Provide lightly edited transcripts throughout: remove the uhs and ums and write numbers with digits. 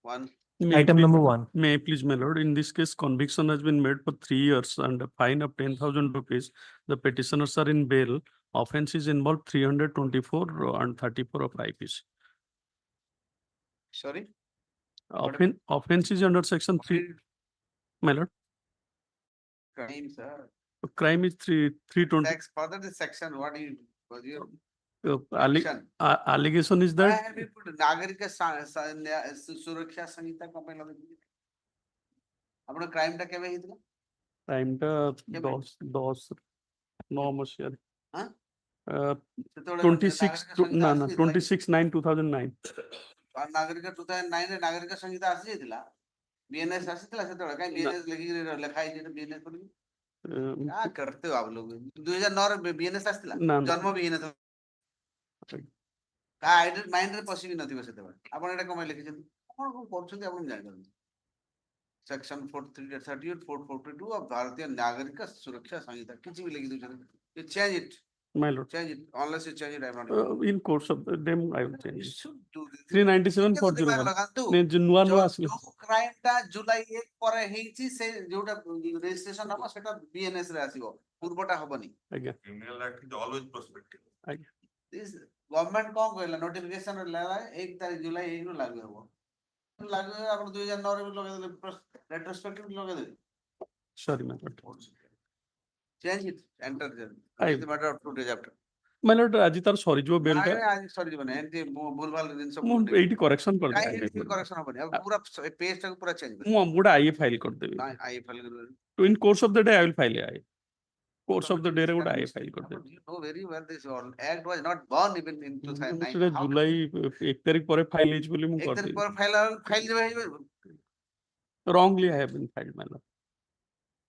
One. Item number 1. May I please, my lord, in this case, conviction has been made for 3 years and a fine of 10,000 rupees. The petitioners are in bail. Offense is involved 324 and 34 of IPC. Sorry. Offense is under section 3, my lord. Crime, sir. Crime is 320. Sex, further the section, what you, was your Allegation section? allegation is Why that have you put Nagarika Suraksha Sanhita company log? अपना crime टा केवे हितला? crime ta 10 मसीहा हाँ? 26/9/2009 और नागरिक 2009 रे नागरिक संहिता आसी जेतिला बीएनएस आसीतिला सेतोळे काई बीएनएस लिखि लिखाई जे बीएनएस पड़ी क्या करते हो आप लोग 2009 रे बीएनएस आसीतिला जन्म बीएनएस का आइडेंट माइंड रे पसिबि नथिबो सेतोळे आपण एटा कमाय लिखि जंती आपण कोन करछन्ती आपण जानि दन सेक्शन 438 442 ऑफ भारतीय नागरिक सुरक्षा संहिता किछि भी लिखि दउछन you change it my lord. Change it. Unless you change it, I'm not. In course of them I will change You it. should do this. 397/401 ने जो नुआ नुआ आसले जो क्राइम टा जुलाई 1 पर हेइछि से जोटा रजिस्ट्रेशन हम सेटा बीएनएस रे आसीबो पूर्वटा हबनी आज्ञा Criminal Act is always prospective. आज्ञा दिस गवर्नमेंट कोन कहला नोटिफिकेशन लेला 1 तारीख जुलाई 1 नु लागू हबो लागू आपण 2009 रे लगे देले रेट्रोस्पेक्टिव लगे देले sorry my lord. Change it enter them I- it's matter of 2 days after my lord आज तार सॉरी जो बेल टा आज सॉरी जीवन एंटी भूलभाल दिन सब मु एटी करेक्शन कर काई दे करेक्शन हबनी अब पूरा पेज टा पूरा चेंज कर मु गुडा आईए फाइल कर देबी ना आई फाइल कर तो in course of the day I will file I course of the day रे गुडा आईए फाइल कर देबी You know very well this all act was not born even in 2009. सेटा जुलाई 1 तारिख परे फाइल हेज बोली मु एक कर तारीख देबी पर फाइल जब wrongly I have been filed my lord.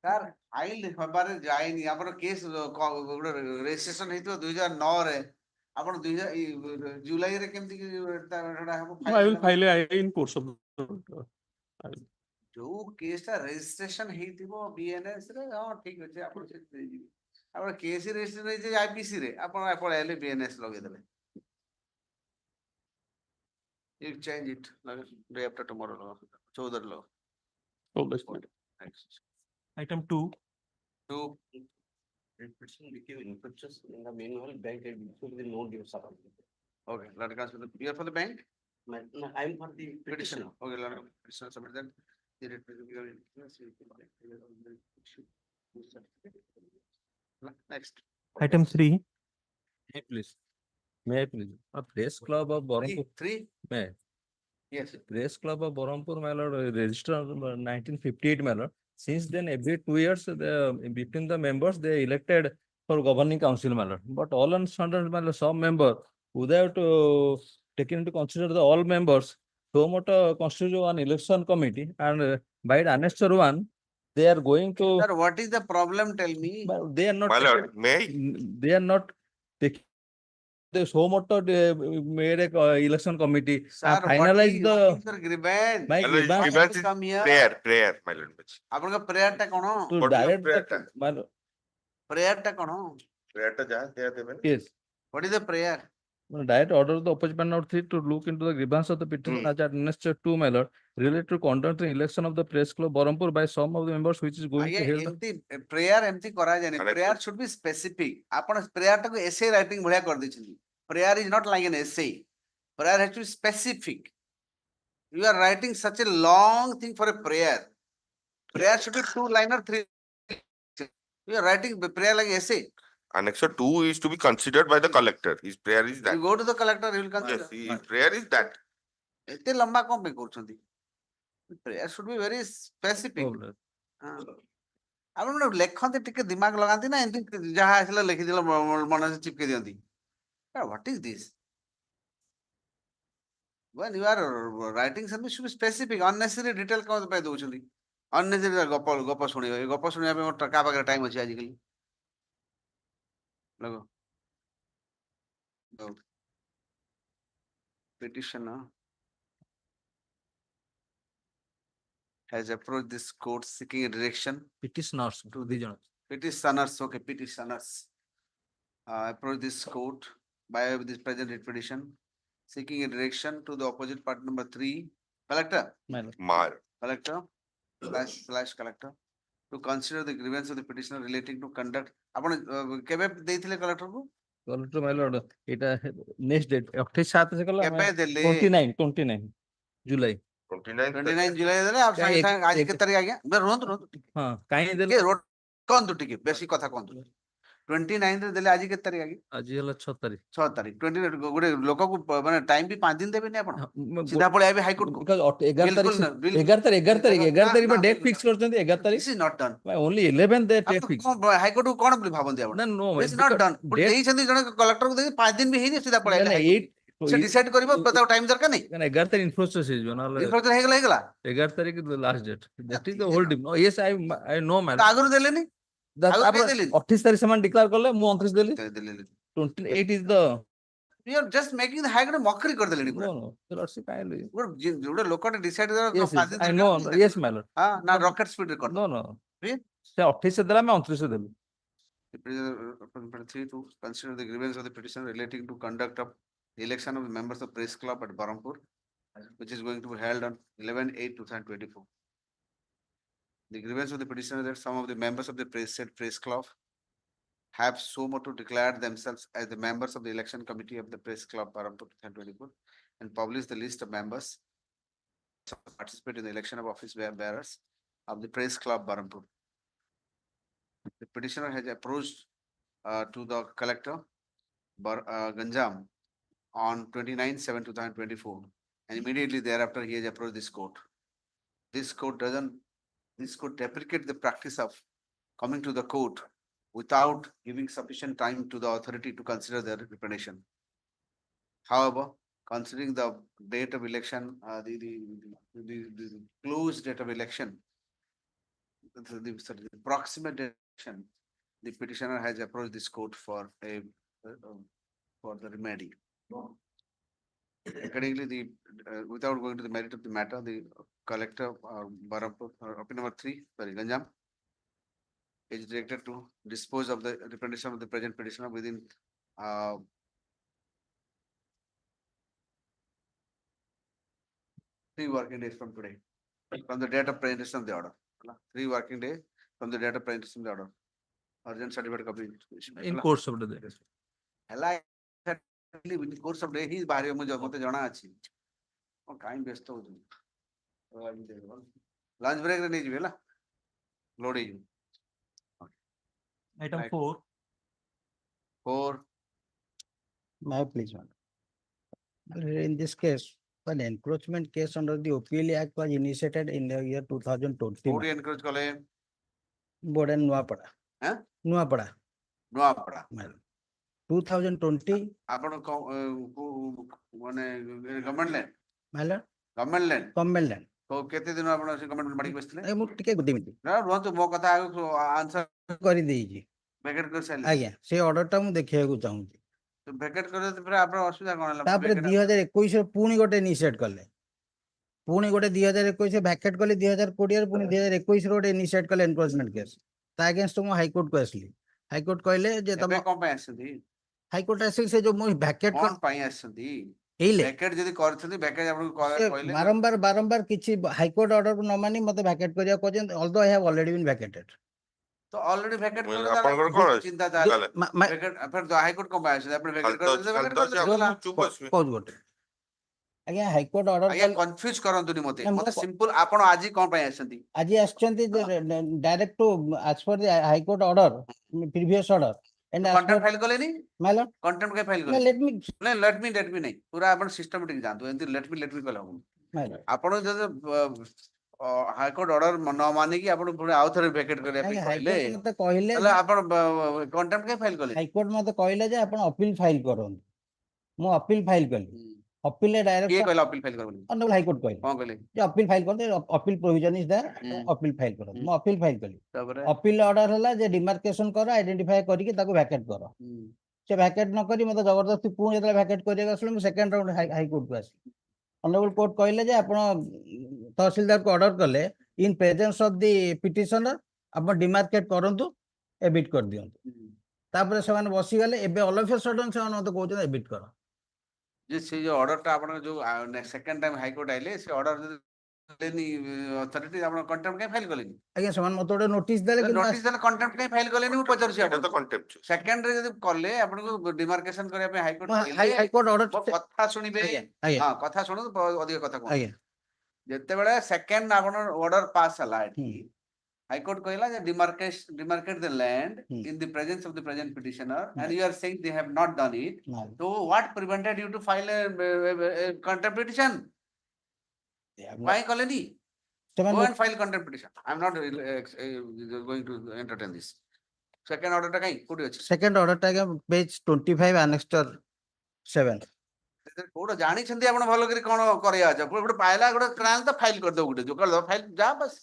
यार फाइल हबारे जाय नि आपण केस रजिस्ट्रेशन हेतो 2009 रे आपण 2000 जुलाई रे केमति एटा हम No, I will file I in course of जो केस टा रजिस्ट्रेशन हेतिबो बीएनएस रे हां ठीक अछि आपण से देबी आपण केस रजिस्ट्रेशन हे जे आईपीसी रे आपण पळाले बीएनएस लगे देले you change it day after tomorrow 14 low August. next Item 2. two Reproduction became infectious in the manual bank and should be no give support. okay let us for the here for the bank No, I'm for the petition petitioner. okay let us submit that the next Item 3. May I please? May I please? A press club of Barampur. three May. yes Press club of Barampur, my lord, registered 1958, my lord. Since then, every 2 years, between the members, they elected for governing council, my lord. But all on sudden, my lord, some member, without taking into consider the all members, so much constitute one election committee, and by the annexure 1, they are going to. sir what is the problem tell me But they are not. My lord, may I? They are not taking. The so much made a election committee sir and finalize what the. is your grievance My My lord, grievance grievance is come here prayer, my lord. आपण का prayer टा कोन to What is your direct prayer the, time? my lord, prayer टा कोन Prayer টা যা দেয়া দেবেন। yes, what is the prayer direct order of the opposite panel 3 to look into the grievance of the petition as administered 2, my lord, related to conduct the election of the press club Barampur by some of the members which is going आगे to hear the. एमती prayer एमती करा जाने Correct, prayer sir. should be specific आपण prayer टा को essay writing भलिया कर दैछिन prayer is not like an essay prayer has to be specific you are writing such a long thing for a prayer prayer should be 2 line or 3 you are writing prayer like essay Annexure 2 is to be considered by the collector. His prayer is you that. go to the collector he will Yes, consider his prayer is that. एते लंबा कोन पे करछंती prayer should be very specific Oh, Lord. आपण लेखन्ते टिके दिमाग लगांती ना एंती जहा आसला लिखि दिला मन से चिपके दियंती what is this when you are writing something should be specific unnecessary detail कोन पे दोछंती unnecessary गप सुनिबे गप सुनिबा पे मोर का पाके टाइम अछि आजिकली लगो petitioner has approached this court seeking a direction Petitioners to the general. petitioners okay petitioners approach this court by this present petition seeking a direction to the opposite part number 3 collector, my lord. collector, slash collector, to consider the grievance of the petitioner relating to conduct. ଆପଣ କେବେ ଦେଇଥିଲେ collector କୁ? Collector, my lord, এটা next date 28/7 ସେ କଲା କେବେ ଦେଲେ? 29 July. 29 July ଦେଲେ ଆଉ ସାଙ୍ଗେ ସାଙ୍ଗେ ଆଜି କେତେ ତାରିଖ ଆଜ୍ଞା? ରୁହନ୍ତୁ ହଁ କାହିଁ ଦେଲେ? ଟିକେ କହନ୍ତୁ ଟିକେ ବେଶୀ କଥା କହନ୍ତୁ। 29 ରେ ଦେଲେ ଆଜି କେତେ ତାରିଖ ଆଜ୍ଞା? ଆଜି ହେଲା 6 ତାରିଖ। 6 ତାରିଖ। 20 ଗୋଟେ ଲୋକକୁ ମାନେ ଟାଇମ ବି 5 ଦିନ ଦେବେନି ଆପଣ? ସିଧା ପଳେଇ ଆଇବେ ହାଇକୋର୍ଟ କୁ। 11 ତାରିଖ ବା ଡେଟ୍ ଫିକ୍ସ କରିଛନ୍ତି 11 ତାରିଖ। This is not done. Only 11 date ଆପଣ ଫିକ୍ସ। ହାଇକୋର୍ଟ କୁ କଣ ବୋଲି ଭାବନ୍ତି ଆପଣ? ନା no, This is not done. ଦେଇଛନ୍ତି ଜଣେ କଲେକ୍ଟର କୁ ଦେଇ 5 ଦିନ ବି ହେଇନି ସିଧା ପଳେଇ ଆଇଲେ ହାଇକୋର୍ଟ। ସେ ଡିସାଇଡ୍ କରିବ ତାକୁ ଟାଇମ ଦରକାର ନାହିଁ। 11 ତାରିଖ ଇନଫୋର୍ସ ହେଇଯିବ ନହେଲେ ଇନଫର୍ମେସନ ହେଇଗଲା 11 ତାରିଖ last date. That is the whole team. Yes, I know man. ଆଗରୁ ଦେଲେନି? ଆଗରୁ ତାପରେ କାଇଁ ଦେଲେନି? 28 ତାରିଖ ସେମାନେ ଡିକ୍ଲେୟାର କଲେ, ମୁଁ 29 ଦେଲି। ଦେଲେନି। 28 is the You are just making the high court mockery କରିଦେଲେଣି ପୁରା। no, lordship kindly. ଗୋଟେ ଲୋକଟେ decide Yes, I know. Yes, my lord. ହଁ ନା ରକେଟ ସ୍ପିଡ୍ ରେ କରିଦେବ। No. Oui. ସେ 28 ଦେଲା, ଆମେ 29 ଦେଲୁ। The petitioner to consider the grievance of the petitioner relating to conduct of the election of the members of Press Club at Barampur, which is going to be held on 11/8/2024. The grievance of the petitioner that some of the members of the Press Club have so much to declare themselves as the members of the election committee of the Press Club Barampur 2024 and publish the list of members participate in the election of office bearers of the Press Club Barampur. The petitioner has approached to the collector Ganjam on 29/7/2024, and immediately thereafter he has approached this court. This court deprecate the practice of coming to the court without giving sufficient time to the authority to consider their representation. However, considering the date of election, the close date of election, the proximate date of election, the petitioner has approached this court for the remedy. Accordingly, without going to the merit of the matter, the collector Barampur, opinion number 3, Ganjam, is directed to dispose of the representation of the present petitioner within 3 working days from today, from the date of presentation of the order. 3 working days from the date of presentation of the order. Urgent certificate copy. In course of the day. ହେଲା in the course of day he ବାହାରିବ ମତେ ଜଣା ଅଛି। କାଇଁ ବ୍ୟସ୍ତ ହଉଛନ୍ତି? Lunch break ରେ ନେଇଯିବେ ହେଲା, ଲୋଡ ହେଇଯିବ। Item Right. 4. 4. May I please, madam? In this case, an encroachment case under the OPL Act was initiated in the year 2020. କୋଉଠି ଏନକରେଜ କଲେ? Board and Nuapada. Huh? Nuapada, Nuapada. madam. 2020, ଆପଣ ମାନେ government land, madam, government land common land. କେତେ ଦିନ ଆପଣ ସେ government ମାଡ଼ିକି ବସିଥିଲେ? ମୁଁ ଟିକେ ଦିମିତି ରୁହନ୍ତୁ, ମୋ କଥା ଆଗକୁ ଆନ୍ସର କରିଦେଇଛି। ଭେକେଟ କରିସାରିଲେ। ଆଜ୍ଞା, ସେ ଅର୍ଡରଟା ମୁଁ ଦେଖିବାକୁ ଚାହୁଁଛି। ଭେକେଟ କରିଦେଲେ ପରେ ଆପଣ ଅସୁବିଧା କଣ ହେଲା? ତାପରେ 2021 ପୁଣି ଗୋଟେ ଇନିସିଏଟ କଲେ, ପୁଣି ଗୋଟେ 2021 ଭ୍ୟାକେଟ କଲେ, 2020 ପୁଣି 2021 ଗୋଟେ ଇନିସିଏଟ କଲେ ଏନକ୍ରୋଚମେଣ୍ଟ କେସ୍। ତା ଆଗେନଷ୍ଟ ମୁଁ ହାଇକୋର୍ଟ କୁ ଆସିଲି। ହାଇକୋର୍ଟ କହିଲେ ଯେ ତମ ଏବେ କଣ ପାଇଁ ଆସିଛନ୍ତି? ହାଇକୋର୍ଟ ଆସିକି ସେ ଯୋଉ ମୁଁ ଭ୍ୟାକେଟ କଣ ପାଇଁ ଆସିଛନ୍ତି? ହେଇଲେ ଭେକେଟ ଯଦି କରିଛନ୍ତି, ଭେକେଟ ଆପଣଙ୍କୁ କହିଲେ ବାରମ୍ବାର କିଛି ହାଇକୋର୍ଟ ଅର୍ଡରକୁ ନ ମାନି ମତେ ଭ୍ୟାକେଟ କରିବାକୁ କହିଛନ୍ତି, ଅଲଦୋ ଆଇ ହାଭ୍ ଅଲରେଡି ବିନ୍ ଭ୍ୟାକେଟେଡ୍। ତ ଅଲରେଡି ଭେକେଟ ଆପଣଙ୍କର କଣ ଅଛି? ଚିନ୍ତା ତାହେଲେ ହାଇକୋର୍ଟ କଣ ପାଇଁ ଆସିଛନ୍ତି? ଆପଣ ଭେକେଟ କରିଦେଲେ ଚୁପ ଅଛି। କହୁଛି ଗୋଟେ ଆଜ୍ଞା, ହାଇକୋର୍ଟ ଅର୍ଡର ଆଜ୍ଞା କନଫ୍ୟୁଜ କରନ୍ତୁନି ମତେ, ନା, ମତେ ସିମ୍ପଲ ଆପଣ ଆଜି କଣ ପାଇଁ ଆସିଛନ୍ତି? ଆଜି ଆସିଛନ୍ତି direct to as per the high court order, previous order and contempt file କଲେନି? ମାଇଲ କଣ୍ଟେମ୍ପ କାଇଁ ଫାଇଲ କଲେ? ଲେଟ୍ ମି ଲେଟ୍ ମି ନାହିଁ, ପୁରା ଆପଣ ସିଷ୍ଟମେଟିକ ଯାଆନ୍ତୁ। ଏମିତି ଲେଟ୍ ମି କଲେ ହବନି। ମାଇଲ ଆପଣ ଯଦି ହାଇକୋର୍ଟ ଅର୍ଡର ନ ମାନିକି ଆପଣ ପୁଣି ଆଉ ଥରେ ଭେକେଟ କରିବା ପାଇଁ ଆଜ୍ଞା, କହିଲେ, ହାଇକୋର୍ଟ ମତେ କହିଲେ ତାହେଲେ ଆପଣ କଣ୍ଟେମ୍ପ କାଇଁ ଫାଇଲ କଲେ? ହାଇକୋର୍ଟ ମତେ କହିଲେ ଯେ ଆପଣ ଅପିଲ ଫାଇଲ କରନ୍ତୁ। ମୁଁ ଅପିଲ ଫାଇଲ କଲି। ଅପିଲରେ କିଏ ଡାଇରେକ୍ଟ କହିଲା ଅପିଲ ଫାଇଲ କରିବ ବୋଲି? ଅନରେବଲ ହାଇକୋର୍ଟ କହିଲେ କଣ କହିଲେ? ଯେ ଅପିଲ ଫାଇଲ କରନ୍ତୁ, appeal provision is there, appeal file କରନ୍ତୁ। ମୁଁ ଅପିଲ ଫାଇଲ କଲି। ତାପରେ ଅପିଲ ଅର୍ଡର ହେଲା ଯେ ଡିମାର୍କେସନ କର, ଆଇଡେଣ୍ଟିଫାଏ କରିକି ତାକୁ ଭ୍ୟାକେଟ କର। ସେ ଭ୍ୟାକେଟ ନ କରି ମତେ ଜବରଦସ୍ତି ପୁଣି ଯେତେବେଳେ ଭ୍ୟାକେଟ କରିବାକୁ ଆସିଲେ, ମୁଁ ସେକେଣ୍ଡ ରାଉଣ୍ଡ ହାଇକୋର୍ଟକୁ ଆସିଲି। ଅନରେବଲ କୋର୍ଟ କହିଲେ ଯେ ଆପଣ ତହସିଲଦାରକୁ ଅର୍ଡର କଲେ, ଇନ ପ୍ରେଜେନ୍ସ ଅଫ ଦି ପିଟିସନର ଆପଣ ଡିମାର୍କେଟ କରନ୍ତୁ, ଏବିଟ କରିଦିଅନ୍ତୁ। ତାପରେ ସେମାନେ ବସିଗଲେ। ଏବେ ଅଲ୍ ଅଫ୍ ଏ ସଡନ୍ ସେମାନେ ମତେ କହୁଛନ୍ତି ଏବିଟ କର। जे से जो ऑर्डर टा आपण जो सेकंड टाइम हाई कोर्ट आइले से ऑर्डर लेनी अथॉरिटी आपण कंटेम्प्ट काई फाइल कलेनी ଆଜ୍ଞା ସେମାନେ ମତେ ଗୋଟେ ନୋଟିସ୍ ଦେଲେ କିନ୍ତୁ नोटिस देले कंटेम्प्ट काई फाइल कलेनी मु पचारसी এটা आपण তো কন্টেম্পচুয়াস। सेकंड रे जदि कले आपण को डिमार्केशन करिया पे हाई कोर्ट ହାଇକୋର୍ଟ ଅର୍ଡର कथा सुनिबे ଆଜ୍ଞା ଆଜ୍ଞା हां कथा सुनु अधिक कथा कोन ଆଜ୍ଞା जेते बेले सेकंड आपण ऑर्डर पास हला एठी हम्म। हाई कोर्ट कहला जे demarcate the land Hmm. in the presence of the present petitioner and Right. you are saying they have not done it. ନାଇଁ So what prevented you to file a contempt petition? Why colony? Go ସେମାନେ and file contempt petition. I'm not going to entertain this. Second order टा काई कोडी अछि second ଅର୍ଡରଟା ଆଜ୍ଞା ପେଜ 25 ଆନେକ୍ସଟର 7 code जानि छंती आपण भलो करी कोन करिया छ गोटे पाइला गोटे ट्रायल त फाइल कर दो गोटे जो कर दो फाइल जा बस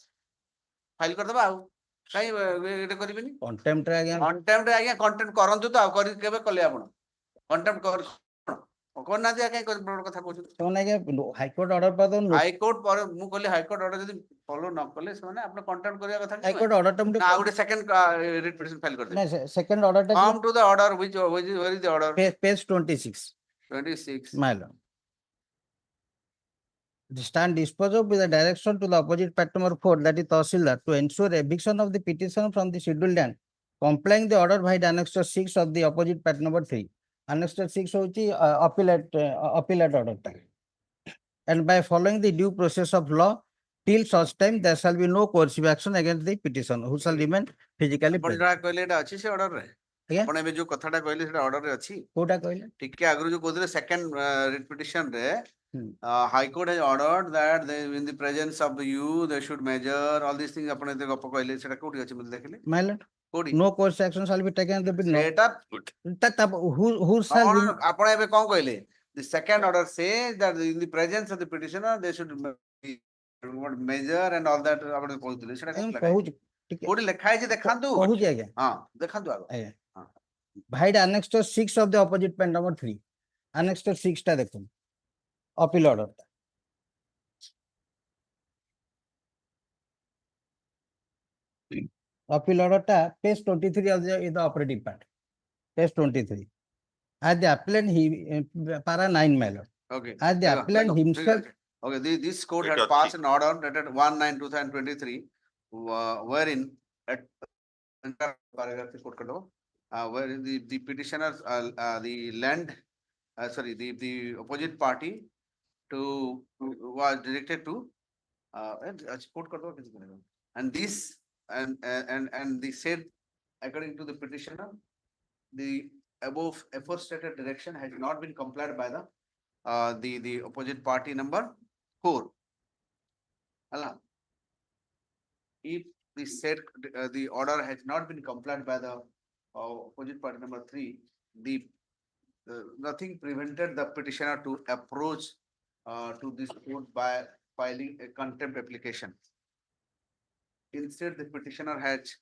फाइल कर दबा आउ काई एटे करिबेनी କଣ୍ଟେମ୍ପଟରେ ଆଜ୍ଞା कंटेम्प्ट आज्ञा कंटेम्प्ट करंतु तो आ करी केबे कले आपण कंटेम्प्ट कर ना दिया काई कथा कहू ସେମାନେ ଆଜ୍ଞା ହାଇକୋର୍ଟ ଅର୍ଡର ପାଦ हाई कोर्ट पर मु कहली हाई कोर्ट ऑर्डर यदि फॉलो न कले से माने आपण कंटेम्प्ट करिया कथा कि ହାଇକୋର୍ଟ ଅର୍ଡରଟା ମୁଁ ना गोटे सेकंड रिट पिटिशन फाइल कर दे ନାଇଁ ସେକେଣ୍ଡ ଅର୍ଡରଟା come to the order which where is the order page 26 26 Milo. Stand dispose of with the direction to the opposite part number 4, that is Tahsildar, to ensure eviction of the petition from the scheduled land, complying the order by the annexure 6 of the opposite part number 3. Annexure 6 hochi appellate order. And by following the due process of law, till such time there shall be no coercive action against the petitioner who shall remain physically आपण present. जरा कहले एटा अछि से order रे आज्ञा आपण एबे जो कथाटा कहले सेटा ऑर्डर रे अछि कोटा कहले टिके आगु जो कहले सेकंड रिट पिटिशन रे Hmm. High Court has ordered that they, in the presence of you they should measure all these things आपण एते गप कहले सेटा कोठी अछि मते देखले my lord, कोठी no coercive action shall be taken against the सेटा who shall कौन remain- आपण एबे कोन कहले the second order says that in the presence of the petitioner they should measure and all that आपण कहउतले सेटा ଆଜ୍ଞା, कोठी କହୁଛି ଟିକେ कोठी लेखा है जे देखांतु କହୁଛି ଆଜ୍ଞା हां देखांतु आगो ଆଜ୍ଞା हाँ। by the annexure 6 of the opposite pen number 3 annexure 6 টা দেখুন appeal order টা appeal order টা page 23 of the operative part page 23 as the appellant he para 9 my lord Okay. as the appellant himself Okay, this court It had was passed cheap. an order dated 1/9/2023, wherein at paragraph quote kar do, wherein the petitioners the land the opposite party to was directed to quote kar do किसी को नहीं। and this and the said according to the petitioner the above aforestated direction has not been complied by the opposite party number 4. Allah. If the said the order has not been complied by the opposite party number 3, the nothing prevented the petitioner to approach to this court by filing a contempt application. Instead, the petitioner has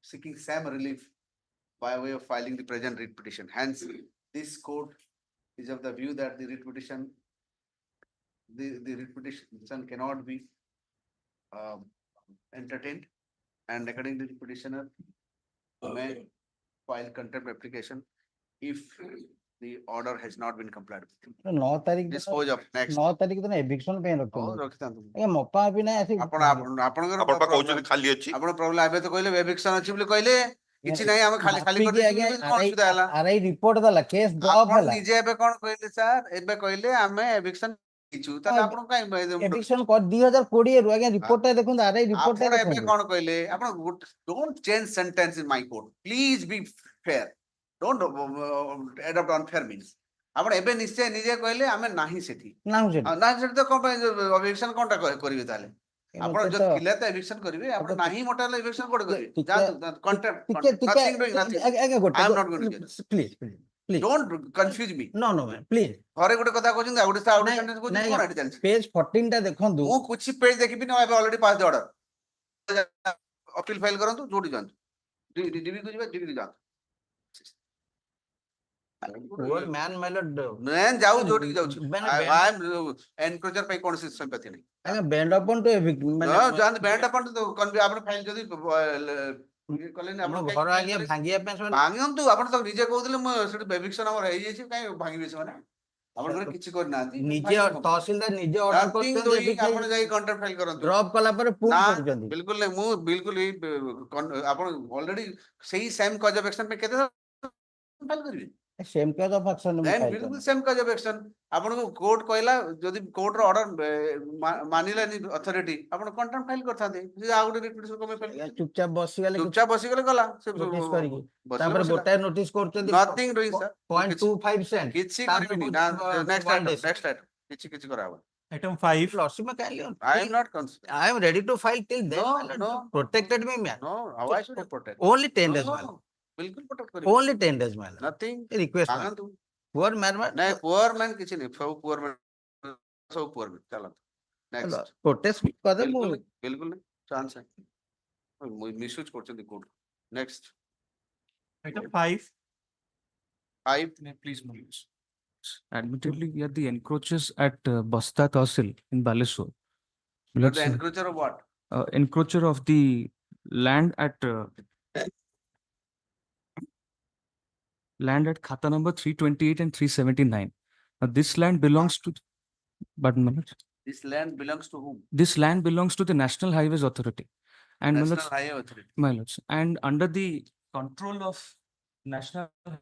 seeking same relief by way of filing the present writ petition. Hence, this court is of the view that the writ petition, the writ petition cannot be entertained, and according to the petitioner, may file contempt application if the order has not been complied with. 9 तारिख Dispose of next. 9 तारिख दिन eviction ପାଇଁ Oh, ରଖିଛନ୍ତି ରଖିଥାନ୍ତୁ। ଆଜ୍ଞା ମପା ବି ନାହିଁ ଆସି ଆପଣ ଆପଣଙ୍କର ଆପଣ ପା କହୁଛନ୍ତି ଖାଲି ଅଛି। ଆପଣ ପ୍ରୋବ୍ଲେମ ଏବେ ତ କହିଲେ ଏଭିକ୍ସନ ଅଛି ବୋଲି କହିଲେ କିଛି ନାହିଁ ଆମେ ଖାଲି ଖାଲି ମାପିକି କରିଦେଇଛୁ ଆଜ୍ଞା ବୋଲି କଣ ଅସୁବିଧା ହେଲା ଆରଆଇ ରିପୋର୍ଟ ଦେଲା କେସ୍ ଡ୍ରପ୍ ଆପଣ ହେଲା ନିଜେ ଏବେ କଣ କହିଲେ ସାର୍ ଏବେ କହିଲେ ଆମେ ଏଭିକ୍ସନ ହେଇଛୁ ତାହେଲେ ଆପଣ କାଇଁ eviction 2020 ରୁ ଆଜ୍ଞା ରିପୋର୍ଟଟା ଦେଖନ୍ତୁ ଆରଆଇ ରିପୋର୍ଟଟା ଆପଣ ଏବେ ଦେଖନ୍ତୁ କଣ କହିଲେ ଆପଣ don't change sentence in my court please be fair don't adopt unfair means ଆପଣ ଏବେ ନିଶ୍ଚୟ ନିଜେ କହିଲେ ଆମେ ନାହିଁ ସେଠି ନାହୁଁ ସେଠି ନାହିଁ ସେଠି ତ କଣ ପାଇଁ ଏଭିକ୍ସନ କଣଟା କରିବେ ତାହେଲେ ଆପଣ ମତେ ଯଦି ତ ଥିଲେ ତ ଏଭିକ୍ସନ କରିବେ ଆପଣ ମତେ ନାହିଁ ମୋଟା ହେଲେ ଏଭିକ୍ସନ କୋଉଠି କରିବେ ଟିକେ- ଯାଆନ୍ତୁ କଣ୍ଟେମ୍ପ ଟିକେ nothing doing nothing ଆଜ୍ଞା ଗୋଟେ I am not going to judge. Please please don't confuse me no no ma'am please ଘରେ ଗୋଟେ କଥା କହୁଛନ୍ତି ଆଉ ଗୋଟେ ନାଇଁ, ସେଣ୍ଟେନ୍ସ କହୁଛନ୍ତି ନାଇଁ, କଣ ଏଠି ଚାଲିଛି ପେଜ 14 ଟା ଦେଖନ୍ତୁ ମୁଁ କିଛି ପେଜ ଦେଖିବିନି ଏବେ already pass order appeal file କରନ୍ତୁ ଯୋଉଠି ଯାଆନ୍ତୁ ଡିବି କୁ ଯିବେ ଡିବି କୁ ଯାଆନ୍ତୁ poor man my lord ନାଇଁ ଯାଉ ଯୋଉଠିକି ଯାଉଛି ମାନେ ଆଇ ଏମ୍ ଏନକ୍ରୋଚର ପାଇଁ କୌଣସି ସମ୍ପତ୍ତି ନାହିଁ ଆଜ୍ଞା bend upon to evict ମାନେ ଯାଆନ୍ତୁ ବ୍ୟାଣ୍ଡ ଆପଣ ଆପଣ ଫାଇଲ ଯଦି ଇଏ କଲେନି ଆମ ଆପଣ ଘର ଆଜ୍ଞା ଭାଙ୍ଗିବା ପାଇଁ ସେମାନେ ଭାଙ୍ଗନ୍ତୁ ଆପଣ ତ ନିଜେ କହୁଥିଲେ ମୁଁ ସେଠି ଏଭିକ୍ସନ ଆମର ହେଇଯାଇଛି କାଇଁ ଭାଙ୍ଗିବେ ସେମାନେ ଆପଣଙ୍କର କିଛି କରିନାହାନ୍ତି ନିଜେ ତହସିଲଦାର ନିଜେ ଅର୍ଡର Nothing କରୁଛନ୍ତି doing, ଏବିକା ଆପଣ ଯାଇ କଣ୍ଟ୍ରାକ୍ଟ ଫାଇଲ କରନ୍ତୁ ଡ୍ରପ୍ କଲା ପରେ ପୁଣି ନା କରୁଛନ୍ତି। ବିଲକୁଲ ନାହିଁ ମୁଁ ବିଲକୁଲ ଏଇ ଆପଣ ଅଲରେଡି ସେଇ ସେମ୍ କଜ ଅଫ ଆକ୍ସନ ପାଇଁ କେତେ ଫାଇଲ କରିବେ ସେମ୍ କେଜ୍ ଅଫ୍ ଆକ୍ସନ ମୁଁ ଦେନ୍ ଫାଇଲ୍ ବିଲକୁଲ କରିନି। ସେମ୍ କଜ ଅଫ ଆକ୍ସନ ଆପଣଙ୍କୁ କୋର୍ଟ କହିଲା ଯଦି କୋର୍ଟର ଅର୍ଡର ମାନିଲାନି ଅଥରିଟି ଆପଣ କଣ୍ଟ୍ରାକ୍ଟ ଫାଇଲ କରିଥାନ୍ତେ ଯେ ଆଉ ଗୋଟେ ରିପିଟିସନ କମେ ଫାଇଲ ଆଜ୍ଞା, ଚୁପଚାପ ବସିଗଲେ ଚୁପଚାପ ବସିଗଲେ ଗଲା ସେ ନୋଟିସ୍ କରିକି ବସିଲେ ତାପରେ ବସିଲା ଗୋଟାଏ ନୋଟିସ୍ କରୁଛନ୍ତି ନଥିଙ୍ଗ ଡୁଇଂ ସାର୍ 0.25 ସେଣ୍ଟ କିଛି ତାପରେ କରିବିନି କହୁଛନ୍ତି, ନା one day, sir. Next item କିଛି କରାହବ Item 5. Lordship, I am not concerned. I am ready to file till then. No, my lord. no, Protected me, man. No, how I should have protect? Only 10 days, my lord. No, बिल्कुल protect करेंगे Only 10 days, my lord. nothing Request, my lord. मांगन तू Poor man, नहीं poor man किसी नहीं सब poor man चलो next protest कर दे बिल्कुल नहीं chance है misuse करते हैं court next Item 5. 5 Please, Manish. Admittedly, we are the encroachers at Basta Tahsil in Balesur. you're the encroacher of what Encroacher of the land at Khata number 328 and 379. Now, this land belongs to, but Manoj, this land belongs to whom this land belongs to the National Highways Authority. And National Manoj, Highway Authority my lords, and under the control of National Highways.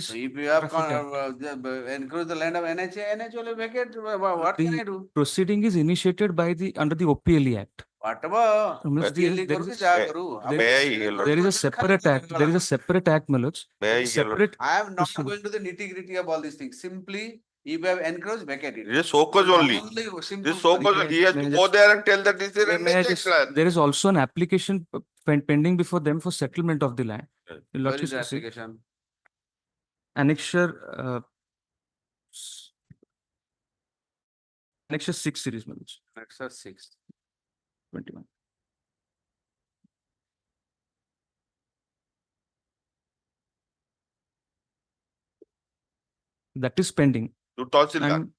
so if you have Traffic encroach the land of NH will vacate what can I do Proceeding is initiated by the under the OPLE Act. whatever Manoj, करू के जा करू May I hear, Lord? There is a separate act. There is a separate act, Manoj. May I hear, Lord? Separate. I am not proceeding. going to the nitty-gritty of all these things. Simply, if you have encroached, vacate it. It is so cause only. Simple. This so cause he has May to I go just- there and tell that this is a May I just- land. There is also an application pending before them for settlement of the land. Yes. Your Where Lordship is the will see. application? Annexure, Annexure 6 series, Manoj, Exercise 6. 21. That is pending. To Tahsildar. And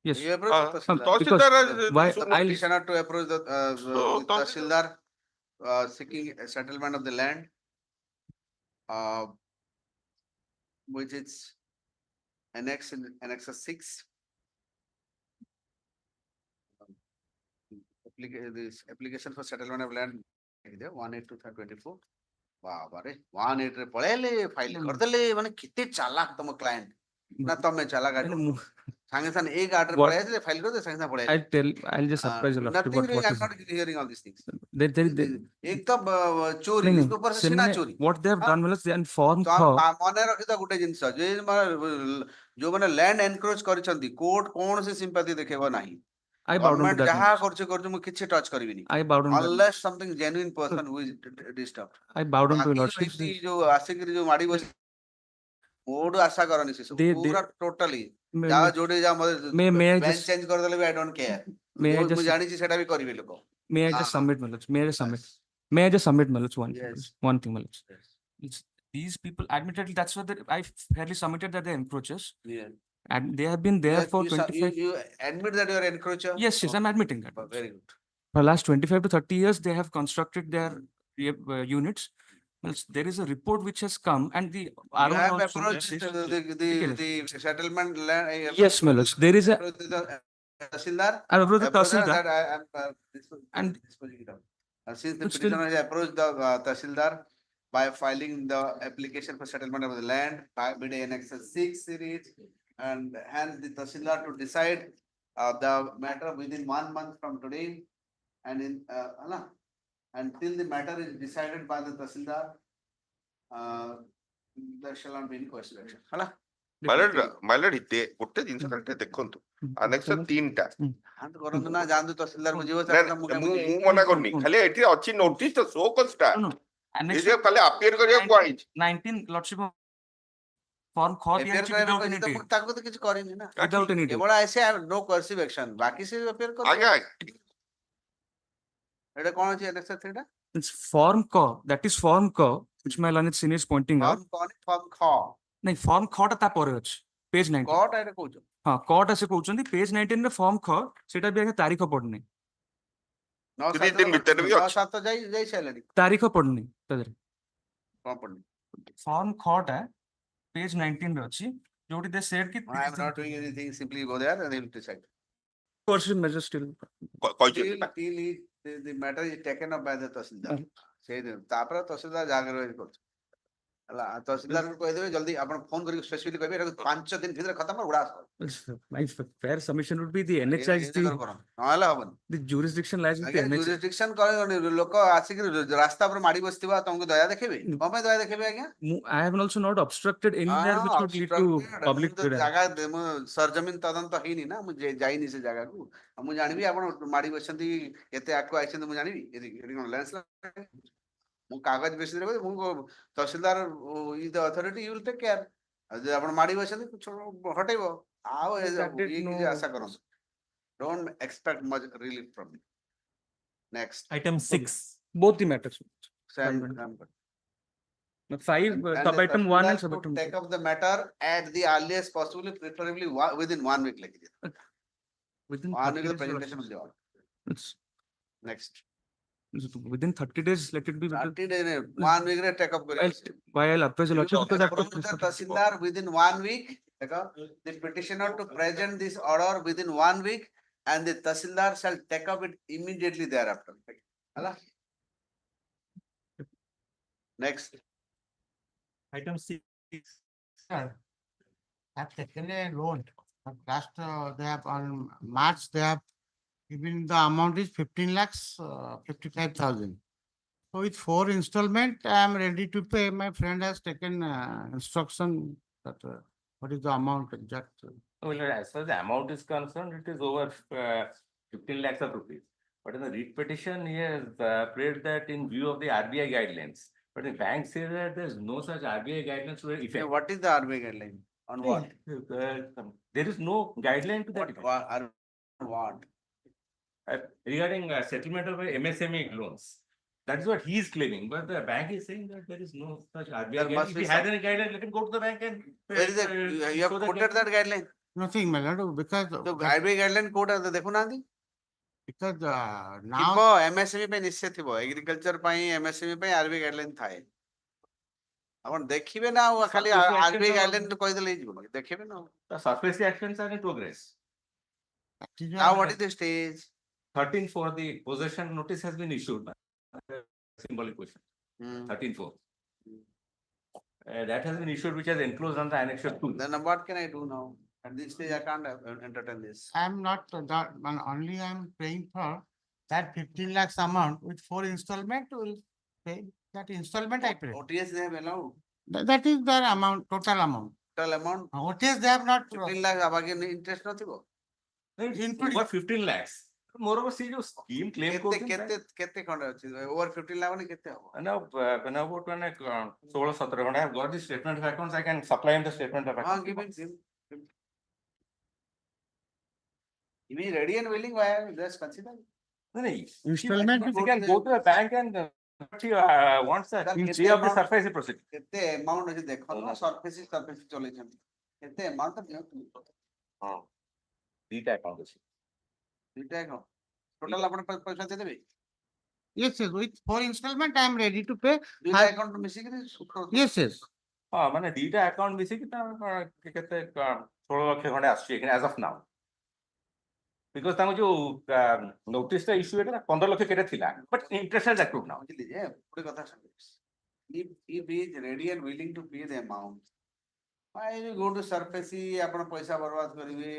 yes, You approach the Tahsildar. Tahsildar Because, has- why- So I'll- petitioner to approach the So, Tahsildar seeking a settlement of the land. Which is Annexure 6. This application for settlement of land 182/24 बाबा रे 18 रे पळेले file करदेले माने किते चालाक तम client ना तमे चालाक I know, संगे संगे एक आर्डर What- पळेले फाइल करदे संगे संगे पळेले I'll just surprise you. Lordship, nothing what doing I'm is- not hearing all these things There- एक तो चोरी नहीं, इसके ऊपर से सीना ସେମାନେ- चोरी what they have हाँ। done, Manoj, they informed तो her. आप मने रखिता गुटे जिंस जो माने लैंड एनक्रोच करिसंती कोर्ट कोन से सिंपैथी देखेबो नाही I bowed down to government that. जहा Manoj. करछ मु किछि touch करबिनी I bowed down to that. unless something genuine person who is disturbed I bowed down to your बाकी Lordship. व्यक्ति जो आशिक जो माडी बस मोड आशा करनी से सब They- पूरा टोटली May- जा may- जोडे जा may I bench just- change कर देले भी I don't care May I मु just- जानि छी सेटा भी करबे लोक May I just Ah, submit, Manoj? May I just submit? Yes. May I just submit, Manoj, one thing, Yes. please? One thing, Manoj. Yes. It's these people, admittedly, that's what I fairly submitted that they're encroachers. Yeah. And they have been there for you 25. you admit that you are encroacher Yes, I'm admitting that. very good For the last 25 to 30 years, they have constructed their units. Well, there is a report which has come and the you RO have also approached says- the settlement land Yes, Manoj, there is a, Tahsildar I approached the approached her Tahsildar. that I am And- disposing it out. Since the But still- petitioner has approached the Tahsildar by filing the application for settlement of the land by bid annexure 6 series and hence the Tahsildar to decide the matter within 1 month from today and in until the matter is decided by the Tahsildar there shall not be any question action hala ମାଇଲଡ ହିତେ ଗୋଟେ ଜିନିଷ ଖାଲି ଦେଖନ୍ତୁ ଆନେକ୍ସର 3ଟା ହାତ କରନ୍ତୁ ନା ଯାଆନ୍ତୁ ତହସିଲଦାର କୁ ଯିବ ମୁଁ ମନା କରୁନି ଖାଲି ଏଠି ଅଛି ନୋଟିସ ତ ଶୋ କଷ୍ଟଟା No, no. ଏ Annexure ଯେ ଖାଲି ଆପିୟର କରିବାକୁ କୁହାଯାଇଛି 19, Lordship of form caught APR without any କରିବା date. ତାକୁ ତ କିଛି କରିନି ନା Without any date. କେବଳ ଆଇସେ ନୋ କର୍ସିଭ ଆକ୍ସନ ବାକି ସେ ଏପିଆର କରିବ ଆଜ୍ଞା ଏଟା କଣ ଅଛି ଏନେକ୍ସର 3ଟା It's form call. That is form call, which my learned senior is pointing out. Form କଣ ଫର୍ମ ଖ No, form caught ତା ପରେ ଅଛି page 19. କଟ ଏଟା କହୁଛ ହଁ caught ସେ କହୁଛନ୍ତି page 19 ରେ form call ସେଟା ବି ଆଜ୍ଞା ତାରିଖ ପଡୁନି। 9/7 3 ଦିନ ଭିତରେ ବି ଅଛି। 9/7 ଯାଇ ସାରିଲାଣି ତାରିଖ ପଡୁନି ତା ଦେହରେ। କଣ ପଡୁନି? Form khot hai, page 19 ରେ ଅଛି, ଯୋଉଠି they said ki I am not doing anything, simply go there and he will decide. coercive measure still. କହିଛନ୍ତି Till the matter is taken up by the Tahsildar. ସେଇଦିନ ତାପରେ ତହସିଲଦାର ଜାଗାରେ ରହି କରୁଛି ହେଲା ତହସିଲଦାର କହିଦେବେ ଜଲ୍ଦି ଆପଣ ଫୋନ କରିକି ସ୍ପେସିଫିକ କହିବେ ଏଟାକୁ 5 ଦିନ ଭିତରେ ଖତମ ଉଡା My fair submission would be the NHI is ନହେଲେ ହବନି the jurisdiction lies with the ଆଜ୍ଞା NHI. jurisdiction କରିବନି ଲୋକ ଆସିକି ରାସ୍ତା ଉପରେ ମାଡି ବସିଥିବା ତମକୁ ଦୟା ଦେଖେଇବେ କଣ ପାଇଁ ଦୟା ଦେଖେଇବେ ଆଜ୍ଞା I have also not obstructed anywhere which would lead to public ଜାଗା ମୁଁ ସରଜମିନ ତଦନ୍ତ ହେଇନି ନା ମୁଁ ଯାଇନି ସେ ଜାଗାକୁ ମୁଁ ଜାଣିବି ଆପଣ ମାଡି ବସିଛନ୍ତି ଏତେ ଆଗକୁ ଆଇଛନ୍ତି ମୁଁ ଜାଣିବି ଏଠି କଣ ଲେନ୍ସ ମୁଁ କାଗଜ ବେସିସରେ କହିବି ମୁଁ tahsildar is the authority you will take care ଆଉ ଯଦି ଆପଣ ମାଡି ବସିଛନ୍ତି ହଟେଇବ ଆଉ କିଛି ଆଶା କରନ୍ତୁ don't expect much relief from ମି next Item 6. both the matters. Sam, 5 and sub the item 1 and Tahsildar sub could item take up the matter at the earliest possibly, preferably within 1 week. Like within 1 week, 30 the days. presentation will be on. It's Next. within 30 days, let it be. 30 days, 1 week, take up. Why I'll appraise the lordship because I've From the Tahsildar within 1 week, the petitioner to present this order within 1 week, and the Tahsildar shall take up it immediately thereafter. Hello? Next. Item 6. Sir, have taken a loan. Last, they have on March, they have given the amount is 15 lakhs, 55,000. So with 4 installment, I am ready to pay. My friend has taken instruction that what is the amount exact. Well, as far as the amount is concerned, it is over 15 lakhs of rupees. But in the writ petition, he has prayed that in view of the RBI guidelines. But the bank says that there is no such RBI guidelines to effect. What is the RBI guideline? On what? There is no guideline to that effect. What? Regarding settlement of MSME loans. That is what he is claiming, but the bank is saying that there is no such RBI There must guideline. If be he has any guideline, let him go to the bank and. Where is it? You have show quoted that guideline. Nothing, my lord, because तो RBI guideline code देखो ना दी because ଥିବ now MSME ପାଇଁ ନିଶ୍ଚୟ ଥିବ agriculture ପାଇଁ MSME ପାଇଁ RBI guideline ଥାଏ ଆପଣ ଦେଖିବେ ନା ଆଉ ଖାଲି RBI guideline କହିଦେଲେ ହେଇଯିବ ଦେଖିବେ ନା The surface actions are in progress. now what is the stage 13 for the possession notice has been issued. Symbolic question. 13-4. That has been issued, which has enclosed on the annexure 2. then what can I do now at this stage I can't entertain this I am not that only I am paying for that 15 lakhs amount with 4 installment will pay that installment I pay. OTS they have allowed That is their amount, total amount. total amount OTS they have not. 15 lakh ବାକି interest ନଥିବ Over 15 lakhs. Moreover, see your scheme claim କେତେ code. କେତେ କେତେ ଖଣ୍ଡେ ଅଛି over 15 lakh ମାନେ କେତେ ହବ Now, when about 16-17 when I have got the statement of accounts, I can supply him the statement of हाँ accounts. give it him if he is ready and willing why just consider No, no, Installment he can go to a bank and what he wants that Sir, in get pay the of the amount. surface proceeding. କେତେ amount ଅଛି ଦେଖନ୍ତୁ surface ଚଲେଇଛନ୍ତି କେତେ amount ଦିଅନ୍ତୁ Dita account ଅଛି. ଦୁଇଟା account total ଆପଣ ପଇସା ଦେଇଦେବେ Yes, yes, with 4 installment I am ready to pay. ଦୁଇଟା account ମିଶିକିରି Yes, yes. ହଁ ମାନେ ଦିଟା ଆକାଉଣ୍ଟ ମିଶିକି କେତେ 16 ଲକ୍ଷ ଖଣ୍ଡେ ଆସୁଛି as of now. Because ତାଙ୍କୁ ଯୋଉ notice ଟା issue ହେଇଥିଲା 15 ଲକ୍ଷ କେତେ ଥିଲା but interest has accrued now. ବୁଝିଲି ଯେ ଗୋଟେ କଥା ଶୁଣିବେ if he is ready and willing to pay the amount why you go to surface ଆପଣ ପଇସା ବରବାଦ କରିବେ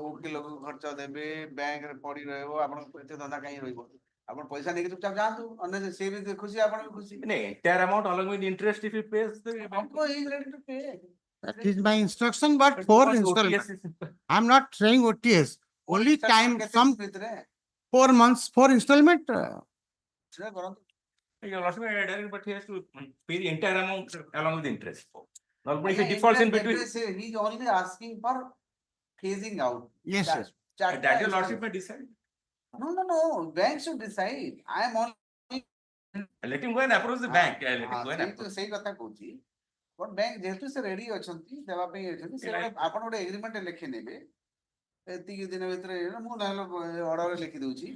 ଓକିଲକୁ ଖର୍ଚ୍ଚ ଦେବେ ବ୍ୟାଙ୍କରେ ପଡି ରହିବ ଆପଣଙ୍କ ଏତେ ଧନ୍ଦା କାହିଁ ରହିବ ଆପଣ ପଇସା ନେଇକି ଚୁପଚାପ ଯାଆନ୍ତୁ ଅନ୍ୟ ସେ ବି ଖୁସି ଆପଣ ବି ଖୁସି ନାଇଁ entire amount along with interest if he pays the bank. he is ready to pay That is my instruction, but 4 installment. I am not saying OTS. Only time, some ଭିତରେ 4 months, 4 installment. ସେଟା କରନ୍ତୁ Your lordship, but he has to pay the entire amount along with interest. Now, but if he defaults in between, he is only asking for phasing out Yes, yes. that your lordship may decide. no bank should decide I am only Let him go and approach the bank. Let him go and approach. ସେଇ କଥା କହୁଛି ବଟ bank ଯେହେତୁ ସେ ready ଅଛନ୍ତି ଦେବା ପାଇଁ ଅଛନ୍ତି ସେ ଆପଣ ଗୋଟେ ଏଗ୍ରିମେଣ୍ଟ ଲେଖି ନେବେ ଏତିକି ଦିନ ଭିତରେ ମୁଁ ନହେଲେ ଅର୍ଡର ଲେଖି ଦଉଛି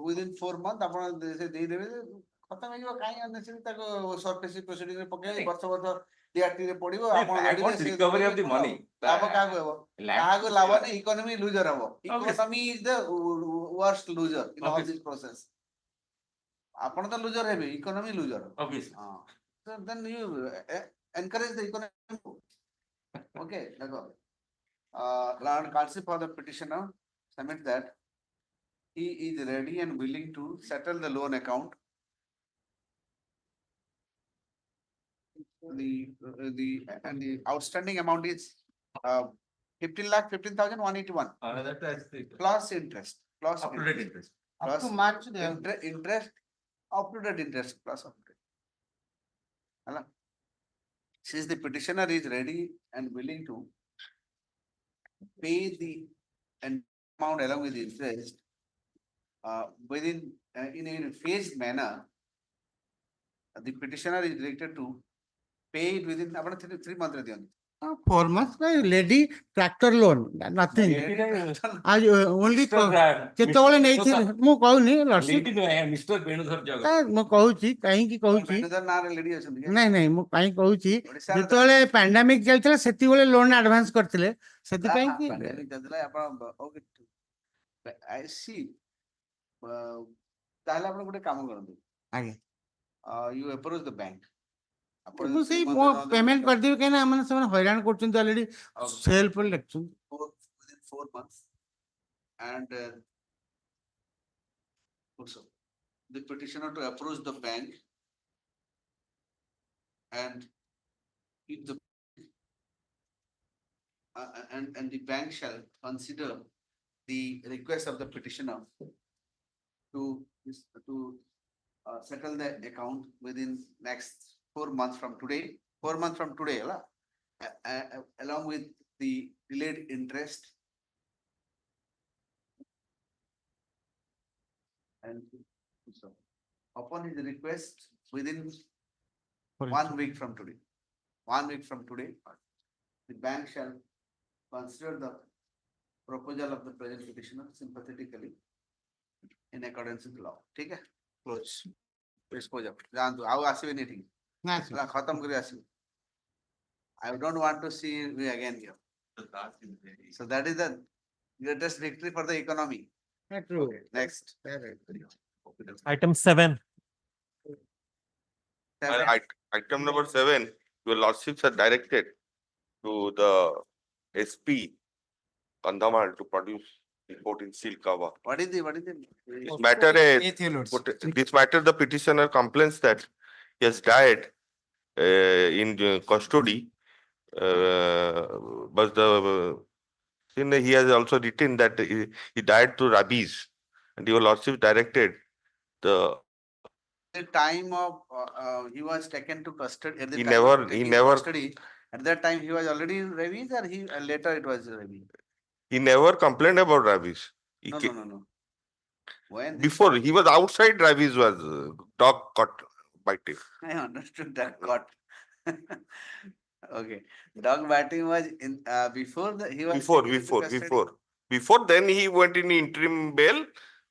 within 4 months ଆପଣ ସେ ଦେଇଦେବେ खत्म ହେଇଯିବ କାହିଁ unnecessary ତାକୁ surface proceeding ରେ ପକେଇ ନାଇଁ। ବର୍ଷ ବର୍ଷ DRT ରେ ପଡିବ ନାଇଁ, ଆପଣ bank ଲଢିଲେ wants ସେ recovery of the କଣ money. ଲାଭ କାହାକୁ ହେବ Land- କାହାକୁ ଲାଭ ନାହିଁ ଇକୋନୋମି ଲୁଜର ହବ Obvious. Economy is the worst loser in all Obvious. this process ଆପଣ ତ ଲୁଜର ହେବେ economy loser Obviously. so then you encourage the economy okay ଦେଖ Lord counsel for the petitioner submit that he is ready and willing to settle the loan account and the outstanding amount is 15,15,181 That's the plus interest plus up to date interest. Up plus to March, they have. interest up to date interest plus up to date. Hello? Since the petitioner is ready and willing to pay the amount along with the interest within in a phased manner, the petitioner is directed to pay it within about 3 months. 4 months, lady tractor loan, nothing. As only କେତେବେଳେ ନେଇଥିଲେ ମୁଁ କହୁନି lordship Mr. Benudhar Jagat. ମୁଁ କହୁଛି କାହିଁକି କହୁଛି ବେଣୁଧର ନାଁରେ lady ଅଛନ୍ତି କି? ନାଇଁ ନାଇଁ ମୁଁ କାହିଁକି କହୁଛି ଓଡ଼ିଶାର ଯେତେବେଳେ ପାଣ୍ଡାମିକ ଚାଲିଥିଲା ସେତିକିବେଳେ ଲୋନ ଆଡଭାନ୍ସ କରିଥିଲେ ସେଥିପାଇଁ କି pandemic ଚାଲିଥିଲା ଆପଣ okay I see ତାହେଲେ ଆପଣ ଗୋଟେ କାମ କରନ୍ତୁ ଆଜ୍ଞା you approach the bank ମୁଁ ସେଇ ମୋ ପେମେଣ୍ଟ କରିଦେବି କାହିଁକି ନା ମାନେ ସେମାନେ ହଇରାଣ କରୁଛନ୍ତି ଅଲରେଡି ସେଲ୍ ପରେ ଲେଖୁଛନ୍ତି within 4 months and also the petitioner to approach the bank and if the and the bank shall consider the request of the petitioner to settle the account within next 4 months from today. 4 months from today, along with the delayed interest and so upon his request within 1 week from today. 1 week from today, the bank shall consider the proposal of the present petitioner sympathetically in accordance with law. ठीक है? Close. Dispose of. जानतो आओ आसिबे नहीं ठीक. ନା ला खत्म करी आसिबे. I don't want to see you again here. So that is the greatest victory for the economy. true. Okay, next. Item 7. Item number 7, your lordships are directed to the SP Kandhamal to produce report in seal cover. What is the This matter, this matter, the petitioner complains that he has died in custody, but then he has also written that he died to rabies, and your lordship directed the time of he was taken to custody at the He time never- of he taking never- custody at that time he was already rabies or he later it was rabies. he never complained about rabies. He ca- No. When this Before he was outside, rabies was dog got biting. I understood that got okay. Dog biting was in before the he was taken into custody. Before then he went in interim bail,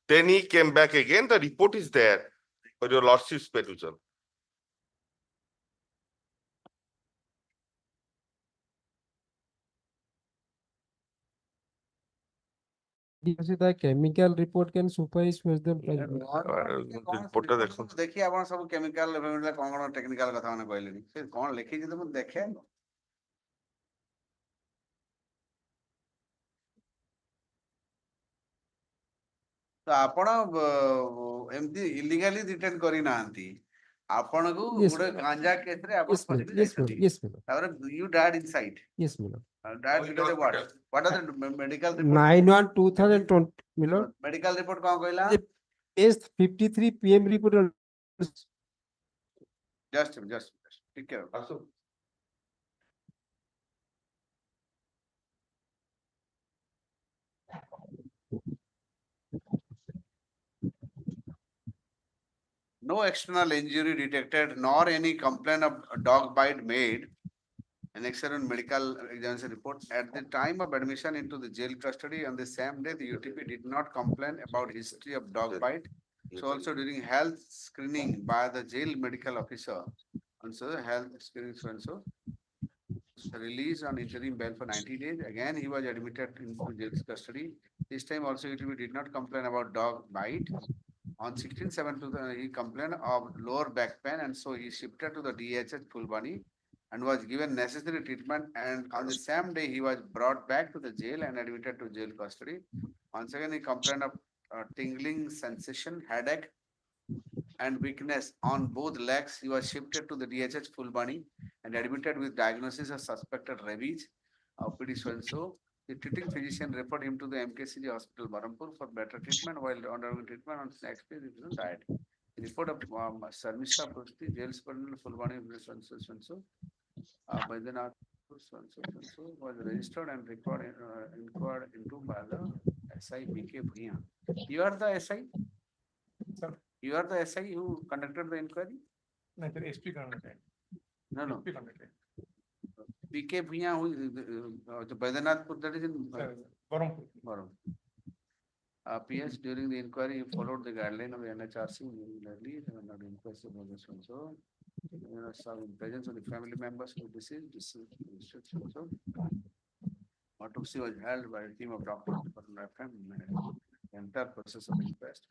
then he came back again. The report is there for your lordship's perusal. The chemical report can supervise them. Report ଟା ଦେଖନ୍ତୁ। देखिए ଆପଣ ସବୁ chemical କଣ technical କଥା ମାନେ କହିଲେନି ସେ କଣ ଲେଖିଛି ତ ମୁଁ ଦେଖେ ତ ଆପଣ ଏମିତି ଇଲିଗାଲି ରିଟର୍ନ କରିନାହାନ୍ତି ଆପଣଙ୍କୁ Yes, ଗୋଟେ ଗାଞ୍ଜା କେସରେ ଆପଣ Yes, madam. ଫସିକି Yes, madam. ଯାଇଛନ୍ତି Yes, madam. ତାପରେ you died inside Yes, madam. died because of what are the medical report 9/1/2020, my lord. medical report କଣ କହିଲା The Page 53 PM report. just take care no external injury detected nor any complaint of dog bite made. An excellent medical examination report. At the time of admission into the jail custody on the same day, the UTP did not complain about history of dog bite Yes, So sir. also during health screening by the jail medical officer, and so the health screening so and so, released on interim bail for 90 days. Again, he was admitted into jail custody. This time also he did not complain about dog bite. On 16/7, he complained of lower back pain, and so he shifted to the DHH Fulbani and was given necessary treatment. And on the same day, he was brought back to the jail and admitted to jail custody. Once again, he complained of tingling sensation, headache, and weakness on both legs. He was shifted to the DHH Fulbani and admitted with diagnosis of suspected rabies, PD so and so. The treating physician referred him to the MKCG hospital, Barampur, for better treatment. While undergoing treatment on next day, he died. The report of Sarmishra Prusthi, jail superintendent Fulbani, so and so, Baidyanath, so and so, was registered and inquired into by the SI BK Bhuiya. You are the SI? Sir. You are the SI who conducted the inquiry? No, sir, SP conducted. No, no. SP conducted. BK Bhuiya, who is the Baidyanath, that is in Sir, Barampur. Baram. PS during the inquiry, he followed the guideline of the NHRC regularly and not impressive on this one. So, some in presence of the family members who deceased, restriction. So, autopsy was held by a team of doctors for the entire process of inquest.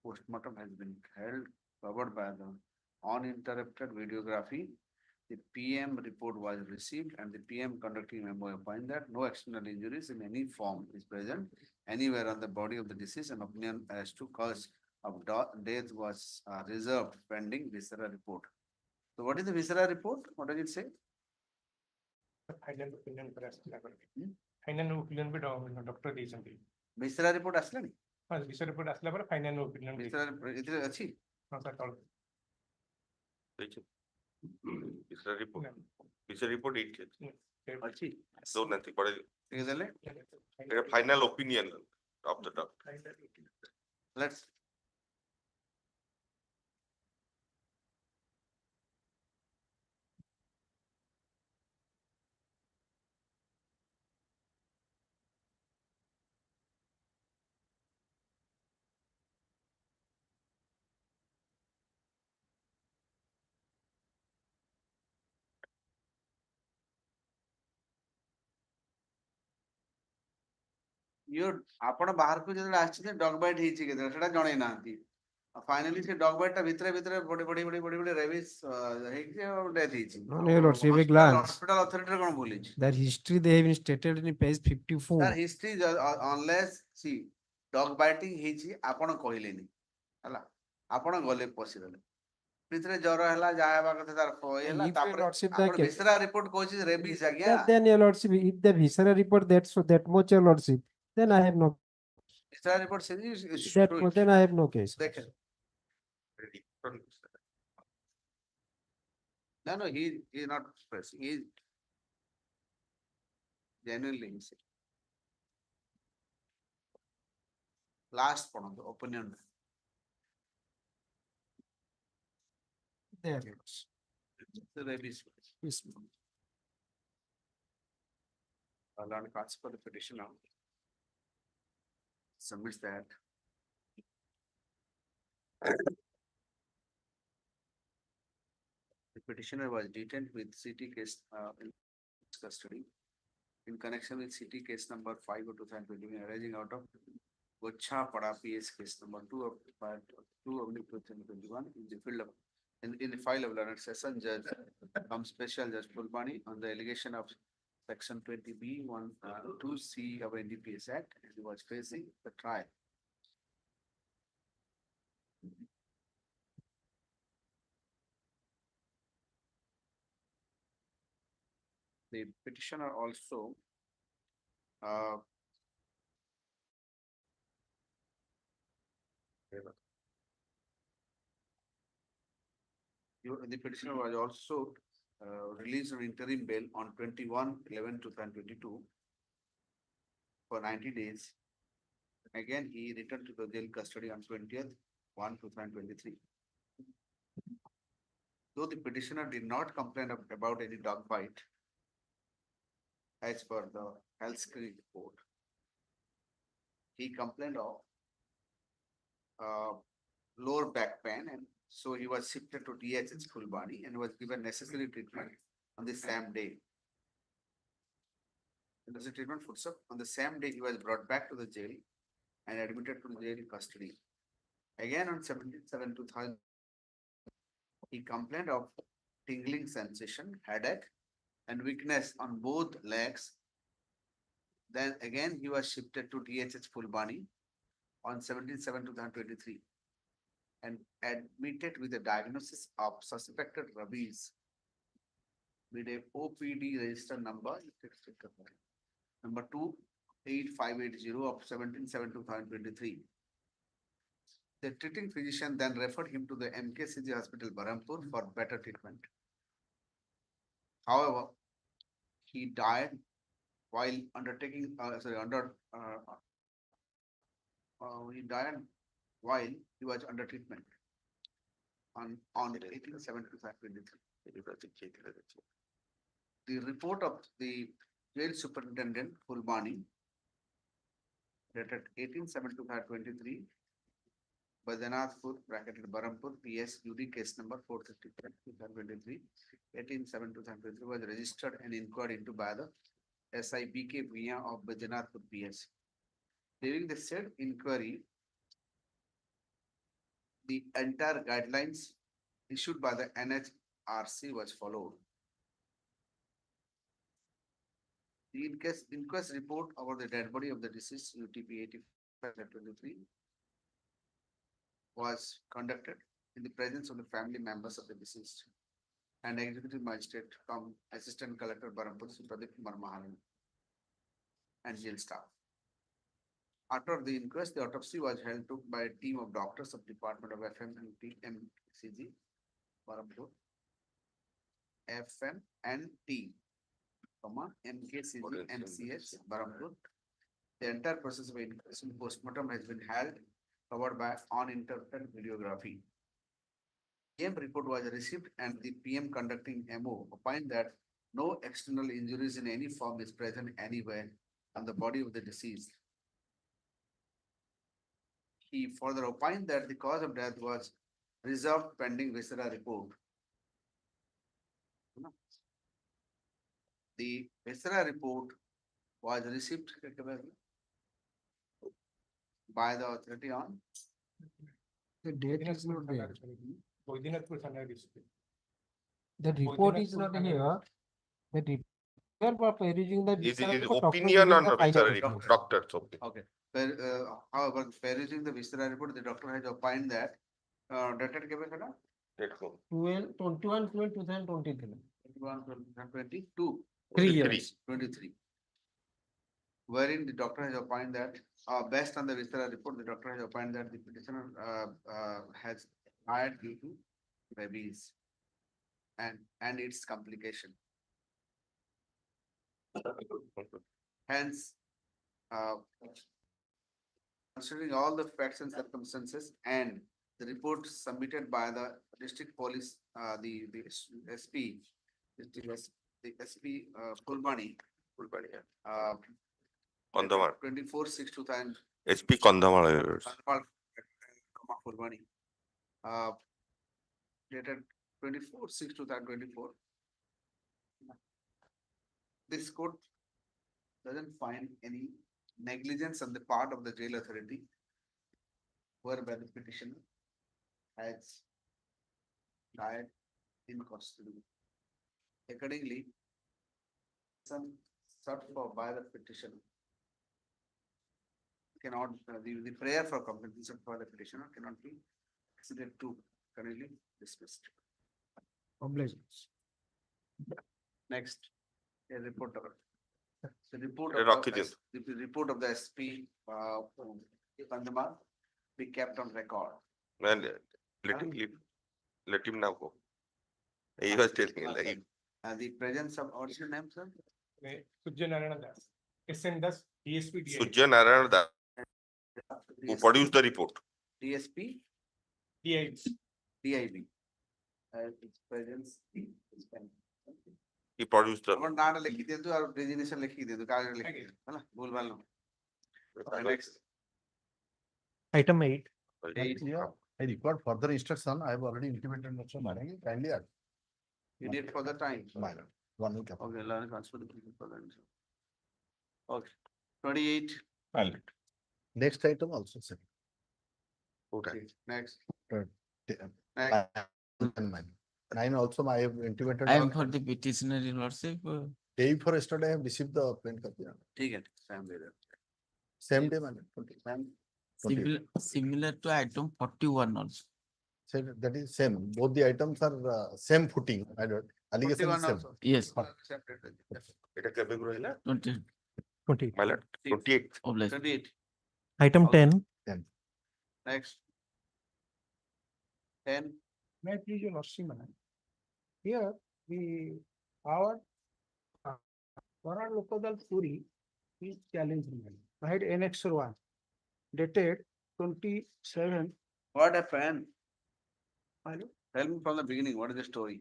Postmortem has been held, covered by the uninterrupted videography. The PM report was received and the PM conducting memo find that no external injuries in any form is present anywhere on the body of the deceased, and opinion as to cause of death was reserved pending viscera report. So what is the viscera report? What does it say? Final opinion पर असला पर final opinion भी doctor ଦେଇଛନ୍ତି Viscera report ଆସିଲାଣି? ହଁ ବିଷୟ report ଆସିଲା ପରେ final opinion Viscera ଏଥିରେ ଅଛି? ହଁ ସାର୍ ତଳ Viscera report. Viscera report ଏଇଠି ଅଛି. ଅଛି? ଦଉନାହାନ୍ତି ପଢେଇ ଟିକେ ଦେଲେ? ଏଇଟା final opinion of the doctor. Let's. ଆପଣ ବାହାରକୁ ଯେତେବେଳେ ଆସିଛନ୍ତି ଡଗ ବାଇଟ୍ ହେଇଛି କେତେବେଳେ ସେଟା ଜଣେଇ ନାହାନ୍ତି। ଫାଇନାଲି ସେ ଡଗ ବାଇଟ୍ ଟା ଭିତରେ ବଢି ରେବିସ୍ ହେଇକି ଡେଥ୍ ହେଇଛି। No, no, your lordship, a glance. Hospital authority କଣ ଭୁଲିଛି? That history they have been stated in page 54. Sir, history unless see dog biting ହେଇଛି ଆପଣ କହିଲେନି ହେଲା ଆପଣ gale ପଶିଗଲେ ଭିତରେ ଜ୍ୱର ହେଲା ଯାହା ହେବା କଥା ତାର ହେଲା If your ତାପରେ lordship ଆପଣ that ଭିସରା ରିପୋର୍ଟ କହୁଛି ରେବିସ୍ ଆଜ୍ଞା then your lordship, if the viscera report that much your lordship, then I have no viscera report ସେ that much, then I have no case. ଦେଖେ no he is not expressing, he is genuinely missing. Last ପଢନ୍ତୁ opinion There your lordship. the rabies Yes. learned parts for the petitioner submits that the petitioner was detained with CT case in custody in connection with CT case number 5 of 2020 arising out of Gocha Pada PS case number 2 of 2021 in the field of in the file of learned session judge special judge Fulbani on the allegation of section 20B 2C of NDPS Act, and he was facing the trial. The petitioner also the petitioner was also released on interim bail on 21/11/2022 for 90 days. Again, he returned to the jail custody on 20th/1/2023. Though the petitioner did not complain about any dog bite, as per the health screening report, he complained of lower back pain, and so he was shifted to DHS Fulbani and was given necessary treatment on the same day. Necessary treatment footstep. On the same day, he was brought back to the jail and admitted to the jail custody. Again on 17/7/2000, he complained of tingling sensation, headache, and weakness on both legs. Then again, he was shifted to DHS Fulbani on 17/7/2023 and admitted with a diagnosis of suspected rabies with a OPD register number 28580 of 17/7/2023. The treating physician then referred him to the MKCG Hospital Berhampur for better treatment. However, he died while undertaking, he died while he was under treatment on 18/7/2023. The report of the jail superintendent Fulbani dated 18/7/2023, Bajanathpur bracketed Berhampur PS UD case number 453/2023, 18/7/2023 was registered and inquired into by the SI BK Miya of Bajanathpur PS. During the said inquiry, the entire guidelines issued by the NHRC was followed. The inquest report over the dead body of the deceased UTP 85/23 was conducted in the presence of the family members of the deceased and executive magistrate from Assistant Collector Berhampur Pradeep Kumar Maharan and jail staff. After the inquest, the autopsy was held to by a team of doctors of Department of FM and MCG Berhampur, FM and T, MKCG MCH Berhampur. The entire process of inquest and postmortem has been held, covered by uninterrupted videography. PM report was received and the PM conducting MO opined that no external injuries in any form is present anywhere on the body of the deceased. He further opined that the cause of death was reserved pending viscera report. The viscera report was received by the authority on The date is not there. Bojinathpur Thana district. The report is not here. The report for perusing the. Is viscera his report, doctor opinion giving on the the final viscera opinion. report, doctor's opinion. Okay. However, perusing the viscera report, the doctor has opined that dated Let's go. 21/12/2023. 2022. 3 23. years. 23. Wherein the doctor has opined that, based on the viscera report, the doctor has opined that the petitioner has died due to rabies and its complication. Hence, considering all the facts and circumstances and the report submitted by the district police, the SP, the SP Fulbani, Kandhamal. 24/6/2000. SP Kandhamal. Fulbani. Dated 24/6/2024. This court doesn't find any negligence on the part of the jail authority whereby the petitioner has died in custody. Accordingly, some sought for by the petitioner cannot, the prayer for compensation for the petitioner cannot be acceded to, currently dismissed. Obligations. Next, a report of the report A of Rocky the report of the SP Kandhamal be kept on record. Man, let him leave. Let him now go. He was telling like. And the presence of, what's your name, sir? Sujya Narayana Das. SN Das DSP DI. Sujya Narayan Das, who produced the report. DSP, DI. DIB. Its presence is pending. He produced the. আমার নাটা লিখি দিন তো আর resignation লিখি দিন তো কাগজ লিখি দিন হ্যাঁ ভুল ভালো Next. Item 8. Eight. I require further instruction. I have already intimated Mr. Managi, kindly add. You need for the time. Minor, 1 week. Okay, learn transfer the people for that. Okay, 28. Next item also, sir. Okay, next. Uh, Next. 9 also I have intimated. I am for the petitioner, your lordship. Day before yesterday, I have received the print copy. ठीक है, same way there. Same day, man. 20. Similar to item 41 also. Said that is same. Both the items are same footing. I don't. Allegation 41 is same. also. Yes, এটা কেবে করে হইলা 20 my lord 28 obliged. 28. Item Okay. 10. Next. 10. May I please your lordship, madam? Here, our Varan Lokadal Puri is challenging. I had annex 1 dated 27. What happened? Hello? Tell me from the beginning, what is the story?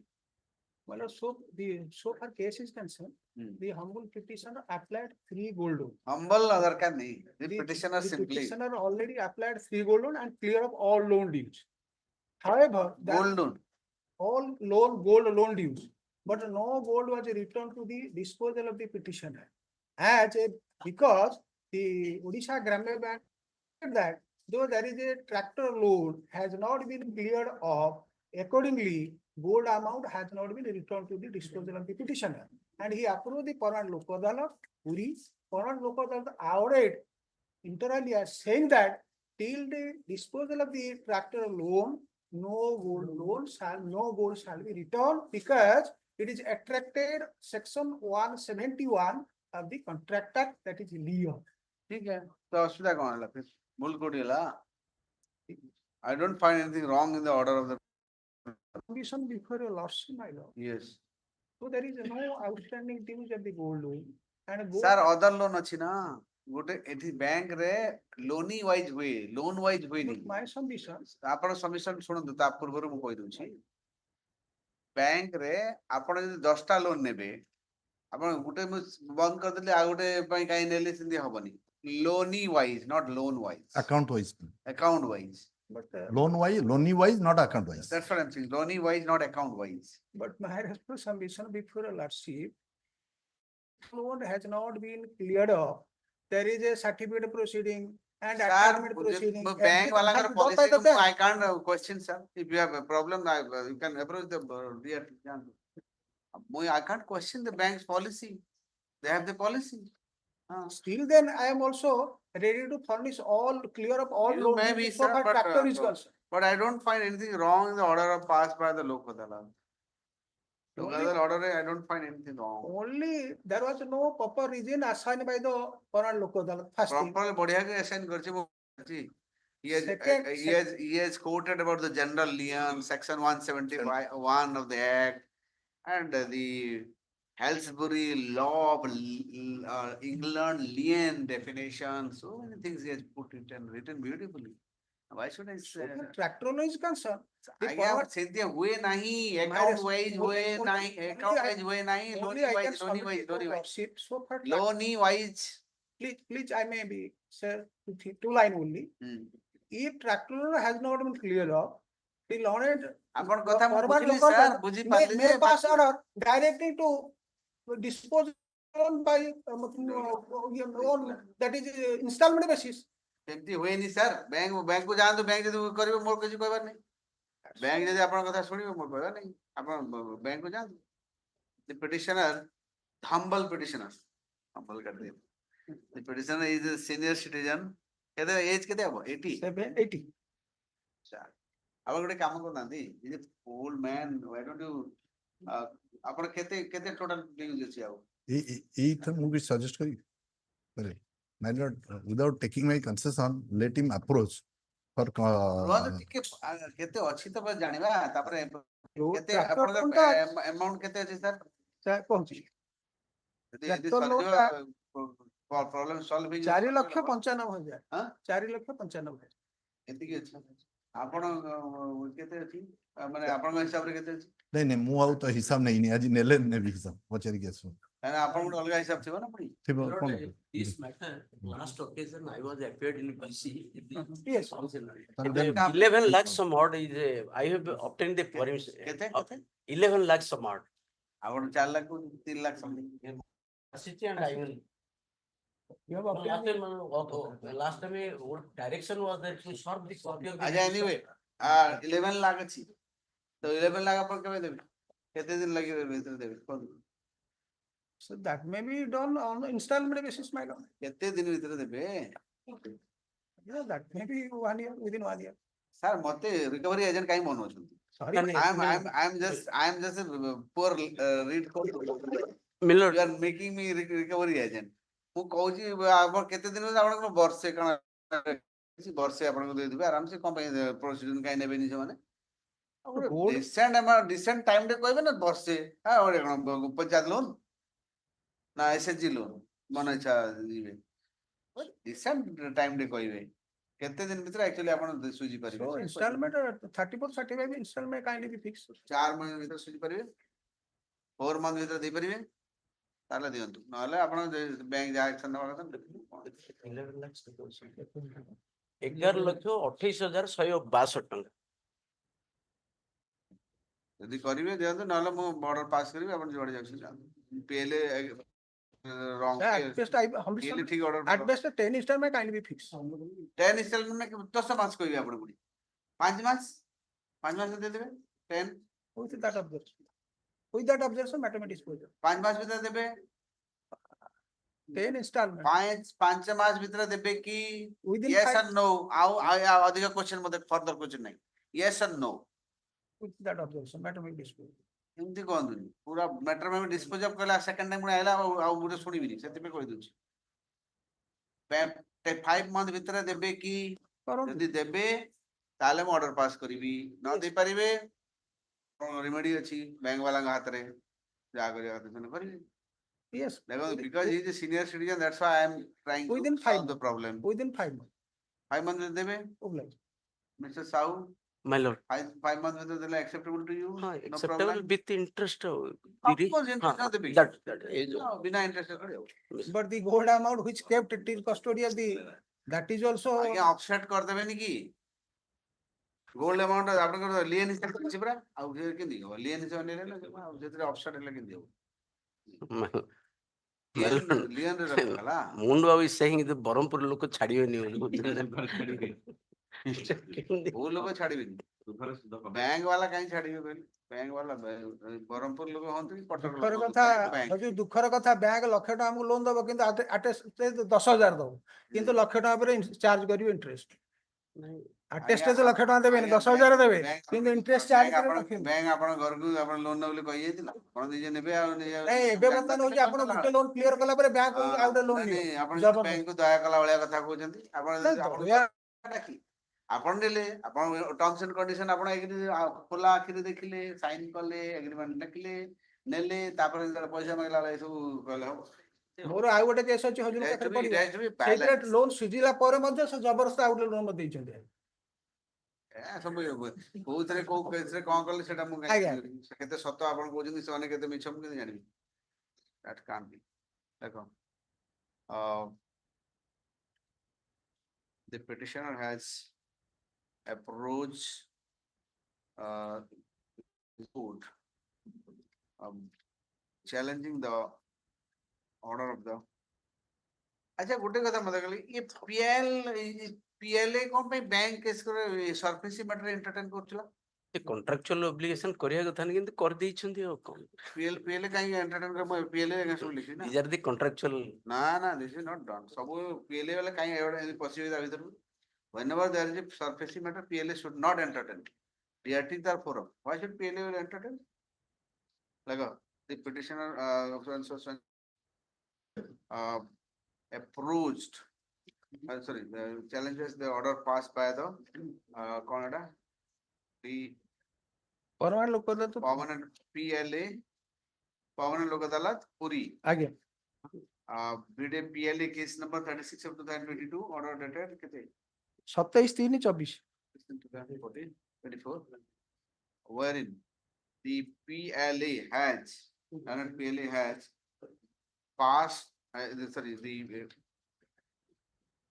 Well, so far case is concerned, Hmm. the humble petitioner applied 3 gold loan. Humble other can नहीं. The The- petitioner the simply. petitioner already applied 3 gold loan and clear up all loan dues. However, Gold loan. all gold loan dues, but no gold was returned to the disposal of the petitioner. Because the Odisha Gramya Bank said that though there is a tractor loan has not been cleared off, accordingly, gold amount has not been returned to the disposal of the petitioner. And he approved the Paran Lokadala Puri. Paran Lokadala ordered inter alia saying that till the disposal of the tractor loan, no gold shall be returned because it is attracted section 171 of the contract act, that is lien. ठीक है. तो असुविधा कौन है फिर? मूल code ये ला. I don't find anything wrong in the order of the. Condition before your lordship, my lord. Yes. So there is no outstanding dues at the gold loan. And gold, Sir, other loan ଅଛି ନା. ଗୋଟେ ଏଠି bank ରେ Loni wise ହୁଏ, loan wise ହୁଏନି. my submission, ଆପଣ submission ଶୁଣନ୍ତୁ, ତା ପୂର୍ବରୁ ମୁଁ କହିଦଉଛି. ବ୍ୟାଙ୍କ ରେ ଆପଣ ଯଦି 10ଟା ଲୋନ ନେବେ, ଆପଣ ଗୋଟେ ମୁଁ ବନ୍ଦ କରିଦେଲେ ଆଉ ଗୋଟେ ପାଇଁ କାହିଁ ନେଲେ ସେମିତି ହବନି. Loni wise, not loan wise. Account wise. Account wise. but Loan wise, not account wise. That's what I'm saying. Loan wise, not account wise. but my submission before your lordship, loan has not been cleared up. There is a certificate proceeding and Sir, attachment proceeding. bank everything वाला has का been done by policy the को bank. I can't question, sir. If you have a problem, you can approach the I can't question the bank's policy. They have the policy. Still then I am also ready to furnish all, clear up all You loan may dues be, so sir, far but, tractor is concerned. But I don't find anything wrong in the order of passed by the Lok Adalat. Lok Adalat order, I don't find anything wrong. Only there was no proper reason assigned by the Paran Lokadalat. First thing. Properly बढ़िया के assign करचे वो करची. Second- He has quoted about the general lien, section 171 of the act, and the Halsbury law of England lien definition. So many things he has put it and written beautifully. Why should I say? Tractor loan is concerned. The आगे आप Paran- सीधे हुए नहीं, account wise हुए नहीं, account wise हुए नहीं, Only loan I can wise, loan submit wise, to loan your wise, lordship, so far. loan wise. Please, I may be, sir, two line only. If tractor loan has not been cleared up, the loaned. ଆପଣ କଥା ମୁଁ Paran ବୁଝିଲି Lokadalat sir, ବୁଝି ପାରିଲି may ଯେ pass order directing to dispose loan by loan, that is installment basis. ସେମିତି ହୁଏନି sir. Bank କୁ ଯାଆନ୍ତୁ, ବ୍ୟାଙ୍କ ଯଦି କରିବ ମୋର କିଛି କହିବାର ନାହିଁ. ବ୍ୟାଙ୍କ ଯଦି ଆପଣଙ୍କ କଥା ଶୁଣିବ ମୋର କହିବାର ନାହିଁ. ଆପଣ ବ୍ୟାଙ୍କ କୁ ଯାଆନ୍ତୁ. The petitioner, humble petitioner, humble କରିଦେବେ. The petitioner is a senior citizen. କେତେ ଏଜ୍ କେତେ ହବ? 80. 780. ଆପଣ ଗୋଟେ କାମ କରୁନାହାନ୍ତି, is it old man, why don't you ଆପଣ କେତେ total dues ଅଛି ଆଉ? Ethan movie suggest kari. My lord, without taking my concession, let him approach for ରୁହନ୍ତୁ ଟିକେ କେତେ ଅଛି ତ ଜାଣିବା, ତାପରେ କେତେ Tractor ଆପଣଙ୍କର loan ଟା amount କେତେ ଅଛି sir? କହୁଛି ଯଦି Tractor loan ସରିଯିବ, ଟା problem solve ହେଇଯିବ. 4,95,000. ହଁ? 4,95,000. ଏତିକି ଅଛି. ଆପଣ କେତେ ଅଛି? ମାନେ ଆପଣଙ୍କ ହିସାବରେ କେତେ ଅଛି? नहीं नहीं मुझे तो हिसाब नहीं आज नेले ने भी हिसाब पचारि के आसो କାହିଁକି ନା ଆପଣଙ୍କର ଅଲଗା ହିସାବ ଥିବ ନା ପୁଣି। ଥିବ Lord, କଣ? This matter, last occasion I was appeared in BC. Yes. Then- 11 lakhs some odd is, I have obtained the permission. କେତେ of କେତେ 11 lakhs some odd. ଆପଣ 4 ଲାଖ 3 ଲାଖ something। Assistant and I will. You have Last obtained time, last time, what direction was that to serve the copy of the. ଆଚ୍ଛା anyway 11 ଲାଖ ଅଛି ତ 11 ଲାଖ ଆପଣ କେବେ ଦେବେ କେତେ ଦିନ ଲାଗିବ ଭିତରେ ଦେବେ କୁହନ୍ତୁ so that may be done on the installment basis, my lord. କେତେ ଦିନ ଭିତରେ ଦେବେ Yeah, that may be 1 year, within 1 year. Sir ମତେ ରିକଭରି ଏଜେଣ୍ଟ କାହିଁ ବନଉଛନ୍ତି Sorry. I am just a poor read code Miller, you are making me recovery agent ମୁଁ କହୁଛି ଆପଣ କେତେ ଦିନ ଆପଣଙ୍କର ବର୍ଷେ କଣ ବର୍ଷେ ଆପଣଙ୍କୁ ଦେଇଦେବେ ଆରାମସେ କଣ ପାଇଁ ପ୍ରୋସିଡିଂ କାହିଁ ନେବେନି ସେମାନେ Board- ଡିସେଣ୍ଟ ଟାଇମ ରେ କହିବେ ନା ବର୍ଷେ ହଁ ଗୋଟେ କଣ ପଞ୍ଚାୟତ ଲୋନ ନା ଏସଏଚଜି ଲୋନ ମନ ଇଚ୍ଛା ଯିବେ ଡିସେଣ୍ଟ ଟାଇମ ରେ କହିବେ କେତେ ଦିନ ଭିତରେ ଆକ୍ଚୁଆଲି ଆପଣ ସୁଝି So ପାରିବେ installment 34, 35 installment kindly be fixed. 4 ମାସ ଭିତରେ ସୁଝି ପାରିବେ 4 ମାସ ଭିତରେ ଦେଇପାରିବେ ତାହେଲେ ଦିଅନ୍ତୁ ନହେଲେ ଆପଣ ବ୍ୟାଙ୍କ ଯାହା ଆକ୍ସନ ନେବା କଥା ନେବେ। 11 lakhs 11,28,162 ଟଙ୍କା। ଯଦି କରିବେ ଦିଅନ୍ତୁ ନହେଲେ ମୁଁ ବର୍ଡର ପାସ୍ କରିବି ଆପଣ ଯୁଆଡେ ଯାଉଛନ୍ତି ଯାଆନ୍ତୁ PLA Yeah, at best, humble PLA sir, ଠିକ at order best 10 installment kindly be fixed. 10 instalment 10 ମାସ କହିବେ ଆପଣ ପୁଣି 5 ମାସ ଦେଇଦେବେ 10 With that objection. With that objection, mathematics disposal. 5 ମାସ ଭିତରେ ଦେବେ 10 installment. 5 ମାସ ଭିତରେ ଦେବେ କି Within yes 5 or no ଆଉ ଅଧିକ କ୍ୱେଶ୍ଚନ ମତେ ଫର୍ଦର କ୍ୱେଶ୍ଚନ ନାହିଁ yes or no with that objection, mathematics disposal. ଏମିତି କୁହନ୍ତୁନି ପୁରା ମ୍ୟାଟର ଆମେ ଡିସ୍ପୋଜ ଅଫ କଲା ସେକେଣ୍ଡ ଟାଇମ ପୁଣି ଆଇଲା ଆଉ ଗୋଟେ ଶୁଣିବିନି ସେଥିପାଇଁ କହିଦଉଛି 5 ମନ୍ଥ ଭିତରେ ଦେବେ କି କରନ୍ତୁ। ଯଦି ଦେବେ ତାହେଲେ ମୁଁ ଅର୍ଡର ପାସ୍ କରିବି ନ ଦେଇପାରିବେ ରିମେଡି ଅଛି ବ୍ୟାଙ୍କ ବାଲାଙ୍କ ହାତରେ ଯାହା କରିବା କଥା ସେମାନେ କରିବେ Yes. ଦେଖନ୍ତୁ because he is a senior citizen that's why I am trying Within to 5 solve the problem Within 5 months. 5 months ଦେବେ Obliged. Mr. Sahu My lord. 5 months ଭିତରେ ଦେଲେ acceptable to you no Acceptable problem with interest. of course interest not ଦେବେ That is. No, ବିନା interest କରିବ But the gold amount which kept till custodial, that is also. ଆଜ୍ଞା offset କରିଦେବେନି କି gold amount ଆପଣଙ୍କର ଲିଏନ ହିସାବ ଅଛି ପରା ଆଉ କେମିତି ହବ ଲିଏନ ହିସାବ ନେଲେ ନା ଆଉ ସେଥିରେ ଅଫସେଟ ହେଲେ କେମିତି ହବ ଲିଏନ ରେ ରଖାଗଲା ମୁଣ୍ଡ ବାବୁ is saying the ବ୍ରହ୍ମପୁର ଲୋକ ଛାଡିବେନି କୋଉ ଲୋକ ଛାଡିବେନି ବ୍ୟାଙ୍କ ବାଲା କାହିଁ ଛାଡିବେ କହିଲେ ବ୍ୟାଙ୍କ ବାଲା ବ୍ରହ୍ମପୁର ଲୋକ ହୁଅନ୍ତୁ କି କଟକ ଦୁଃଖର ଲୋକ କଥା ବ୍ୟାଙ୍କ ହଉଛି ଦୁଃଖର କଥା ବ୍ୟାଙ୍କ 1 ଲକ୍ଷ ଟଙ୍କା ଆମକୁ ଲୋନ ଦବ କିନ୍ତୁ 10,000 ଦବ କିନ୍ତୁ 1 ଲକ୍ଷ ଟଙ୍କା ପରେ ଚାର୍ଜ କରିବ ଇଣ୍ଟରେଷ୍ଟ ଆଟେଷ୍ଟ 1 ଲକ୍ଷ ଟଙ୍କା ଦେବେନି 10,000 ଦେବେ କିନ୍ତୁ ଇଣ୍ଟରେଷ୍ଟ ଚାର୍ଜ କରିବେ ଲକ୍ଷେ। ବ୍ୟାଙ୍କ ଆପଣଙ୍କ ଘରକୁ ଆପଣ ଲୋନ ନେବେ ବୋଲି କହିଯାଇଥିଲା ଆପଣ ନିଜେ ନେବେ ଆଉ ନାଇଁ ଏବେ ବର୍ତ୍ତମାନ ହଉଛି ଆପଣ ଗୋଟେ ଲୋନ କ୍ଲିୟର କଲା ପରେ ବ୍ୟାଙ୍କ ଆଉ ଗୋଟେ ଲୋନ ନିଅ ଆପଣ ଜବରଦସ୍ତ। ବ୍ୟାଙ୍କକୁ ଦୟା କଲା ଭଳିଆ କଥା କହୁଛନ୍ତି ଆପଣ ନାଇଁ, ଦୟା- ଆପଣ ନେଲେ ଆପଣ ଟର୍ମସ ଆଣ୍ଡ କଣ୍ଡିସନ ଆପଣ ଖୋଲା ଆଖିରେ ଦେଖିଲେ ସାଇନ କଲେ ଏଗ୍ରିମେଣ୍ଟ ଲେଖିଲେ ନେଲେ ତାପରେ ଯେତେବେଳେ ପଇସା ମାଗିଲା ବେଳେ ସବୁ କହିଲେ ହବ ମୋର ଆଉ ଗୋଟେ କେସ୍ ଅଛି ହଜୁର ପାଖରେ ପଡିବ ସେଇଥିରେ ଲୋନ ସୁଝିଲା ପରେ ମଧ୍ୟ ସେ ଜବରଦସ୍ତ ଆଉ ଗୋଟେ ଲୋନ ଦେଇଛନ୍ତି ସବୁ କୋଉଥିରେ କୋଉ କେସରେ କଣ କଲେ ସେଟା ମୁଁ ଆଜ୍ଞା। ସେ କେତେ ସତ ଆପଣ କହୁଛନ୍ତି ସେମାନେ କେତେ ମିଛ ମୁଁ କେମିତି ଜାଣିବି that can't be ଦେଖ the petitioner has approached the court challenging the order of the अच्छा गोटे कथा मत कहली ये पीएलए कोन पे बैंक केस करे SARFAESI matter entertain करथला contractual obligation କରିବା କଥା ନାହିଁ କିନ୍ତୁ କରିଦେଇଛନ୍ତି ଆଉ କଣ पीएलए काई एंटरटेन कर पीएलए अगेंस्ट लिखी ना these are the contractual ना दिस इज नॉट डन सब पीएलए वाला काई एवढे पसिबल भीतर whenever there is a surface matter PLA should not entertain DRT is the forum why should PLA will entertain like the petitioner approached sorry the challenges the order passed by the Canada the permanent लोक अदालत permanent PLA permanent लोक अदालत पुरी आगे BD PLA case number 36 of 2022 order dated कितने 27/3/24 24 wherein the PLA has passed, sorry,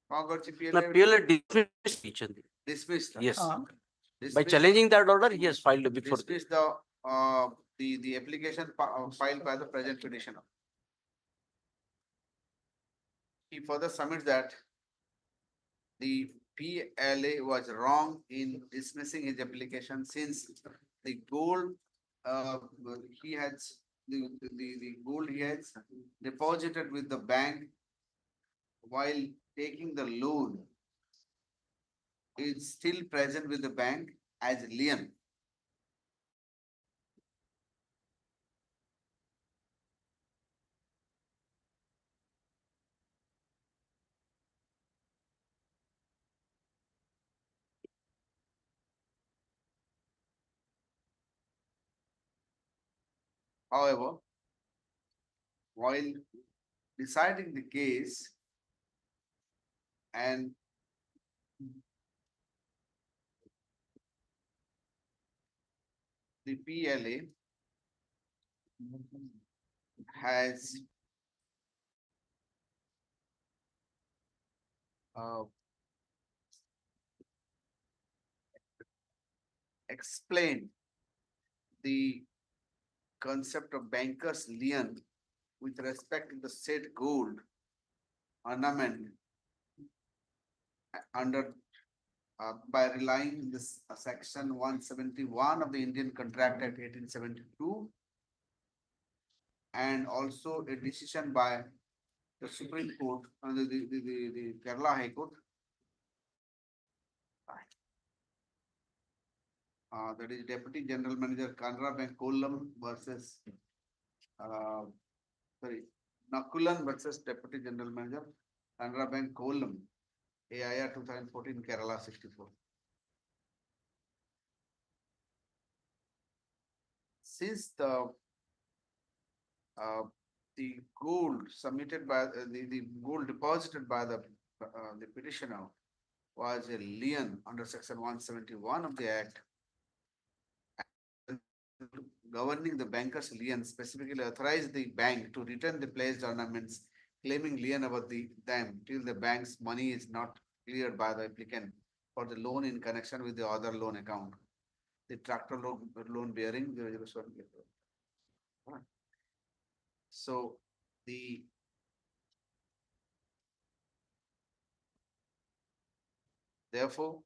Congress The PLA dismissed dismissed. Yes. By dismissed- challenging that order, he has filed before. dismiss the application filed by the present petitioner. He further submits that the PLA was wrong in dismissing his application since the gold he has the gold he has deposited with the bank while taking the loan is still present with the bank as lien. However, while deciding the case and the PLA has explained the concept of banker's lien with respect to the said gold ornament under by relying this section 171 of the Indian Contract Act 1872 and also a decision by the Supreme Court under the Kerala High Court. That is Deputy General Manager Canara Bank Kollam versus Nakulan versus Deputy General Manager Canara Bank Kollam, AIR 2014 Kerala 64. Since the gold submitted by the gold deposited by the petitioner was a lien under section 171 of the Act governing the banker's lien specifically authorized the bank to return the pledged ornaments claiming lien over them till the bank's money is not cleared by the applicant for the loan in connection with the other loan account. The tractor loan bearing 007. So therefore,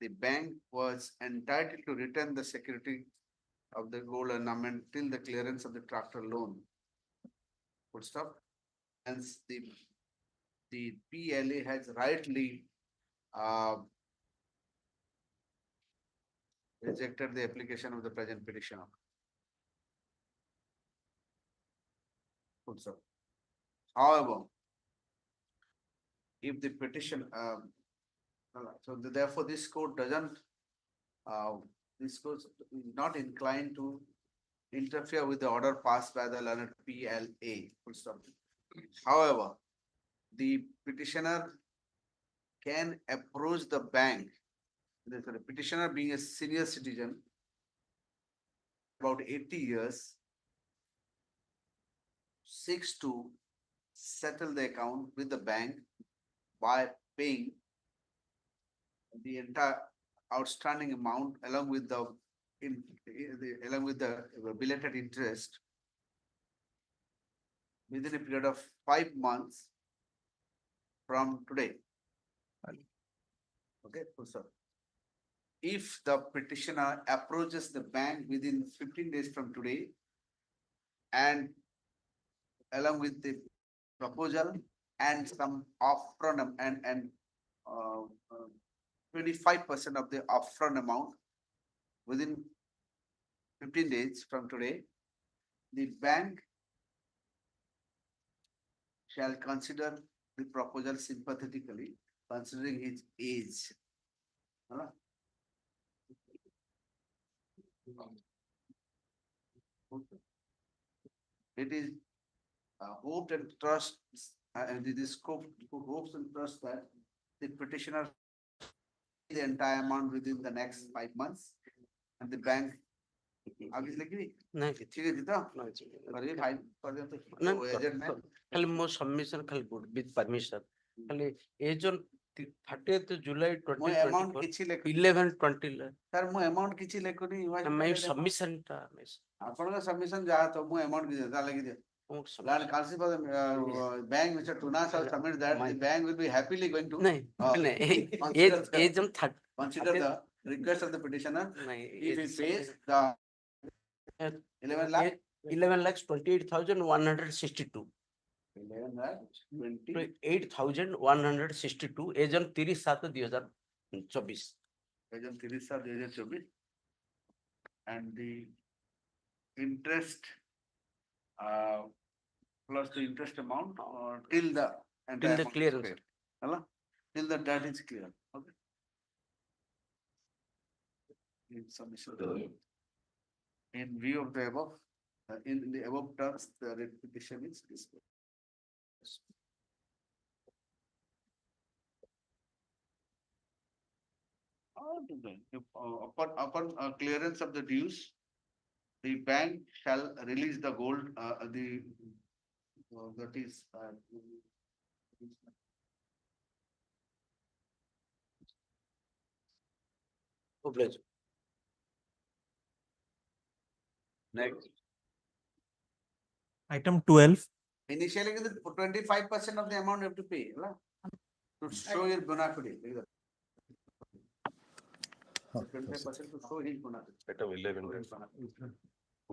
the bank was entitled to return the security of the gold ornament till the clearance of the tractor loan. Full stop. Hence, the PLA has rightly rejected the application of the present petitioner. Full stop. However, if the petition, therefore this court doesn't, this court is not inclined to interfere with the order passed by the learned PLA. Full stop. However, the petitioner can approach the bank. The petitioner being a senior citizen, about 80 years, seeks to settle the account with the bank by paying the entire outstanding amount along with the belated interest within a period of 5 months from today. Okay, so if the petitioner approaches the bank within 15 days from today and along with the proposal and some upfront and 25% of the upfront amount within 15 days from today, the bank shall consider the proposal sympathetically, considering his age. It is hoped and trust, this scope hopes and trust that the petitioner the entire amount within the next 5 months, and the bank ଆଉ କିଛି ଲେଖିବି ନାଇଁ ଠିକ ଅଛି ତ କରିବି file କରିଦିଅନ୍ତୁ ନା ଏଜେଣ୍ଟ ନାଇଁ ଖାଲି ମୋ ସବମିଶନ ଖାଲି ଗୁଡ ବିଥ ପରମିଶନ ଖାଲି ଏଜ ଅନ 30th ଜୁଲାଇ ମୁଁ amount 2024 କିଛି ଲେଖୁନି 11:20 ସାର୍ ମୁଁ amount କିଛି ଲେଖୁନି why should I my let amount? submission ଟା ଆପଣଙ୍କ ସବମିଶନ ଯାହା ତ ମୁଁ amount କିଛି ତା ଲେଖିଦିଅ Lord Council for the bank, Mr. Tunas has submitted that, the bank will be happily going to ନାଇଁ ନାଇଁ consider age on consider the request of the petitioner if he pays the 11 lakh, 11,28,162 11 lakh, 20, 8,162 as on 30/7/2024 agent 30/7/2024 and the interest plus the interest amount till the entire the amount is clearance. paid. Hello? Till the debt is clear. Okay. In submission. In view of the above, in the above terms, the writ petition is dismissed. Upon clearance of the dues, the bank shall release the gold, that is. Oblige. Next. Item 12. Initially, 25% of the amount you have to pay, right? To show your bona fide. 25% to show his bona fide. Item 11.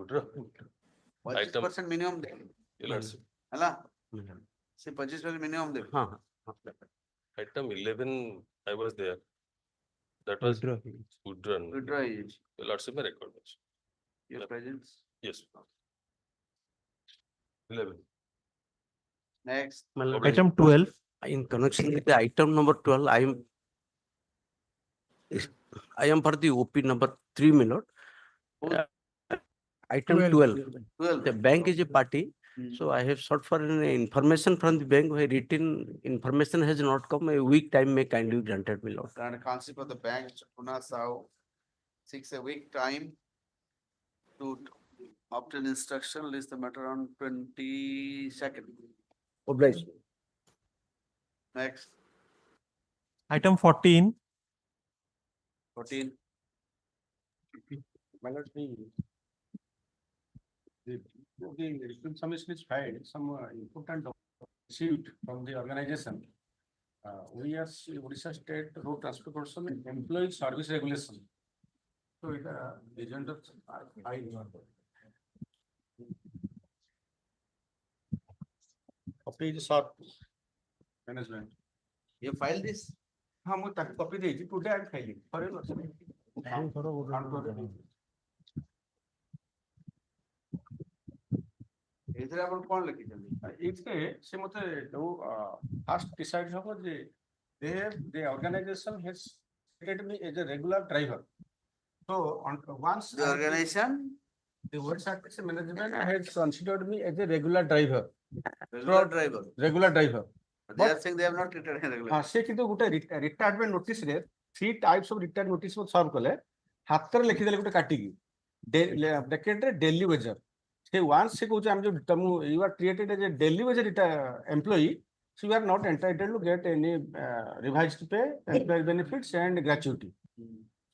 Item- 25% minimum देंगे, है ना? से 25% minimum देंगे. हाँ हाँ Item 11, I was there. That was withdrawn. Withdraw is Your Lordship may record this. your presence. Yes. 11. Next. मतलब Item 12. in connection with the item number 12 I am for the OP number 3 my lord. Item 12 12. the bank is a party. So I have sought for an information from the bank where written information has not come. A week time may kindly be granted, my lord. And concept of the bank, Pune Sao, 6 a week time to obtain instruction, list the matter on 22nd. Oblige. Next, Item 14. 14. My lord, the written submission is filed, some important received from the organization. We are Odisha State Road Transportation and Employee Service Regulation. So it agent of I. Copy is short management. You file this? हाँ मैं ताकि copy देगी today I am filing ଏଥିରେ ଆପଣ କଣ ଲେଖିଛନ୍ତି? ଏଇଥିରେ ସେ ମତେ ଯୋଉ ଫାଷ୍ଟ ଡିସାଇଡ୍ ହବ ଯେ the organization has treated me as a regular driver. So once The organization, the Odisha Taxi Management has considered me as a regular driver. regular driver. Regular driver. They are saying they have not treated a regular. ସେ କିନ୍ତୁ ଗୋଟେ retirement notice ରେ 3 types of retire notice serve କଲେ ହାତରେ ଲେଖିଦେଲେ ଗୋଟେ କାଟିକି bracket ରେ daily ୱେଜର ସେ ୱାନ୍ସ ସେ କହୁଛି ଆମେ ଯୋଉ ତମୁ you are created as a daily wager employee so you are not entitled to get any revised pay, employee benefits and gratuity.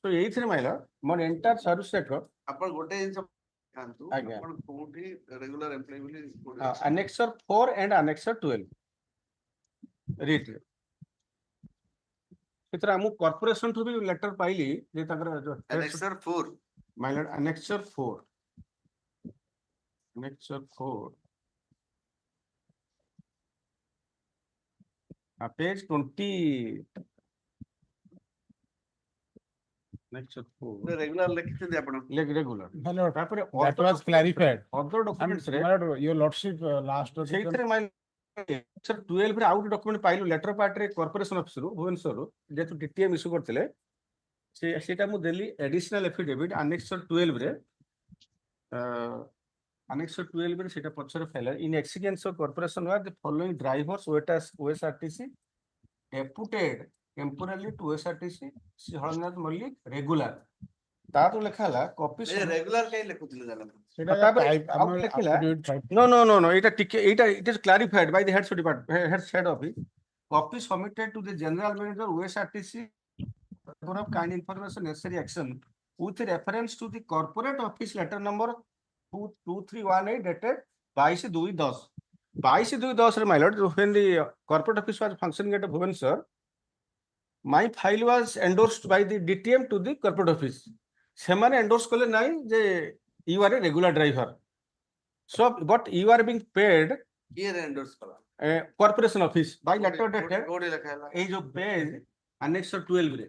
So ଏଇଥିରେ ମାଇଲ ମୋର ଏଣ୍ଟାର ସର୍ଭିସ ରେକର୍ଡ ଆପଣ ଗୋଟେ ଜିନିଷ ଖାଆନ୍ତୁ, ଆଜ୍ଞା। ଆପଣ କୋଉଠି ରେଗୁଲାର ଏମ୍ପ୍ଲୟି ବୋଲି କୋଉଠି annexure 4 and annexure 12 ରିଟ୍ ରେ ସେଥିରେ ଆମକୁ କର୍ପୋରେସନ ଠୁ ବି ଲେଟର ପାଇଲି ଯେ ତାଙ୍କର Annexure 4. My lord, annexure 4. Annexure 4. Page 20. Annexure 4. Regular ଲେଖିଛନ୍ତି ଆପଣ? Regular. My lord, ତାପରେ that was clarified. other documents ରେ My lord, your lordship, last. ସେଇଥିରେ my Annexure 12 ରେ ଆଉ ଗୋଟେ ଡକ୍ୟୁମେଣ୍ଟ ପାଇଲୁ ଲେଟର ପାର୍ଟ ରେ କର୍ପୋରେସନ ଅଫିସରୁ ଭୁବନେଶ୍ୱରରୁ ଯେହେତୁ DTM ଇସ୍ୟୁ କରିଥିଲେ ସେଇଟା ମୁଁ ଦେଲି ଏଡିସନାଲ ଏଫିଡେଭିଟ annexure 12 ରେ annexure 12 ରେ ସେଇଟା ପଛରେ fail in execution of corporation were the following drivers OSRTC deputed temporarily to OSRTC Sri Harannath Mallik regular ତାର ଲେଖା ହେଲା କପି ରେଗୁଲାର କାହିଁ ଲେଖୁଥିଲେ ଜାଣନ୍ତୁ সেটা তারপরে type, ଆଉ আমার ଲେଖିଲା affidavit type. no এটা ଟିକେ এইটা it is clarified by the head office copy submitted to the general manager OSRTC for of kind information necessary action with reference to the corporate office letter number 2318 dated 22/10 22/10 my lord when the corporate office was functioning at Bhubaneswar my file was endorsed by the DTM to the corporate office ସେମାନେ endorse କଲେ ନାହିଁ ଯେ you are a regular driver so but you are being paid କିଏ endorse କଲା corporation office by letter dated କୋଉଠି ଲେଖା ହେଲା ଏଇ ଯୋଉ page annex 12 ରେ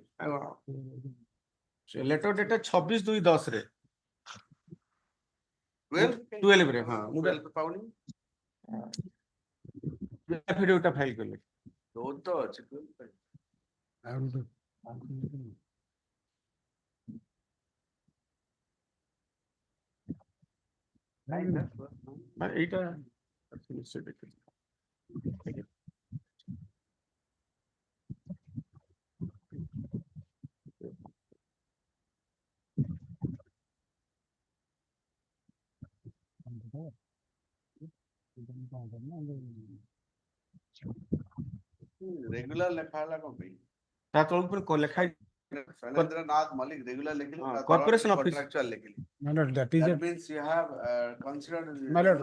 letter dated 26/2/10 ରେ 12 ରେ ହଁ ମୁଁ 12 ପାଉନି affidavit ଟା ଫାଇଲ କଲି ବହୁତ ତ ଅଛି 12 ପାଇନି। এইটা ରେଗୁଲାର ଲେଖା ହେଲା କଣ ପାଇଁ ତା ତଳକୁ ପୁଣି ଲେଖା ଶୈଲେନ୍ଦ୍ରନାଥ ମଲ୍ଲିକ ରେଗୁଲାର ଲେଖିଲେ ହଁ, corporation office. କଣ୍ଟ୍ରାକ୍ଚୁଆଲ ଲେଖିଲେ My lord, that is a, that means you have considered my lord,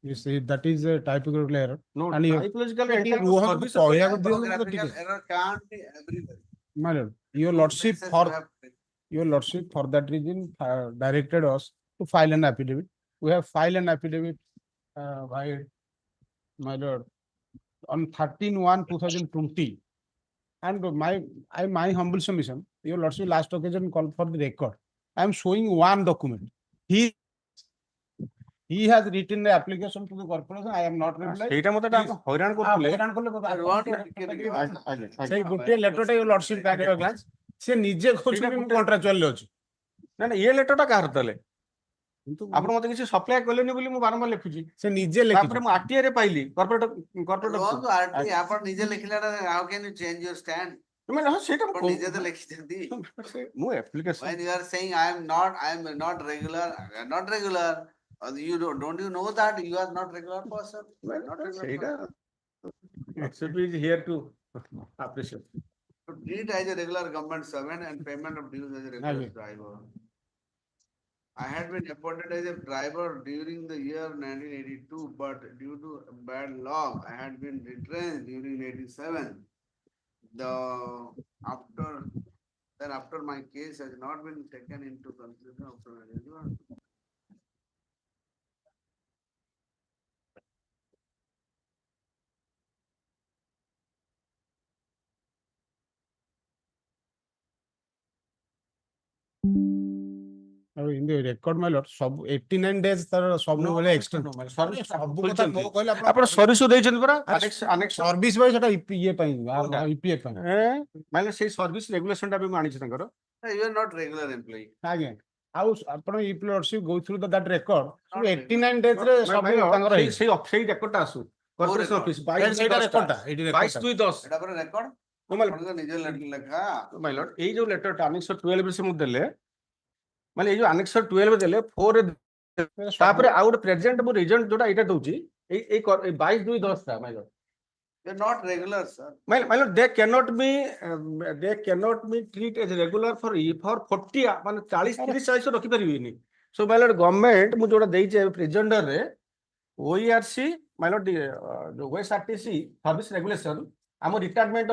you see, that is a typographical error. no And you- typological ଟିକେ entire ରୁହନ୍ତୁ, service କହିବାକୁ ଦିଅନ୍ତୁ ମତେ typographical ଟିକେ। error can't be everywhere My lord, your Two lordship places for you have your lordship for that reason directed us to file an affidavit. We have filed an affidavit by my lord on 13/1/2020. And my humble submission, your lordship last occasion called for the record. I am showing one document. He has written the application to the corporation. I am not replied. ସେଇଟା ମତେ ହଇରାଣ କରୁଥିଲେ ହଇରାଣ କଲେ ଆଜ୍ଞା ସେଇ ଗୋଟିଏ ଲେଟରଟା your lordship କାଟିବା class ସେ ନିଜେ କହୁଛନ୍ତି ମୁଁ କଣ୍ଟ୍ରାକ୍ଚୁଆଲ ଅଛି ନା ନା ଏ ଲେଟରଟା କାହାର ତାହେଲେ ଆପଣ ମତେ କିଛି ସପ୍ଲାଏ କଲେନି ବୋଲି ମୁଁ ବାରମ୍ବାର ଲେଖୁଛି ସେ ନିଜେ ତାପରେ ଲେଖିଛନ୍ତି ମୁଁ RTI ରେ ପାଇଲି କର୍ପୋରେଟ ରୁହନ୍ତୁ RT ଆପଣ ନିଜେ ଲେଖିଲା how can you change your stand ସେଇଟା ଆପଣ ନିଜେ ତ ଲେଖିଛନ୍ତି ମୁଁ application when you are saying I am not regular not regular you don't you know that you are not regular person not regular ସେଇଟା person. should be here to appreciate To treat as a regular government servant and payment of dues as a regular Okay. driver. I had been appointed as a driver during the year 1982, but due to bad luck, I had been retrenched during 87. After my case has not been taken into consideration after 91. ଆଉ in the record my lord ସବୁ 89 days ତାର ସବୁବେଳେ extend ସବୁ କଥା ମୋ କହିଲେ ଆପଣ service ଦେଇଛନ୍ତି ପରା ସର୍ଭିସ ପାଇଁ ସେଟା ଇଏ ପାଇଁ ଇପିଏଫ ପାଇଁ ମାନେ ସେଇ ସର୍ଭିସ ରେଗୁଲେସନ ଟା ବି ମୁଁ ଆଣିଛି ତାଙ୍କର You are not regular employee. ଆଜ୍ଞା ଆଉ ଆପଣ ଇ plus go through that record ସବୁ 89 days ରେ ସବୁ ତାଙ୍କର ସେଇ ସେଇ ରେକର୍ଡଟା ଆସୁ କର୍ପୋରେସନ ଅଫିସ ସେଇଟା ରେକର୍ଡଟା ଏଇଠି ରେକର୍ଡଟା 22/10 ଏଟା ପରେ record? No, my ଆପଣଙ୍କ ନିଜ ଲେଖା my lord ଏଇ ଯୋଉ ଲେଟରଟା ଆନେକ୍ସ 12 ରେ ସେ ମୁଁ ଦେଲେ ମାନେ ଏଇ ଯୋଉ ଆନେକ୍ସ 12 ଦେଲେ 4 ରେ ତାପରେ ଆଉ ଗୋଟେ ପ୍ରେଜେଣ୍ଟ ମୁଁ ରିଜଲ୍ଟ ଯୋଉଟା ଏଇଟା ଦଉଛି ଏଇ 22/10 ଟା my lord You are not regular, sir. my lord they cannot be treat as regular for 40 ମାନେ 30 ରଖି ପାରିବେନି so my lord ଗଭର୍ଣ୍ଣମେଣ୍ଟ ମୁଁ ଯୋଉଟା ଦେଇଛି ପ୍ରେଜେଣ୍ଟର ରେ OERC my lord ଯୋଉ OSRTC ସର୍ଭିସ ରେଗୁଲେସନ ଆମ retirement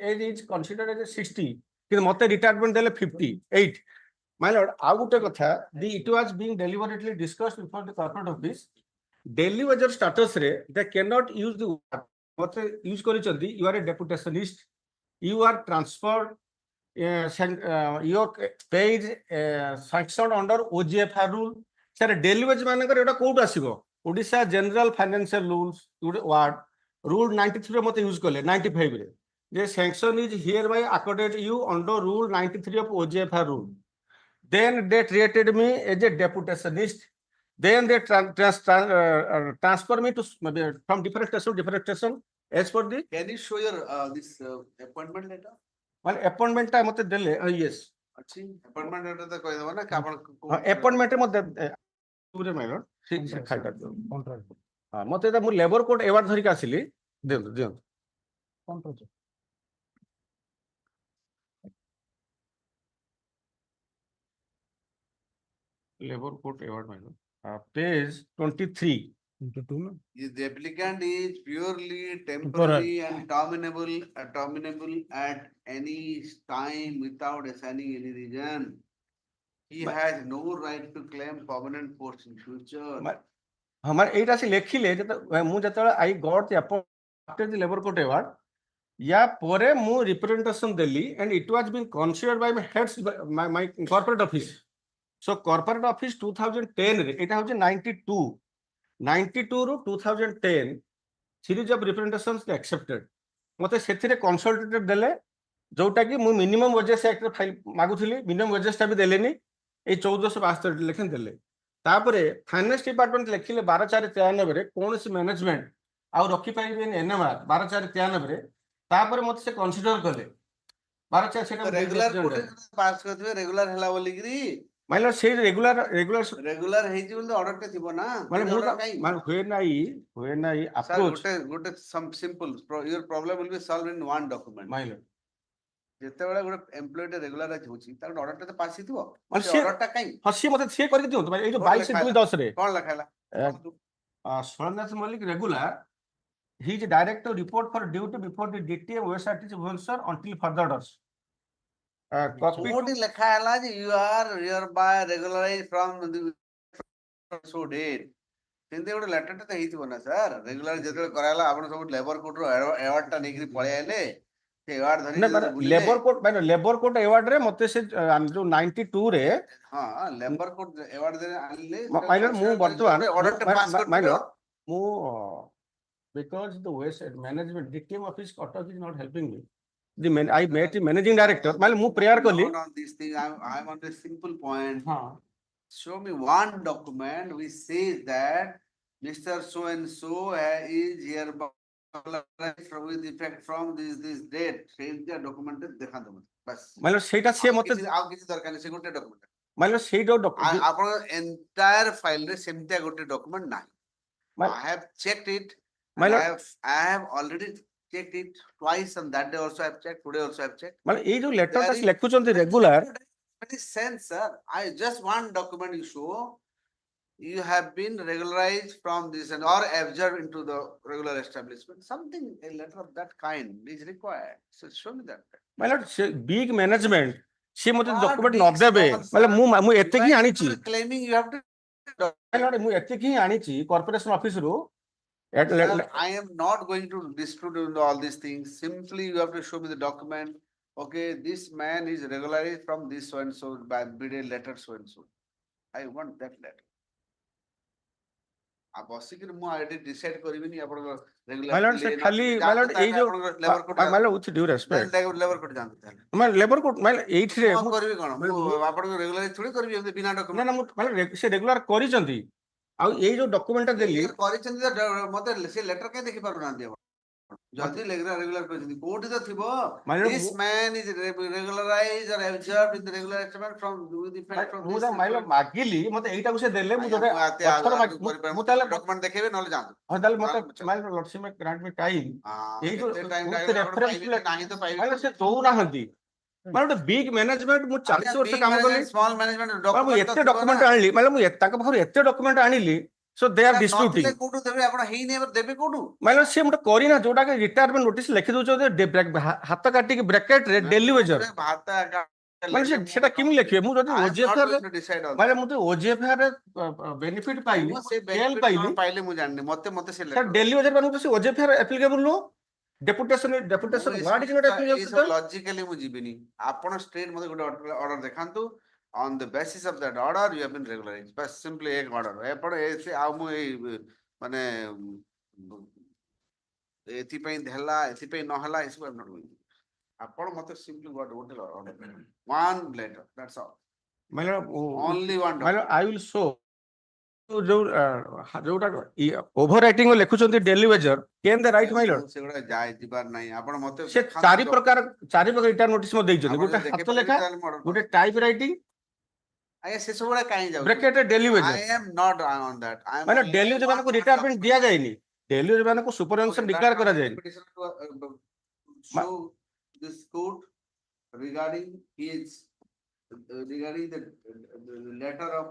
age is considered age 60 କିନ୍ତୁ ମତେ ରିଟାୟାରମେଣ୍ଟ ଦେଲେ 58 my lord ଆଉ ଗୋଟେ କଥା it was being deliberately discussed before the corporate office daily wager status ରେ they cannot use the ମତେ ୟୁଜ କରିଛନ୍ତି you are a deputationist you are transferred your page sanctioned under OGFR rule sir daily wage ମାନଙ୍କର ଏଟା କୋଉଠୁ ଆସିବ Odisha general financial rules ୱାର୍ଡ rule 93 ରେ ମତେ ୟୁଜ କଲେ 95 ରେ ଯେ sanction is hereby accorded you under rule 93 of OGFR rule then they treated me as a deputationist then they transfer me to from different station as per the Can you show your this appointment letter? well appointment ଟା ମତେ ଦେଲେ yes ଅଛି appointment letter ତ କହିଦବ ନା କି ଆପଣ appointment ରେ ମତେ ପୁରେ ମାଇଲର ସେ ଖାଇଟା ହଁ ମତେ ଏଟା ମୁଁ ଲେବର କୋର୍ଟ ଏୱାର୍ଡ ଧରିକି ଆସିଲି ଦିଅନ୍ତୁ ଦିଅନ୍ତୁ labour court award মাইলর page 23 if the applicant is purely temporary and terminable at any time without assigning any reason, he has no right to claim permanent post in future. हमारे एटा से लेखिले मु जतले I got the after the labour court award या परे मु representation देली and it was been considered by my heads my corporate office so corporate office 2010 रे एटा होजे 92 रो 2010 सीरीज ऑफ रिप्रेजेंटेशंस एक्सेप्टेड मते सेथिरे कंसल्टेटेड देले जोटा कि मु मिनिमम वेजेस एक्ट रे फाइल मागुथिली मिनिमम वेजेस ता भी देलेनी ए 1472 लेखन देले तापरे फाइनेंस डिपार्टमेंट लेखिले 12/4/93 रे कोनसी मैनेजमेंट आ रखि पाइबेन एनएमआर 12/4/93 रे तापरे मते से कंसीडर करले 12/4 सेटा रेगुलर पास करथिबे रेगुलर हला बोलिगिरी माइलर से रेगुलर हेजी बोल ऑर्डर ते थिबो ना माने माने हुए नाई अप्रोच गोटे some simple your problem will be solve in one document माइलर जेतेबेले गोटे एम्प्लॉय टे रेगुलर होची तार ऑर्डर ते पास हिथिबो माने से ऑर्डर टा काई हसी मते से करि दियो तो ए जो 22/2/10 रे कोन लखाला Sonath Mallick regular he is direct to report for duty before the DTM OSRTC Bhubaneswar until further orders copy कोटी लिखा हैला जे you are hereby regularized from the so date सेंते गोटे लेटर टे हेतिबो ना सर रेगुलर जेतेबेले कराला आपण सब लेबर कोर्ट रो अवार्ड टा नेकरी पळे आइले से अवार्ड धरि लेबर कोर्ट अवार्ड रे मते से जो 92 रे हां लेबर कोर्ट अवार्ड दे आनले माइलर मु वर्तमान ऑर्डर टे पास कर माइलर मु because the West management DTM office Kotak is not helping me I met the managing director Mylar मु प्रेयर करली on this thing I want a simple point show me one document which says that Mr. So and so is hereby with effect from this date change the document देखा दो बस Mylar सेटा से मते आउ किसी दरकार से गोटे डॉक्यूमेंट माइलर सेडो डॉक्यूमेंट आपण एंटायर फाइल रे सेमतिया गोटे डॉक्यूमेंट नाही I have checked it and I have already checked it twice and that day also I have checked today also I have checked माने ए जो लेटर टा लेखुचंती regular very sense sir I just one document you show you have been regularized from this and or observed into the regular establishment something a letter of that kind is required so show me that Mylar big management से मते document न देबे माने मु एते की आनी छी claiming you have to माइलर मु एते की आनी छी कॉर्पोरेशन ऑफिस रो Sir, I am not going to dispute all these things. Simply, you have to show me the document. Okay, this man is regularized from this so and so by letter so and so. I want that letter. आप बसिकरी मु ID decide करबिनी आपण regular Mylar से खाली Mylar ए जो labour code Mylar with due respect labour code जानते ताले Mylar labour code Mylar एठी रे मु करबी कोन आपण रेगुलर थोड़ी करबी हम बिना डॉक्यूमेंट ना माइलर से रेगुलर करिसंती आ ए जो डॉक्यूमेंट देली करिसंती मते से लेटर के देखि पारु ना दियो जल्दी रेगुलर करिसंती कोठी तो थिबो दिस मैन इज रेगुलराइज्ड और observed in the regular establishment from with effect from मु माइलर मागिली मते एटा को से देले मु जोटे मु ताले डॉक्यूमेंट देखेबे नले जान हां ताले मते माइलर लॉर्डशिप में ग्रांट में टाइम ए जो रेफरेंस नाही तो पाइबे माइलर से दो ना हंदी माइलर बिग मैनेजमेंट मु 40 वर्ष काम करली स्मॉल मैनेजमेंट डॉक्यूमेंट एते डॉक्यूमेंट आनली माइलर मु एता का भार एते डॉक्यूमेंट आनिली सो दे आर डिस्प्यूटिंग कोठु देबे आपण हेई ने देबे कोठु माइलर से मते करी ना जोटा के रिटायरमेंट नोटिस लिखि दउछो जे हाथ काटी के ब्रैकेट रे डेली वेजर माइलर सेटा किम लिखिबे मु जदी ओजीएफआर माइलर मु तो ओजीएफआर बेनिफिट पाइली एल पाइले मु जाननी मते से सर डेली वेजर बनू तो से OGFR applicable no deputation what is not applicable logically मु जीबिनी आपण स्ट्रेट मते गोटे ऑर्डर देखांतु on the basis of that order you have been regularized but simply एक order एपड़ ऐसे आ मु ए माने एथि पई धेला एथि पई न हला इस बार नॉट गोइंग आपण मते simply what order one letter that's all Mylar only one Mylar I will show ଯୋଉଟା ଓଭର ରାଇଟିଂ ଲେଖୁଛନ୍ତି ଡେଲି ୱେଜର କେନ୍ ଦେ ରାଇଟ୍ ମାଇ ଲର୍ଡ ସେଗୁଡା ଯାଏ ଯିବାର ନାହିଁ ଆପଣ ମତେ ସେ ଦେଖାନ୍ତୁ ଚାରି doc- ପ୍ରକାର ରିଟର୍ନ ନୋଟିସ ମୋତେ ଦେଇଛନ୍ତି ଆପଣ ଗୋଟେ ଯଦି ହାତ ଦେଖିପାରିବେ ଲେଖା ତାହେଲେ ମୁଁ order ଗୋଟେ କରିଦେବି। ଟାଇପ ରାଇଟିଂ ଆଜ୍ଞା ସେ ସବୁଗୁଡା କାହିଁ ଯାଉଛି ବ୍ରେକେଟରେ daily I wager am not on that. I am ମାନେ only ଡେଲି ୱେଜର ମାନଙ୍କୁ ରିଟାୟାରମେଣ୍ଟ ଦିଆଯାଇନି ଡେଲି ୱେଜର ମାନଙ୍କୁ ସୁପରଭେନ୍ସନ ଡିକ୍ଲେୟାର କରାଯାଇନି show this court regarding his regarding the letter of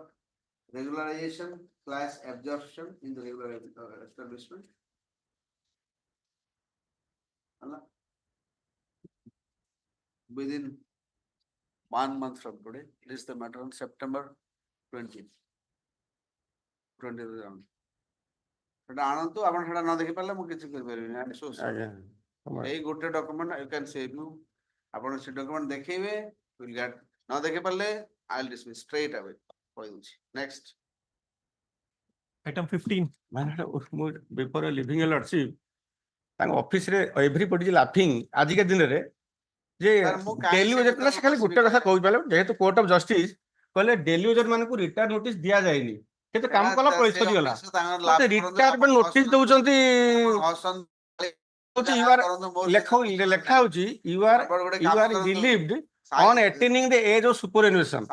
regularization / absorption in the regular establishment. Allah. Within 1 month from today, it is the matter on September 20th. 20th around. ସେଟା ଆଣନ୍ତୁ ଆପଣ ସେଟା ନ ଦେଖି ପାରିଲେ ମୁଁ କିଛି କରିପାରିବିନି I am so sorry. ଆଜ୍ଞା ଏଇ ଗୋଟେ document you can save you ଆପଣ ସେ ଡକ୍ୟୁମେଣ୍ଟ ଦେଖେଇବେ will get ନ ଦେଖି ପାରିଲେ I will dismiss straight away କହିଦଉଛି next Item 15. ମାନେ ମୁଁ ବିଫୋର ଲିଭିଂ ଏ ଲର୍ଡସିପ ତାଙ୍କ ଅଫିସରେ ଏଭ୍ରିବଡି ଇଜ ଲାଫିଂ ଆଜିକା ଦିନରେ ଯେ Sir, ମୁଁ କାହିଁ ଡେଲି ସେ ୱେଜର କଥାରେ ସେ ଖାଲି ବସିବି ଗୋଟେ କଥା କହିଲେ? କହିପାରିଲେ ଯେହେତୁ କୋର୍ଟ ଅଫ ଜଷ୍ଟିସ କହିଲେ ଡେଲି ୱେଜର ମାନଙ୍କୁ ରିଟାୟାର ନୋଟିସ ଦିଆଯାଇନି କିନ୍ତୁ କାମ କଲା ପଳେଇ ସରିଗଲା ମତେ ରିଟାୟାରମେଣ୍ଟ ନୋଟିସ ଦଉଛନ୍ତି ଲେଖା ହଉଛି you are relieved on attaining the age of superannuation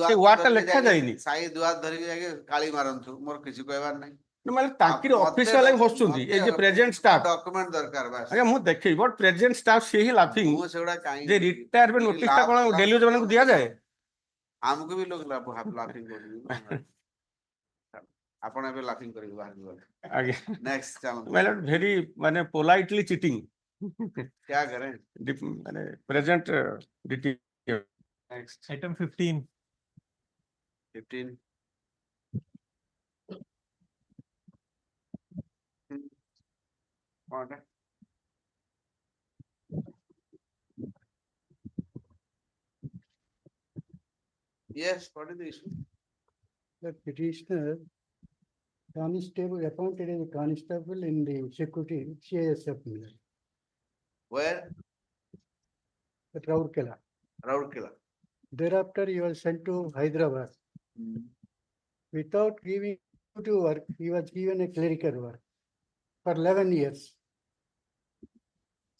ସେ ୱାର୍ଡ ଟା ଲେଖା ଯାଇନି ସାଇ ଦୁଆର ଧରିକି ଯାଇକି କାଳି ମାରନ୍ତୁ ମୋର କିଛି କହିବାର ନାହିଁ ମାନେ ତାଙ୍କର ଅଫିସ ବାଲା ହସୁଛନ୍ତି ଏ ଯେ ପ୍ରେଜେଣ୍ଟ ଷ୍ଟାଫ ଡକ୍ୟୁମେଣ୍ଟ ଦରକାର ବାସ୍ ଆଜ୍ଞା ମୁଁ ଦେଖେଇ ବଟ୍ ପ୍ରେଜେଣ୍ଟ ଷ୍ଟାଫ ସେ ହିଁ ଲାଫିଂ ମୁଁ ସେଗୁଡା କାହିଁ ଯେ ରିଟାୟାରମେଣ୍ଟ ନୋଟିସ ଟା କଣ ଡେଲି ୱେଜର ମାନଙ୍କୁ ଦିଆଯାଏ ଆମକୁ ବି ଲୋକ ଲାଫିଂ କରୁଛନ୍ତି ଆପଣ ଏବେ ଲାଫିଂ କରିକି ବାହାରକୁ ଗଲେ ଆଜ୍ଞା ନେକ୍ସଟ ଚାଲନ୍ତୁ ମାଇ ଲର୍ଡ ଭେରି ମାନେ ପୋଲାଇଟଲି ଚିଟିଂ क्या करें ମାନେ ପ୍ରେଜେଣ୍ଟ नेक्स्ट Item 15. 15 कौन है yes what is the issue The petitioner constable appointed as a constable in the security CISF mill where at Rourkela. Rourkela Thereafter, he was sent to Hyderabad. Without giving to work, he was given a clerical work for 11 years.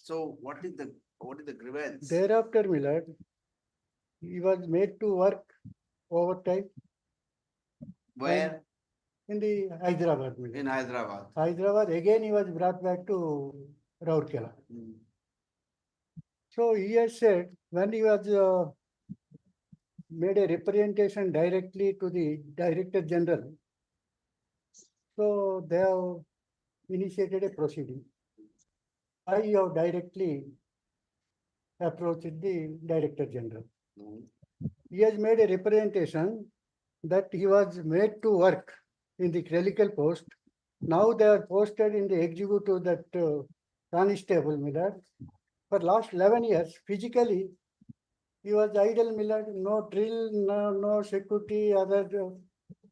so what is the grievance Thereafter, Millard, he was made to work overtime where in the Hyderabad mill. in Hyderabad Hyderabad, again he was brought back to Rourkela. So he has said when he was made a representation directly to the Director General, so they have initiated a proceeding. I have directly approached the Director General. He has made a representation that he was made to work in the clerical post. Now they are posted in the executive that constable Millard. For last 11 years, physically, he was idle Millard, no drill, no security, other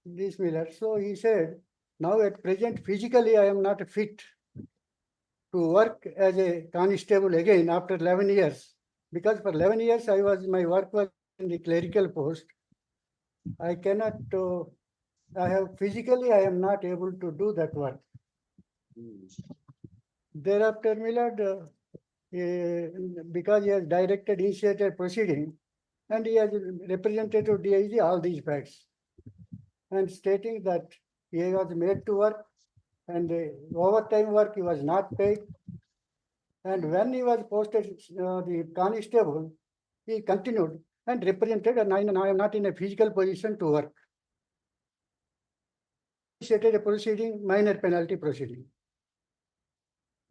this Millard. So he said, now at present, physically, I am not fit to work as a constable again after 11 years. Because for 11 years, my work was in the clerical post. I cannot, physically, I am not able to do that work. Thereafter, Millard, because he has directed, initiated proceeding, and he has represented to DIG all these facts, and stating that he was made to work, and overtime work he was not paid. And when he was posted the constable, he continued and represented, and I am not in a physical position to work. Initiated a proceeding, minor penalty proceeding.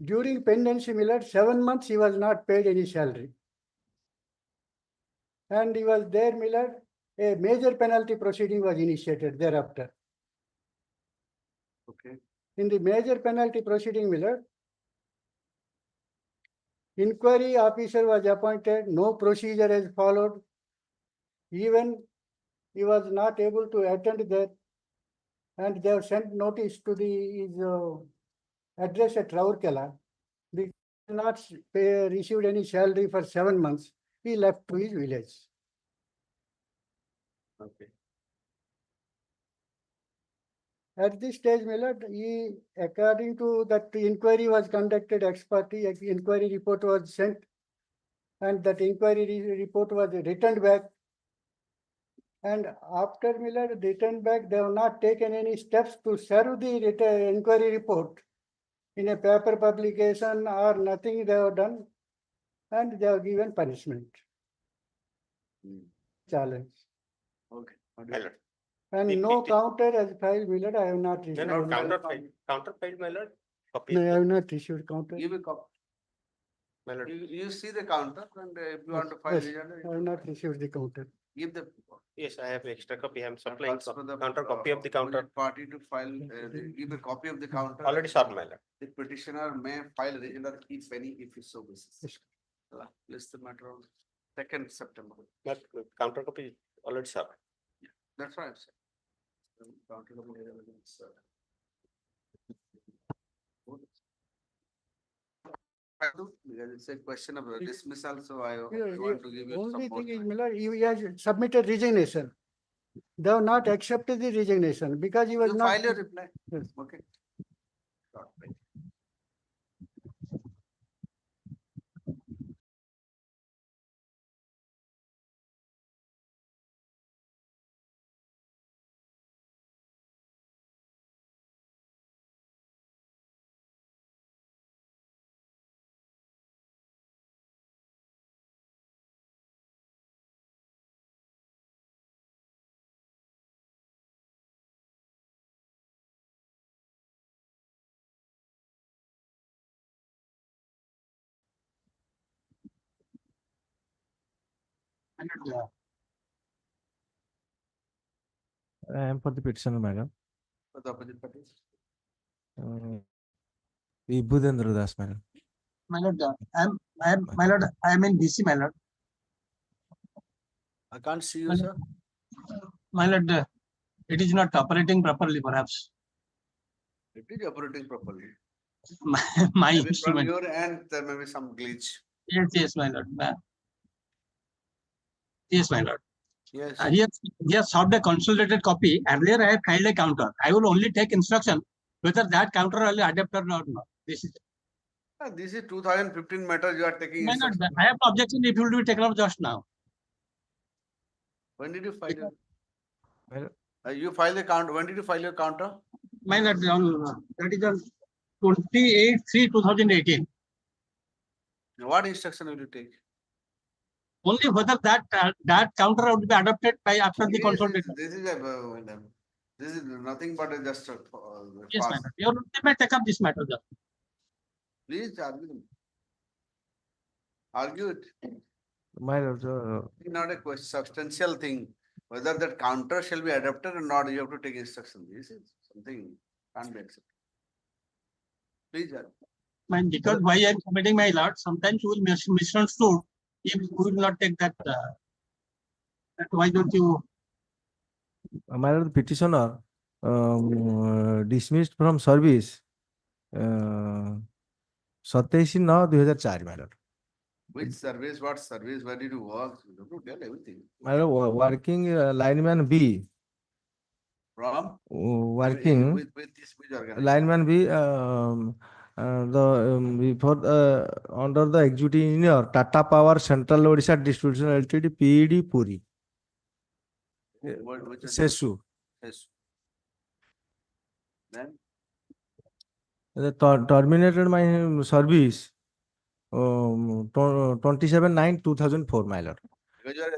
During pendency, Millard, 7 months he was not paid any salary. And he was there, Millard, a major penalty proceeding was initiated thereafter. okay In the major penalty proceeding, Millard, inquiry officer was appointed, no procedure is followed. Even he was not able to attend there, and they have sent notice to his address at Rourkela. He not received any salary for 7 months. He left to his village. okay At this stage, my lord, according to that inquiry was conducted, inquiry report was sent, and that inquiry report was returned back. And after my lord returned back, they have not taken any steps to serve the inquiry report in a paper publication or nothing they have done, and they have given punishment. Challenge. Okay. My lord. And The no peti- counter as filed, my lord, I have not received. No, any. counter filed, my lord. Copy. No, I have not received counter. Give a copy. My lord. You see the counter, and if you want to file. Yes, rejoinder, I have not received the counter. Give the. Yes, I have extra copy. I am supplying Ask for the, counter copy of the counter. opposite party to file, give a copy of the counter. Already served, my lord. The petitioner may file rejoinder if any, if he so wishes. Yes. List the matter on 2nd September. But counter copy already served. That's right. Counter copy is, because it's a question of dismissal, so I want to give you some Only more thing is, time. my lord, he has submitted resignation. They have not accepted the resignation because he was You not. file your reply. Yes. Okay. Got it. I am for the petitioner, madam. For the opposite party. Vibhudendra Das, madam. My lord, my lord, I am in BC, my lord. I can't see you, My sir. My lord, it is not operating properly, perhaps. It is operating properly. My Maybe from instrument. your end, there may be some glitch. Yes, my lord. Yes, my lord. Yes. He has sought a consolidated copy. Earlier, I have filed a counter. I will only take instruction whether that counter will adapt or not. This is. This is 2015 matter you are taking. My lord, instruction. I have objection if it will be taken up just now. When did you file your? Well- You file the count. When did you file your counter? My lord, that is on 28/3/2018. What instruction will you take? Only whether that counter would be adopted by after the consultation. This is nothing but just a Yes, farce. my lord. You may take up this matter. Just. Please argue them. Argue it. My lord, It's not a question, substantial thing. Whether that counter shall be adopted or not, you have to take instruction. This is something can't be accepted. Please argue. Man, because why I am submitting my lord, sometimes you will misunderstood if you will not take that. That why don't you? my lord, the petitioner dismissed from service 27/9/2004, my lord. Which service, what service, where did you work? You have to tell everything. My lord, working lineman B. From? Working With this which organization? lineman B before under the executive engineer Tata Power Central Odisha Distribution Ltd PED Puri. Which Sesu. Yes. Then? They terminated my service 27/9/2004, my lord. Because you are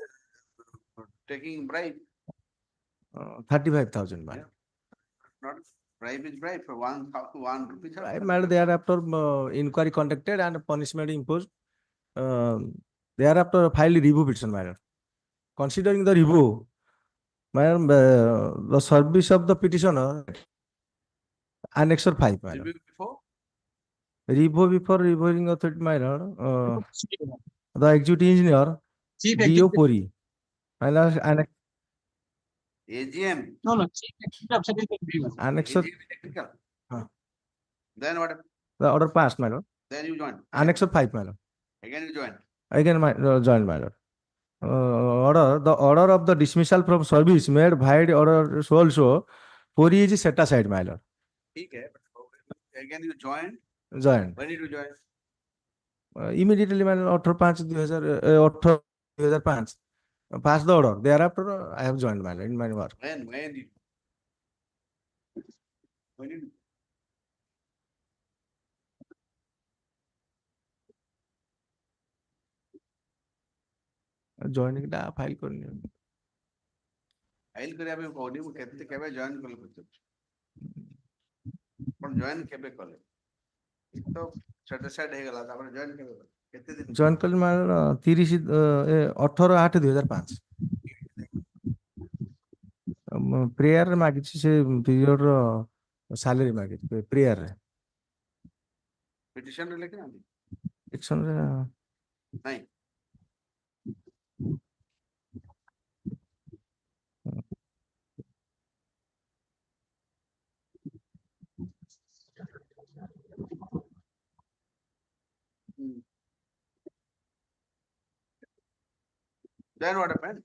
taking bribe. 35,000, my lord. Not bribe is bribe for one rupee. Right, my lord, thereafter inquiry conducted and punishment imposed. Thereafter filed review petition, my lord. Considering the review, my lord, the service of the petitioner Annexure 5, my lord. Review before? Review before reviewing authority, my lord. The executive engineer DO Puri. My lord, AGM. No. Annexure. AGM technical. Then what? The order passed, my lord. Then you join. Annexure 5, my lord. Again you join. Again, my join, my lord. The order of the dismissal from service made void order also 4E is set aside, my lord. ठीक है, but again you joined. Joined. When did you join? Immediately, my lord, 18/5/2005. Passed the order. Thereafter, I have joined, my lord, in my work. When did you? When did you? Joining the file करनी है. File କରିବା ପାଇଁ କହୁନି, ମୁଁ କେବେ join କଲେ ପଚାରୁଛି। ଆପଣ ଜଏନ୍ କେବେ କଲେ? ତ ସାଟିସ୍ଫାଇଡ୍ ହେଇଗଲା, ତାପରେ ଜଏନ୍ କେବେ କଲେ? କେତେ ଦିନ? Join कल my lord 18/8/2005. Prayer ମାଗିଛି ସେ period ର salary ମାଗିଛି prayer ରେ. ପିଟିସନ ରେ ଲେଖିନାହାନ୍ତି? Action ରେ ନାଇଁ। Join what happened?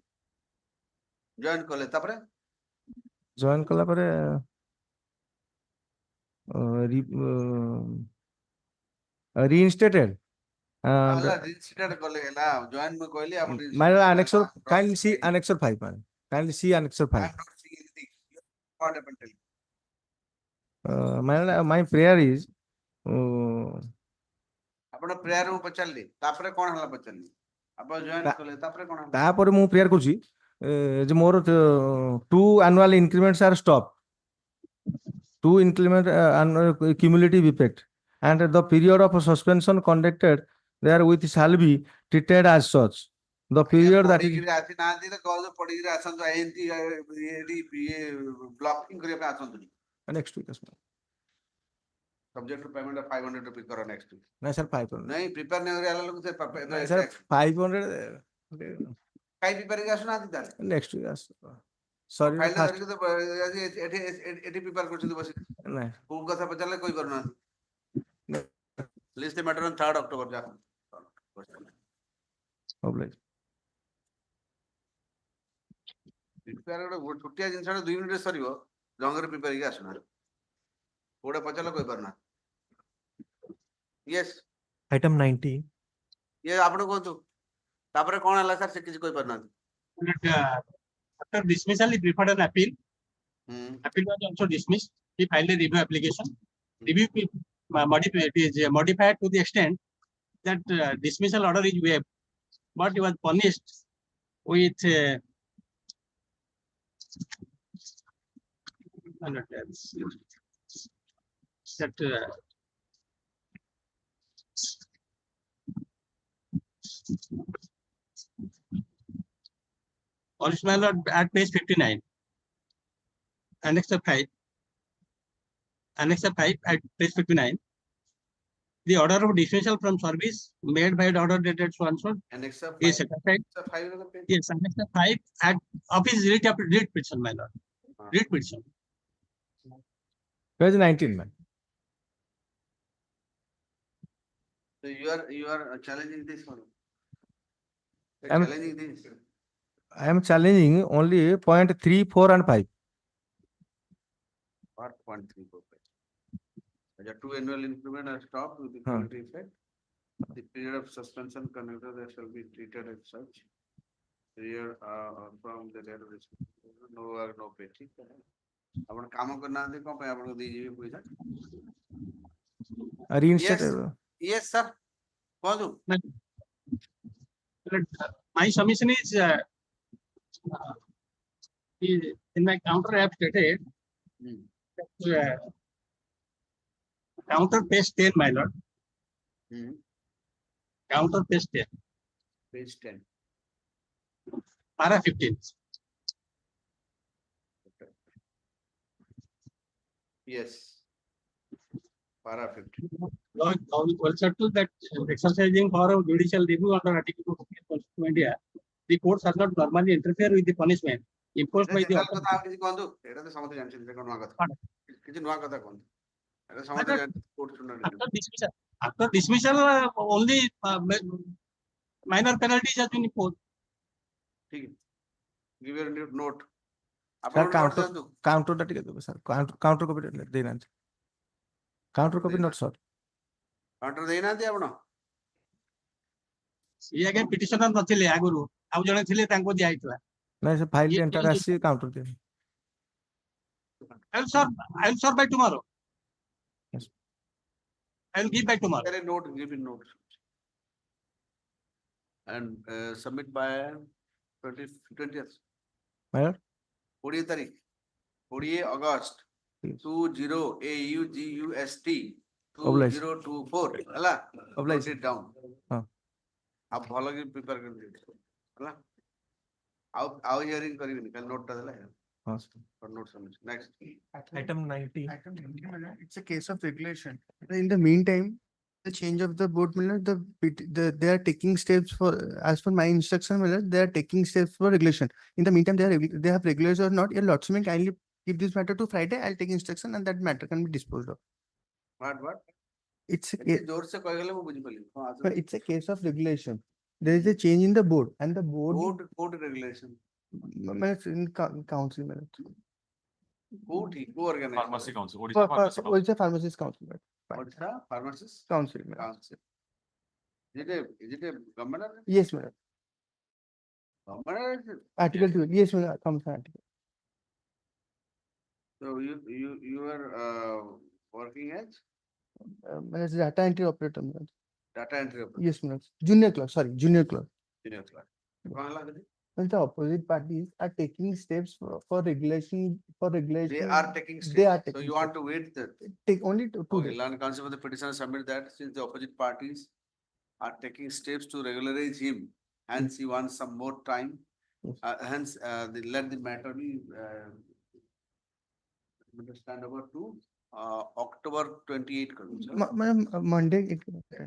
ଜଏନ୍ କଲେ ତାପରେ? join କଲା ପରେ reinstated. And ରିଜିଷ୍ଟର୍ଡ କଲେ ହେଲା, ଜଏନ୍ ମୁଁ କହିଲି ଆପଣ my lord, annexure, kindly see annexure 5, man. Kindly see annexure 5. I'm not seeing anything. What happened? Tell me. My lord, my prayer is ଆପଣ ପ୍ରେୟାର ମୁଁ ପଚାରିଲି, ତାପରେ କଣ ହେଲା ପଚାରିଲି? ଆପଣ ଜଏନ୍ କଲେ, ତାପରେ କଣ ହେଲା? ତାପରେ ମୁଁ ପ୍ରେୟାର କରୁଛି ଯେ ମୋର 2 annual increments are stopped. 2 increment cumulative effect, and the period of suspension conducted therewith shall be treated as such. The period that is ପଢିକିରି ଆସି ନାହାନ୍ତି ତ କହୁଛ ପଢିକିରି ଆସନ୍ତୁ, ଏମିତି ବ୍ଲକିଂ କରିବା ପାଇଁ ଆସନ୍ତୁନି। next week. Subject to payment of 500 rupees करो next week. नहीं सर 500 नहीं प्रिपेयर नहीं हो रहा लोग से नहीं सर 500 काई प्रिपेयर का सुना देता है next week. Sorry file fast करके तो एटी प्रिपेयर कर चुके बस नहीं कोई कथा पचाले कोई करना list the matter on 3rd October जा oblige. प्रिपेयर ଗୋଟେ ଛୋଟିଆ ଜିନିଷଟା 2 ମିନିଟରେ ସରିବ, ଜଙ୍ଗରେ ପ୍ରିପେୟାର ହେଇକି ଆସୁନା କୋଡେ ପଚାଲେ कोई करना। Yes item 90. ये आपने को तो तापरे कोन हला सर से किछ कोई परना। After dismissal, he preferred an appeal. Appeal was also dismissed. He filed a review application. Review modified, it is modified to the extent that dismissal order is waived, but he was punished with that original at page 59, annex 5 at page 59. The order of dismissal from service made by the order dated so and so is set aside. Yes, annex 5 at of his writ petition, my lord. Writ petition. Page 19, man. So you are challenging this one. I'm Challenging this. I am challenging only point 3, 4 and 5. What point 3, 4, 5? The 2 annual increment are stopped with the cumulative effect. The period of suspension conducted that shall be treated as such. Period from the date of this no pay. ठीक है। अपन काम करना दे कौन पे अपन को दीजिए पैसा? Reinstated. Yes sir. कौन दो? My submission is in my counter I have stated that counter page 10, my lord. Counter page 10. Page 10. Para 15. Yes. Para 15. Well settled that exercising power of judicial review under Article 2 of the Constitution of India, the courts are not normally interfere with the punishment imposed by the କଥା ଆଉ କିଛି କହନ୍ତୁ, ଏଟା ତ ସମସ୍ତେ ଜାଣିଛନ୍ତି ଦେଖ ନୂଆ କଥା କିଛି ନୂଆ କଥା କହନ୍ତୁ, ଏଟା ସମସ୍ତେ ଜାଣିଛନ୍ତି କୋର୍ଟ ଶୁଣନ୍ତି। After dismissal only minor penalties has been imposed. ठीक है, give your note ଆପଣ ଗୋଟେ note counter ଦିଅନ୍ତୁ। counter ଟା ଟିକେ ଦେବେ sir. Counter copy ଟା ଦେଇନାହାନ୍ତି. Counter copy not sir. Counter ଦେଇନାହାନ୍ତି ଆପଣ? ସିଏ ଆଜ୍ଞା ପିଟିସନର ନଥିଲେ ଆଗରୁ, ଆଉ ଜଣେ ଥିଲେ ତାଙ୍କୁ ଦିଆହେଇଥିଲା। ନାଇଁ ସେ ଫାଇଲ ଇଏ ଏଣ୍ଟର ଆସିଛି କାଉଣ୍ଟର ଦିଅ। I will serve by tomorrow. Yes. I will give by tomorrow. Get a note, give a note. And submit by 20th. Where? 20 तारीख 20 अगस्त Yes. 20AUGUST Oblige. 2024 ହେଲା Oblige. note it down हाँ. आप ଭଲ କି prepare କରି ଦିଅ ହେଲା ଆଉ ହିୟରିଂ କରିବିନି କାଲି note ଟା ଦେଲା हाँ sir. for note submission. Next. Item 90. Item 90, it's a case of regulation. In the meantime, the change of the board miller, they are taking steps for, as per my instruction miller, they are taking steps for regulation. In the meantime, they have regularized or not. Your lordship kindly keep this matter to Friday. I'll take instruction and that matter can be disposed of. What? It's a ଏତେ case, ଜୋର ସେ କହିଗଲେ ମୁଁ ବୁଝିପାରିଲି ହଁ ଆସ but it's a case of regulation. There is a change in the board and the board court regulation it's in council miller. କୋଉଠି କୋଉ organisation Pharmacy Council, For, Odisha Pharmacy Council. Odisha Pharmacist Council. Miller. Fine. Odisha pharmacist Council. Miller. Council is it a government Yes, miller. government Article 2. Yes, miller. Comes article. so you are working as It's data entry operator. Miller. data entry operator Yes, miller. Junior clerk. Sorry, junior clerk. senior clerk କଣ ହେଲା ସେଠି? When the opposite parties are taking steps for regulation, They are taking steps. They are So taking you want to wait that. take only two Okay, days. land council for the petitioner submit that since the opposite parties are taking steps to regularize him, hence he wants some more time. Yes. Hence, let the matter be, stand over to, October 28 करूँ चलो। Monday.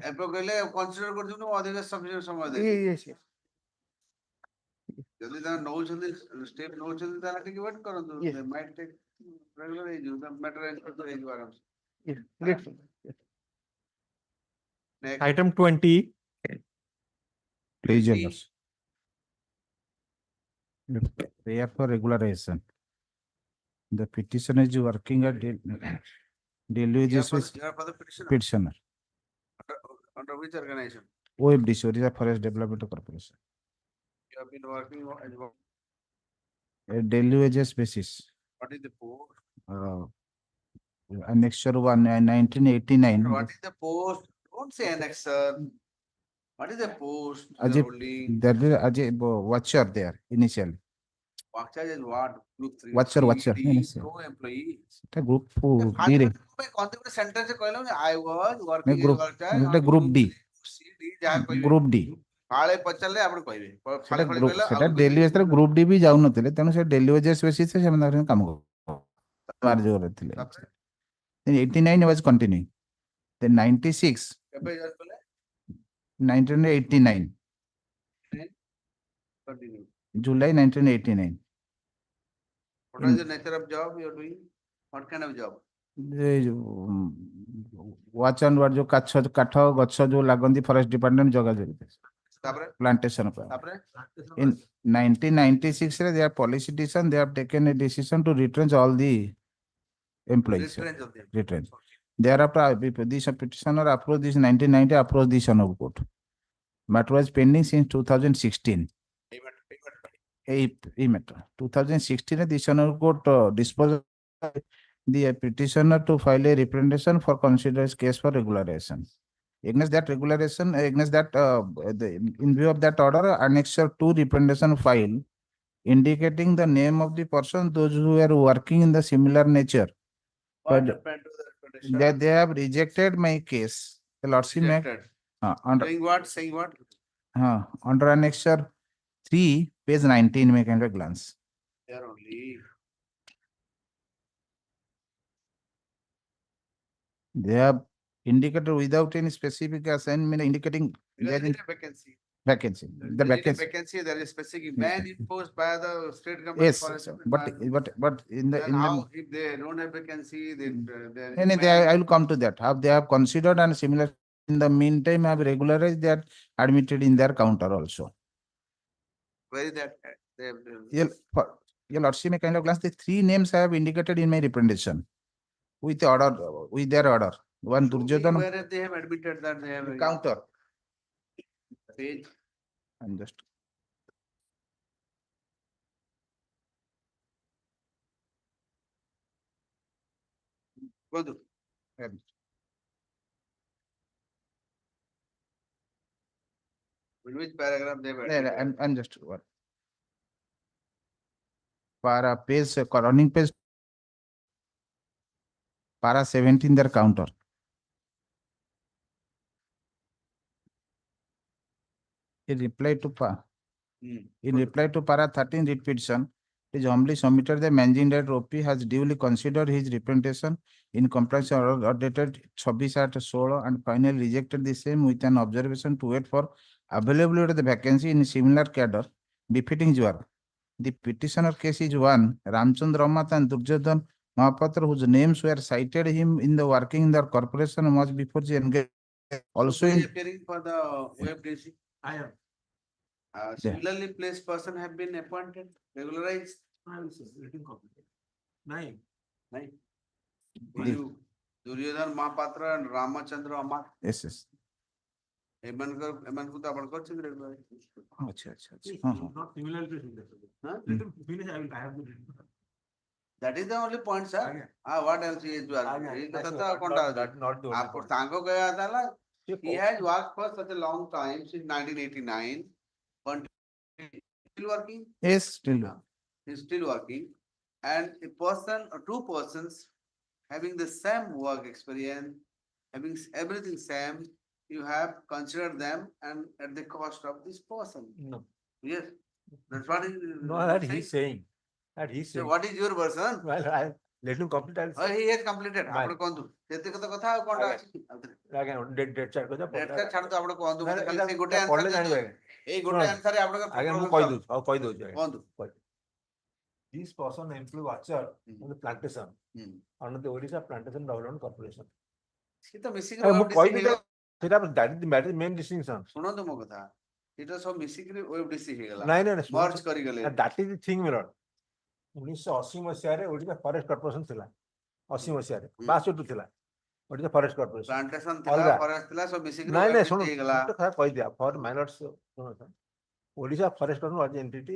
Appro कहले consider कर दूँ ना अधिक sufficient समय दे। Yes, yes. यदि तार नौचंदी step नौचंदी तार टिके wait करନ୍ତୁ। Yes. They might take regularize you, the matter ends up to एक बार हमसे। Yes, great. Yes. Next. Item 20. Please, Please, prayer for regularization. The petitioner is working at Here for the petitioner. petitioner. Under which organization? OFDC, Odisha Forest Development Corporation. You have been working as what A daily wages basis. is the post? Annexure 1, 1989. What is the post? Don't say annexure. What is the post? You are Ajay, holding. there is Ajay watcher there initially. Watcher is what? Group 3. Watcher. Yes, No employee. The group फालतू में कौन से centre से कहलो ना I was working group, as watcher. the group D. C D ଯାହା କହିବେ Group D. फाळे ପଚାରିଲେ ଆପଣ କହିବେ ସେଟା फाळे group, କହିଲେ ସେଟା daily wages ରେ group D ବି ଯାଉନଥିଲେ ତେଣୁ ସେ daily wages basis ରେ ସେମାନେ ତାଙ୍କର କାମ କରୁଥିଲେ ଥିଲେ 89 was continuing then 96 କେବେ ଜଏନ୍ କଲେ 1989 continue July 1989 what is the nature of job you are doing what kind of job watch and what जो काठ गछ जो लागंदी फॉरेस्ट डिपार्टमेंट जगह जगह तापरे प्लांटेशन तापरे in 1996 they are policy decision they have taken a decision to retrench all the employees Retrench of them. retrench thereafter this petitioner approached this 1990 approached this Hon'Ble court matter was pending since 2016 a matter 2016 this Hon'Ble court disposed the petitioner to file a representation for considered case for regularization. Against that regularization, against that, in view of that order, annexure 2 representation file indicating the name of the person, those who are working in the similar nature. what But happened to the petition they have rejected my case. The Lordship rejected under saying what under annexure 3, page 19, make a glance. there only They have indicated without any specific assignment indicating because there is there is a vacancy vacancy. The there is a vacancy. vacancy there is specific man imposed by the state government Yes, forest but in the then how if they don't have vacancy then I will come to that. How they have considered and similar in the meantime have regularized that admitted in their counter also. where is that Yeah, Your Lordship may kind of glance, the three names I have indicated in my representation with order, with their order. One Durjodhan. Where they have admitted that they have. Counter. Page. I'm just. Go to. In which paragraph they have admitted? I'm just what. Para page, running page. Para 17 their counter. In reply to para 13 read petition, it is humbly submitted the managing director OP has duly considered his representation in compliance order dated 26/8/16 and finally rejected the same with an observation to wait for availability of the vacancy in similar cadre befitting his work. The petitioner case is one Ramchandra Ramat and Durjodhan Mahapatra, whose names were cited him in the working in their corporation much before he engaged. Also in appearing for the OFDC. I am. Similarly placed person have been appointed, regularized. Nine. You, Duryodhan Mahapatra and Ramachandra Amat. yes. एमनको तो अपन कर चुके regular अच्छा Not similar to this. Huh? Finish, I have to. That is the only point, sir. What else is you are? That's आप not the only point. सांगो गया था ना, he has worked for such a long time since 1989. Still working? Yes, still. He's still working, and a person or two persons having the same work experience, having everything same, you have considered them and at the cost of this person. No. Yes, that's what No, that he's saying. That he's So saying. what is your version? Well, I let him complete. I'll Oh, he has completed. Right. आपण कोण तू? तेते कथा कथा ଆଉ कोणଟା ଅଛି? again, dead chat को That ଛାଡ ତ आपण कोण ତୁ? ନା, ଖାଲି ନା, ସେ ଗୋଟେ ପଢିଲେ answer ଜାଣିବେ। ଏଇ ଗୋଟେ ଶୁଣନ୍ତୁ। answer ଆପଣଙ୍କ ଆଜ୍ଞା ମୁଁ problem କହିଦଉଛି ଆଉ କହିଦଉଛି ଆଜ୍ଞା। କୁହନ୍ତୁ। This person employee watcher on the plantation under the Orissa Plantation Development Corporation. ସେ ତ ମିଶିକି ମୁଁ OFDC କହିବି ହେଇଗଲା। ସେଟା that is main distinction. ଶୁଣନ୍ତୁ ମୋ କଥା। ଏଟା ସବୁ ମିଶିକି OFDC ହେଇଗଲା। ନାଇଁ merge କରିଗଲେ। that is the thing my lord. 1980 ମସିହାରେ ଓଡ଼ିଶା ଫରେଷ୍ଟ କର୍ପୋରେସନ ଥିଲା 80 ମସିହାରେ 62 ଥିଲା ଓଡ଼ିଶା ଫରେଷ୍ଟ କର୍ପୋରେସନ ପ୍ଲାଣ୍ଟେସନ ଥିଲା ଫରେଷ୍ଟ ଥିଲା ସବୁ ମିଶିକି ଶୁଣ ହେଇଗଲା ଗୋଟେ କଥା କହିଦିଆ for minors Odisha forest corporation entity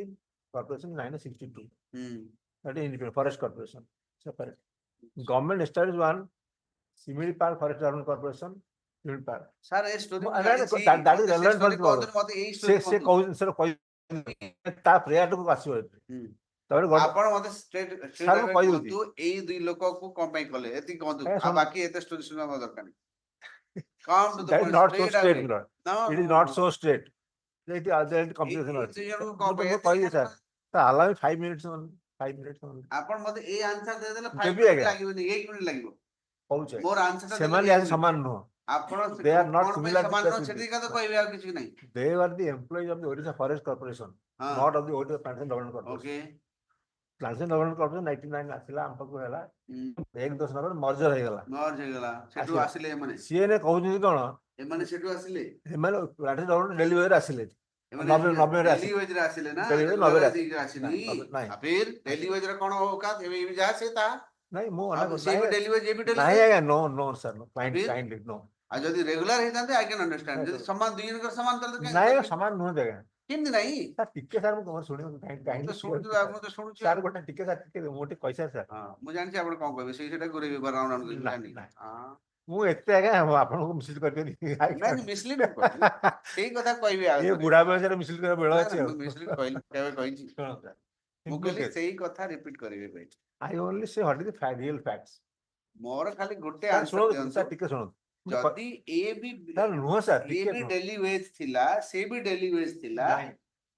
corporation 1962 that is independent forest corporation separate government established one Simili Park Forest Development Corporation Simili Park sir a story that is relevant for the ମତେ ଏଇ ସ୍ଟୋରୀ ସେ କହୁଛନ୍ତି ସେଟା କହି ତା ପ୍ରେୟାରକୁ ଆସିବ ତାପରେ ଆପଣ ମତେ ଷ୍ଟ୍ରେଟ ସାର୍ ମୁଁ କହିଦଉଛି କୁହନ୍ତୁ ଏଇ ଦୁଇ ଲୋକକୁ କଣ ପାଇଁ କଲେ ଏତିକି କୁହନ୍ତୁ ଆଜ୍ଞା, ଆଉ ଶୁଣ। ବାକି ଏତେ ଷ୍ଟୋରୀ ଶୁଣିବା ଦରକାର ନାହିଁ come to the that is point not so straight straight away. my lord No, it is no, not no. so straight it is complication ଏଇ ଅଛି ଦୁଇ ଜଣଙ୍କୁ ମୁଁ କଣ ପାଇଁ ତ କହିଲି sir allow me 5 minutes only 5 minutes only ଆପଣ ମତେ ଏଇ ଆନ୍ସର ଦେଇଦେଲେ 5 ଦେବି ମିନିଟ୍ ଆଜ୍ଞା। ଲାଗିବନି 1 ମିନିଟ୍ ଲାଗିବ କହୁଛି ମୋର ଆନ୍ସର ସେମାନେ ଆଜି ସମାନ ନୁହଁ ଆପଣ they are not କଣ ପାଇଁ similar ସମାନ because ନୁହଁ ସେଠି କଥା କହିବେ ଆଉ କିଛି ନାହିଁ they were the employees of the Orissa Forest Corporation ହଁ not of the Orissa Plantation Development Corporation okay Plantation Development Corporation 99 ଆସିଲା ଆମ ପାଖକୁ ହେଲା 1/10 ମର୍ଜର ହେଇଗଲା ମର୍ଜ ହେଇଗଲା ସେଠୁ ଆସିଲା। ଆସିଲେ ଏମାନେ ସିଏ ଏନେ କହୁଛନ୍ତି କଣ ଏମାନେ ସେଠୁ ଆସିଲେ ଏମାନେ Plantation Development ଡେଲିଭରି ଆସିଲେ ଏମାନେ 90 ରେ ଡେଲି ୱେଜରେ ଆସିଲେ ନା ଡେଲି ୱେଜ 90 ରେ ଆସିନି ନାଇଁ ଫିର ଡେଲି ୱେଜରେ କଣ ହୋକା ଏବେ ଯାହା ସେ ତା ନାଇଁ ମୁଁ ସେ ବି ଡେଲି ୱେଜ ଏ ବି ଡେଲି ନାଇଁ ଆଜ୍ଞା no sir no फिर? kindly no ଆଉ ଯଦି ରେଗୁଲାର ହେଇଥାନ୍ତେ ଆଇ କ୍ୟାନ୍ ଅଣ୍ଡରଷ୍ଟାଣ୍ଡ ଯଦି ସମାନ ଦୁଇ ଜଣଙ୍କର ସମାନ ତାହେଲେ ନାଇଁ ସମାନ ନୁହନ୍ତି ଆଜ୍ଞା କେମିତି ନାହିଁ ସାର୍ ଟିକେ ସାର୍ ମୁଁ ତମର ଶୁଣିବ ମୁଁ ତ କାହିଁକି ଶୁଣୁଛୁ ମୁଁ ତ ଶୁଣୁଛି ସାର୍ ଗୋଟେ ଟିକେ ସାର୍ ଟିକେ ମୁଁ ଟିକେ କହିସାର ସାର୍ ହଁ ମୁଁ ଜାଣିଛି ଆପଣ କଣ କହିବେ ସେଇଟା ଘୁରେଇବେ ରାଉଣ୍ଡ ଜାଣିନି ନାଇଁ। ହଁ ମୁଁ ଏତେ ଆଜ୍ଞା ଆପଣଙ୍କୁ ମିସିଲ କରିପାରିବି ନାଇଁ ମିସଲିଡ୍ କରିନି ସେଇ କଥା କହିବି ଆଉ ଏ ବୁଢା ବୟସରେ ମିସିଲ କରିବା ବେଳ ନା, ଅଛି ନା, ଆଉ ମୁଁ ମିସଲିଡ୍ କହିଲି କେବେ କହିଛି ମୁଁ କହିଲି ସେଇ କଥା ରିପିଟ କରିବେ କହିଲି I only say what is the real facts. ମୋର ଖାଲି ଗୋଟେ ସାର୍ ଆନ୍ସର ଶୁଣନ୍ତୁ ଦିଅନ୍ତୁ ସାର୍ ଟିକେ ଶୁଣନ୍ତୁ ଯଦି ଏ ବି ସାର୍ ନୁହଁ ସାର୍ ଏ ଟିକେ ବି ନୁହଁ। ଡେଲି ୱେଜ ଥିଲା ସେ ବି ଡେଲି ୱେଜ ଥିଲା ନାଇଁ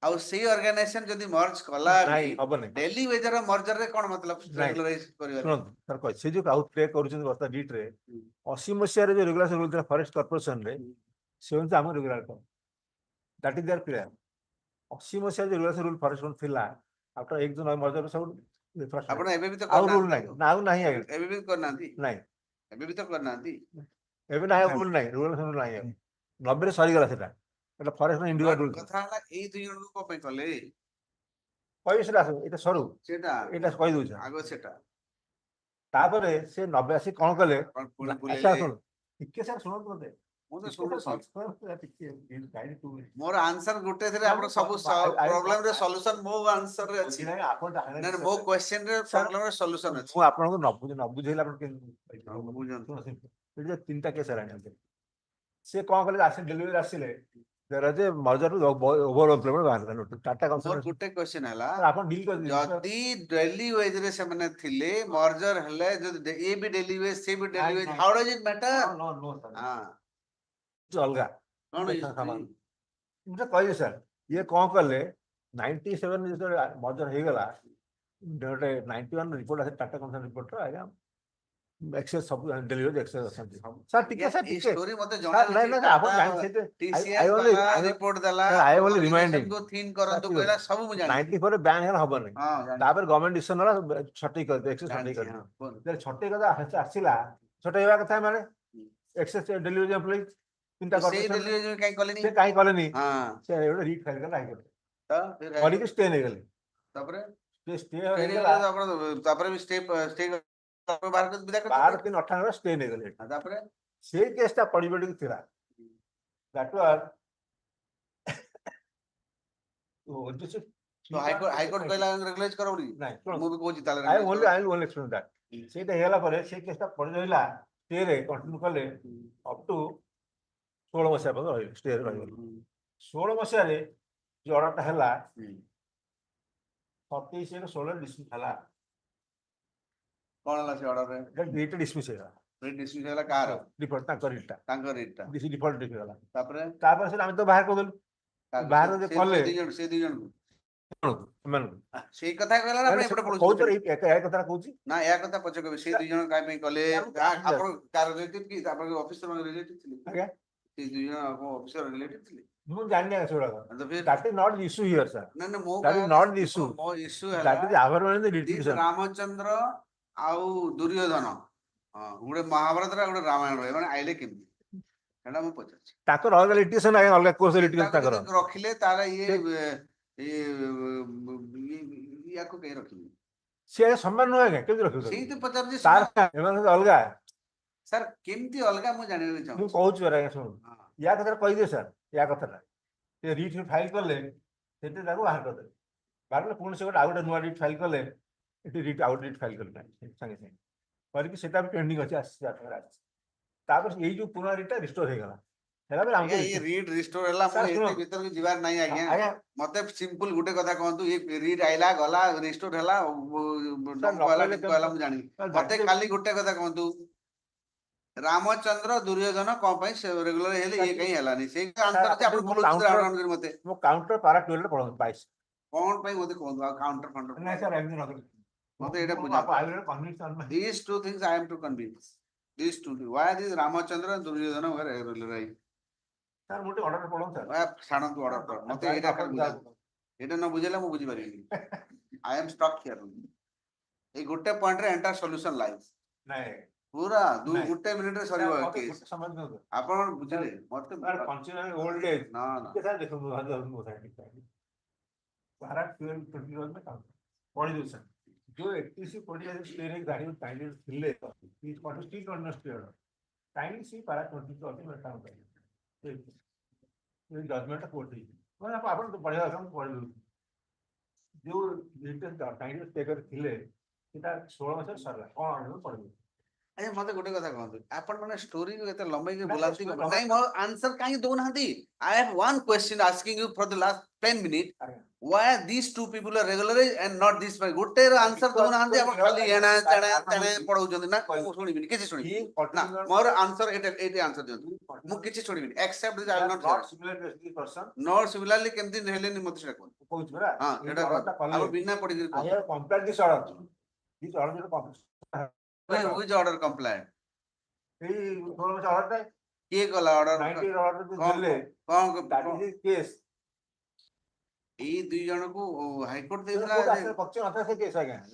ଆଉ ସେଇ ଅର୍ଗାନାଇଜେସନ ଯଦି ମର୍ଜ କଲା ନାଇଁ ହବନି ଡେଲି ୱେଜର ମର୍ଜରରେ କଣ ମତଲବ ନାଇଁ। ରେଗୁଲାରାଇଜ କରିବାର ଶୁଣନ୍ତୁ ସାର୍ କହ ସେ ଯୋଉ ଆଉ ପ୍ଲେ କରୁଛନ୍ତି ବର୍ତ୍ତା ଡିଟ୍ରେ 80 ମସିହାରେ ଯୋଉ ରେଗୁଲେସନ ଥିଲା ଫରେଷ୍ଟ କର୍ପୋରେସନରେ ସେ ହଉଛି ଆମ ରେଗୁଲାର କର ଦ୍ୟାଟ୍ ଇଜ ଦେୟାର ପ୍ଲେୟାର 80 ମସିହାରେ ଯୋଉ ରେଗୁଲେସନ ରୁଲ ଫରେଷ୍ଟ ଥିଲା ଆଫ୍ଟର 1 ଜୁନ ମର୍ଜର ସବୁ ଆପଣ ଏବେ ବି ତ ଆଉ ରୁଲ କରିନାହାନ୍ତି ନାହିଁ ନା ଆଉ ନାହିଁ ଆଜ୍ଞା ଏବେ ବି କରିନାହାନ୍ତି ନାହିଁ ଏବେ ବି ତ କରିନାହାନ୍ତି ଏବେ ନାହିଁ ରୁଲ ନାହିଁ ରେଗୁଲେସନ ନାହିଁ ଆଉ 90 ରେ ସରିଗଲା ସେଟା ଏଟା ଫରେଷ୍ଟ ଇଣ୍ଡିଭିଜୁଆଲ ରୁଲ କଥା ହେଲା ଏଇ ଦୁଇ ଜଣଙ୍କୁ କଣ ପାଇଁ କଲେ କହିବି ସେଟା ଏଇଟା ସରୁ ସେଟା ଏଇଟା କହିଦଉଛି ଆଗ ସେଟା ତାପରେ ସେ 90 ଆସି କଣ କଲେ କଣ ପୁଣି ନା, ବୁଲେଇଲେ। ସାର୍ ଶୁଣୁ ଟିକେ ସାର୍ ଶୁଣନ୍ତୁ ମତେ ମୁଁ ତ ଟିକେ ଶୁଣୁଛି। ସାର୍ ଟିକେ guide to me. ମୋର ଆନ୍ସର ଗୋଟେ ଥିଲେ ନା, ଆପଣ ମୁଁ ସବୁ I- ପ୍ରୋବ୍ଲେମ ର ସଲ୍ୟୁସନ ମୋ ଆନ୍ସର ରେ ଅଛି। ବୁଝିନାହିଁ, ଆପଣ ନା ନା, ମୋ କ୍ୱେଶ୍ଚନ ରେ ପ୍ରୋବ୍ଲେମ ର ସଲ୍ୟୁସନ ଅଛି। ମୁଁ ଆପଣଙ୍କୁ ନ ବୁଝେଇଲେ ଆପଣ କେମିତି ହଁ, ବୁଝନ୍ତୁ। ଶୁଣ, ତିନିଟା କେସ୍ ହେଲାଣି ସେ କଣ କଲେ ଆସି ଡେଲିଭରି ଆସିଲେ ଯେ ମର୍ଜର ଓଭର ବାହାରିଲା notice, ଟାଟା ମୋର କନସର୍ନ ଗୋଟେ କ୍ୱେଶ୍ଚନ ହେଲା ଆପଣ ଡିଲ୍ କରିଦେବେ ଯଦି ଡେଲି ୱେଜ ରେ ସେମାନେ ଥିଲେ ମର୍ଜର ହେଲେ ଯଦି ଏ ବି ଡେଲି ୱେଜ ସେ ବି daily wage how does it matter? ଅଲଗା କଣ ମୁଁ ତ କହିଲି ସାର୍ ଇଏ କଣ କଲେ 97 ଯେତେବେଳେ ମର୍ଜର ହେଇଗଲା ଗୋଟେ 91 ରିପୋର୍ଟ ଆସେ ଟାଟା କନସର୍ନ ରିପୋର୍ଟର ଆଜ୍ଞା ଏକ୍ସେସ୍ ସବୁ ଡେଲିଭରି ଏକ୍ସେସ୍ ଅଛନ୍ତି ସାର୍ ଟିକେ ସାର୍ এই ଟିକେ স্টোরি মতে ସାର୍ ଜଣା ନାଇଁ ଅଛି ନାଇଁ ଆପଣ ଜାଣିଛନ୍ତି TCS ବାଲା ରିପୋର୍ଟ ଦେଲା I only reminding. କୁ ଥିନ୍ କରନ୍ତୁ କହିଲା ସବୁ ମୁଁ ଜାଣିଛି। 94 ବ୍ୟାନ୍ ହେଲେ ହବନି ହଁ ଜାଣିଛି। ତାପରେ ଗଭର୍ଣ୍ଣମେଣ୍ଟ ଡିସିସନ ହେଲା ଛଟେଇ କରିଦେବେ ଏକ୍ସେସ୍ ଛଟେଇ ଜାଣିଛି, କରିଦେବେ ହଁ, କୁହନ୍ତୁ। ଯେତେବେଳେ ଛଟେଇ କଥା ଆସିଲା ଛଟେଇ ହେବା କଥା ମାନେ ଏକ୍ସେସ୍ ଡେଲିଭରି ଏମ୍ପ୍ଲୟି ଚିନ୍ତା ତ ସେଇ ଡେଲିଭରି କାଇଁ କଲେନି? ସେ କାହିଁ କଲେନି ହଁ ସେ ଗୋଟେ ରିଟ୍ ଫାଇଲ୍ କଲେ ହାଇକୋର୍ଟ ତ ଫିର କରିକି ଷ୍ଟେ ନେଇଗଲେ ତାପରେ ଷ୍ଟେ stay ହେଇଗଲା ନେଇଗଲେ ଆପଣ ତାପରେ ବି ଷ୍ଟେ ବାହାର କରି ବିଦା କରିଦେଲେ। 12/3/98 ଷ୍ଟେ ନେଇଗଲେ ଆଉ ତାପରେ ସେଇ କେସଟା ପରିବର୍ତ୍ତିତ ଥିଲା ଦ୍ୟାଟ୍ ୱାଜ୍ ତ ହାଇକୋର୍ଟ କହିଲା ରେଗୁଲାଇଜ କର ବୋଲି ନାଇଁ ମୁଁ ବି କହୁଛି ତାହେଲେ I regularize only କର। explain that. ସେଇଟା ହେଇଗଲା ପରେ ସେଇ କେସଟା ପଡି ରହିଲା ଷ୍ଟେରେ କଣ୍ଟିନ୍ୟୁ କଲେ ଅପ୍ ଟୁ 16 ମସିହା ପର୍ଯ୍ୟନ୍ତ ରହିଲେ ଷ୍ଟେରେ ରହିଗଲେ 16 ମସିହାରେ ଯୋଉ ଅର୍ଡରଟା ହେଲା 27/16 ଡିସମିସ୍ ହେଲା କଣ ହେଲା ସେ ଅର୍ଡରରେ? ରିଟ୍ ଡିସମିସ୍ ହେଇଗଲା ଡିସମିସ୍ ହେଲା କାହାର? ଡିଫଲ୍ଟ ତାଙ୍କ ରିଟ୍ଟା ତାଙ୍କ ରିଟଟା। ଡିଫଲ୍ଟ ହେଇଗଲା ତାପରେ ସେଟା ଆମେ ତ ବାହାର କରିଦେଲୁ ବାହାର ଯେ କଲେ ସେ ଦି ଜଣକୁ ଏମାନଙ୍କୁ ସେଇ କଥା କହିଲା ନା ଆପଣ ଏପଟେ କହୁଛି ପଳଉଛନ୍ତି? ଏ କଥା କହୁଛି ନା ଏହା କଥା ପଛେ କହିବେ ସେ ଦି ଜଣ କାହା ପାଇଁ କଲେ ଆପଣ କାର ରିଲେଟିଭ କି ଆପଣଙ୍କ ଅଫିସର ରିଲେଟିଭ ଥିଲେ? ଆଜ୍ଞା ସେ ଦୁଇ ଜଣ ଆପଣଙ୍କ ଅଫିସର ରିଲେଟିଭ ଥିଲେ? ମୁଁ ଜାଣିନି ସେଗୁଡାକ ତ ଫିର that is not the issue here sir ନା ନା ମୋ that is not the issue ମୋ ଇସ୍ୟୁ that is ହେଲା our one the this litigation Ramachandra ଆଉ ଦୁର୍ଯ୍ୟୋଧନ ଗୋଟେ ମହାଭାରତର ଗୋଟେ ରାମାୟଣ ଏମାନେ ଆଇଲେ କେମିତି ସେଟା ମୁଁ ପଚାରୁଛି। ତାଙ୍କର ଅଲଗା litigation ଆଜ୍ଞା ଅଲଗା କୋର୍ସ litigation ତାକୁ ତାଙ୍କର ଯଦି ରଖିଲେ ତାହେଲେ ୟାକୁ କେହି ରଖିବେ? ସିଏ ସମାନ ନୁହେଁ ଆଜ୍ଞା କେମିତି ରଖିବ ସେଇ ତ ପଚାରୁଛି ତାର ଏମାନେ ଅଲଗା ସାର୍ କେମିତି ଅଲଗା ମୁଁ ଜାଣିବାକୁ ମୁଁ ଚାହୁଁଛି। କହୁଛି ଆଜ୍ଞା ଶୁଣ ହଁ। ୟା କଥାଟା କହିଦିଏ ସାର୍ ୟା କଥାଟା ସେ ରିଟ୍ ଫାଇଲ୍ କଲେ ସେଥିରେ ତାକୁ ବାହାର କରିଦେଲେ ବାହାର କଲେ ପୁଣି ସେ ଗୋଟେ ଆଉ ଗୋଟେ ନୂଆ ରିଟ୍ ଫାଇଲ୍ କଲେ ଏଠି ରିଟ୍ ଆଉ ରିଟ୍ ଫାଇଲ୍ କଲେ ସାଙ୍ଗେ ସାଙ୍ଗେ କରିକି ସେଟା ବି ପେଣ୍ଡିଂ ଅଛି ଆସିଛି ତାପରେ ଏଇ ଯୋଉ ପୁରୁଣା ରିଟ୍ଟା ରିଷ୍ଟୋର ହେଇଗଲା ହେଲା ପରେ ଆଜ୍ଞା ଏଇ ରିଟ୍ ରିଷ୍ଟୋର ହେଲା ମୁଁ ଏତେ ଭିତରକୁ ଯିବାର ନାହିଁ ଆଜ୍ଞା। ମତେ ସିମ୍ପଲ ଗୋଟେ କଥା କହନ୍ତୁ ଏ ରିଟ୍ ଆଇଲା ଗଲା ରିଷ୍ଟୋର ହେଲା ଡଙ୍କ ହେଲା ଟିଙ୍କ ହେଲା ମୁଁ ଜାଣିବି ମତେ ଖାଲି ଗୋଟେ କଥା କହନ୍ତୁ ରାମଚନ୍ଦ୍ର ଦୁର୍ଯ୍ୟୋଧନ କଣ ପାଇଁ ରେଗୁଲାର ହେଲେ ଇଏ କାହିଁ ହେଲାନି ସେଇ ଆନ୍ସର ଅଛି ଆପଣ ବୁଲଉଛନ୍ତି ରାଉଣ୍ଡ ରାଉଣ୍ଡ କରି ମତେ ମୋ କାଉଣ୍ଟର ପାରା 12 ରେ ପଢନ୍ତୁ 22 କଣ ପାଇଁ ମତେ କୁହନ୍ତୁ ଆଉ କାଉଣ୍ଟର ଫାଉଣ୍ଟର ନାଇଁ ସାର୍ ଏମିତି ନକରି ମତେ ଏଇଟା ବୁଝାନ୍ତୁ these two things I am to convince these two why this Ramachandra and Duryodhana were regularized sir ମୁଁ ଟିକେ ଅର୍ଡର ପଢନ୍ତୁ ସାର୍ ଛାଡ଼ନ୍ତୁ ଅର୍ଡର କର ମତେ ଏଇଟା ଖାଲି ବୁଝାନ୍ତୁ ଏଇଟା ନ ବୁଝେଇଲେ ମୁଁ ବୁଝିପାରିବିନି I am stuck here ଏଇ ଗୋଟେ ପଏଣ୍ଟରେ ଏଣ୍ଟାର ସଲ୍ୟୁସନ ଲାଇଜ୍ ନାଇଁ ପୁରା ଗୋଟେ ମିନିଟରେ ସରିବ କେସ୍ ସମୟ ଦିଅନ୍ତୁ ଆପଣ ବୁଝିଲେ ମତେ କନସିଡର ଓଲ୍ଡ ଏଜ୍ ନା ନା ସାର୍ ଦେଖନ୍ତୁ ପାରା 12 ପଢି ଦଉ ସାର୍ ଯୋଉ 81 କୋଡ଼ିଏ ଷ୍ଟେରେ ଗାଡ଼ି ଟାଇମ୍ ଥିଲେ ଷ୍ଟିଲ୍ ଅଣ୍ଡରଷ୍ଟୁଡ୍ ଟାଇମ୍ ସି ପାରା 22 ଅଛି ମେଟା ଏ ଜଜମେଣ୍ଟ କୋର୍ଟ ହେଇଛି ମାନେ ଆପଣ ତ ପଢିବା କଥା ମୁଁ ପଢି ଦଉଛି ଯୋଉ ଟାଇମ୍ ଷ୍ଟେ କରି ଥିଲେ ସେଟା 16 ମାସରେ ସରିଲା କଣ ପଢିବୁ ଆଜ୍ଞା ମତେ ଗୋଟେ କଥା କହନ୍ତୁ ଆପଣ ମାନେ ଷ୍ଟୋରି ଏତେ ଲମ୍ବେଇକି ବୁଲାନ୍ତି ନାଇଁ ମୋ ଆନ୍ସର କାହିଁ ଦଉନାହାନ୍ତି I have one question asking you for the last 10 minutes why are these two people are regularized and not this one ଗୋଟେ ଆନ୍ସର ଦଉନାହାନ୍ତି ଆପଣ ଖାଲି ଏଣା ତେଣା ତେଣା ପଢଉଛନ୍ତି ନା ମୁଁ ଶୁଣିବିନି କିଛି ଶୁଣିବିନି ନା ମୋର ଆନ୍ସର ଏଇଟା ଆନ୍ସର ଦିଅନ୍ତୁ ମୁଁ କିଛି ଶୁଣିବିନି except that I will not not similarly କେମିତି ହେଲେନି ମତେ ସେଟା କୁହନ୍ତୁ କହୁଛି ପରା ହଁ ଏଟା ଆଉ ବିନା ପଢିକି I have complied this order which order compliant ଏଇ 16 ମାସ ଅର୍ଡରଟା କିଏ କଲା ଅର୍ଡର 90 ଅର୍ଡର ଦେଲେ କଣ that is his case ଏଇ ଦୁଇ ଜଣଙ୍କୁ ହାଇକୋର୍ଟ ଦେଇଥିଲା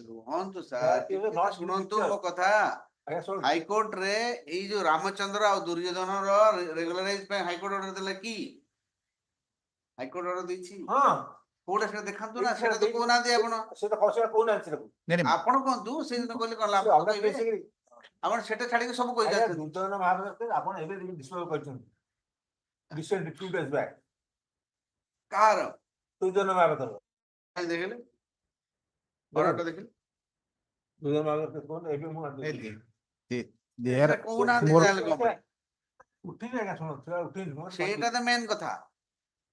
ରୁହନ୍ତୁ ସାର୍ ଶୁଣନ୍ତୁ ମୋ କଥା ହାଇକୋର୍ଟ ରେ ଏଇ ଯୋଉ ରାମଚନ୍ଦ୍ର ଆଉ ଦୁର୍ଯ୍ୟୋଧନର ରେଗୁଲାରାଇଜ ପାଇଁ ହାଇକୋର୍ଟ ଅର୍ଡର ଦେଲା କି ହାଇକୋର୍ଟ ଅର୍ଡର ଦେଇଛି ହଁ କୋଉଟା ସେଟା ଦେଖାନ୍ତୁ ନା ଏଇ ସେଟା ତ ସେଇ- କହୁନାହାନ୍ତି ଆପଣ ସେ ତ କୌଶଳ କହୁନାହାନ୍ତି ସେଟାକୁ। ନାଇଁ, ନାଇଁ, ଆପଣ କୁହନ୍ତୁ ସେଇଦିନ କହିଲେ କଣ ସେ ଲାଭ ଅଲଗା କହିବେ କେସ୍ ହେଇକି- ଆପଣ ସେଟା ଛାଡିକି ସବୁ ଆଜ୍ଞା, କହିଯାଉଛନ୍ତି ଦୁର୍ଯୋଧନ ମହାପାତ୍ର ଆପଣ ଏବେ ଡିସକ୍ଲୋଜ କରିଛନ୍ତି ରିସେଣ୍ଟ 2 days back କାହାର ଦୁର୍ଯୋଧନ ମହାପାତ୍ର କାଇଁ ଦେଖିଲେ ଅର୍ଡରଟା ଦେଖିଲେ ଦୁର୍ଯୋଧନ ମହାପାତ୍ର କହୁନ ଏବେ ମୁଁ they are ସେଟା କହୁନାହାନ୍ତି more- ତାହେଲେ କଣ ପାଇଁ ଉଠିନି ଆଜ୍ଞା ଶୁଣ ସେଟା ଉଠିନି ସେଇଟା ତ ମେନ୍ କଥା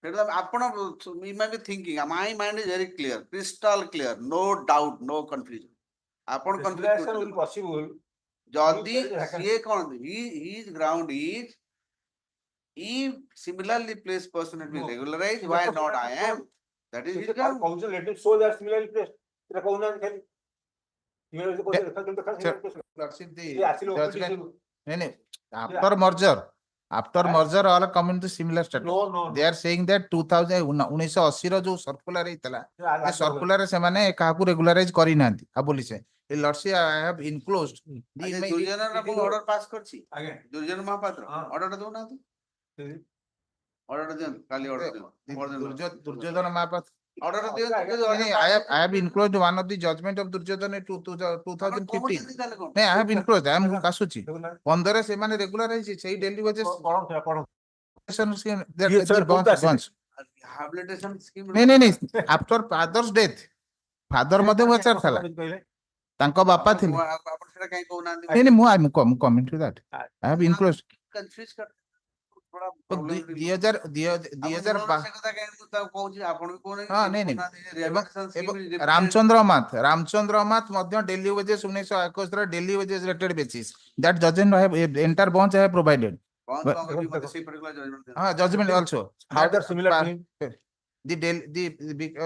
ସେଇଟା ତ ଆପଣ you may be thinking my mind is very clear crystal clear no doubt no confusion ଆପଣ confuse Regulation will କରୁଛନ୍ତି possible ଯଦି if there is a ସିଏ କଣ his ground is if similarly placed person has been No. regularized See, why that's not what I I'm am that is his ସେଟା ground କହୁଛ let it show that similarly placed ସେଟା କହୁନାହାନ୍ତି ଖାଲି similarly placed ଦେଖା ଦେଖା Sir, similarly placed Lordship, the ସେ ଆସିଲେ OPD judgment, ନାଇଁ, ନାଇଁ, after merger all come into similar status. no no They are saying that 1980 ର ଯୋଉ circular ହେଇଥିଲା ସେ circular ରେ ସେମାନେ କାହାକୁ regularize କରିନାହାନ୍ତି abolition A Lordship I have enclosed the ଆଚ୍ଛା, my- ଦୁର୍ଜନ ମୁଁ ଅର୍ଡର ପାସ୍ କରିଛି ଆଜ୍ଞା ଦୁର୍ଜନ ମହାପାତ୍ର ହଁ। ଅର୍ଡରଟା ଦଉନାହାନ୍ତି ଅର୍ଡରଟା ଦିଅନ୍ତୁ କାଲି ଅର୍ଡର ଦିଅନ୍ତୁ ଦୁର୍ଯୋଧନ ମହାପାତ୍ର ଅର୍ଡର Okay, ଦିଅନ୍ତୁ ଆଜ୍ଞା। ଯଦି order pass I have enclosed one of the judgment of Duryodhana in 2015. କହୁଛନ୍ତି ତାହେଲେ କଣ ନାଇଁ I have enclosed, I am ଆସୁଛି ଦେଖୁନାହାନ୍ତି 15 ସେମାନେ ରେଗୁଲାର ହେଇଛି ସେଇ ଡେଲି wages ପଢନ୍ତୁ ସେଟା ପଢନ୍ତୁ that Yes, sir, the କୋଉଠୁ ଆସିଲେ? bunch. rehabilitation scheme ନାଇଁ after father's death father ମଧ୍ୟ ୱେଚର ଥିଲା କହିଲେ ତାଙ୍କ ବାପା ଥିଲେ ଆପଣ ସେଟା କାଇଁ କହୁନାହାନ୍ତି ନାଇଁ ନାଇଁ ମୁଁ comment to that I have enclosed confuse କର थोड़ा तो problem 2000 ସେ କଥା କାଇଁ ମୁଁ ତାକୁ କହୁଛି ଆପଣ ବି କହୁନାହାନ୍ତି ହଁ, ନାଇଁ, ନାଇଁ। rehabilitation scheme is different. Ramachandra ମାଥ ମଧ୍ୟ daily wages 1921 ର daily wages rated basis that doesn't have entire bunch have provided କଣ କଣ କରିବି ମତେ ସେଇ particular judgment ଦିଅନ୍ତୁ। judgment also How that they're similar to him? the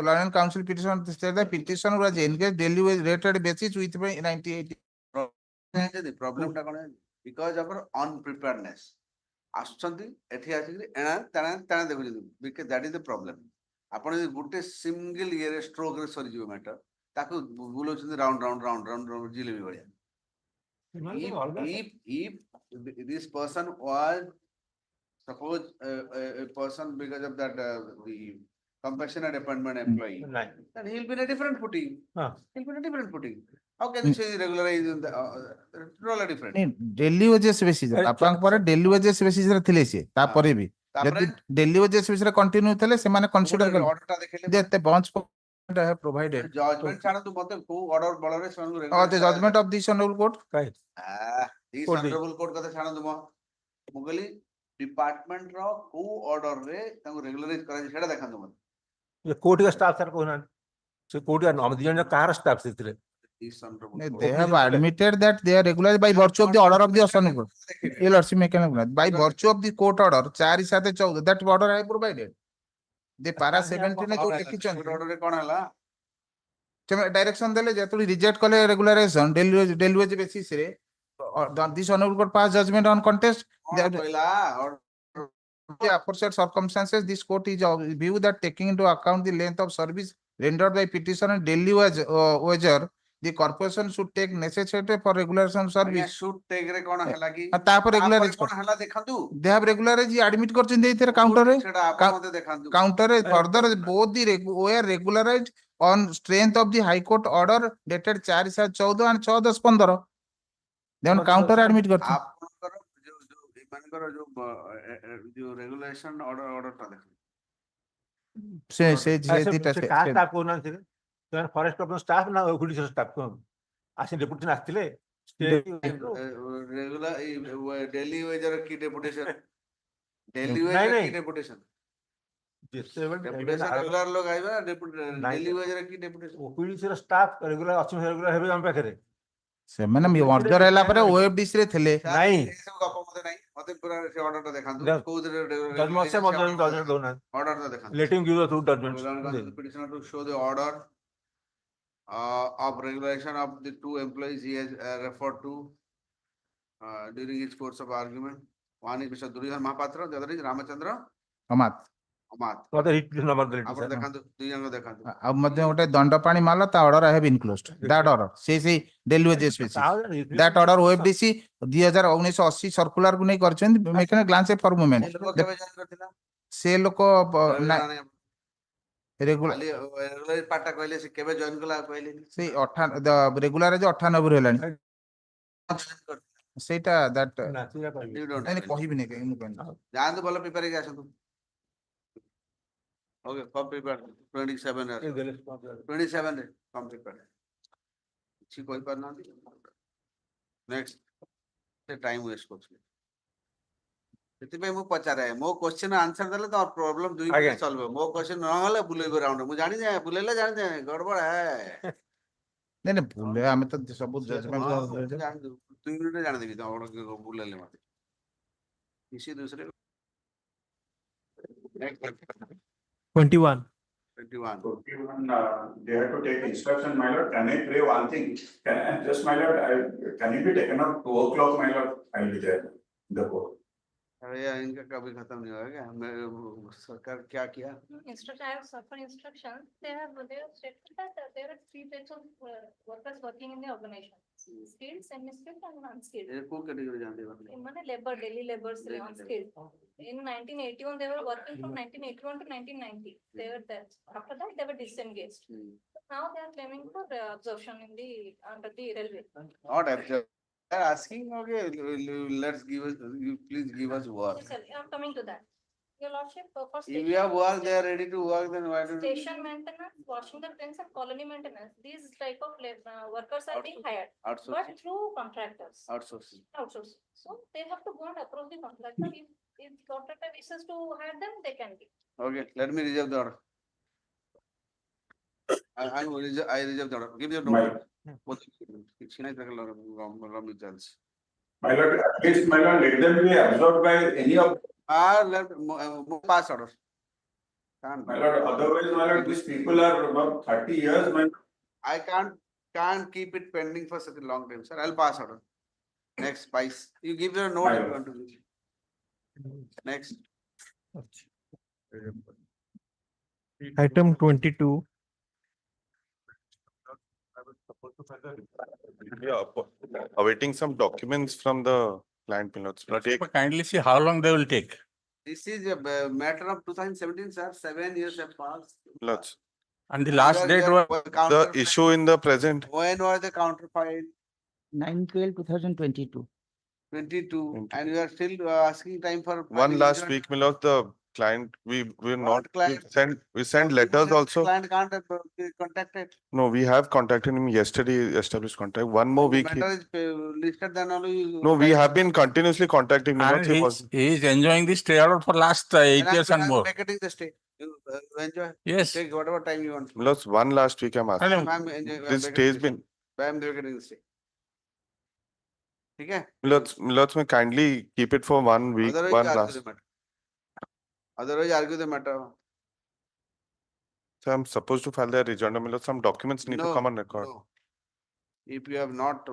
London Council petition said the petition was engaged daily wage rated basis with 98 ଜାଣିଛନ୍ତି problem ଟା କଣ because of our unpreparedness ଆସୁଛନ୍ତି ଏଠି ଆସିକି ଏଣା ତେଣା ଦେଖୁଛନ୍ତି because that is the problem ଆପଣ ଯଦି ଗୋଟେ ସିଙ୍ଗଲ ଇଏରେ ଷ୍ଟ୍ରୋକରେ ସରିଯିବ ମ୍ୟାଟର ତାକୁ ବୁଲଉଛନ୍ତି ରାଉଣ୍ଡ ଜିଲେବି ଭଳିଆ if this person was suppose a person because of that the compassionate appointment employee then he will be in a different footing he'll be in a different footing how can you say regularize totally different daily wages basis ଆପଣଙ୍କ ପରେ daily wages basis ରେ ଥିଲେ ସିଏ ତାପରେ ବି ତାପରେ ଯଦି daily wages basis ରେ continue ଥିଲେ ସେମାନେ consider କଲେ order ଟା ଦେଖିଲେ ଯେ ଏତେ bunch have provided judgment ଛାଡନ୍ତୁ ମତେ କୋଉ order ବଳରେ ସେମାନଙ୍କୁ or the judgment of this honorable court this honorable court କଥା ଛାଡନ୍ତୁ ମୁଁ କହିଲି ଡିପାର୍ଟମେଣ୍ଟ ର କୋଉ order ରେ ତାଙ୍କୁ ରେଗୁଲାରାଇଜ କରାଯାଇଛି ସେଟା ଦେଖାନ୍ତୁ ମତେ କୋଉଠିକା ଷ୍ଟାଫ ସାର୍ କହୁନାହାନ୍ତି ସେ କୋଉଠିକା ଦି ଜଣ କାହାର ଷ୍ଟାଫ ସେଥିରେ this honorable they have admitted that they are regularized by virtue of the order of the honorable court by virtue of the court order 4/7/14 that order I have provided the para 17 ରେ ଯୋଉ ଲେଖିଛନ୍ତି order ରେ କଣ ହେଲା ସେମାନେ direction ଦେଲେ ଯେତେବେଳେ reject କଲେ regularization daily wage basis ରେ this honorable court pass judgment on contest କଣ କହିଲା the aforesaid circumstances this court is of view that taking into account the length of service rendered by petitioner daily wager the corporation should take necessary for regularization service should take ରେ କଣ ହେଲା କି ତାପରେ regularize କଣ ହେଲା ଦେଖନ୍ତୁ they have regularized admit କରିଛନ୍ତି ଏଇଥିରେ counter ରେ ସେଟା ଆପଣ ମତେ ଦେଖାନ୍ତୁ counter ରେ further both the were regularized on strength of the High Court order dated 4/7/14 and 6/10/15 then counter admit କରିଛନ୍ତି ଆପଣଙ୍କର ଏମାନଙ୍କର ଯୋଉ ରେଗୁଲେସନ ଅର୍ଡରଟା ଦେଖନ୍ତୁ ସେ କାହା ଷ୍ଟାଫ କହୁନାହାନ୍ତି ସେମାନେ ଫରେଷ୍ଟ ଅଫିସ ଷ୍ଟାଫ ନା ଓପିଡି ଷ୍ଟାଫ କୁହନ୍ତୁ ଆସି ଡେପୁଟେସନ ଆସିଥିଲେ ରେଗୁଲାର ଡେଲି ୱେଜର କି ଡେପୁଟେସନ ଡେଲି ନାଇଁ, ୱେଜର ନାଇଁ। କି ଡେପୁଟେସନ ଯେତେବେଳେ ଡେପୁଟେସନ ରେଗୁଲାର ଲୋକ ଆଇବେ ଡେଲି ୱେଜର କି ଡେପୁଟେସନ ଓପିଡି ଷ୍ଟାଫ ରେଗୁଲାର ଅଛନ୍ତି ରେଗୁଲାର ହେବେ ଆମ ପାଖରେ ସେମାନେ ମର୍ଜର ହେଲା ପରେ OFDC ରେ ଥିଲେ ନାଇଁ ଏସବୁ ଗପ ମତେ ନାହିଁ ମତେ ପୁରା ସେ ଅର୍ଡରଟା ଦେଖାନ୍ତୁ ଦେଖ- କୋଉଥିରେ ଅର୍ଡରଟା ଦେଖାନ୍ତୁ letting give the two judgments petitioner to show the order of regulation of the two employees he has referred to during his course of argument. One is Mr. Duryodhana Mahapatra, the other is Ramachandra Amat Amath. ମତେ writ number ଦେଲେ ଆପଣ ଦେଖାନ୍ତୁ ଦୁଇ ଜଣ ଦେଖାନ୍ତୁ ଆଉ ମଧ୍ୟ ଗୋଟେ ଦଣ୍ଡପାଣି ମାଲ ତା order I have enclosed that order ସେଇ daily wages basis that order OFDC 1980 circular କୁ ନେଇ କରିଛନ୍ତି making a glance for moment ଏ ଲୋକ କେବେ ଜଏନ୍ କରିଥିଲା ସେ ଲୋକ ରେଗୁଲାର ଖାଲି ରେଗୁଲାର ପାର୍ଟଟା କହିଲେ ସେ କେବେ ଜଏନ୍ କଲା କହିଲେନି ସେଇ ରେଗୁଲାର ଯେ 98 ହେଲାଣି ସେଇଟା ଦ୍ୟାଟ You don't ନାଇଁ know. କହିବିନି କାହିଁକି ମୁଁ କହିନି ଯାଆନ୍ତୁ ଭଲ ପ୍ରିପେୟାର ହେଇକି ଆସନ୍ତୁ ଓକେ କମ୍ ପ୍ରିପେୟାର 27 ରେ କମ୍ ପ୍ରିପେୟାର କିଛି କହିପାରୁନାହାନ୍ତି ନେକ୍ସଟ ସେ ଟାଇମ ୱେଷ୍ଟ କରୁଥିଲେ ସେଥିପାଇଁ ମୁଁ ପଚାରେ ମୋ କ୍ୱେଶ୍ଚନ ଆନ୍ସର ଦେଲେ ତମ ପ୍ରୋବ୍ଲେମ ଦୁଇ ଆଜ୍ଞା। ମିନିଟ ସଲ୍ଭ ମୋ କ୍ୱେଶ୍ଚନ ନହେଲେ ବୁଲେଇବ ରାଉଣ୍ଡ ମୁଁ ଜାଣିଛେ ବୁଲେଇଲେ ଜାଣିଛେ ଗଡବଡ ନାଇଁ ନାଇଁ ଭୁଲ ଆମେ ତ ସବୁ ଜଜମେଣ୍ଟ ଜାଣିଛୁ 2 ମିନିଟରେ ଜାଣିଦେବି ତମ ବୁଲେଇଲେ ମତେ इसी दूसरे 21. 21 they have to take instruction, my lord. Can I pray one thing? Just my lord, can it be taken up 2 o'clock, my lord? I will be there in the court. अरे यार इनका कभी खत्म नहीं होगा क्या सरकार क्या किया Instruction, I have suffered instruction. They have stated that there are 3 types of workers working in the organization: skilled, semi-skilled, and unskilled. ये कौन कैटेगरी जानते हो In mane labor, daily laborers, unskilled. In 1981, they were working from 1981 to 1990. They were there. After that, they were disengaged. Now they are claiming for absorption in the under the railway. not absurd they are asking okay let's give us you please give us work Yes, sir, I'm coming to that. Your lordship, for if station, we have work they are ready to work then why don't station maintenance, washing the trains, and colony maintenance, these type of workers are being hired, but outsourcing through contractors. outsourcing Outsourcing. So they have to go and approach the contractor. If contractor wishes to hire them, they can be. okay let me reserve the order I reserve the order give your My- note My lord, at least, my lord, let them be absorbed by any of, let pass order my lord, otherwise, my lord, these people are about 30 years, my lord. I can't keep it pending for such a long time, sir. I'll pass order. Next, Spice. You give your note if you want to give. Next. Item 22. Yeah, awaiting some documents from the client pilots. Will take Kindly see how long they will take. This is a matter of 2017, sir. 7 years have passed. lots. And the last date was The issue in the present, When was the counter filed? 9/12/2022. 22. And you are still asking time for. one filing last return? week, Milos, the client, we're What not, client? we send letters also. Client can't be contacted. No, we have contacted him yesterday, established contact. One more week. Matter is listed then only. No, we have been continuously contacting and Milos. He was, he is enjoying this stay order for last 8 years and more. Vacating the stay. You enjoy. Yes. Take whatever time you want. Milos, one last week I'm asking. I'm enjoying. This stay has been, I'm vacating the stay. ठीक है? Milos, may kindly keep it for 1 week, Otherwise, one argue last. the matter. Otherwise, argue the matter. So I'm supposed to file the rejoinder, Milos. Some documents need to come on record. No. If you have not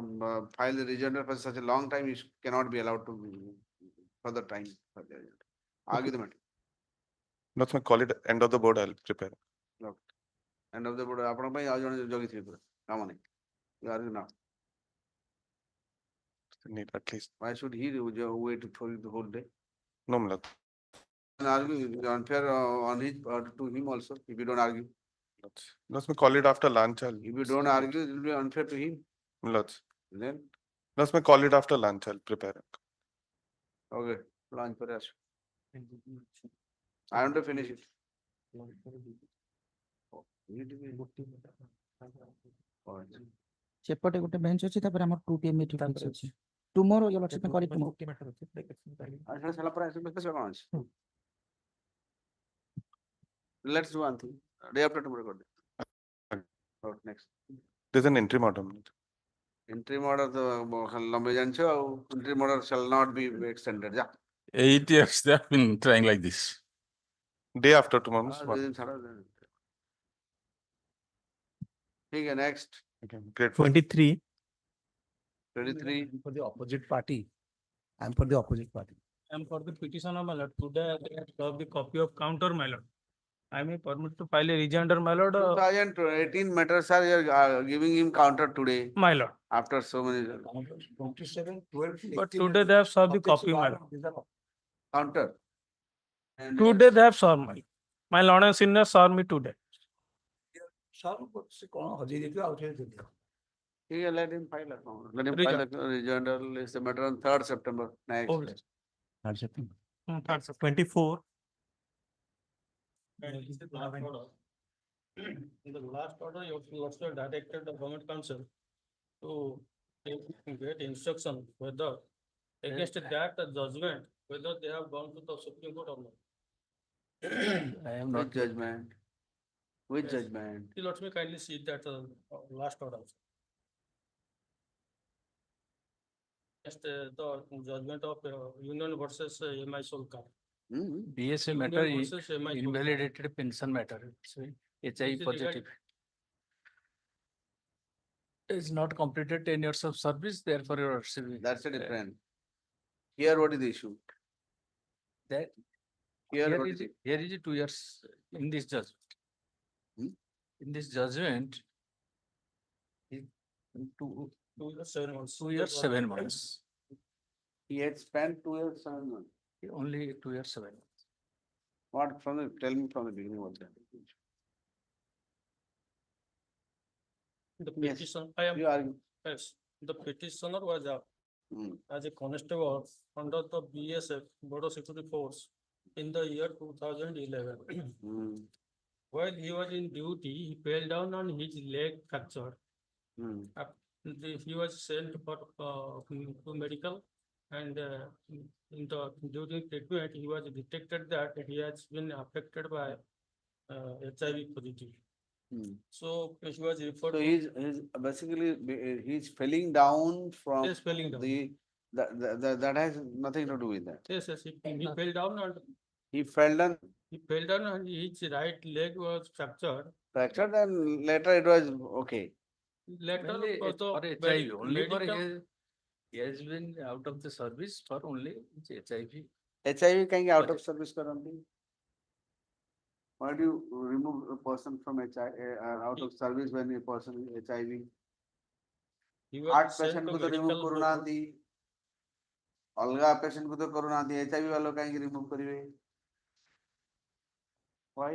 filed the rejoinder for such a long time, you cannot be allowed to further time. For the rejoinder. Argue the matter. Milos, may call it end of the board, I'll prepare. End of the board. आपने भाई आज जोड़े जोगी थी पूरा काम नहीं. You argue now. Need at least. Why should he wait for the whole day? No, Milos. And argue is unfair on his to him also. If you don't argue, Milos, may call it after lunch. if you don't argue, it will be unfair to him. Milos. Then Milos, may call it after lunch, I'll prepare. okay, lunch for us. I want to finish it. ସେପଟେ ଗୋଟେ bench ଅଛି ତାପରେ ଆମର 2 PM ଏଠି fix ଅଛି tomorrow your lordship call it tomorrow. Let's do one thing. Day after tomorrow. Next. There's an interim order. Interim order the interim order shall not be extended. Yeah. 8 years they have been trying like this. Day after tomorrow. ठीक है, next. Okay, great. 23. 23. For the opposite party. I'm for the opposite party. I'm for the petition of my lord. Today I have the copy of counter, my lord. I may permit to file a rejoinder, my lord. 2018 matters are you are giving him counter today. My lord. After so many 27, 12. But today they have served the copy, my lord. counter. Today they have served my lord and senior served me today. ସେ କଣ ହଜେଇ ଦେଇଥିବ ଆଉ ଥରେ ଦେଇଦିଅ। Let him file account. Let him Rejoin. file a journal is the matter on 3rd September. Next. Oh, Next. 3rd September. 24. And this is the last order. In the last order, you also directed the government council to get instruction whether against that judgment, whether they have gone to the Supreme Court or not. I am Which not. judgment? Which Yes. judgment? Let me kindly see that last order. Just the judgment of Union versus MI Solkar. BSA Union matter, versus MI Solkar. invalidated pension matter. So Is HIV it positive. Is not completed 10 years of service, therefore you are receiving. That's a different. Here, what is the issue? That Here, what is here is 2 years in this judgment. Hmm? In this judgment, it- two 2 years, 7 months. 2 years, 7 months. He had spent 2 years, 7 months. Only 2 years, 7 months. What from the, tell me from the beginning what that. The Yes, petition, I am, you argue. yes, the petitioner was Hmm. as a constable under the BSF, Border Security Force, in the year 2011. Hmm. While he was in duty, he fell down on his leg fractured. Hmm. He was sent for to medical, and during treatment, he was detected that he has been affected by HIV positive. Hmm. So he was referred. So to- he's basically, he's falling down from Yes, falling down. that has nothing to do with that. Yes, he fell down and He fell down, his right leg was fractured. fractured, and later it was okay. Later, Only for for the HIV, only for medical- he has been out of the service for only HIV. HIV can out of service currently. Why do you remove a person from HIV out of service when a person is HIV? he was Heart sent patient to को तो remove medical करू board. नांती, अलगा patient को तो करू नांती, HIV वालों कहीं remove करिवे? Why?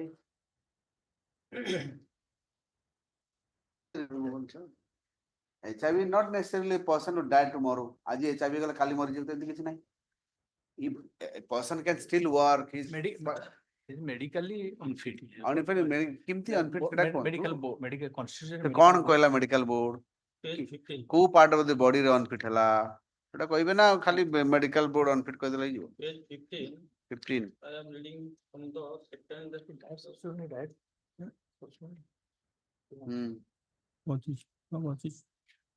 HIV not necessarily a person who die tomorrow. आज ये HIV वाला खाली मर जाते हैं किसी नहीं. If a person can still work, he's Is medically unfit. unfit. किमती unfit कटा कौन? Medical constitution. तो कौन कहला medical board? Page 15. को part of the body रे unfit हला? एटा कहबे ना खाली medical board unfit कह देला जो. Page 15. 15. I am reading from the second.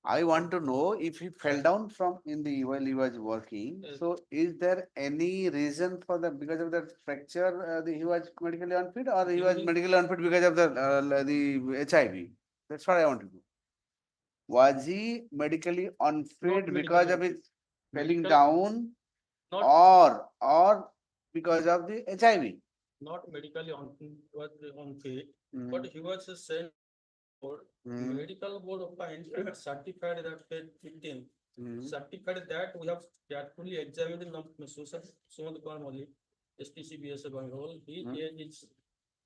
I want to know if he fell down from while he was working. Yes. So is there any reason for that because of that fracture? He was medically unfit, or he was medically unfit because of the HIV? That's what I want to know. Was he medically unfit Not because medically of his falling Medical- down, Not, or because of the HIV? not medically unfit, Hmm. but he was sent for Hmm. medical board of fines and certified that page 15. Hmm. Certified that we have carefully examined the Sumant Kumar Malik, STCBS Bengal. His Hmm. age is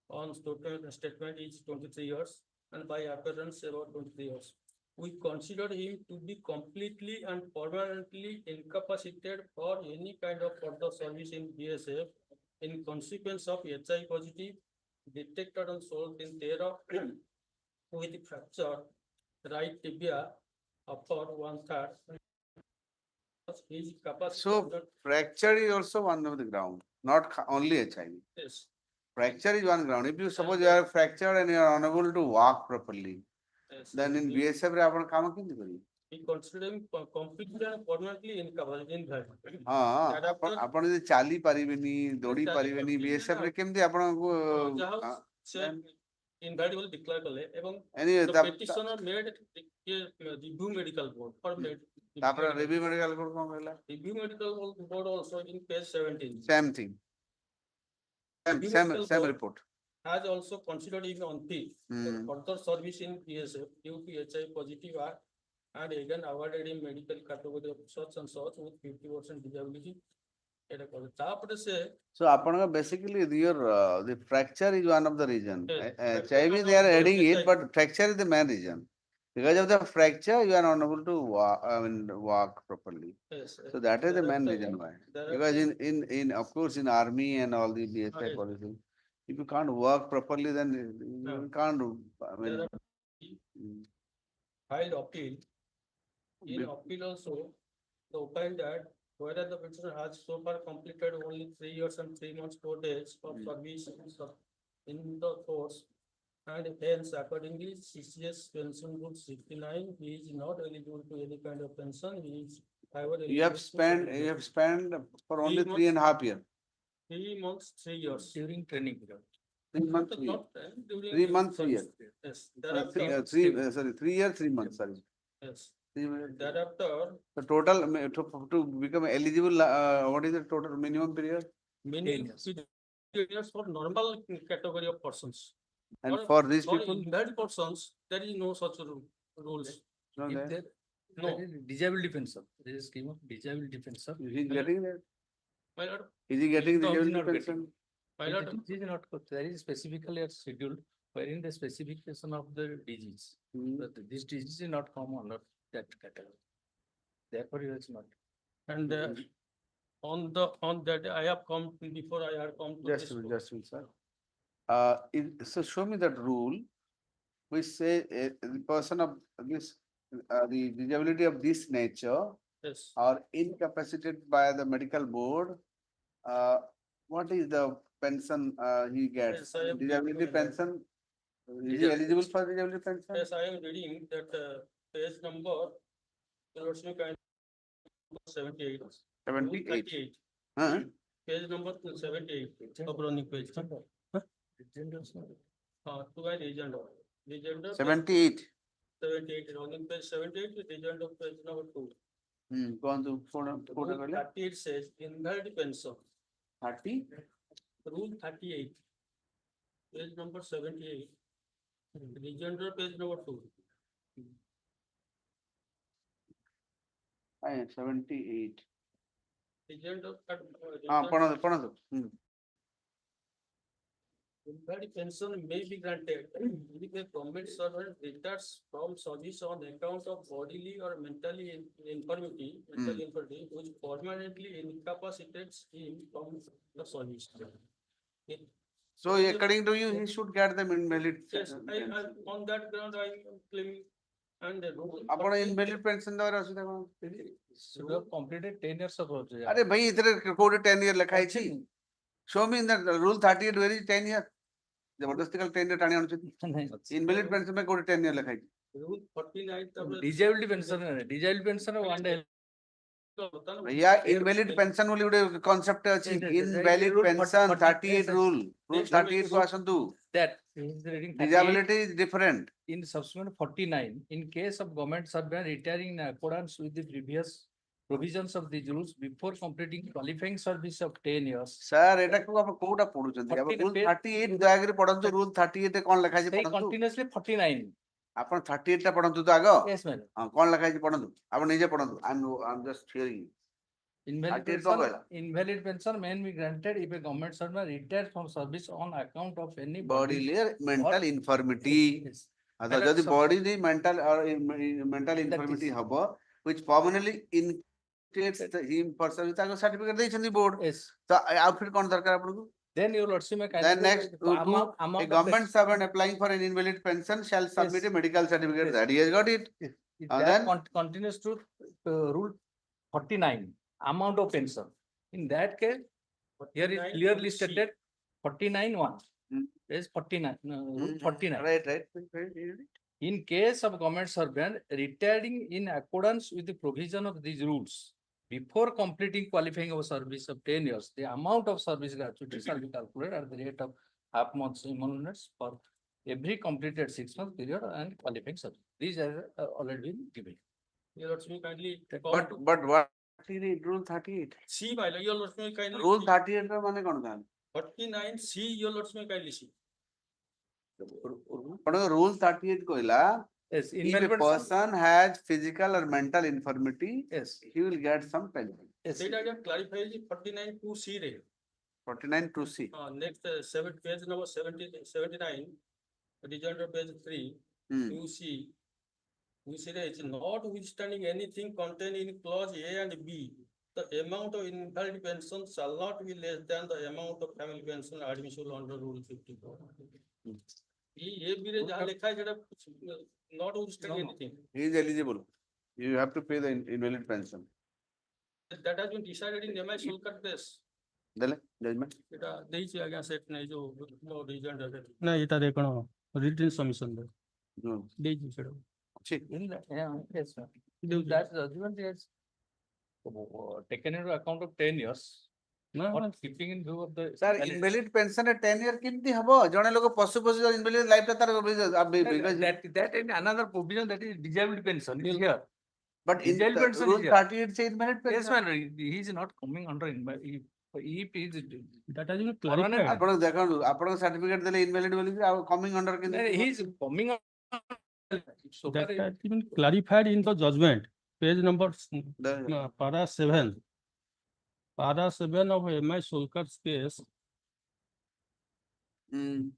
on statement is 23 years and by appearance about 23 years. We consider him to be completely and permanently incapacitated for any kind of further service in BSF in consequence of HIV positive detected and sold in Tera with fracture right tibia upper 1/3. His capacity. So fracture is also one of the ground, not only HIV. Yes. Fracture is one ground. If you suppose you are fractured and you are unable to walk properly, Yes. then in BSF रे आपण काम केमती करी? He considered him completely and permanently invalid. हाँ, That after- आपण जे चाली पारिबेनी, दौड़ी चाली पारिबेनी, पारिबेनी, BSF रे केमती आपणको ଯାହା ସେ invalid ବୋଲି declare କଲେ ଏବଂ Anyway, the petitioner made review medical board for तापर review medical board कौन कहला? review medical board also in page 17 Same thing. Review Same medical board report. has also considered him unfit for Hmm. further service in BSF due to HIV positive act and again awarded him medical category of such and such with 50% disability So upon basically your the fracture is one of the reason. Yes, Maybe they are adding it, but fracture is the main reason. Because of the fracture, you are unable to walk properly. So that is the main reason why. Because in of course in army and all the BSI policy, if you can't work properly, then you can't do. Filed appeal. In Be- appeal also, the opined that whether the petitioner has so far completed only 3 years and 3 months 4 days of service in the force, and hence accordingly CCS pension rule 69, he is not eligible to any kind of pension. He is however You have spent for only 3.5 years. 3 months 3 years during training period. 3 months, 3 years. Not during 3 months, 3 years. Yes. Sorry, 3 years, 3 months. Sorry. Yes. 3 months. Thereafter, The total to become eligible, what is the total minimum period? minimum 10 years for normal category of persons. And for these For people, invalid persons, there is no such rules. no, If there. there- No. Disability pension. There is a scheme of disability pension. Is he getting that? My lord, Is he getting the No, he's disability not getting. pension? my lord, it is not, there is specifically a schedule wherein the specification of the disease. But this disease is not come under that category. Therefore, it is not. And on that, I have come before I had come to Just this. a minute, court. just a minute, sir. So show me that rule which say the person of this, the disability of this nature Yes. are incapacitated by the medical board. What is the pension he gets? Yes, I am Disability reading. pension? Is he Disability. eligible for disability pension? Yes, I am reading that page number, let's look at 78. 78. 38. Huh? Page number 78, top running page. Huh? To an agent. Agent of 78. 78, running page 78, agent of page number 2. Go on to Rule 38 says invalid pension. 30. Rule 38. Page number 78. Regender page number 2. 78. Agent of. Panadu. Invalid pension may be granted if a government servant retires from service on account of bodily or mentally infirmity, which permanently incapacitates him from the service. So according to you, he should get the invalid. Yes, on that ground, I am claiming and the rule. ଆପଣ invalid pension ଦେବାର ଅସୁବିଧା କଣ? Should have completed 10 years of project. अरे भाई इधर code 10 year ଲେଖା ହେଇଛି. Show me in the rule 38 where is 10 year. जबरदस्ती कल 10 year टाणी आनुଛନ୍ତି. Invalid pension में कोड 10 year ଲେଖା ହେଇଛି. Rule 49. Disability pension one day. भैया invalid pension ବୋଲି ଗୋଟେ concept ଅଛି. Invalid pension 38 rule. Rule 38 को आसନ୍ତୁ. That is reading. Disability is different. In subsequent 49, in case of government servant retiring in accordance with the previous provisions of these rules before completing qualifying service of 10 years. Sir, ଏଟା କୋଉ କୋଉଟା ପଢୁଛନ୍ତି? ଆପଣ rule 38 ଦୟାକରି ପଢନ୍ତୁ. Rule 38 ରେ କଣ ଲେଖା ହେଇଛି Say ପଢନ୍ତୁ. continuously 49. ଆପଣ 38 ଟା ପଢନ୍ତୁ ତ ଆଗ. Yes, madam. ହଁ କଣ ଲେଖା ହେଇଛି ପଢନ୍ତୁ. ଆପଣ ନିଜେ ପଢନ୍ତୁ. I'm just hearing you. Invalid 38 pension, କହିଲା? invalid pension may be granted if a government servant retires from service on account of any Bodily or mental infirmity. Yes. अतः यदि body the mental or mental infirmity hub which permanently incapacitates him for service ताको certificate ଦେଇଛନ୍ତି board. Yes. तो outfit कौन दरकार आपको? Then your lordship may. Then next, a government servant applying for an invalid pension shall submit a medical certificate that he has got it. If And that then continues to rule 49, amount of pension. In that case, here is clearly stated 49(1). There is 49, rule 49. right. In case of government servant retiring in accordance with the provision of these rules, before completing qualifying of service of 10 years, the amount of service gratuity shall be calculated at the rate of half months emoluments for every completed 6-month period and qualifying service. These are already been given. Your lordship kindly. But what rule 38? See, by your lordship kindly. Rule 38 ର ମାନେ କଣ ତାହେଲେ? 49 C, your lordship kindly see. Rule 38 କହିଲା Yes, if a person has physical or mental infirmity, yes, he will get some pension. ସେଇଟା ଆଜ୍ଞା clarify ହେଇଛି 49(2)(c) ରେ 49(2)(c). next page number 79 rejoinder page 3 Hmm. 2C 2C ରେ is notwithstanding anything contained in clause A and B, the amount of invalid pension shall not be less than the amount of family pension admissible under rule 54. A B ରେ ଯାହା ଲେଖା ଅଛି ସେଟା notwithstanding anything He is eligible. You have to pay the invalid pension. that has been decided in MI Solkar case. ଦେଲେ judgment. এটা ଦେଇଛି ଆଜ୍ଞା ସେଟ ନାଇଁ ଯୋଉ rejoinder ରେ ନା ଏଟାରେ କଣ written submission ରେ Hmm. ଦେଇଛି ସେଟା ଅଛି. Yes, sir. That judgment is taken into account of 10 years. ନା Not keeping in view of the. Sir, invalid pension 10 year କେମିତି ହବ? ଜଣେ ଲୋକ ପଶୁ invalid life ଟା ତାର because That in another provision, that is disability pension is here. but in disability pension rule is here. 38 say invalid pension. Yes, man, he is not coming under if he is. that has been Permanent. clarified. ଆପଣ ଦେଖନ୍ତୁ ଆପଣଙ୍କ certificate ଦେଲେ invalid ବୋଲି ଆଉ coming under No, କେମିତି? he is coming on. So That far, has been clarified in the judgment, page number The- para 7. Para 7 of MI Solkar's case, Hmm.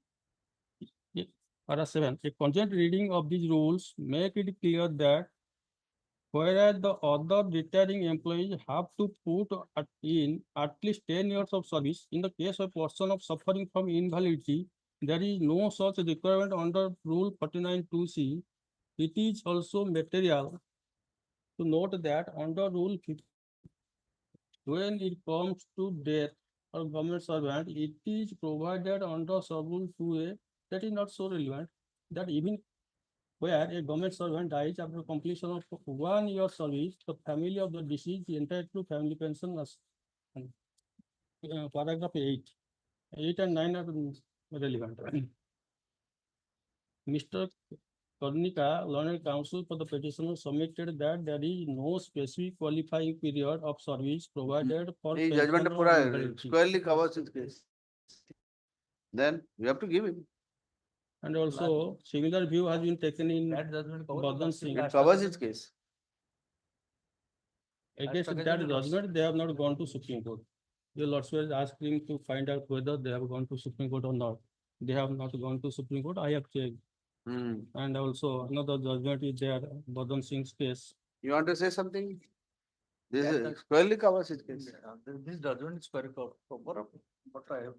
para 7, a conjoint reading of these rules make it clear that whereas the other retiring employees have to put in at least 10 years of service, in the case of person of suffering from invalidity, there is no such requirement under Rule 49(2)(c). It is also material to note that under Rule 50, when it comes to death or government servant, it is provided under sub-rule 2A, that is not so relevant, that even where a government servant dies after completion of 1 year service, the family of the deceased is entitled to family pension as paragraph 8. 8 and 9 are relevant. Mr. Karnika, learned counsel for the petitioner, submitted that there is no specific qualifying period of service provided for Hey, pension judgment or pura invalidity. squarely covers his case. Then you have to give him. And also similar view has been taken in that judgment covers. Bhagan Singh. It covers his case. Against against that the laws. judgment, they have not gone to Supreme Court. The lordships asked him to find out whether they have gone to Supreme Court or not. They have not gone to Supreme Court. I have checked. Hmm. And also another judgment is there, Bhagan Singh's case. You want to say something? This That is does- squarely covers his case. This judgment is very cover, but I have,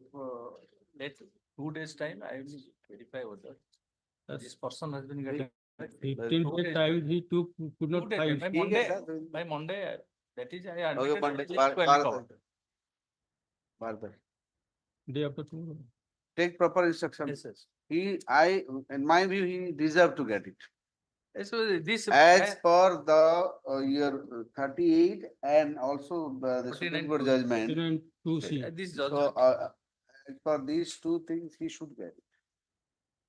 let 2 days time, I will verify whether this person has been getting. 15 2 days. times he took, could 2 not days, find. by ठीक है Monday, sir, by Monday, that is I Okay, admitted. Monday, it is squarely covered. Bharata. Day after tomorrow. Take proper instruction. Yes, yes. In my view, he deserved to get it. So this. As per the year 38 and also the Supreme 49 Court judgment. 2C. This So, judgment. as per these two things, he should get it.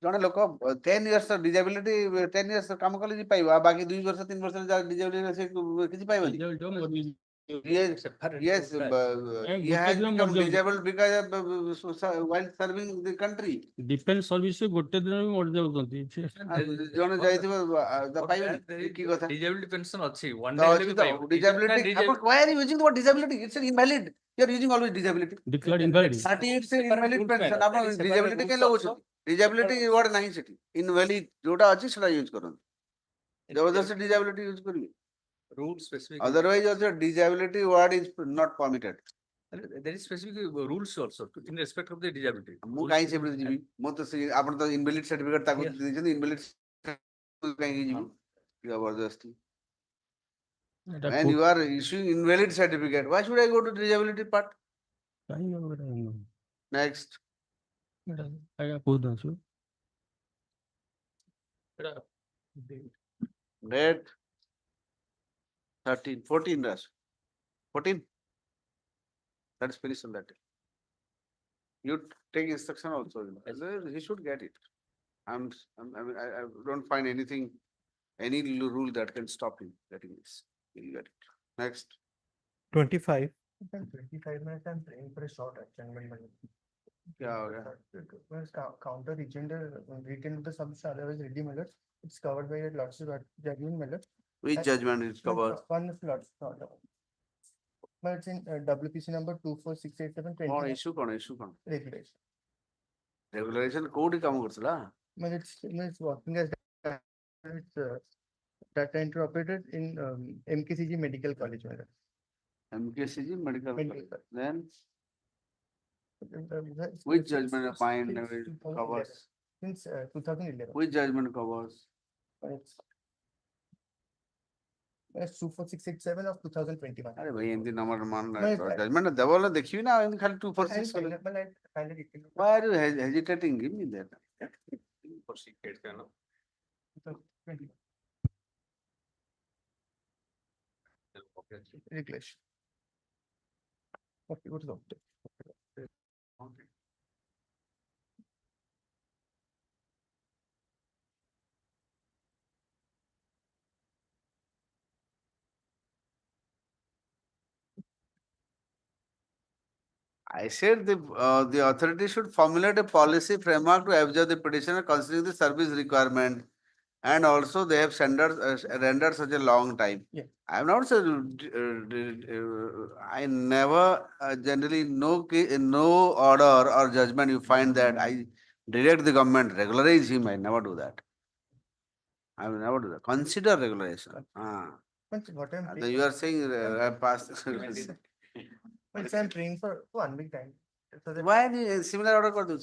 ଜଣେ ଲୋକ 10 years disability 10 years କାମ କଲେ ଯେ ପାଇବ ଆଉ ବାକି 2 ବର୍ଷ 3 ବର୍ଷ disability ସେ କିଛି ପାଇବନି. Yes, yes, he has become disabled because while serving the country. Defense service ଗୋଟେ ଦିନ ବି ମରି ଯାଉଛନ୍ତି। ଜଣେ ଯାଇଥିବ ପାଇବନି କି କଥା? Disability pension ଅଛି, one ତ day ଅଛି ହେଲେ ବି ତ, ପାଇବ। disability why are you using the word disability? It's an invalid. You are using always disability. Declared invalid. 38 से invalid rules pension ପାଇଁ, ଆପଣ that is separate disability rules କାଇଁ ଲଗାଉଛନ୍ତି? Disability word ନାହିଁ ସେଠି, invalid ଯୋଉଟା ଅଛି ସେଟା ୟୁଜ କରନ୍ତୁ। ଜବରଦସ୍ତି disability ୟୁଜ କରିବେ। Rule specific. Otherwise also disability word is not permitted. There is specific rules also in respect of the disability. ମୁଁ କାହିଁ ସେମିତି ଯିବି? ମୁଁ ତ ସେ ଆପଣ ତ invalid certificate ତାକୁ Yes. ଦେଇଛନ୍ତି, invalid କାହିଁକି ଯିବି? ଜବରଦସ୍ତି। When you are issuing invalid certificate, why should I go to disability part? Next. ଆଜ୍ଞା କହୁଥାନ୍ତୁ। Date 13, 14 Ras. 14. That is finished on that day. You take instruction also. He should get it. I mean, I don't find anything, any rule that can stop him getting this. He'll get it. Next. 25. 25 minutes and praying for a short adjournment. क्या हो गया? Counter agenda written with the subject otherwise ready matter. It's covered by a lots of judgment matter. Which judgment is covered? One slot. But it's in WPC number 24687 कौन issue कौन regulation. regularization code ही काम करता But it's working as it's data entry operator in MKCG Medical College. Madam. MKCG medical Medical college. Then That's- which it's- judgment it's appoint since 2011. covers? Since 2011. Which judgment covers? It's 24687 of 2021. अरे भाई इनके number मान मैं- judgement देवल देखियो ना इन खाली 246 I'll find it. why are you hesitating give me that Proceed, you know. 2021. Regulation. Okay, what is it? I said the authority should formulate a policy framework to observe the petitioner considering the service requirement, and also they have rendered such a long time. Yeah. I have not said I never generally no order or judgment you find that I direct the government regularize him. I never do that. I will never do that. Consider regularization. But what I'm You are saying I passed. But I'm praying for 1 week time. So that Why similar order कर दूँ?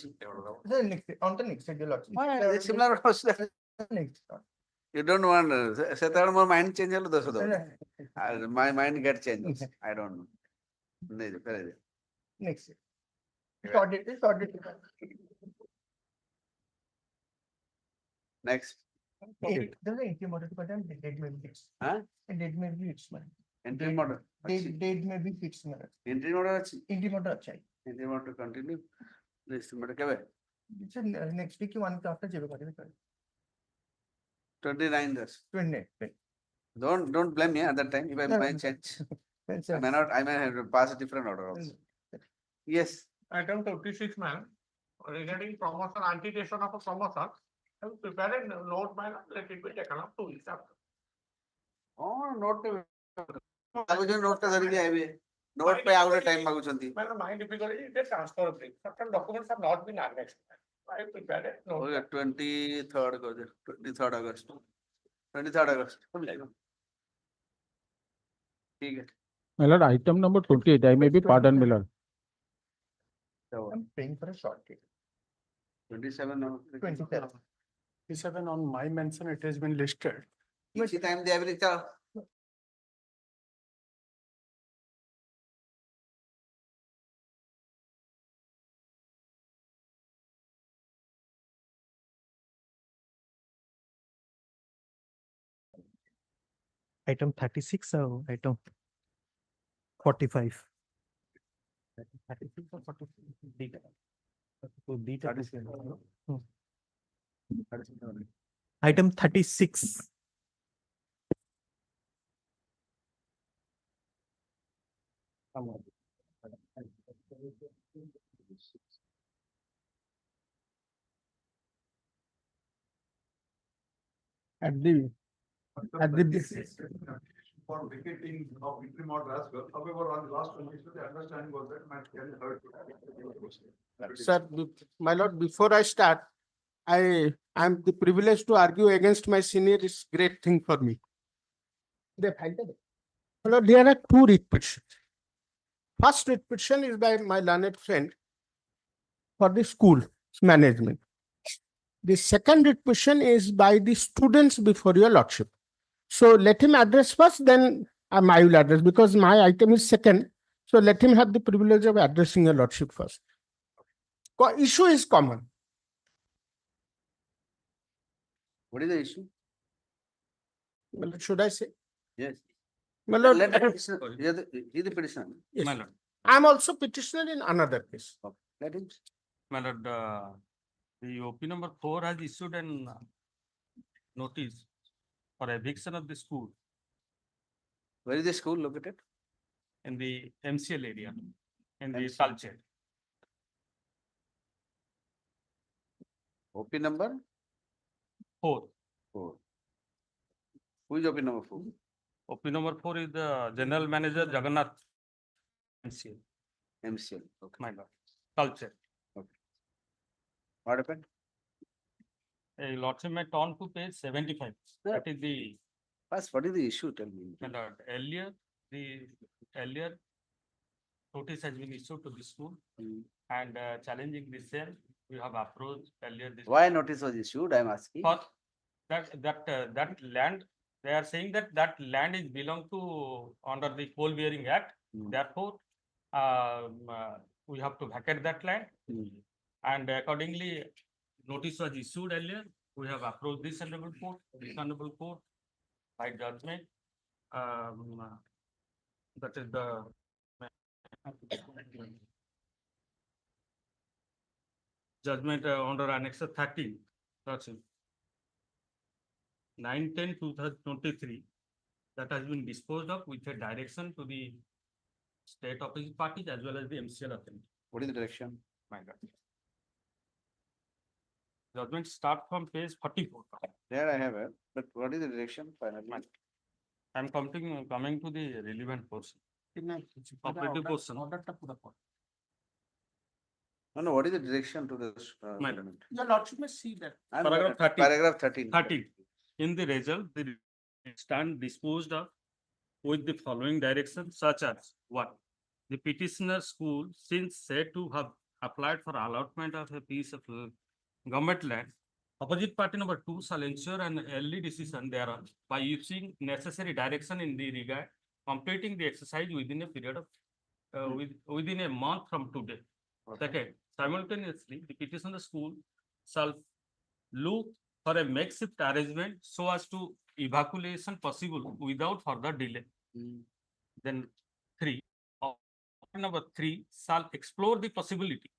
the next on the next schedule. Why similar order was there? Next. You don't want setelah my mind change hello dosa my mind get changes. I don't know. नहीं करे Next. Short it. next. There's an entry model, but I'm date may be fixed. Huh? Date may be fixed, man. Entry model. Date may be fixed, man. Entry model अच्छी. Entry model अच्छा है. Entry model continue. Next model क्या है? It's next week 1 week after जेबे करेंगे. 29 days. 28. Don't blame me at that time if I may change. I may have to pass a different order also. Yes. Item 56, ma'am, regarding promotion, anti-station of a promotion, I will prepare a note, ma'am, let it be taken up 2 weeks after. Oh, note पे मागुଛନ୍ତି note ଟା ଧରିକି ଆଇବେ. Note पे ଆଉ ଗୋଟେ time ମାଗୁଛନ୍ତି. Madam, my difficulty is the transfer of things. Certain documents have not been annexed. I prepared a note. Okay, 23rd कर दे. 23rd August. 23rd August. ठीक है. My lord, item number 28, I may be pardoned, my lord. I'm praying for a short date. 27 now. 27. 27 on my mention, it has been listed. इसी time दिया भी लिखता. Item 36 or item 45? 36 or 45? Item 36. At the For vacating of interim order as well. However, on the last one, the understanding was that might carry hurt. Sir, my lord, before I start, I am the privilege to argue against my senior is great thing for me. My lord, there are 2 writ petitions. First writ petition is by my learned friend for the school management. The second writ petition is by the students before your lordship. So let him address first, then I will address because my item is second. So let him have the privilege of addressing your lordship first. Issue is common. What is the issue? Well, should I say? Yes. My lord, Let the petitioner. He the petitioner. yes. My lord, I am also petitioner in another case. Let him. my lord, the OP number 4 has issued an notice for eviction of the school Where is the school located? in the MCL area, in the culture. OP number 4. 4. Who is OP number 4? OP number 4 is the general manager Jagannath MCL, MCL. Okay. my lord, culture. What happened? A lordship may turn to page 75. Yeah. That is the, First, what is the issue? Tell me. my lord, earlier notice has been issued to the school and challenging the same. We have approached earlier this. Why notice was issued? I am asking. For that land, they are saying that land is belong to under the Coal Bearing Act. Therefore, we have to vacate that land. And accordingly, notice was issued earlier. We have approached this honorable court by judgment. That is the judgment under Annex 13. That's it. 9/10/2023. That has been disposed of with a direction to the state opposite parties as well as the MCL authority. What is the direction? My God. Judgment start from page 44. There I have it, but what is the direction finally? I'm coming to the relevant portion. Operative portion. No, what is the direction to this? My document? Your lordship may see that. Paragraph 13. Paragraph 13. 13. In the result, the stand disposed of with the following directions such as one, the petitioner school since said to have applied for allotment of a piece of government land, opposite party number 2 shall ensure an early decision thereon by using necessary direction in the regard, completing the exercise within a period of within a month from today. Second, simultaneously, the petitioner school shall look for a makeshift arrangement so as to evacuation possible without further delay. Then 3, number 3 shall explore the possibility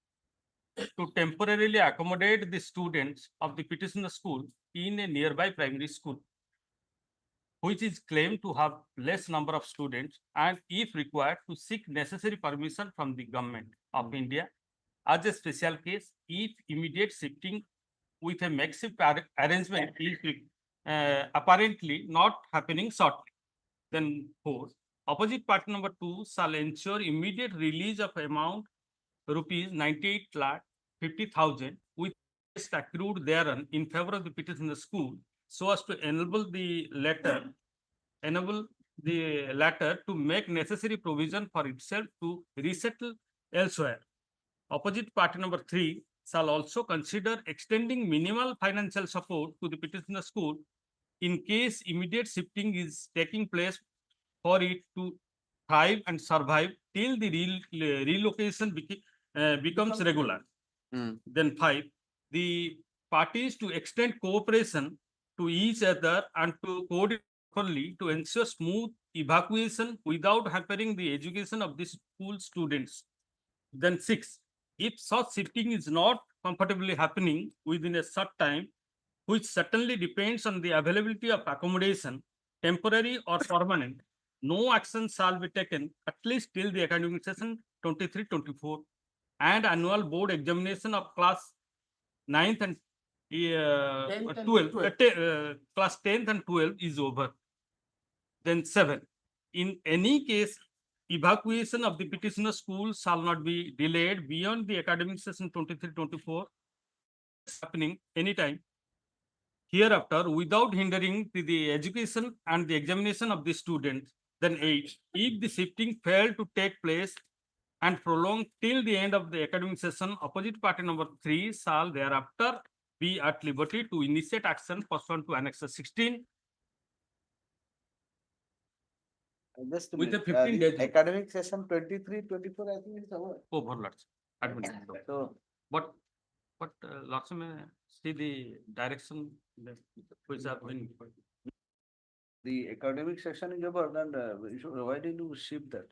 to temporarily accommodate the students of the petitioner school in a nearby primary school, which is claimed to have less number of students, and if required to seek necessary permission from the government of India as a special case if immediate shifting with a makeshift arrangement is apparently not happening shortly. Then 4, opposite party number 2 shall ensure immediate release of amount rupees 98,50,000 with interest accrued thereon in favor of the petitioner school so as to enable the latter to make necessary provision for itself to resettle elsewhere. Opposite party number 3 shall also consider extending minimal financial support to the petitioner school in case immediate shifting is taking place for it to thrive and survive till the relocation becomes regular. Then 5, the parties to extend cooperation to each other and to coordinate properly to ensure smooth evacuation without hampering the education of the school students. Then 6, if such shifting is not comfortably happening within a short time, which certainly depends on the availability of accommodation, temporary or permanent, no action shall be taken at least till the academic session 23-24 and annual board examination of class 9th and 12th, class 10th and 12th is over. Then 7, in any case, evacuation of the petitioner school shall not be delayed beyond the academic session 23-24, happening anytime hereafter without hindering to the education and the examination of the students. Then 8, if the shifting failed to take place and prolonged till the end of the academic session, opposite party number 3 shall thereafter be at liberty to initiate action pursuant to Annex 16 Just a with a minute. 15 The days. academic session 23-24, I think it's over. Over, Lords. So, But Lords may see the direction which have been. the academic session is over, then why did you shift that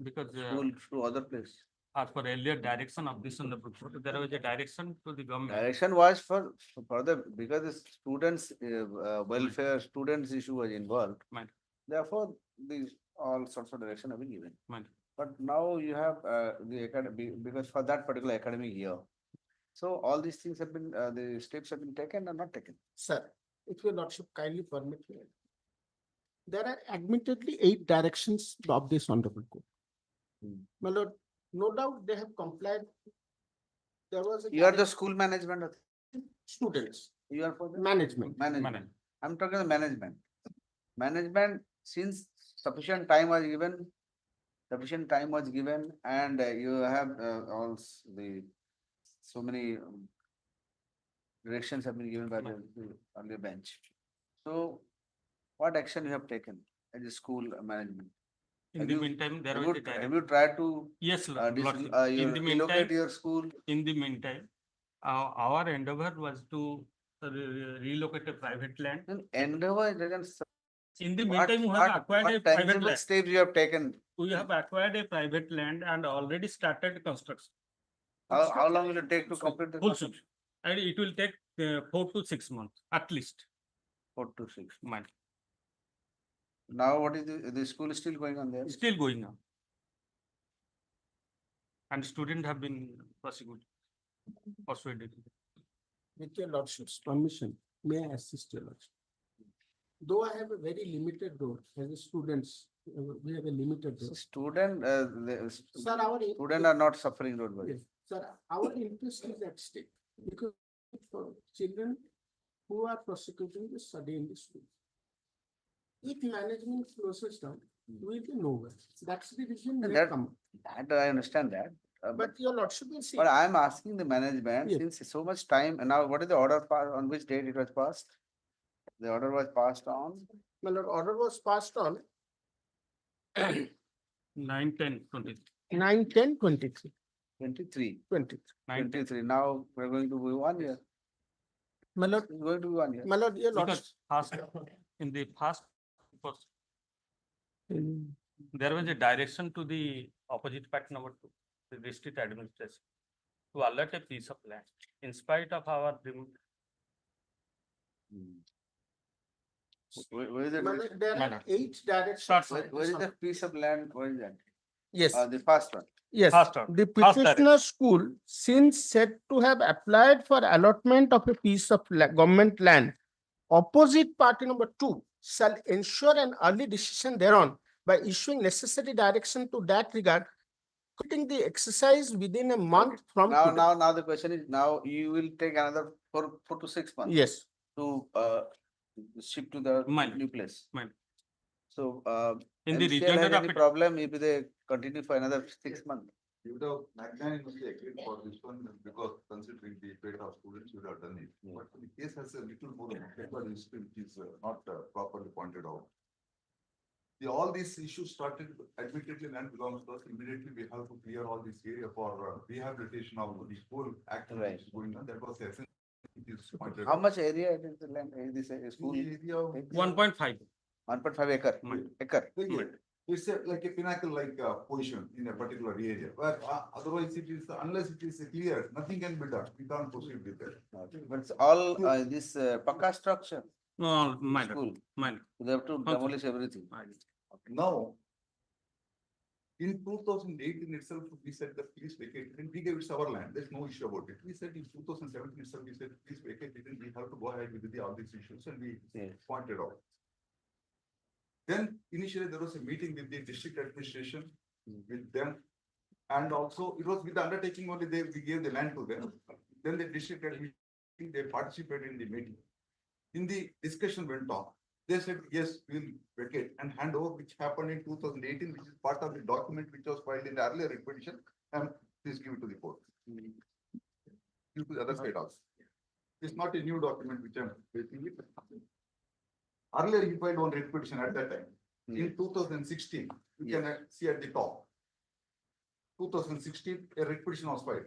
Because school to other place? as per earlier direction of this on the book, there was a direction to the government. Direction was for the, because the students welfare, students issue was involved. Right. Therefore, these all sorts of direction have been given. Right. But now you have the academy, because for that particular academic year. So all these things have been, the steps have been taken or not taken? Sir, if your lordship kindly permit me. There are admittedly 8 directions of this honorable court. My lord, no doubt they have complied. There was a. You are the school management, Students, you are for the management. management. I'm talking the management. Management, since sufficient time was given, and you have all the, so many directions have been given by the earlier bench. So what action you have taken as a school management? In Have the you- meantime, there Have was you, a have you tried to Yes, relocate Lordship. your school? In the meantime, our endeavor was to relocate a private land. Endeavor doesn't. In the What- meantime, we have acquired a what private tangible land. steps you have taken? We have acquired a private land and already started construction. How long will it take to complete the Full construction? And it will take 4 to 6 months at least. 4 to 6. Months. Now what is the school is still going on there? Still going on. And students have been persuaded. With your lordship's permission, may I assist your lordship? Though I have a very limited role as a students, we have a limited role. Student, Sir, our. student are not suffering, don't worry. Yes, sir, our interest is at stake because for children who are prosecuting the study in the school. If management closes down, we will be nowhere. That's the reason we have come. That I understand that. But your lordship will see. But I am asking the management, Yes. since so much time, and now what is the order on which date it was passed? The order was passed on? My lord, order was passed on 9/10/23. 9/10/23. 23. 23. Now we're going to be 1 year. My lord, It's going to be 1 year. my lord, your lordship. Because in the past, was- there was a direction to the opposite fact number 2, the district administration, to allot a piece of land in spite of our Where is it? My lord, there are Madam. 8 directions. Where is the piece of land? Where is that? Yes. The first one. Yes, First one, the first direct. petitioner school, since said to have applied for allotment of a piece of government land, opposite party number 2 shall ensure an early decision thereon by issuing necessary direction to that regard, putting the exercise within a month from Now, today. now the question is, now you will take another 4 to 6 months. Yes, To shift to the Mine. new place. Mine. So In the MCL region has of any problem if they continue for another 6 months? You would have magnanimously agreed for this one because considering the fate of students, you would have done it. But the case has a little more technical history which is not properly pointed out. All these issues started admittedly land belongs to us. Immediately we have to clear all this area for rehabilitation of the whole action which is going on. That was the essence. It is pointed How out. much area it is the land, is this school? The area of- 1.5. 1.5 acre. Mine. Acre. It's like a pinnacle like position in a particular area, where otherwise it is, unless it is clear, nothing can be done. We can't proceed with that. But it's all this Pakka structure. No, mine. School. Mine. They have to demolish everything. Now, in 2018 itself, we said that please vacate it, and we gave it our land. There's no issue about it. We said in 2017 itself, we said please vacate it, and we have to go ahead with all these issues, and we pointed out. Then initially there was a meeting with the district administration, with them. And also it was with the undertaking only we gave the land to them. Then the district administration, they participated in the meeting. In the discussion went on, they said, yes, we'll vacate and hand over, which happened in 2018, which is part of the document which was filed in the earlier petition, and please give it to the court. Give to the other side also. It's not a new document which I'm waiting with. Earlier, he filed one writ petition at that time. In 2016, you can see at the top. 2016, a writ petition was filed.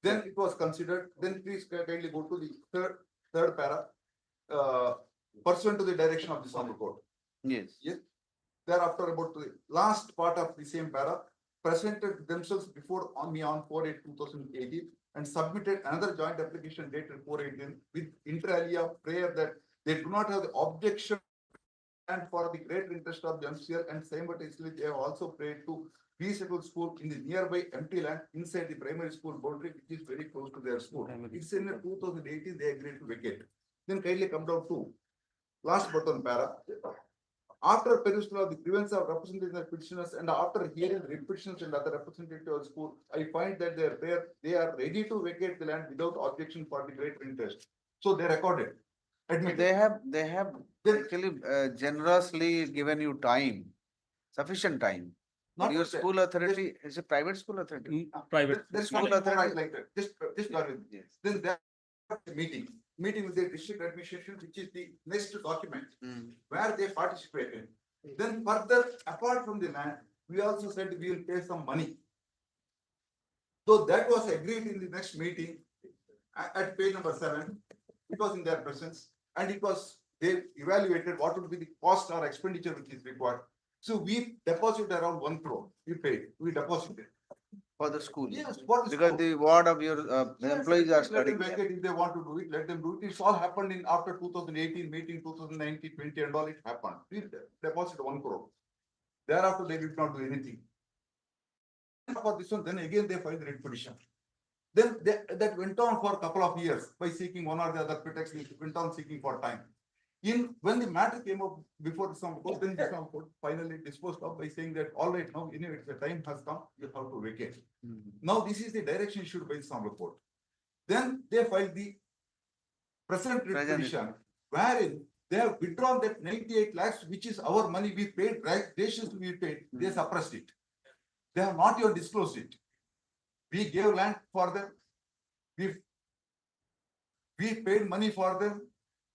Then it was considered, then please kindly go to the third para, pursuant to the direction of the Hon'Ble Court. Yes. Yes. Thereafter, about the last part of the same para, presented themselves before on 4/8/2018 and submitted another joint application dated 4/18 with inter alia prayer that they do not have the objection and for the greater interest of the MCL, and simultaneously they have also prayed to resettle school in the nearby empty land inside the primary school boundary, which is very close to their school. It's in 2018 they agreed to vacate. Then kindly come down to last button para. After perusal of the grievance of representing the petitioners and after hearing the petitions and other representatives of the school, I find that they are ready to vacate the land without objection for the greater interest. So they recorded. Admitted. They have actually generously given you time, sufficient time. Not Your just that, school authority is a private school authority. Private. There's School nothing more authority. like that. Just bear with me. Yes. Then there was a meeting with the district administration, which is the next document where they participated. Then further, apart from the land, we also said we will pay some money. So that was agreed in the next meeting at page number 7. It was in their presence and it was, they evaluated what would be the cost or expenditure which is required. So we deposited around 1 crore. We deposited. For the school. Yes, for the Because school. the ward of your Yes, employees are let them studying. vacate. If they want to do it, let them do it. It's all happened in after 2018 meeting, 2019, 20 and all it happened. We deposited 1 crore. Thereafter, they did not do anything. For this one, then again they filed the writ petition. Then that went on for a couple of years by seeking one or the other pretext, it went on seeking for time. When the matter came up before the Assam court, then the Assam court finally disposed of by saying that all right, now anyway, the time has come, you have to vacate. Now this is the direction issued by the Assam court. Then they filed the present writ petition, wherein they have withdrawn that 98 lakhs, which is our money we paid, right, graciously we paid, they suppressed it. They have not even disclosed it. We gave land for them. We paid money for them.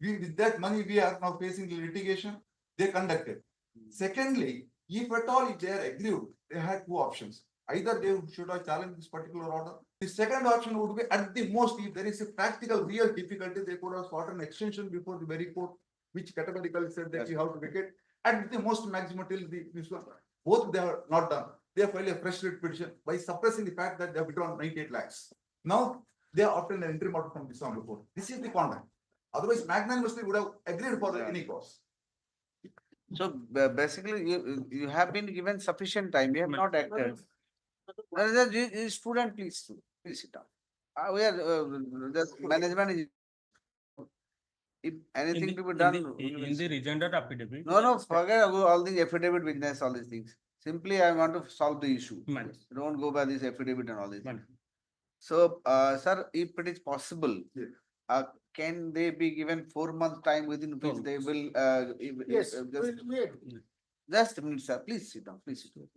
With that money, we are now facing the litigation they conducted. Secondly, if at all, if they are aggrieved, they had 2 options. Either they should have challenged this particular order. The second option would be at the most, if there is a practical real difficulty, they could have sought an extension before the very court, which categorically said that you have to vacate at the most maximum till this one. Both they have not done. They filed a fresh writ petition by suppressing the fact that they have withdrawn 98 lakhs. Now they have obtained an interim order from the Assam court. This is the conduct. Otherwise, magnanimously would have agreed for any cause. So basically, you have been given sufficient time. You have not acted. Student, please sit down. We are the management is. If anything to be done In the regendered affidavit. No, forget all the affidavit business, all these things. Simply, I want to solve the issue. Don't go by this affidavit and all these things. So, sir, if it is possible, can they be given 4 month time within which they will? Yes, Just a minute, sir. Please sit down. Please sit down.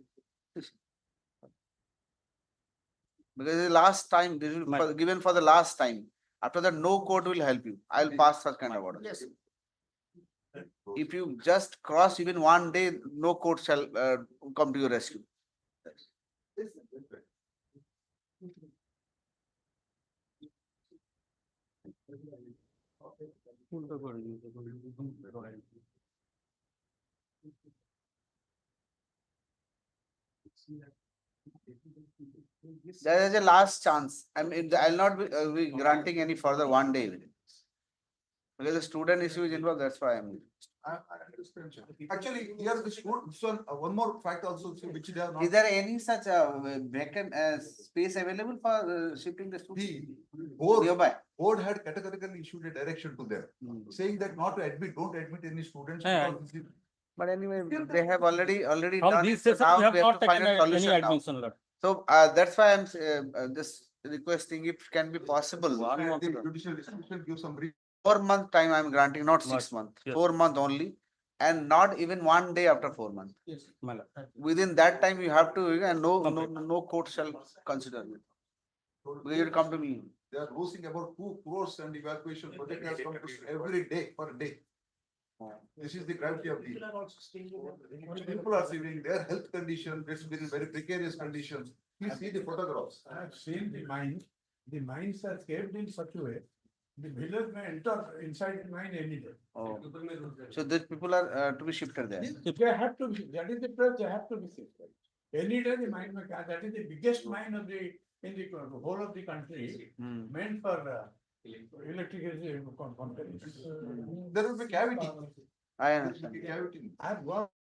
Please. Because the last time, this will be given for the last time. After that, no court will help you. I'll pass such kind of order. Yes. If you just cross even one day, no court shall come to your rescue. There is a last chance. I mean, I'll not be granting any further 1 day. Because the student issue is involved, that's why I'm. I understand. Actually, here the school, one more fact also, which they are not. Is there any such vacant space available for shifting the students? The board had categorically issued a direction to them, saying that not to admit, don't admit any students. But anyway, they have already From done this it, so session, now we have to not find taken a any solution now. admission letter. So that's why I'm just requesting if it can be possible. The judicial discussion gives some 4 month time I'm granting, not 6 months, 4 month only, and not even 1 day after 4 months. Yes. Within that time, you have to, and no court shall consider it. Because you come to me. They are losing about 2 crores and evacuation project has come to every day per day. This is the gravity of the. People are living their health condition, it's been in very precarious conditions. You see the photographs. I have seen the mine. The mines are kept in such a way, the village may enter inside the mine any day. Oh. So these people are to be shifted there. They have to be, that is the place, they have to be shifted. Any day the mine may, that is the biggest mine of the, in the whole of the country, meant for electricity companies. There will be cavity. I understand. Cavity. I have worked,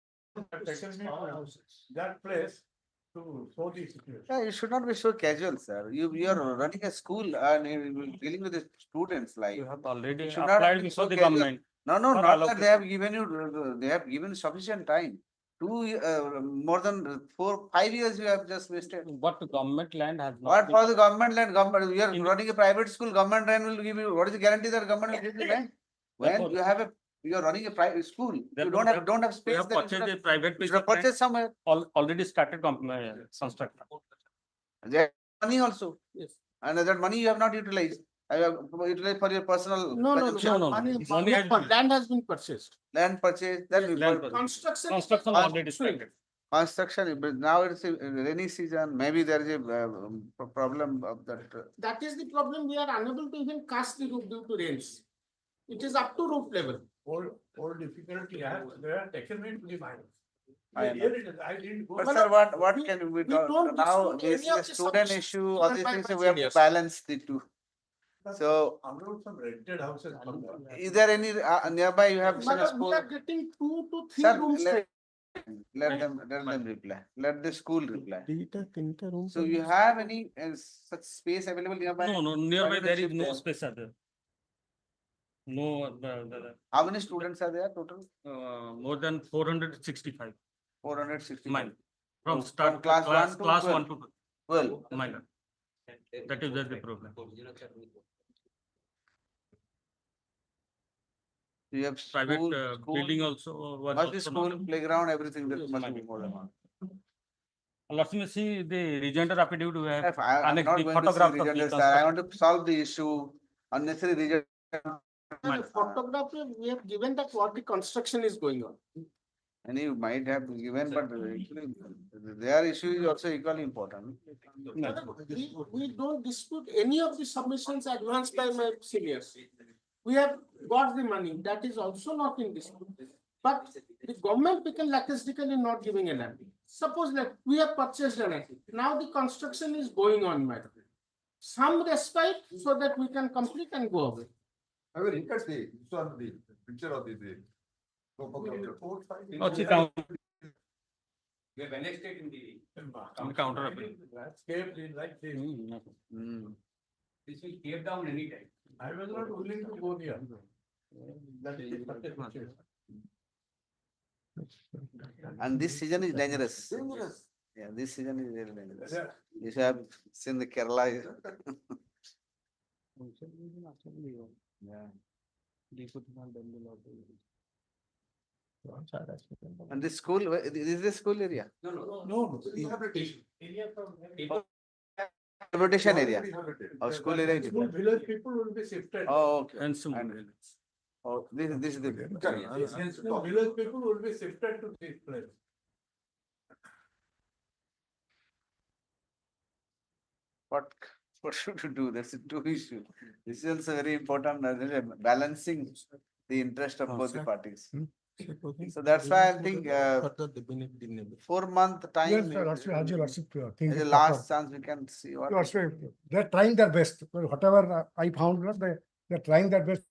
taken me to that place to show the situation. Yeah, you should not be so casual, sir. You are running a school and you're dealing with the students like. You have already should not applied be before so the casual. government. No, no, For not that they allocation. have given you, they have given sufficient time. More than 4, 5 years you have just wasted. But government land has not. What been- for the government land, we are In- running a private school, government land will give you, what is the guarantee that government will give you land? When Therefore- you are running a private school, you Therefore, don't have We space. have then you purchased should a have- private you piece should have of land, purchased somewhere. already started construction. They have money also, Yes. and that money you have not utilized. I have utilized for your personal. consumption. No, no, money has been- Land has been purchased. Land purchase, then we Land put- Construction. Construction already started. construction, but now it's a rainy season, maybe there is a problem of that. That is the problem. We are unable to even cast the roof due to rains. It is up to roof level. All difficulty, they are taken into the mind. I know. Here it is, I didn't go. But Well, sir, what we- can we we do? don't Now, dispute this any is a of the student submissions issue, all given these by things, my we have to seniors. balance the two. So, Unrolled some rented houses. from the- is there any nearby you have seen a But we school? are getting 2 to 3 Sir, rooms. let them reply, let the school reply. room. So you have any such space available nearby? No, nearby Private there is shift no there. space are there. No, How many students are there total? more than 465 460. minor. From From start class class 1 to class 12. 1 to Well, minor. That is the problem. you have Private school, building also was must be also school, not. playground, everything that Yes, must be minor. more than. Let me see the regender affidavit we have. If I'm annexed not the going to see photographs of the regenders, sir. I want to solve the issue, unnecessary regender. And photography, we have given that what the construction is going on. And you might have given, but actually their issue is also equally important. We don't dispute any of the submissions advanced by my seniors. We have got the money, that is also not in dispute. But the government became lackadaisical not giving an land. Suppose that we have purchased an land, now the construction is going on, madam. Some respite so that we can complete and go away. I will look at the picture of the. Oh, sit down. We have annexed it in the counter affidavit. That's caved in like this. This will cave down anytime. I was not willing to go there. That is the picture. And this season is dangerous. Yeah, this season is very dangerous. You should have seen the Kerala. Yeah. And this school, this is the school area? No, rehabilitation. Rehabilitation area. Or school area? is School different. village people will be shifted. Oh, okay. And some. Oh, this is the. No, village people will be shifted to this place. What should you do? That's two issues. This is also very important, balancing the interest of both the parties. So that's why I think 4 month time. Yes, sir, that's why Your Lordship, think As a it last proper. chance, we can see what. Your Lordship, they're trying their best. Whatever I found, they're trying their best.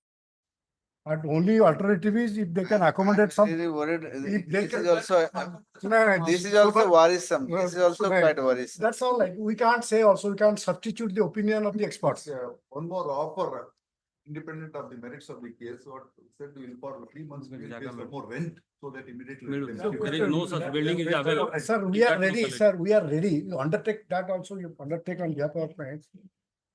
And only alternative is if they can accommodate some. Really worried. If they This is can- also, No, this is also worrisome. This is also Right. quite worrisome. That's all right. We can't say also, we can't substitute the opinion of the experts. One more offer, independent of the merits of the case, what said will for 3 months, we will pay some more rent, so that immediately. There is no such building is available. Sir, we are ready, sir, we are ready. You undertake that also, you undertake on behalf of clients.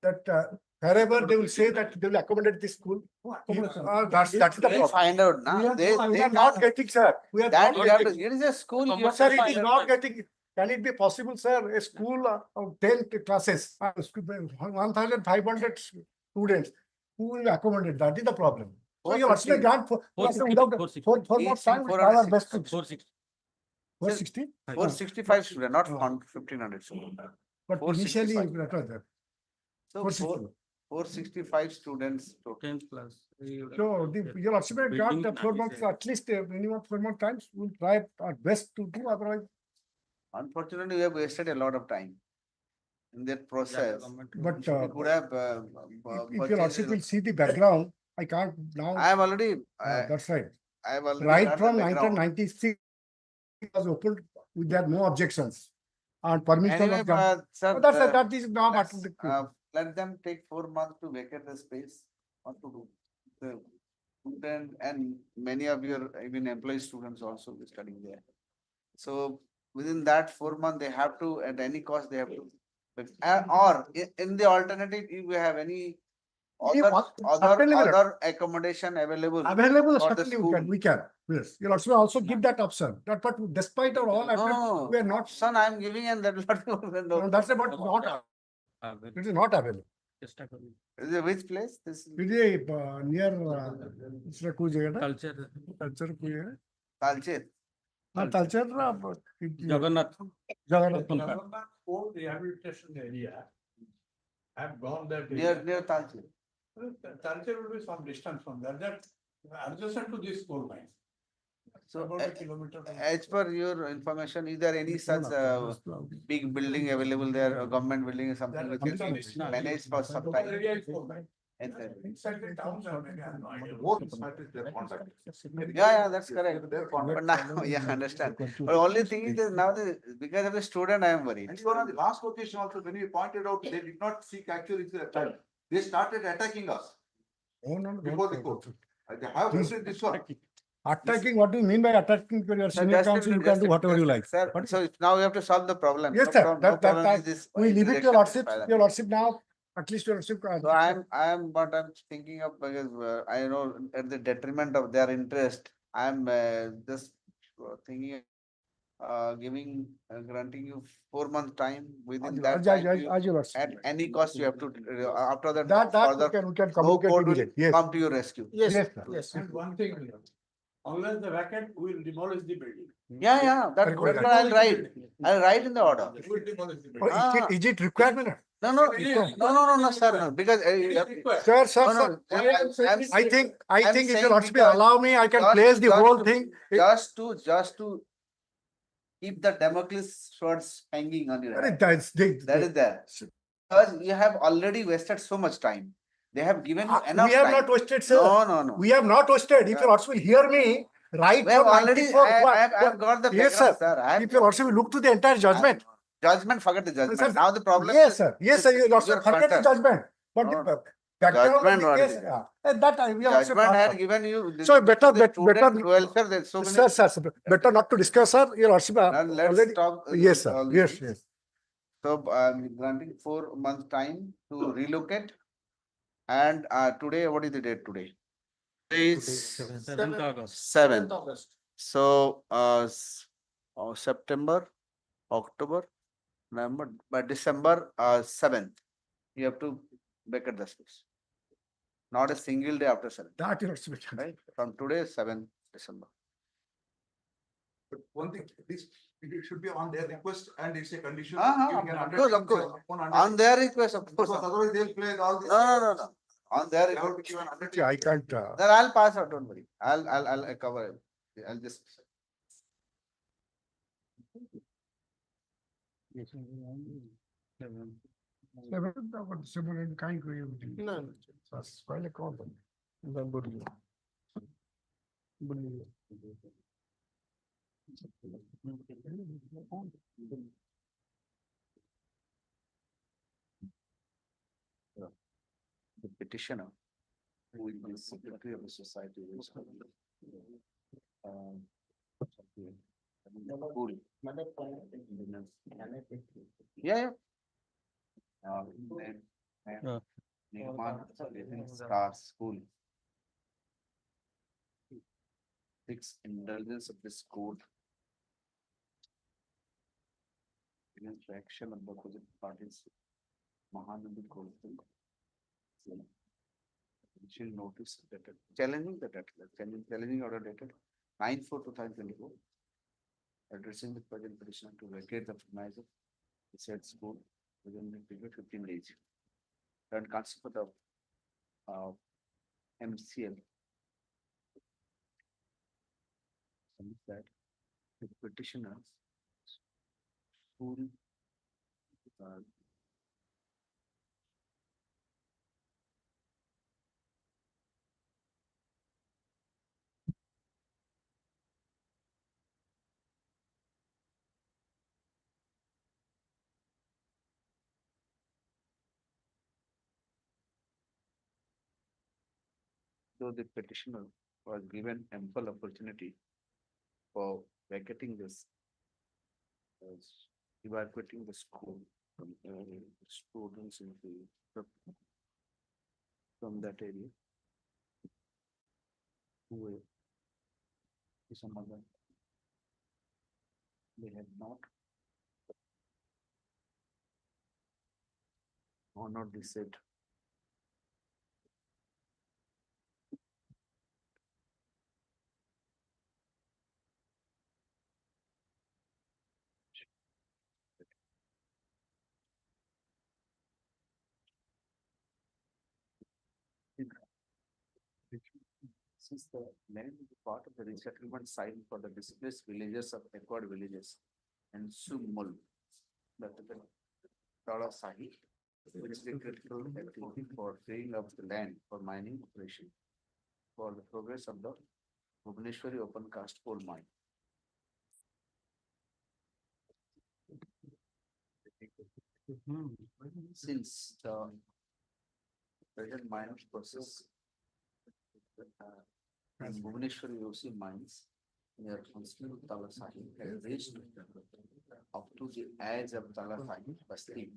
That wherever they will say that they will accommodate this school. That's the They problem. find out now. We are They not can't. getting, sir. We are That not you have to, getting. it is a school. you have Sir, to it find is out. not getting, can it be possible, sir, a school of 10 classes, 1,500 students, who will accommodate? That is the problem. So you must 460. grant for, 460. for more Each time, we try our 460. best to. 460. 460? 465 students, not Oh. 1,500 students. But 465. initially, that was there. So 460. 465 students total. 10 plus. So your estimate got Building the 4 months, at least minimum 4 more times, we'll try our best to do, otherwise. Unfortunately, we have wasted a lot of time in that process. But We could have. if your lordship will see the background, I can't now. I am already. That's right. I have already. Right done the from background. 1996, it was opened with there no objections. And permission Anyway, was done. sir, But that is now matter of the. let them take 4 months to vacate the space. What to do? student and many of your even employee students also be studying there. So within that 4 months, they have to, at any cost, they have to. Or in the alternative, if you have any Certainly, madam. other accommodation available. Available, for the certainly school. we can, yes. You'll also give that option, that, but despite of all efforts, No, we are not, son, I am giving and that will not be. no, that's about not, it is not available. Is it which place? This is It is near, दूसरा कोई जगह ना? Culture. Culture कोई है? Talcher. हाँ, culture ना, Jagannath. Jagannath. Old rehabilitation area. I've gone that Near Talcher. Culture will be some distance from there, that adjacent to this coal mine. So About a kilometer. as per your information, is there any such big building available there, a government building or something which is managed for some time? Area is coal mine. Inside the towns are maybe, I have no idea. Both societies, their contact. Yeah, that's correct. Their contact. But now, yeah, understand. But only thing is that now because of the student, I am worried. And even on the last occasion also, when we pointed out, they did not seek actually the time. They started attacking us Oh, no, no, before the don't- court. They have written this one. Attacking, what do you mean by attacking to your Sir, senior just a counsel? You minute, can just do a whatever you minute, like. Sir, But- so now we have to solve the problem. Yes, No sir, problem- no problem is this we leave it to election your lordship, by the- your lordship now, at least your lordship. So what I'm thinking of, because I know at the detriment of their interest, I'm just thinking giving, granting you 4 month time. Within that time, As your lordship. at any cost, you have to, after that. That further, we can no communicate court will immediately. Yes. come to your rescue. Yes, Yes, sir. yes. And one thing, unless the vacant, we will demolish the building. Yeah, that's what Correct. I'll write in the order. We will demolish the Oh, building. is it requirement? No, sir, no, because. Sir, No, no, I think I'm if saying your lordship because allow me, I can just- place the just whole to- thing. Just to keep the Damocles swords hanging on your head. That is there. Because you have already wasted so much time. They have given you enough We have time. not wasted, sir. No. We have not wasted. If your lordship will hear me, right We have from already, 94. I have got the Yes, background, sir. sir. I have If your lordship will look to the entire judgment. Judgment, forget the judgment. Sir, Now the problem. Yes, sir. Yes, sir. Your lordship your forget the concern. judgment. But No, the background of Judgment the what case, is it? that time we have also Judgment had passed. given you. So better, the student better. welfare, there's so many. Sir, better not to discuss, sir. Your lordship Now let's already. talk. Yes, sir. all these Yes, things. yes. So granting 4 months time to relocate. And today, what is the date today? Today is 7th August. 7th. August. So September, October, November, by December 7th, you have to vacate the space. Not a single day after 7th, That your lordship. right? From today, 7th December. But one thing, this, it should be on their request and it's a condition. Of giving an course, undertaking On undertaking. their request, of course. Because otherwise they'll play all this. No. On their They have request. to give an undertaking. I can't. Then I'll pass out, don't worry. I'll cover it. I'll just. No. The petitioner, who is the secretary of the society. is, um, Puri. Yeah. And Nirman Living Star School. 6 indulgence of this code. In interaction of the opposite parties. Hon'Ble code. Initial notice dated, challenging the data, challenging order dated 9/4/2024. Addressing the present petitioner to vacate the premises, the said school within the period 15 days. And concept of MCL. That the petitioner school though the petitioner was given ample opportunity for vacating this, evacuating the school from students in from that area. Who some other, they had not honored the said since the land is part of the resettlement site for the displaced villages of acquired villages and Sumul, that is the Tala Sahi, which is a critical activity for freeing up the land for mining operation for the progress of the Bhubaneswari open cast coal mine. Since the present mining process and Bhubaneswari OC mines near Constable Talasahi has reached up to the edge of Talasahi Basti,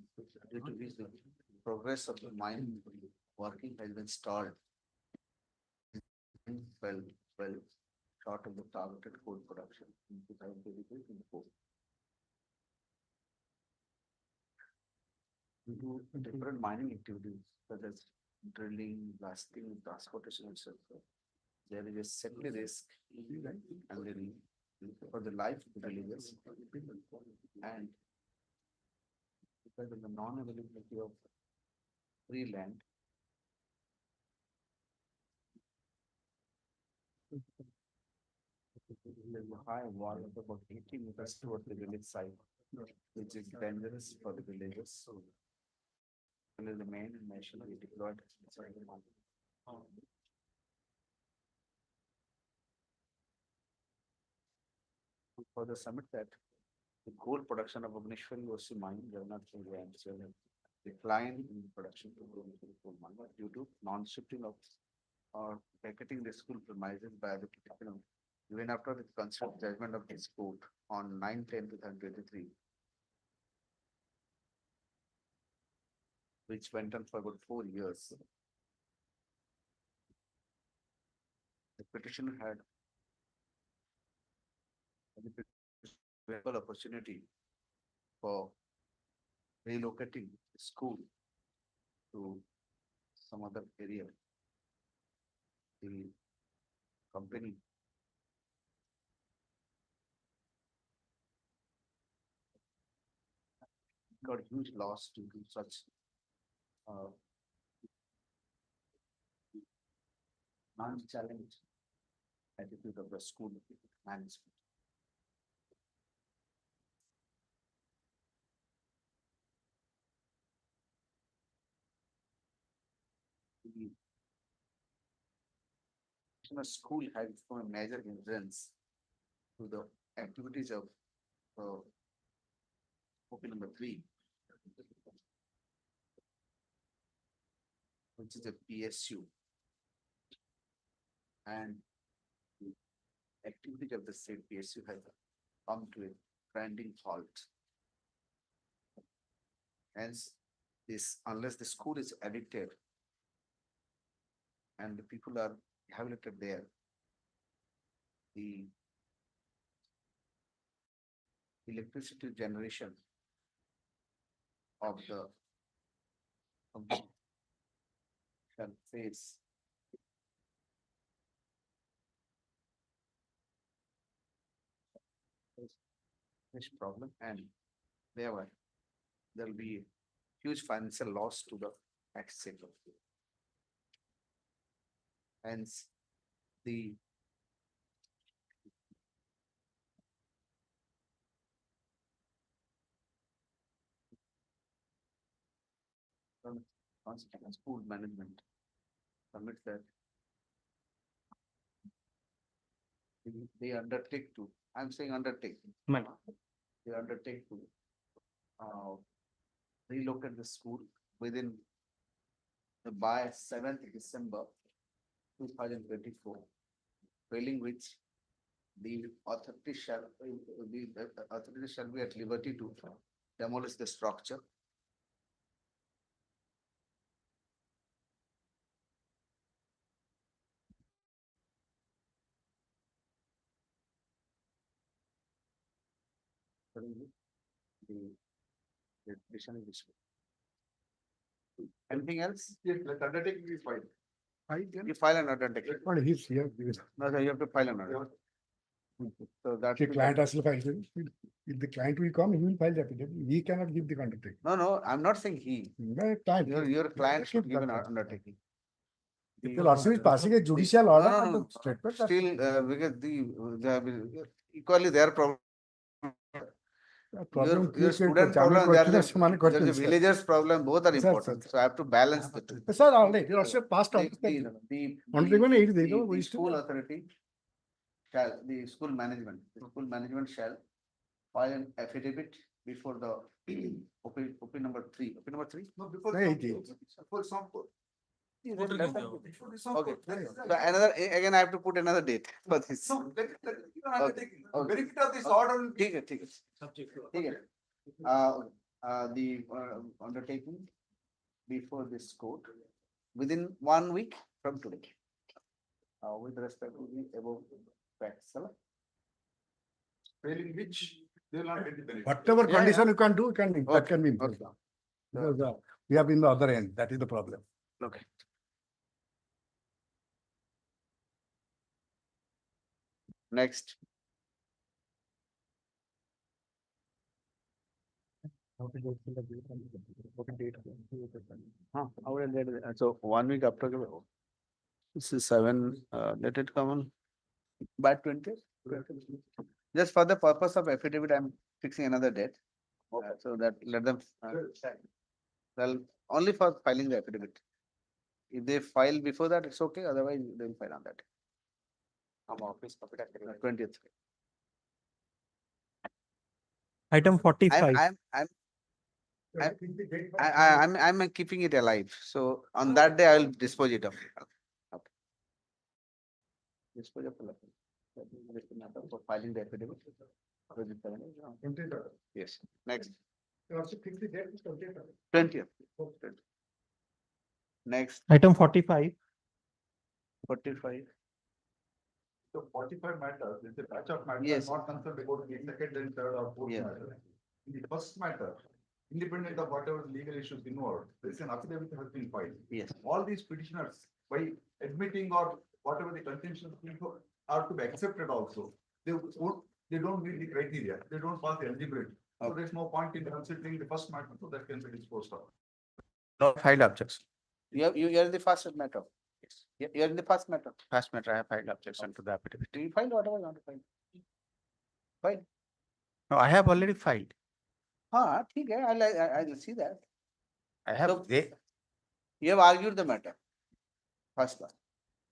due to which the progress of the mine working has been stalled. Well, short of the targeted coal production in 2023-24. We do different mining activities such as drilling, blasting, transportation, etc. There is a safety risk and for the life of the villagers and because of the non-availability of free land. There's a high wall of about 80 meters towards the village side, which is dangerous for the villagers. And the main nationally deployed inside the mountain. For the summit that the coal production of Bhubaneswari OC mine, Jagannath decline in production to coal mine due to non-shifting of or vacating the school premises by the petitioner. Even after the consent judgment of this court on 9/10/2023, which went on for about 4 years. The petitioner had available opportunity for relocating the school to some other area. The company got huge loss due to such non-challenged attitude of the school management. The school has become a major hindrance to the activities of OP number 3, which is a PSU, and the activity of the state PSU has come to a grinding halt. Hence, this unless the school is addicted and the people are rehabilitated there, the electricity generation of the shall face this problem, and thereby there will be huge financial loss to the taxpayer. Hence, the school management commits that they undertake to, I'm saying undertake. They undertake to relocate the school within by 7th December 2024, failing which the authority shall be at liberty to demolish the structure. The petition is issued. Anything else? Yes, let undertaking is fine. You file an undertaking. What he's here. No, sir, you have to file an undertaking. So that. The client has to file. If the client will come, he will file the affidavit. He cannot give the undertaking. No, I'm not saying he. Your client should give an undertaking. If the lordship is passing a judicial order No, on no, the statement. Still, because they have equally their problem. Your student problem, there's a villager's problem, both are important. So I have to balance the two. Sir, all right, your lordship passed on. The school authority shall, the school management shall file an affidavit before the OP number 3. No, before some. Okay, so again I have to put another date for this. No, let it undertaking. Okay. Benefit of this order. ठीक है. The undertaking before this court within 1 week from today. With respect to the above facts. Failing which they will not get the benefit. Whatever condition you can do, that can be imposed. Because we have been the other end, that is the problem. Okay. Next. So 1 week after. This is 7, let it come on by 20th. Just for the purpose of affidavit, I'm fixing another date. So that let them, well, only for filing the affidavit. If they file before that, it's okay, otherwise they will file on that. 20th. Item 45. I'm keeping it alive. So on that day, I will dispose it of. Okay. Dispose of for filing the affidavit. Yes. Next. 20th. Next. Item 45. 45. So 45 matters, it's a batch of matters. Yes. Not concerned about the second and third or fourth Yeah. matter. In the first matter, independent of whatever legal issues involved, there is an affidavit has been filed. Yes. All these petitioners, by admitting or whatever the contentions are to be accepted also, they don't meet the criteria, they don't pass the eligibility. So there's no point in considering the first matter, so that can be disposed of. No filed objection. You are in the first matter. Yes. You are in the first matter. First matter, I have filed objection to the affidavit. Do you file whatever you want to file? Fine. No, I have already filed. Okay, I'll see that. I have. So, you have argued the matter. First one.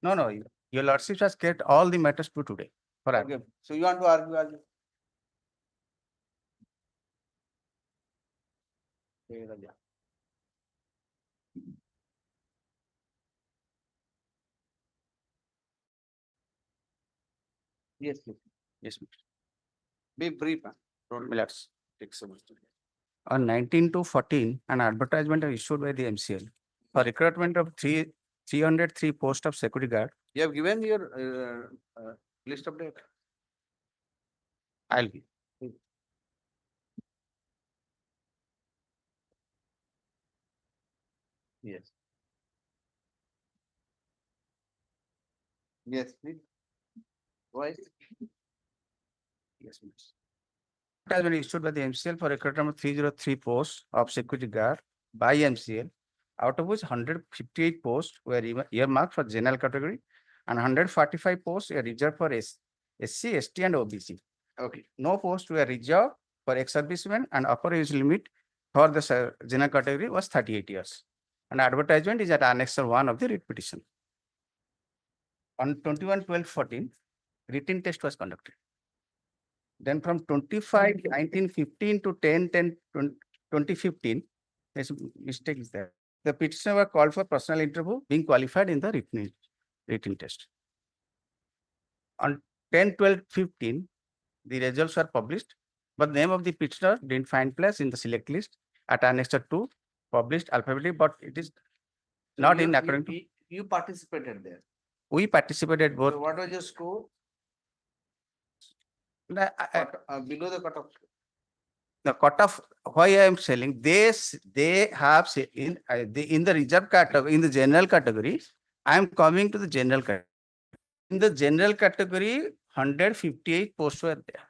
No, your lordship has kept all the matters to today. Okay. So you want to argue? Yes, please. Yes, please. Be brief. Minutes. On 19 to 14, an advertisement is issued by the MCL for recruitment of 303 posts of security guard. You have given your list of date. I'll give. Yes. Yes, please. Why? Yes, please. Advertisement issued by the MCL for recruitment of 303 posts of security guard by MCL, out of which 158 posts were earmarked for general category and 145 posts were reserved for SC, ST and OBC. Okay. No posts were reserved for ex-servicemen and upper age limit for the general category was 38 years. And advertisement is at Annexure 1 of the writ petition. On 21/12/14, written test was conducted. Then from 25/19/15 to 10/10/2015, there's a mistake is there. The petitioner were called for personal interview, being qualified in the written. written test. On 10, 12, 15, the results were published, but the name of the petitioner didn't find place in the select list at annexure 2, published alphabetically, but it is So not you- in you- according to. You participated there. We participated both. So what was your score? Below the cutoff. The cutoff, why I am selling, they have in the reserve category, in the general category, I am coming to the general category. In the general category, 158 posts were there.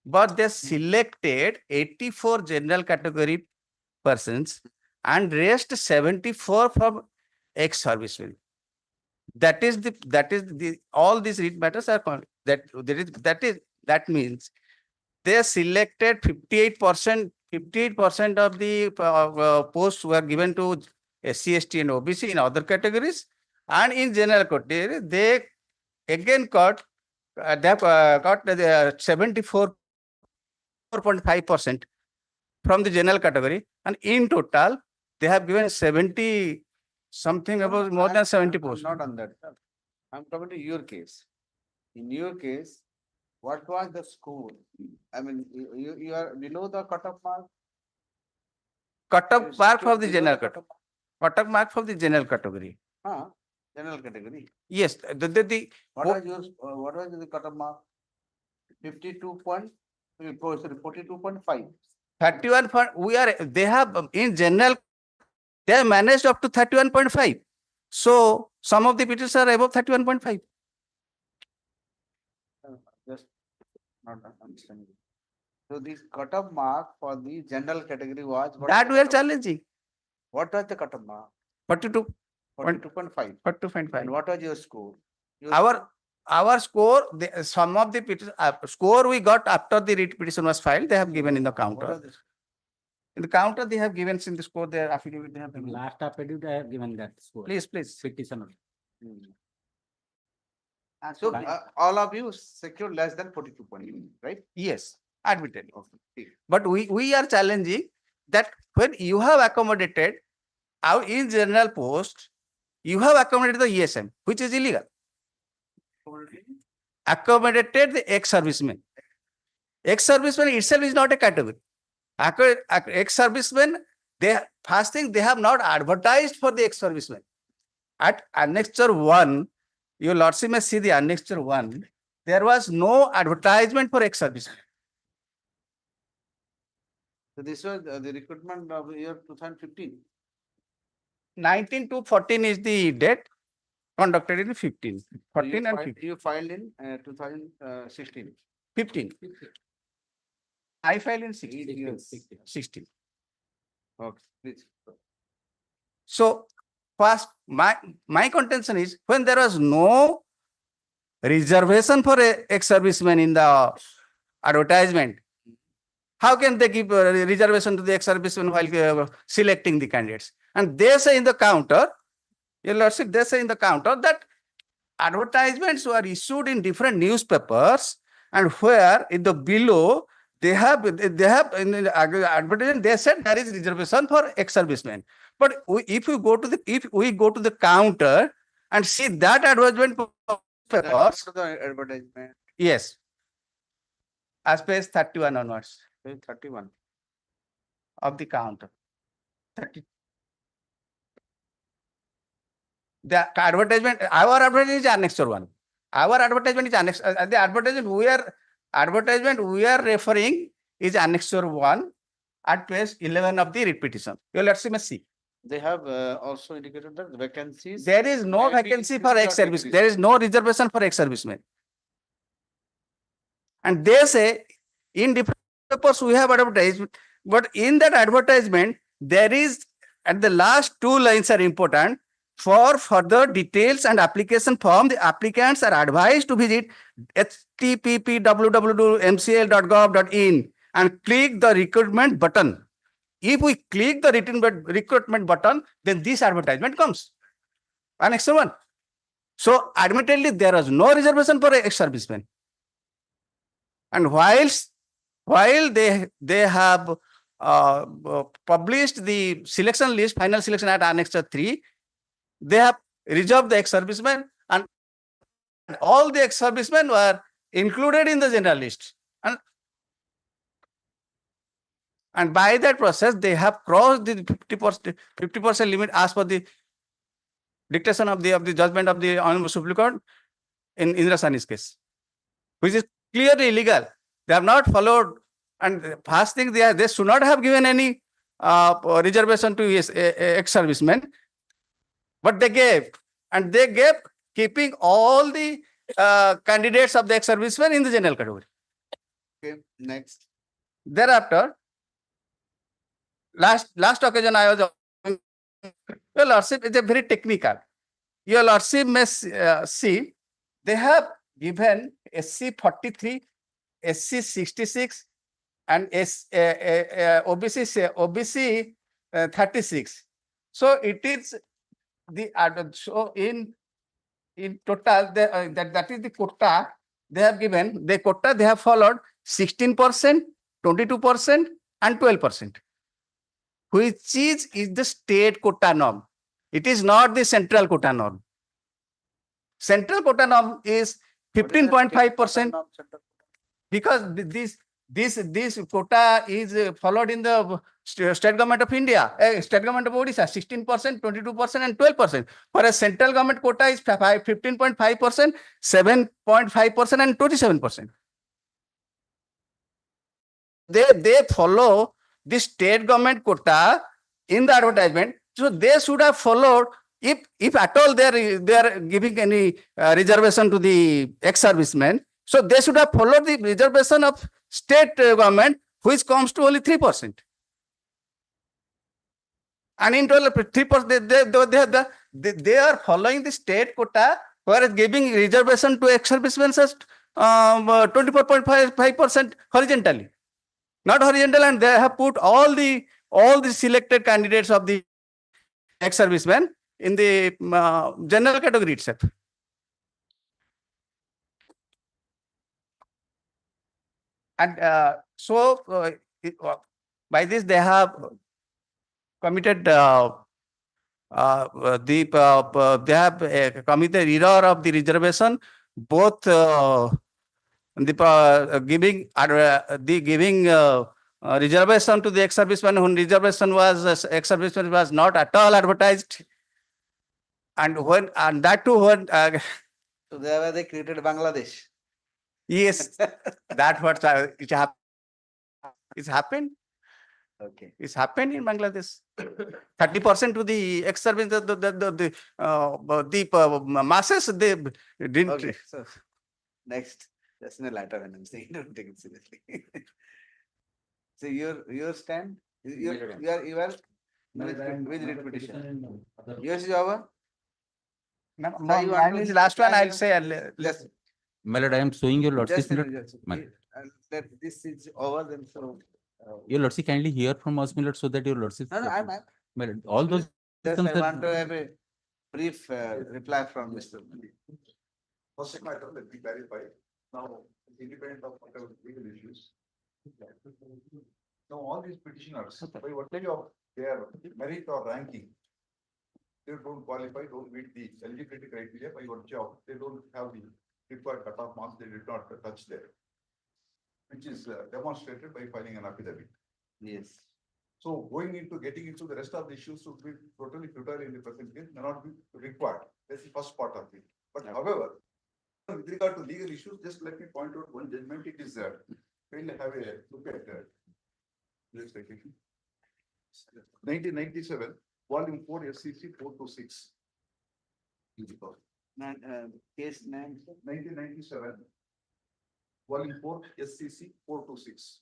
But they selected 84 general category persons and rest 74 from ex-servicemen. That all these read matters are that means they selected 58%, 58% of the posts were given to SC, ST and OBC in other categories, and in general category, they again got 74.5% from the general category, and in total, they have given 70 something about more than 70 posts. Not on that. I'm coming to your case. In your case, what was the score? I mean, you are below the cutoff mark? Cutoff mark for the Below general cutoff category. Cutoff mark for the general category. General category. Yes, What was the cutoff mark? 42.5. 31 for they have in general, they have managed up to 31.5. So some of the petitions are above 31.5. Just not understanding. So this cutoff mark for the general category was. That we are challenging. What was the cutoff mark? 42. 42.5. 42.5. And what was your score? Our score, some of the score we got after the writ petition was filed, they have given in the counter. In the counter, they have given in the score, their affidavit, they have given. Last affidavit, I have given that score. Please. Petitioner. So all of you secured less than 42 points, right? Yes, admitted. Okay. But we are challenging that when you have accommodated out in general post, you have accommodated the ESM, which is illegal. Accommodated the ex-serviceman. Ex-serviceman itself is not a category. Ex-servicemen, first thing, they have not advertised for the ex-servicemen. At annexure 1, your lordship may see the annexure 1, there was no advertisement for ex-servicemen. So this was the recruitment of year 2015. 19 to 14 is the date conducted in 15. 14 and 15. You filed in 2016. 15. I filed in 16. Okay, please. So first, my contention is when there was no reservation for ex-servicemen in the advertisement, how can they give a reservation to the ex-servicemen while selecting the candidates? And they say in the counter, your lordship, they say in the counter that advertisements were issued in different newspapers, and where in the below they have in the advertisement they said there is reservation for ex-servicemen. But if we go to the counter and see that advertisement papers, The advertisement. yes, as page 31 onwards 31. of the counter. 30. The advertisement, our advertisement is annexure 1. Our advertisement is annex. The advertisement we are referring is annexure 1 at page 11 of the writ petition. Let's see. They have also indicated that the vacancies. There is no vacancy for ex-service. There is no reservation for ex-servicemen. And they say in different papers we have advertised, but in that advertisement there is, at the last 2 lines are important. For further details and application form, the applicants are advised to visit http://www.mcl.gov.in and click the recruitment button. If we click the recruitment button, then this advertisement comes. Annex 1. So admittedly, there is no reservation for ex-servicemen. And while they have published the selection list, final selection at Annexure 3, they have reserve the ex-servicemen, and all the ex-servicemen were included in the general list. And by that process, they have crossed the 50% limit as per the dictation of the judgment of the Honorable Supreme Court in Indra Sani's case, which is clearly illegal. They have not followed, and the first thing they should not have given any reservation to his ex-servicemen, but they gave, and they gave keeping all the candidates of the ex-servicemen in the general category. Okay, next. Thereafter, last occasion I was, your lordship is a very technical. Your lordship may see, they have given SC 43, SC 66, and OBC 36. So it is the so in total that is the quota they have given. The quota they have followed 16%, 22%, and 12%, which is the state quota norm. It is not the central quota norm. Central quota norm is 15.5%, because this quota is followed in the state government of India, state government of Odisha, 16%, 22%, and 12%. Whereas central government quota is 15.5%, 7.5%, and 27%. They follow the state government quota in the advertisement, so they should have followed. If at all they are giving any reservation to the ex-servicemen, so they should have followed the reservation of state government, which comes to only 3%. And in total 3%, they are following the state quota, whereas giving reservation to ex-servicemen as 24.5% horizontally, not horizontal, and they have put all the selected candidates of the ex-servicemen in the general category itself. And by this they have committed they have committed error of the reservation, both giving reservation to the ex-serviceman when ex-serviceman was not at all advertised, and that too when So they created Bangladesh. yes, that's what it's happened. Okay. It's happened in Bangladesh. 30% to the ex-service, the masses, they didn't. Okay, so next, just in a later when I'm saying, don't take it seriously. So your stand, you are with repetition. Yours is over. Mine is last one. I'll say. Just My lord, I am showing your just lordship. that this is over, then so. Your lordship kindly hear from us, my lord, so that your lordship. No, I'm. My lord, all those. Just I want to have a brief reply from Mr. First matter, let me clarify. Now, independent of whatever legal issues. Now, all these petitioners, by whatever of their merit or ranking, they don't qualify, don't meet the eligibility criteria by virtue of, they don't have the required cutoff marks, they did not touch there, which is demonstrated by filing an affidavit. Yes. So going into getting into the rest of the issues would be totally futile in the present case, may not be required. That's the first part of it. But however, with regard to legal issues, just let me point out one judgment. It is we'll have a look at legislation. 1997, volume 4, SCC 426. Case name 1997, volume 4, SCC 426.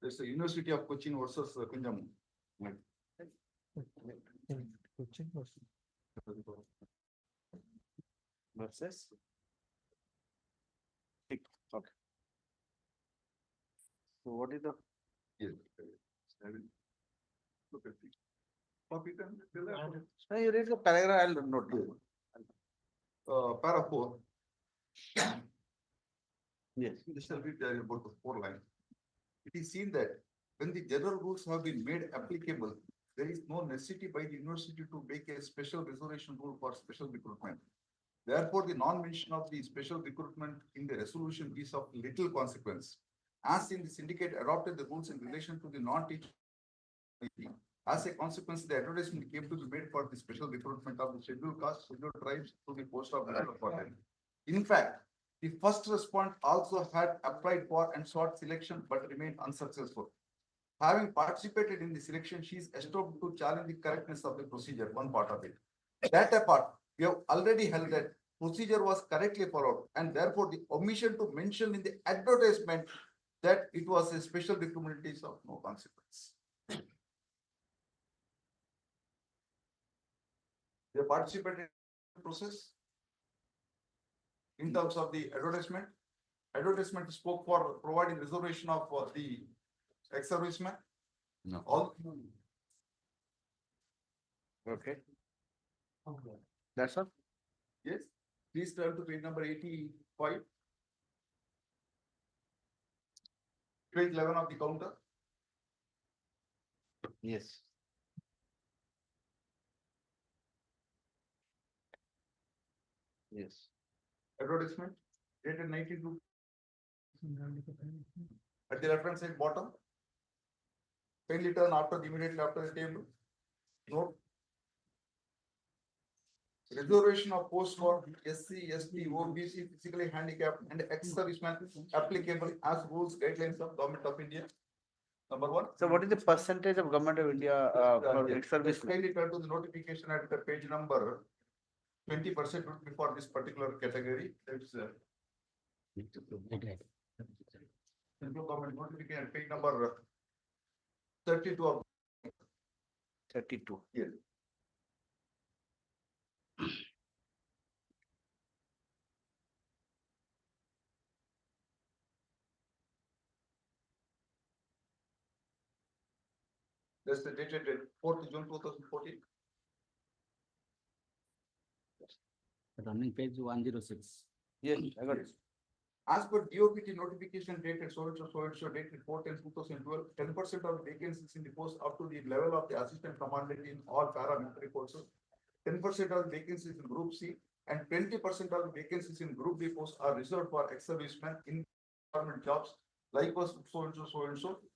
There's the University of Cochin versus Kunjamu. Versus. Okay. So what is the? Yes. I will look at the copy. No, you read the paragraph. I'll note. Para 4. Yes. This will read about the 4 lines. it is seen that when the general rules have been made applicable, there is no necessity by the university to make a special reservation rule for special recruitment. Therefore, the non-mention of the special recruitment in the resolution is of little consequence. As in the syndicate adopted the rules in relation to the non-teaching. As a consequence, the advertisement came to be made for the special recruitment of the scheduled castes, scheduled tribes to the post of reserve. In fact, the first respondent also had applied for and sought selection but remained unsuccessful. Having participated in the selection, she is estopped to challenge the correctness of the procedure, one part of it. That apart, we have already held that procedure was correctly followed, and therefore the omission to mention in the advertisement that it was a special recruitment is of no consequence. They participated in the process in terms of the advertisement. Advertisement spoke for providing reservation of the ex-servicemen. No. All. Okay. That's all. Yes, please turn to page number 85. Page 11 of the counter. Yes. Yes. Advertisement dated 92. At the reference side bottom. Kindly turn immediately after the table. Note. Reservation of posts for SC, ST, OBC, physically handicapped and ex-servicemen applicable as rules guidelines of Government of India. Number one. So what is the percentage of Government of India for ex-service? Kindly turn to the notification at the page number 20% would be for this particular category. That's Central Government notification at page number 32 of 32. yes. That's the dated 4th June 2014. Running page 106. Yes, I got it. As per DOPT notification dated so dated 4/10/2012, 10% of vacancies in the post up to the level of the assistant commandant in all paramilitary forces, 10% of vacancies in Group C, and 20% of vacancies in Group D posts are reserved for ex-servicemen in government jobs. Likewise, so and so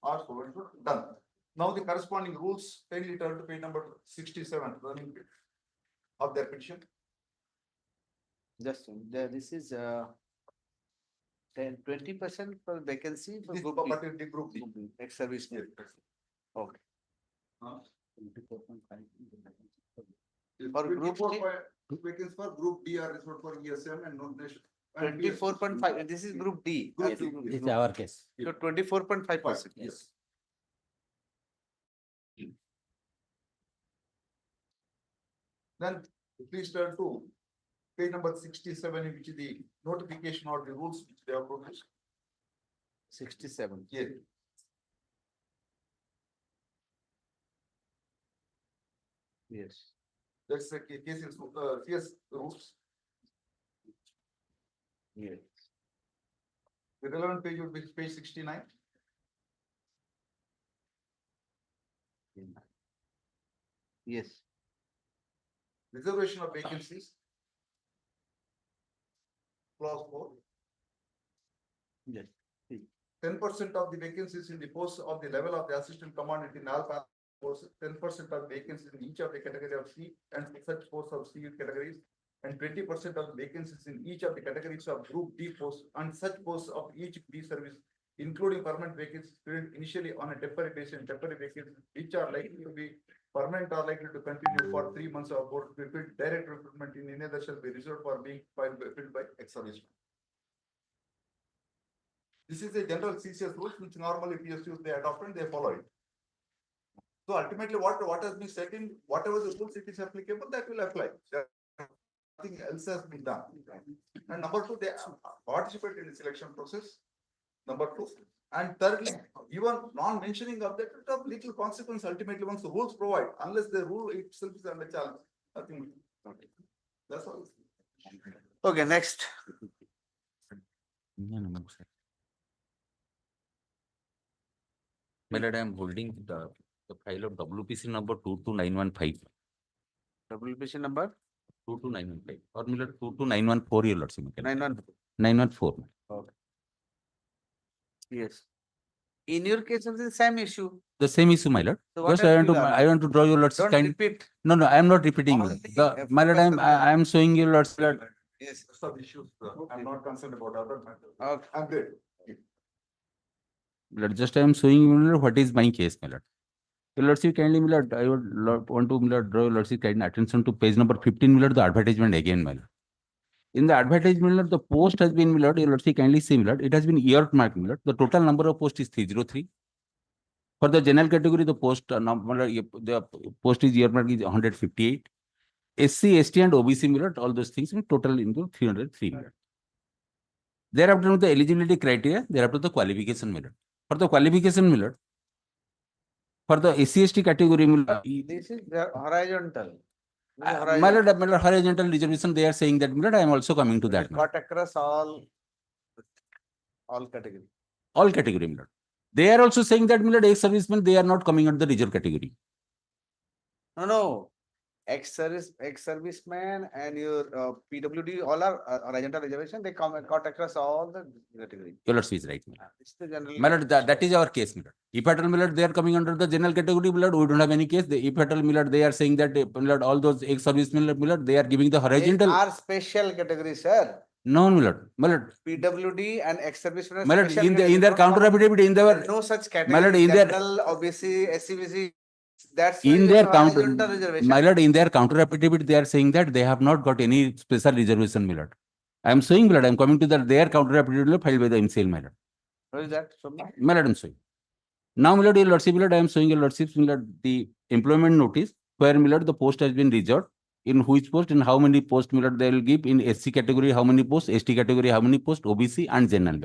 are so and so done. Now the corresponding rules, kindly turn to page number 67 running page of their petition. Just this is 20% for vacancy for This group property the Group D. B, ex-service. Yes. Okay. For Group Group D? vacancies for Group D are reserved for ESM and nomination. 24.5. This is Group D. Group D. This is our case. So 24.5%. Yes. Then please turn to page number 67, which is the notification or the rules which they have produced. 67. Yes. Yes. That's the case in CS rules. Yes. The relevant page would be page 69. Yes. Reservation of vacancies. Clause 4. Yes. 10% of the vacancies in the posts of the level of the assistant commandant in all forces, 10% of vacancies in each of the category of C and such posts of C categories, and 20% of vacancies in each of the categories of Group D posts and such posts of each D service, including permanent vacancies filled initially on a temporary basis and temporary vacancies which are likely to be permanent or likely to continue for 3 months or more. Direct recruitment in any other shall be reserved for being filled by ex-servicemen. This is a general CCS rules which normally PSUs they adopt and they follow it. So ultimately, what has been set in whatever the rules it is applicable, that will apply. Nothing else has been done. And number two, they participate in the selection process. Number two, and thirdly, even non-mentioning of that is of little consequence ultimately once the rules provide, unless the rule itself is under challenge. Nothing. Okay. That's all. Okay, next. My lord, I am holding the file of WPC number 22915. WPC number 22915 or my lord 22914, your lordship. 914. 914. Okay. Yes. In your case, it's the same issue. The same issue, my lord. So what Just else I you want to, learn? I want to draw your lordship. Don't repeat. No, no, I am not repeating. my lord. Only My lord, focus on I am showing your lordship. Yes. Some issues, I'm not concerned about other matters. Okay. I'm good. My lord, just I am showing you, my lord, what is my case, my lord. Your lordship, kindly, my lord, I would want to, my lord, draw your lordship kind attention to page number 15, my lord, the advertisement again, my lord. In the advertisement, my lord, the post has been, my lord, your lordship, kindly see, my lord, it has been earmarked, my lord. The total number of posts is 303. For the general category, the post number, the post is earmarked is 158. SC, ST, and OBC, my lord, all those things, total into 303, my lord. Thereafter, the eligibility criteria, thereafter the qualification, my lord. For the qualification, my lord, for the SC, ST category, my lord, This is the horizontal. This is my lord, horizontal reservation, they are saying that, my lord, I am also coming to that. Cut across all categories. All category, my lord. They are also saying that, my lord, ex-servicemen, they are not coming under the reserve category. No. Ex-serviceman and your PWD all are horizontal reservation. They come cut across all the categories. Your lordship is right, my lord. It's the general. My lord, that is our case, my lord. If at all, my lord, they are coming under the general category, my lord, we don't have any case. If at all, my lord, they are saying that, my lord, all those ex-servicemen, my lord, they are giving the They horizontal. are special categories, sir. No, my lord. My lord, PWD and ex-servicemen. my lord, in their counter affidavit, in their, no such my lord, category. in their, General, OBC, SCBC. That's why in it's their a counter, horizontal reservation. my lord, in their counter affidavit, they are saying that they have not got any special reservation, my lord. I am saying, my lord, I am coming to their counter affidavit filed by the MCL, my lord. What is that? Show me. My lord, I am showing. Now, my lord, your lordship, my lord, I am showing your lordship, my lord, the employment notice where, my lord, the post has been reserved. In which post, in how many posts, my lord, they will give in SC category, how many posts, ST category, how many posts, OBC and general.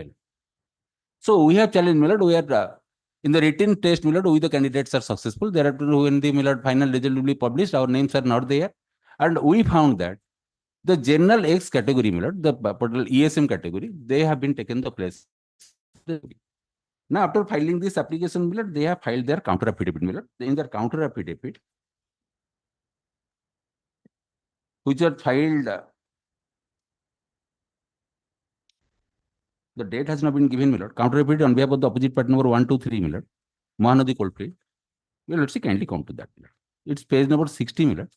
So we have challenged, my lord, we are in the written test, my lord, we the candidates are successful. Thereafter, when the, my lord, final result will be published, our names are not there. And we found that the general X category, my lord, the total ESM category, they have been taken the place. Now, after filing this application, my lord, they have filed their counter affidavit, my lord. In their counter affidavit, which are filed, the date has not been given, my lord. Counter affidavit on behalf of the opposite party number 123, my lord. Mahanadi Coldfield. Well, let's see, kindly come to that, my lord. It's page number 60, my lord.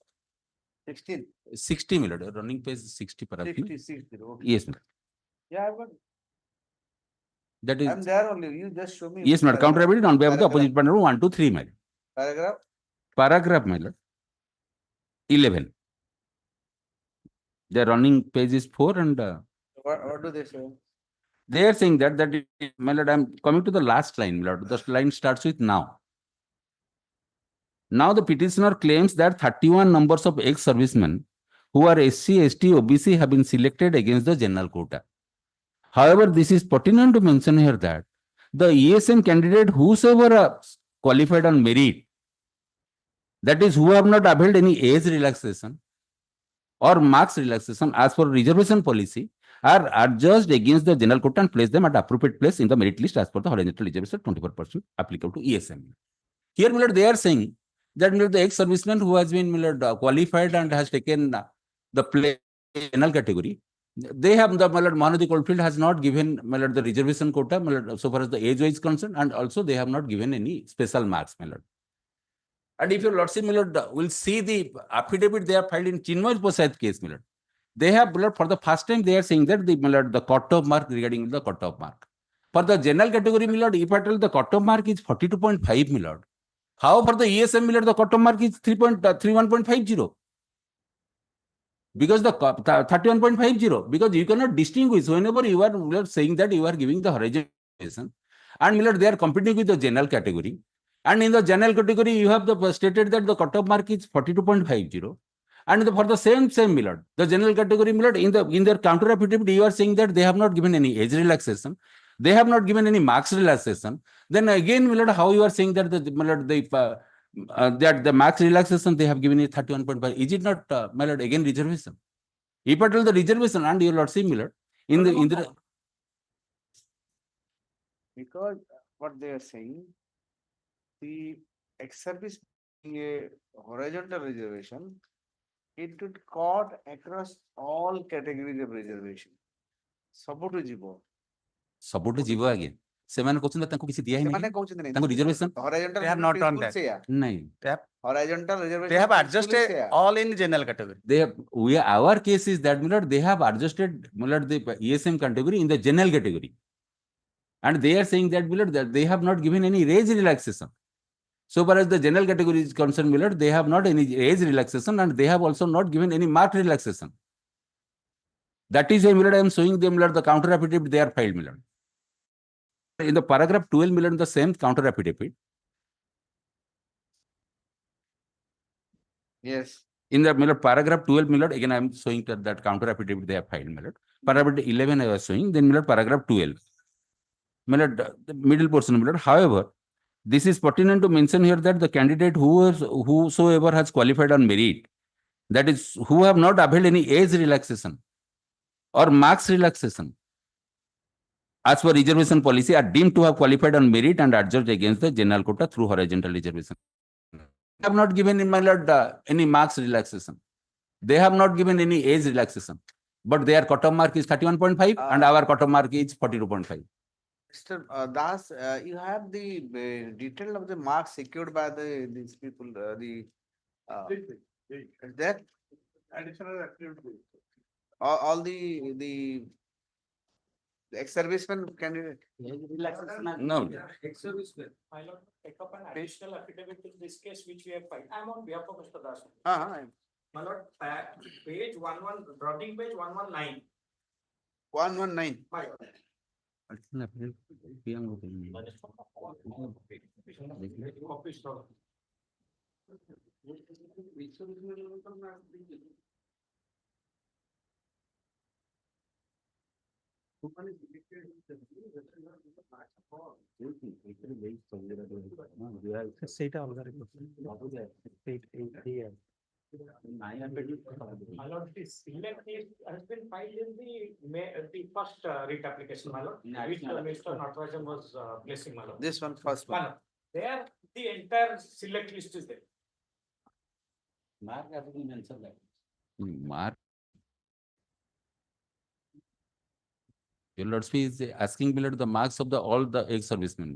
16. 60, my lord. Running page 60. 60. Okay. Yes, my lord. Yeah, but That is. I'm there only. You just show me. Yes, my lord. Counter affidavit on behalf of the opposite party number 123, my lord. Paragraph. Paragraph, my lord. 11. The running page is 4 and. What do they say? They are saying that, my lord, I am coming to the last line, my lord. The line starts with now. Now the petitioner claims that 31 numbers of ex-servicemen who are SC, ST, OBC have been selected against the general quota. However, this is pertinent to mention here that the ESM candidate whosoever are qualified on merit, that is who have not availed any age relaxation or marks relaxation as per reservation policy, are adjudged against the general quota and place them at appropriate place in the merit list as per the horizontal reservation 24% applicable to ESM. Here, my lord, they are saying that, my lord, the ex-serviceman who has been, my lord, qualified and has taken the place general category, they have, the, my lord, Mahanadi Coldfield has not given, my lord, the reservation quota, my lord, so far as the age is concerned, and also they have not given any special marks, my lord. And if your lordship, my lord, will see the affidavit they have filed in Chinmoy Prasad case, my lord, they have, my lord, for the first time, they are saying that the, my lord, the cutoff mark regarding the cutoff mark. For the general category, my lord, if at all the cutoff mark is 42.5, my lord, how for the ESM, my lord, the cutoff mark is 31.50? Because the 31.50, because you cannot distinguish whenever you are saying that you are giving the horizontal, and my lord, they are competing with the general category. And in the general category, you have the stated that the cutoff mark is 42.50. And for the same, my lord, the general category, my lord, in their counter affidavit, you are saying that they have not given any age relaxation, they have not given any marks relaxation. Then again, my lord, how you are saying that the, my lord, that the marks relaxation they have given is 31.5? Is it not, my lord, again reservation? If at all the reservation, and your lordship, my lord, in the Because what they are saying, the ex-service being a horizontal reservation, it would cut across all categories of reservation. ସବୁଠୁ ଯିବ ସବୁଠୁ ଯିବ ଆଜ୍ଞା ସେମାନେ କହୁଛନ୍ତି ତାଙ୍କୁ କିଛି ଦିଆ ସେମାନେ ହେଇନି କହୁଛନ୍ତି ତାଙ୍କୁ reservation? horizontal They have not done that. ସେଇଆ ନାଇଁ horizontal reservation They have principle is adjusted ସେଇଆ। all in general category. they have, our case is that Millard, they have adjusted Millard, the ESM category in the general category, and they are saying that Millard, that they have not given any age relaxation. So far as the general category is concerned, Millard, they have not any age relaxation, and they have also not given any marked relaxation. That is a Millard, I am showing them Millard, the counter affidavit they are filed Millard. In the paragraph 12 Millard, the same counter affidavit. Yes. In the Millard, paragraph 12 Millard, again I am showing that counter affidavit they have filed Millard. Paragraph 11 I was showing, then Millard paragraph 12. Millard, the middle portion Millard. However, this is pertinent to mention here that the candidate whosoever has qualified on merit, that is, who have not availed any age relaxation or marks relaxation, as per reservation policy, are deemed to have qualified on merit and adjudged against the general quota through horizontal reservation. They have not given in Millard any marks relaxation. They have not given any age relaxation, but their cutoff mark is 31.5 and our cutoff mark is 42.5. Mr. Das, you have the detail of the marks secured by these people, is that Additional activity. all the ex-serviceman candidate? No. Ex-serviceman. My lord, take up an additional affidavit in this case which we have filed. I am on behalf of Mr. Das. My lord, page 11, drawing page 119. 119. My lord. Copy, sir. ସେଇଟା ଅଲଗା report. My lord, this select is has been filed in the first writ application, my lord, which Mr. Natarajan was placing, my lord. This one first My one. lord, there the entire select list is there. Mark has been mentioned that. Mark. Your Lordship is asking Millard the marks of all the ex-servicemen.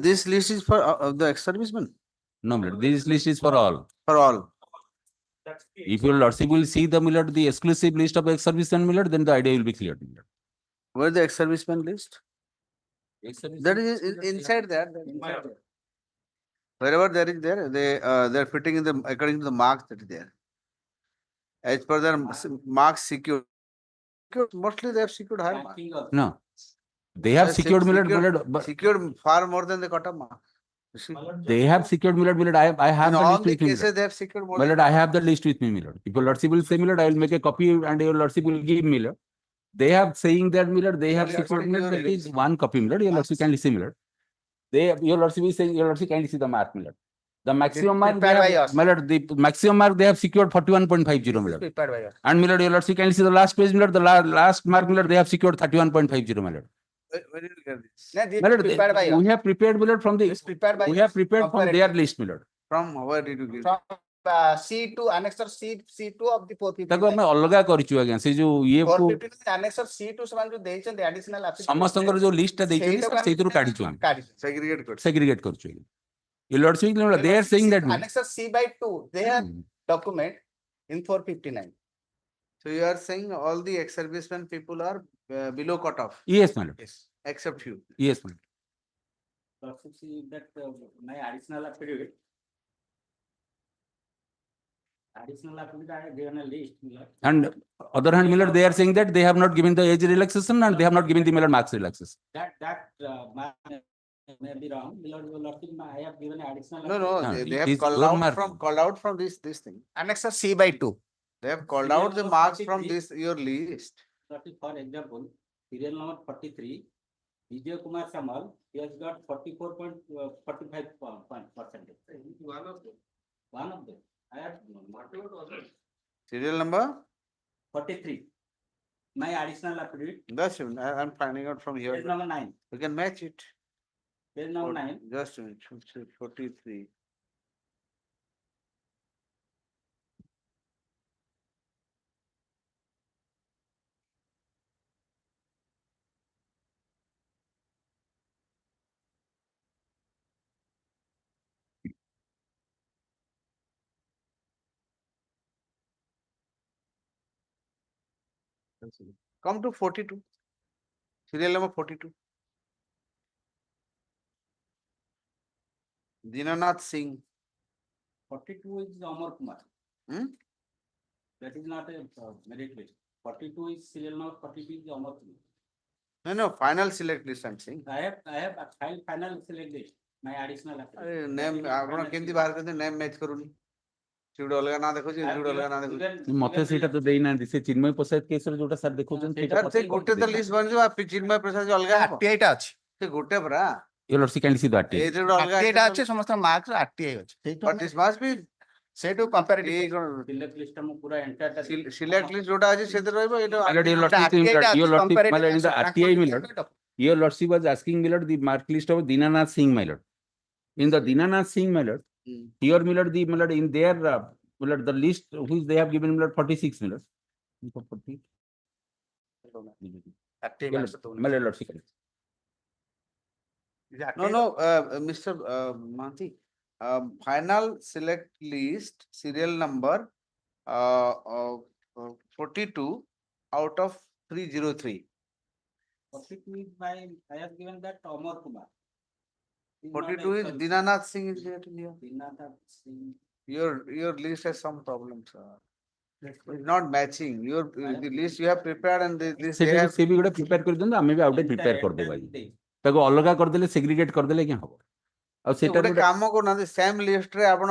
This list is for the ex-servicemen? No, Millard, this list is for all. For all. That's the. If your Lordship will see the Millard, the exclusive list of ex-servicemen Millard, then the idea will be clear. Millard. Where is the ex-serviceman list? That is inside there. My lord. Wherever there is there, they're fitting in the according to the marks that is there. As per their marks secured. Mostly they have secured higher marks. No. They have secured Millard, but Secured far more than the cutoff mark. You see? My lord, they have secured Millard. I have In the all list the with me. cases, they have secured more. Millard, than I have the list with me, Millard. If your Lordship will say Millard, I will make a copy and your Lordship will give Millard. They have saying that Millard, they have Sorry, secured according to Millard, your that is list. one copy Millard. Your Lordship kindly see Millard. Your Lordship is saying, your Lordship kindly see the mark Millard. The maximum mark, they prepared by have, us. Millard, the maximum mark they have secured 41.50 Millard. Prepared by us. And Millard, your Lordship kindly see the last page Millard, the last mark Millard, they have secured 31.50 Millard. Where did you get this? No, this Millard, is prepared by us. we have prepared Millard from the, This prepared by we have us. prepared from their Comparative. list Millard. From where did you get? From C2, annexer C2 of the ତାକୁ 459. ଆମେ ଅଲଗା କରିଛୁ ଆଜ୍ଞା ସେ ଯୋଉ ଇଏ କୁ 459 annexer C2 ସେମାନେ ଯୋଉ ଦେଇଛନ୍ତି additional affidavit. ସମସ୍ତଙ୍କର ଯୋଉ ଲିଷ୍ଟ ଟା ଦେଇଛନ୍ତି ସେଇଟାକୁ ସାର୍ ଆମେ ସେଇଥିରୁ କାଢିଛୁ ଆମେ କାଢିଛୁ। Segregate got. segregate କରୁଛୁ ଆଜ୍ଞା your lordship they are saying that Annexer C/2, they have document in 459. So you are saying all the ex-servicemen people are below cutoff, yes my lord Yes. except you. yes my lord Lordship see that my additional affidavit. Additional affidavit, I have given a list. Millard. and other hand Millard, they are saying that they have not given the age relaxation and they have not given the Millard marks relaxation. That may be wrong. Millard, your Lordship, I have given additional. No, no, No, they it have is your mark. called out from this thing. Annexer C/2. They have called Serial out the number marks from 43. this, your list. Lordship, for example, serial number 43, Vijay Kumar Samal, he has got 44.45%. One of them. I have Serial number? 43. My additional affidavit, Just a minute, I'm finding out from here. page number 9, You can match it. page number 9. Just a minute, 43. Come to 42. Serial number 42. Dinanath Singh. 42 is Amar Kumar. Hmm? That is not a merit list. 42 is serial number 42 is Amar Kumar. No, final select list I'm saying. I have a final select list. My additional affidavit. Name, ଆପଣ କେମିତି ବାହାର କରିବେ name match କରୁନି। ସେ ଗୋଟେ ଅଲଗା ନାଁ ଦେଖୁଛି, ସେ ଗୋଟେ ଅଲଗା ନାଁ ଦେଖୁଛି। ମତେ ସେଇଟା ତ ଦେଇନାହାନ୍ତି ସେ ଚିନ୍ମୟ ପ୍ରସାଦ କେସରେ ଯୋଉଟା ସାର୍ ଦେଖଉଛନ୍ତି ସେଇଟା ସାର୍ ସେ ଗୋଟେ ତ ଲିଷ୍ଟ ବନିଯିବ ଚିନ୍ମୟ ପ୍ରସାଦ ଅଲଗା ହବ। RTI ଟା ଅଛି। ସେ ଗୋଟେ ପରା। your lordship kindly see that ଏଇଥିରେ ଗୋଟେ ଅଲଗା RTI ଟା ଅଛି ସମସ୍ତ ମାର୍କ RTI ଅଛି। but this must be ସେଇଠୁ comparative Select list ଟା ମୁଁ ପୁରା entire select list ଯୋଉଟା ଅଛି ସେଥିରେ ରହିବ ଏଇଟା my lord, your lordship, your lordship, my lord, in the RTI, my lord, your lordship was asking, my lord, the mark list of Dinanath Singh, my lord. In the Dinanath Singh, my lord, here, my lord, my lord, in their, my lord, the list which they have given, my lord, 46, my lord. My lord, lordship. No, Mr. Mahanti, final select list serial number 42 out of 303. 42 is I have given that Amar Kumar. 42 is Dinanath Singh is there here. Dinanath Singh. Your list has some problems. It's not matching. The list you have prepared and the list they have. ସେ ବି ଗୋଟେ prepare କରିଦିଅନ୍ତୁ ଆମେ ବି ଆଉ ଗୋଟେ prepare କରିଦେବା ତାକୁ ଅଲଗା କରିଦେଲେ segregate କରିଦେଲେ କି ହବ ଆଉ ସେଟା ଗୋଟେ କାମ କରୁନାହାନ୍ତି ସେମ୍ ଲିଷ୍ଟ ରେ ଆପଣ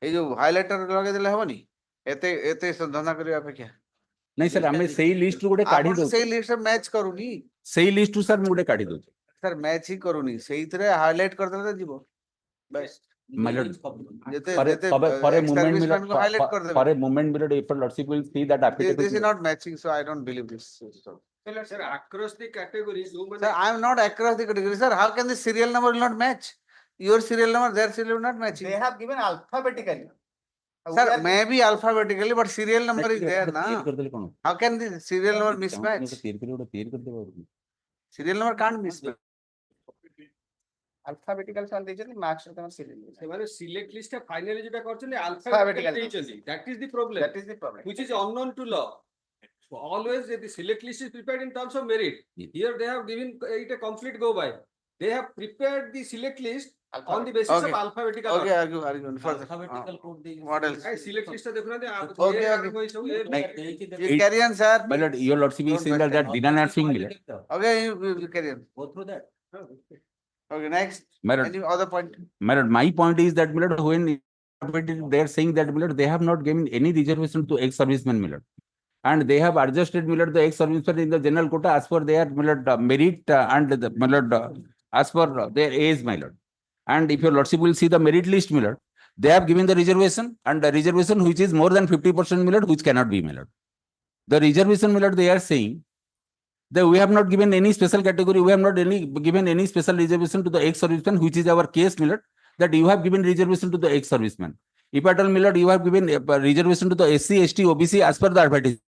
ଏଇ ଯୋଉ ହାଇଲାଇଟର ଲଗେଇଦେଲେ ହବନି ଏତେ ଧନ୍ଦା କରିବା ଅପେକ୍ଷା ନାଇଁ ସାର୍ ଆମେ ସେଇ ଲିଷ୍ଟ ରୁ ଗୋଟେ କାଢି ଦଉଛୁ ସେଇ ଲିଷ୍ଟ ମ୍ୟାଚ୍ କରୁନି ସେଇ ଲିଷ୍ଟ ରୁ ସାର୍ ମୁଁ ଗୋଟେ କାଢି ଦଉଛି ସାର୍ ମ୍ୟାଚ୍ ହିଁ କରୁନି ସେଇଥିରେ ହାଇଲାଇଟ କରିଦେଲେ ତ ଯିବ ବାସ୍ my lord for a moment my lord if lordship will see that affidavit this is not matching so I don't believe this Sir, across the categories, sir I am not across the category sir how can the serial number will not match your serial number their serial number not matching they have given alphabetically. Sir, maybe alphabetically, but serial number is there, na? How can the serial number mismatch? Serial number can't mismatch. Alphabetical सन ଦେଇଛନ୍ତି marks ରେ ତାଙ୍କର serial number. ସେମାନେ select list ଟା finally ଯୋଉଟା କରିଛନ୍ତି alphabetical ଦେଇଛନ୍ତି. That is the problem. That is the problem. Which is unknown to law. So always the select list is prepared in terms of merit. Here they have given it a complete go by. They have prepared the select list on the basis of alphabetical. Okay, argue further. Alphabetical code What else? Select list ଟା ଦେଖୁନାହାନ୍ତି Okay. You carry on, sir. My lord, your lordship is saying that Dinanath Singh will. Okay, you carry on. Go through that. Okay, next. My lord, Any other point? my lord, my point is that my lord, when they are saying that my lord, they have not given any reservation to ex-servicemen, my lord. And they have adjusted my lord, the ex-servicemen in the general quota as per their my lord, merit and the my lord, as per their age, my lord. And if your lordship will see the merit list, my lord, they have given the reservation and the reservation which is more than 50%, my lord, which cannot be, my lord. The reservation, my lord, they are saying that we have not given any special category, we have not given any special reservation to the ex-serviceman, which is our case, my lord, that you have given reservation to the ex-serviceman. If at all, my lord, you have given reservation to the SC, ST, OBC as per the advertisement.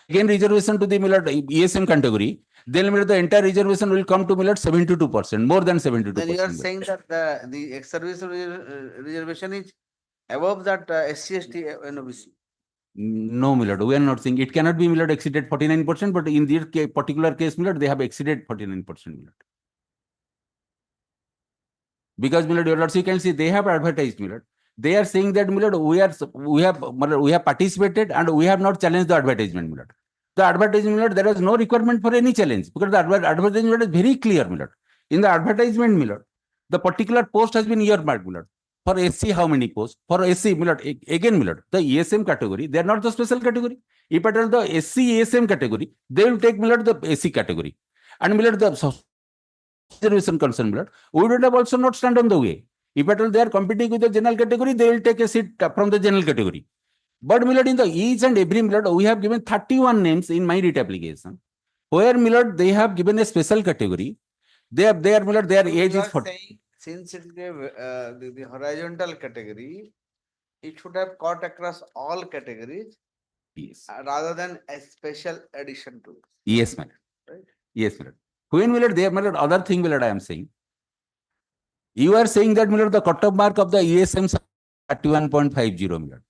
Again, reservation to the my lord, ESM category, then my lord, the entire reservation will come to my lord 72%, more than 72%. Then you are saying that the ex-service reservation is above that SC, ST and OBC. No, my lord, we are not saying it cannot be, my lord, exceeded 49%, but in this particular case, my lord, they have exceeded 49%, my lord. Because, my lord, your lordship can see they have advertised, my lord. They are saying that, my lord, we have participated and we have not challenged the advertisement, my lord. The advertisement, my lord, there was no requirement for any challenge because the advertisement is very clear, my lord. In the advertisement, my lord, the particular post has been earmarked, my lord. For SC, how many posts? For SC, my lord, again, my lord, the ESM category, they are not the special category. If at all the SC ESM category, they will take, my lord, the SC category. And, my lord, the reservation concern, my lord, we would have also not stand on the way. If at all they are competing with the general category, they will take a seat from the general category. But my lord, in the each and every, my lord, we have given 31 names in my writ application. Where, my lord, they have given a special category. They are, my lord, their So you age is are 40. saying, since it is the horizontal category, it should have cut across all categories Yes. rather than a special addition to it. Yes, my lord. Right. Yes, my lord. When, my lord, there, my lord, other thing, my lord, I am saying. You are saying that, my lord, the cutoff mark of the ESM is 31.50, my lord.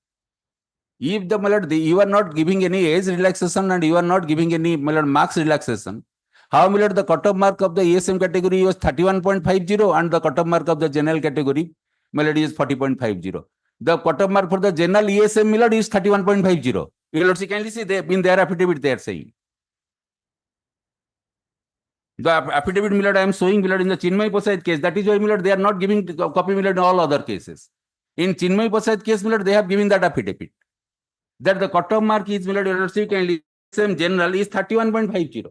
If the, my lord, you are not giving any age relaxation and you are not giving any, my lord, marks relaxation, how, my lord, the cutoff mark of the ESM category was 31.50 and the cutoff mark of the general category, my lord, is 40.50. The cutoff mark for the general ESM, my lord, is 31.50. You lord, kindly see, they in their affidavit they are saying. The affidavit, my lord, I am showing, my lord, in the Chinmay Prasad case. That is why, my lord, they are not giving copy, my lord, in all other cases. In Chinmay Prasad case, my lord, they have given that affidavit. That the cutoff mark is, my lord, kindly, ESM general is 31.50.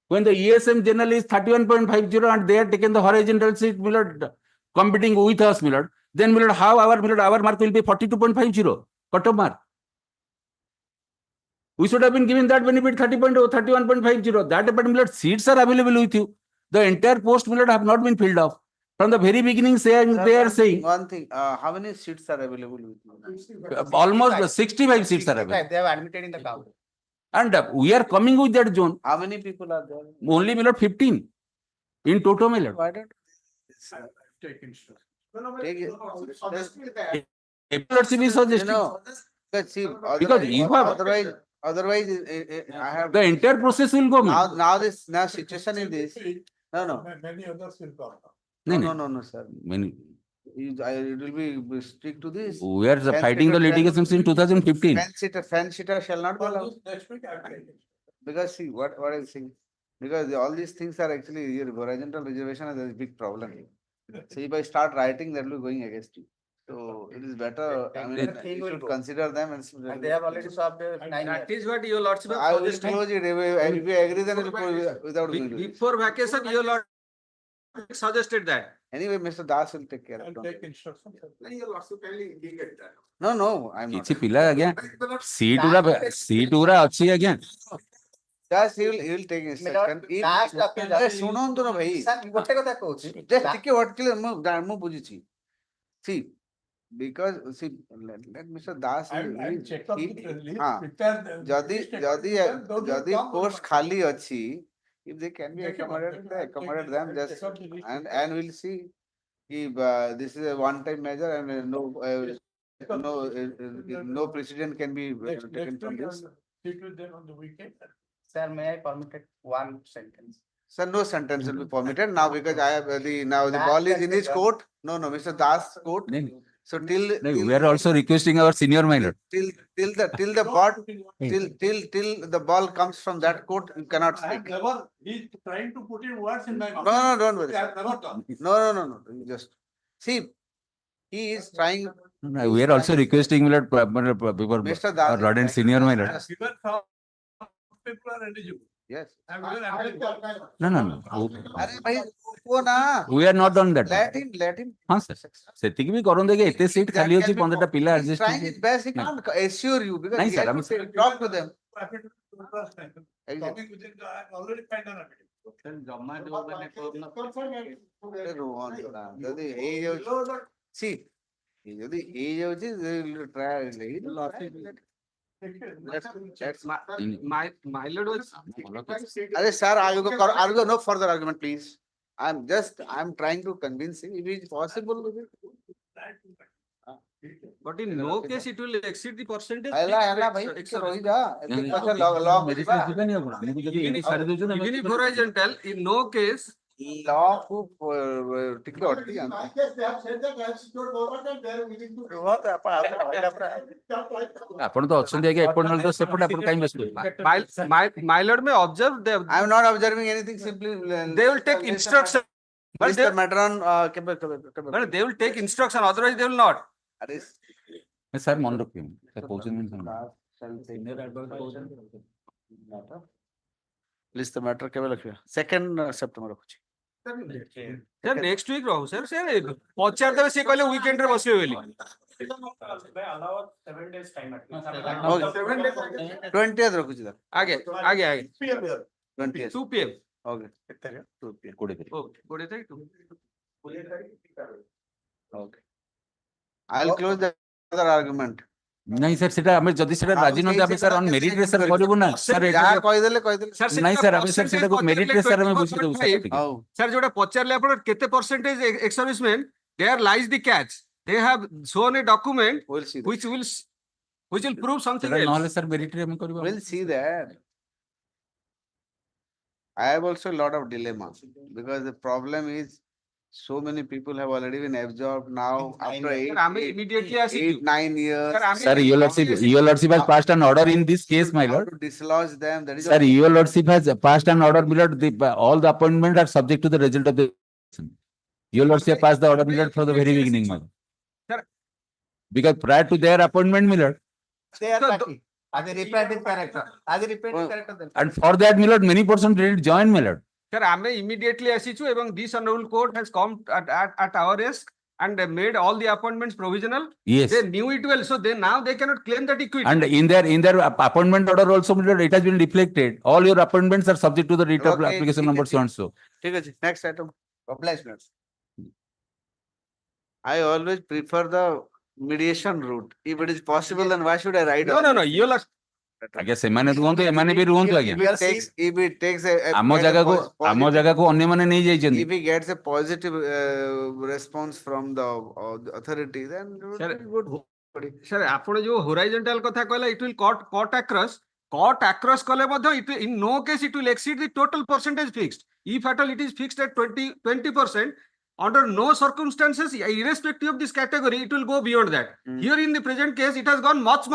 When the ESM general is 31.50 and they have taken the horizontal seat, my lord, competing with us, my lord, then, my lord, how our, my lord, our mark will be 42.50 cutoff mark. We should have been given that benefit 31.50. That, but, my lord, seats are available with you. The entire post, my lord, have not been filled up. From the very beginning, Sir, they are saying one thing, how many seats are available with you? almost 65 seats are available. They have admitted in the count. And we are coming with that zone. How many people are there? Only, my lord, 15 in total, my lord. Why don't Take instruction. take it? Lordship is suggesting. Because see, Because you have- otherwise, I have. The entire process will go. Now situation is this. No. Many others will come. No, sir. Many. It will be stick to this. We are Fan fighting the sitter, litigations in 2015. Fan sitter shall not be For allowed. this next week, I will take it. Because see, what I'm saying, because all these things are actually your horizontal reservation is a big problem. So if I start writing, that will be going against you. So it is better, I mean, you should consider them and. They have already served 9 That years. is what your lordship So have I will suggested. close it, if you agree, then it will close without going to it. Before vacation, your lord suggested that. Anyway, Mr. Das will take care of I'll it. take instruction. No, I'm not. କିଛି ପିଲା ଆଜ୍ଞା seat ଗୁରା ଅଛି ଆଜ୍ଞା। Just he will take instruction. Last appeal Aरे ଶୁଣନ୍ତୁ ନା ଭାଇ। Sir, ଗୋଟେ କଥା କହୁଛି। Just ଟିକେ ଅଟକିଲେ ମୁଁ ବୁଝିଛି। See, because see, let Mr. Das. I'll check up with the list. हाँ, ଯଦି post ଖାଲି ଅଛି, if they can be accommodated, they accommodate them just and we'll see if this is a one-time measure and no precedent can be taken from this. Sit with them on the weekend. Sir, may I permit it one sentence? Sir, no sentence will be permitted now because I have the ball is in his court. No, Mr. Das' court. So till We are also requesting our senior minor. till the ball comes from that court, you cannot speak. He's trying to put in words in my mouth. No, don't worry. I have never done. No. Just see, he is trying. We are also requesting Mr. Das. Lord and senior minor. Even some people are eligible. Yes. I'm even eligible. No. अरे भाई वो ना. We are not done that. Let him. हाँ sir. ସେତିକି ବି କରନ୍ତେ କି ଏତେ seat ଖାଲି ଅଛି 15ଟା ପିଲା He's adjust trying his best. He can't assure you because नहीं he sir, has to talk to them. Talking with him, I already find an affidavit. See, ଯଦି ହେଇଯାଉଛି they will try. My lord was. अरे sir, argue no further argument, please. I'm trying to convince him if it is possible. But in no case it will exceed the percentage. ହେଲା ଭାଇ ଟିକେ ରହିଯା ଏତେ କଥା law Even if horizontal, in no case. law କୁ ଟିକେ ଅଟକି ଯାଆନ୍ତୁ। ଆପଣ ତ ଅଛନ୍ତି ଆଜ୍ଞା ଏପଟ ନହେଲେ ତ ସେପଟେ ଆପଣ କାହିଁ ବ୍ୟସ୍ତ My lord may observe them. I am not observing anything, simply They will take instruction. But the matter on But they will take instruction, otherwise they will not. अरे ସାର୍ ମନେ ରଖିବେ ସାର୍ କହୁଛନ୍ତି list the matter କେବେ ଲେଖିବା 2nd September ରଖୁଛି। Sir, next week ରହୁ sir, ପଚାରିଦେବେ ସେ କହିଲେ weekend ରେ ବସିବେ ବୋଲି। They allow 7 days time at least. Okay. 7 days. 20th ରଖୁଛି ତାର ଆଜ୍ଞା ଆଜ୍ଞା ଆଜ୍ଞା 20th 2 PM okay 2 p.m. 20 ତାରିଖ। ଓକେ 20 ତାରିଖ 2 okay I'll close the other argument ନାଇଁ ସାର୍ ସେଟା ଆମେ ଯଦି ସେଟା ରାଜି ନନ୍ତି ଆମେ ସାର୍ ଅନ୍ ମେରିଟ ରେ ସାର୍ କରିବୁ ନା ସାର୍ ଯାହା କହିଦେଲେ ନାଇଁ ସାର୍ ଆମେ ସାର୍ ସେଟାକୁ ମେରିଟ ରେ ସାର୍ ଆମେ ବୁଝିଦେବୁ ସାର୍ ଟିକେ। ହଉ ସାର୍ ଯୋଉଟା ପଚାରିଲେ ଆପଣ କେତେ percentage ex servicemen there lies the catch they have shown a document we'll see that. which will prove something ସେଟା ନହେଲେ else ସାର୍ ମେରିଟ ରେ ଆମେ କରିବୁ। We'll see that. I have also a lot of dilemma because the problem is so many people have already been absorbed now after Sir, ଆମେ immediately ଆସିଛୁ 8-9 years. Sir, ଆମେ Sir, your lordship has passed an order in this case, my How lord. to dislodge them, that is Sir, what- your lordship has passed an order, my lord. All the appointments are subject to the result of the election. Your lordship passed the order, my lord, from the very beginning, my lord. Sir. Because prior to their appointment, my lord, They are party. As a repetitive character, as a repetitive character. then. and for that, my lord, many persons didn't join, my lord. Sir, ଆମେ immediately ଆସିଛୁ ଏବଂ this honorable court has come at our risk and made all the appointments provisional. Yes. They knew it well, so they now they cannot claim that equity. And in their appointment order also, my lord, it has been reflected. All your appointments are subject to the writ of Okay, application ठीक है, number so and so. ठीक है जी, next item. Obligement. I always prefer the mediation route. If it is possible, then why should I write? No, your lordship. ଆଜ୍ଞା ସେମାନେ ରୁହନ୍ତୁ ଏମାନେ ବି ରୁହନ୍ତୁ ଆଜ୍ଞା। If it takes a ଆମ gets a ଜାଗାକୁ positive- ଜାଗାକୁ ଅନ୍ୟମାନେ ନେଇ ଯାଇଛନ୍ତି। if he gets a positive response from the authority, then it would Sir, be good. Sir, ଆପଣ ଯୋଉ horizontal କଥା କହିଲେ it will cut across କଲେ ମଧ୍ୟ in no case it will exceed the total percentage fixed. If at all it is fixed at 20%, under no circumstances, irrespective of this category, it will go beyond that. Here in the present case, it has gone much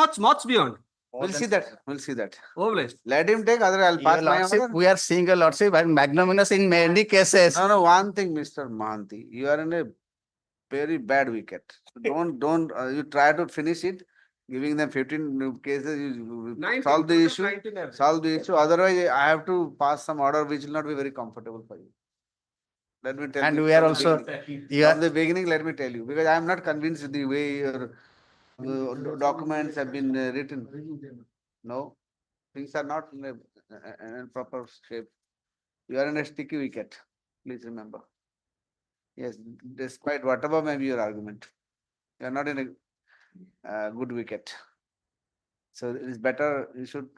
beyond. We'll see that. We'll see that. Obliged. Let him take, other I'll pass Your my lordship, order. we are seeing a lordship and magnanimous in many cases. No, one thing, Mr. Mahanti, you are in a very bad wicket. Don't, you try to finish it, giving them 15 cases, you 19, solve the total issue. 19 have. Solve the issue. Otherwise, I have to pass some order which will not be very comfortable for you. Let me tell And you. we are from the also, beginning. you are- From the beginning, let me tell you, because I am not convinced the way your documents have been written. No, things are not in a proper shape. You are in a sticky wicket, please remember. Yes, despite whatever may be your argument, you are not in a good wicket. So it is better, you should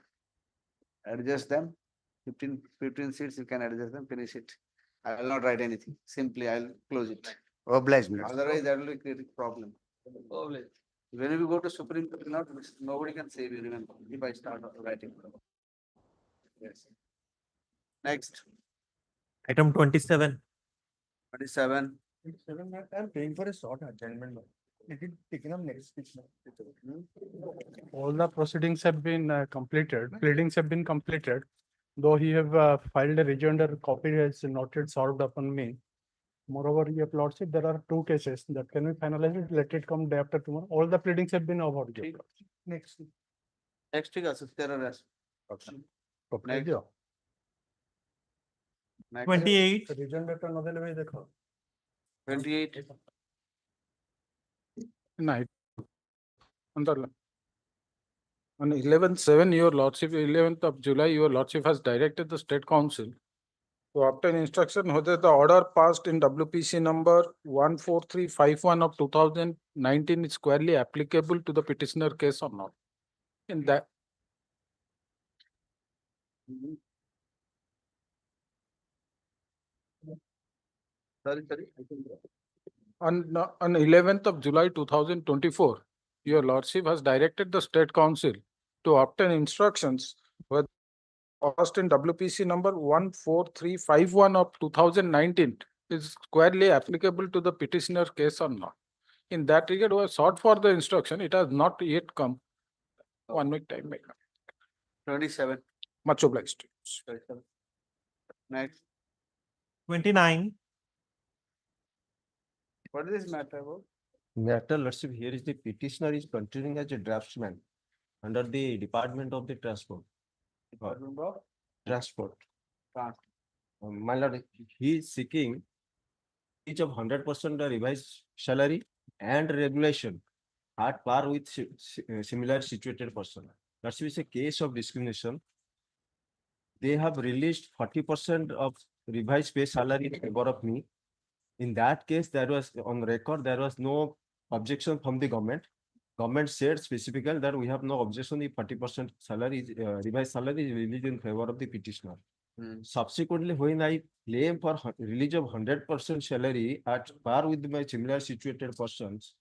adjust them. 15 seats, you can adjust them, finish it. I will not write anything. Simply, I will close it. Obliged. Otherwise, that will create a problem. When we go to Supreme Court, nobody can save you, remember, if I start writing. Yes. Next, Item 27. 27. I'm paying for a short adjournment. It is taken up next week. All the proceedings have been completed, pleadings have been completed. Though he have filed a rejoinder, copy has not yet served upon me. Moreover, your lordship, there are 2 cases that can be finalized, let it come day after tomorrow. All the pleadings have been over. your lordship. Next week. Next week, there are rest. Next. Next. 28. Rejoinder ଟା ନ ଦେଲେ ଭାଇ ଦେଖ। 28. Night. On 11/7, your lordship, 11th of July, your lordship has directed the state council to obtain instruction whether the order passed in WPC number 14351 of 2019 is squarely applicable to the petitioner case or not. In that, Sorry. on 11th of July 2024, your lordship has directed the state council to obtain instructions whether passed in WPC number 14351 of 2019 is squarely applicable to the petitioner case or not. In that regard, we have sought for the instruction. It has not yet come. 1 week time may come. 27. Much obliged to you. 27. Next, 29. what is this matter about? Matter, lordship, here is the petitioner is continuing as a draftsman under the Department of the Transport. Transport. My lord, he is seeking each of 100% revised salary and regulation at par with similar situated person. That's a case of discrimination. They have released 40% of revised pay salary in favor of me. In that case, there was on record, there was no objection from the government. Government said specifically that we have no objection if 40% salary, revised salary is released in favor of the petitioner. Subsequently, when I claim for release of 100% salary at par with my similar situated persons,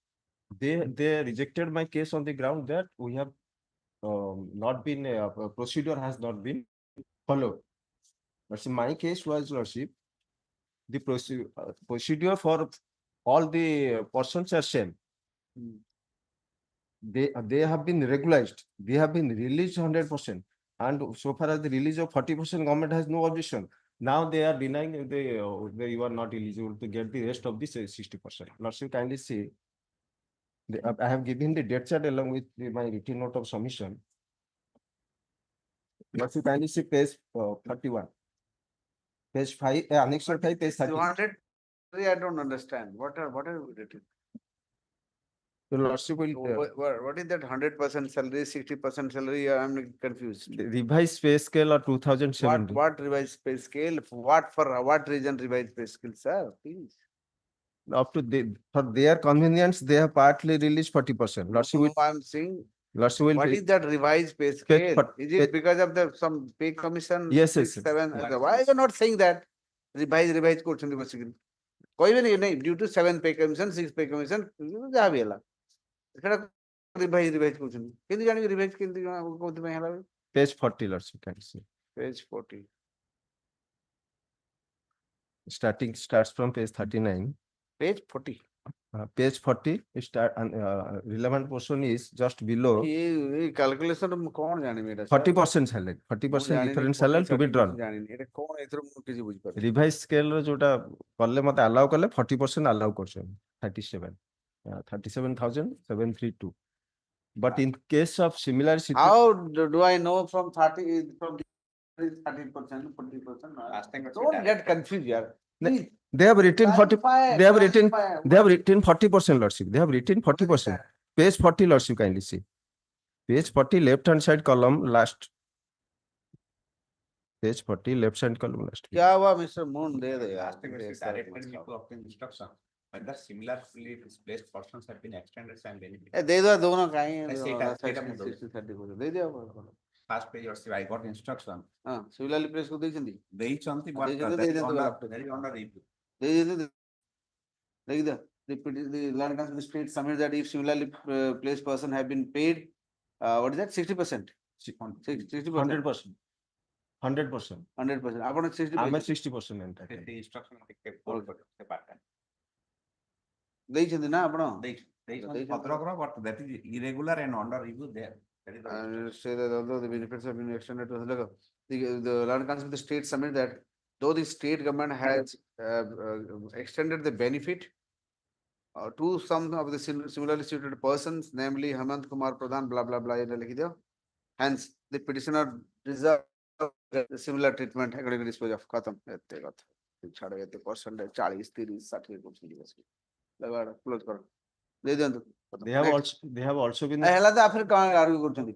they rejected my case on the ground that we have not been, procedure has not been followed. But in my case was, Lordship, the procedure for all the persons are same. They have been regularized. They have been released 100%. And so far as the release of 40%, government has no objection. Now they are denying you are not eligible to get the rest of the 60%. Lordship, kindly see. I have given the date chart along with my written note of submission. Lordship, kindly see page 31. Page 5, annexure 5, page 30. 200, I don't understand. What are you written? The Lordship will. What is that 100% salary, 60% salary? I'm confused. The revised pay scale of 2017. What revised pay scale? For what reason revised pay scale, sir? Please. Up to for their convenience, they have partly released 40%. Lordship will. I'm saying. Lordship will. What is that revised pay scale? Is it because of some pay commission? Yes, yes. 6, 7. Why are you not saying that? Revised question basically. Due to 7 pay commission, 6 pay commission, revise question. Can you revise? Page 40, Lordship, can you see? Page 40. Starts from page 39. Page 40. Page 40, relevant portion is just below. Calculation 40% salary, 40% different salary to be drawn. Revised scale jota kalle mate allow kalle 40% allow korchen 37,732. But in case of similar situation. How do I know from 30% 40%? Don't get confused here. They have written 40. They have written 40%, Lordship. They have written 40%. Page 40, Lordship, kindly see. Page 40, left hand side column last. Page 40, left hand column last. क्या हुआ Mr. Moon? Directed me to obtain instruction whether similarly displaced persons have been extended some benefit. दे दो दोनों कहीं दे दिया First page or I got instruction. Similarly placed को देइछन्ती देइछन्ती but there is under review. The land council state submit that if similarly placed person have been paid, what is that? 60%? 100%. 100%. 100%. Upon 60%. I'm at 60%. The instruction देइछन्ती ना आपण but that is irregular and under review there. And say that although the benefits have been extended to the land council of the state submit that though the state government has extended the benefit to some of the similarly situated persons, namely Hemant Kumar Pradhan, blah blah blah. Hence, the petitioner deserves similar treatment according to dispose of Khatam. Percentage 40, 30, 60%. Close करो. दे देंतु. They have also been. हेला तो फिर कहाँ argue करछन्ती.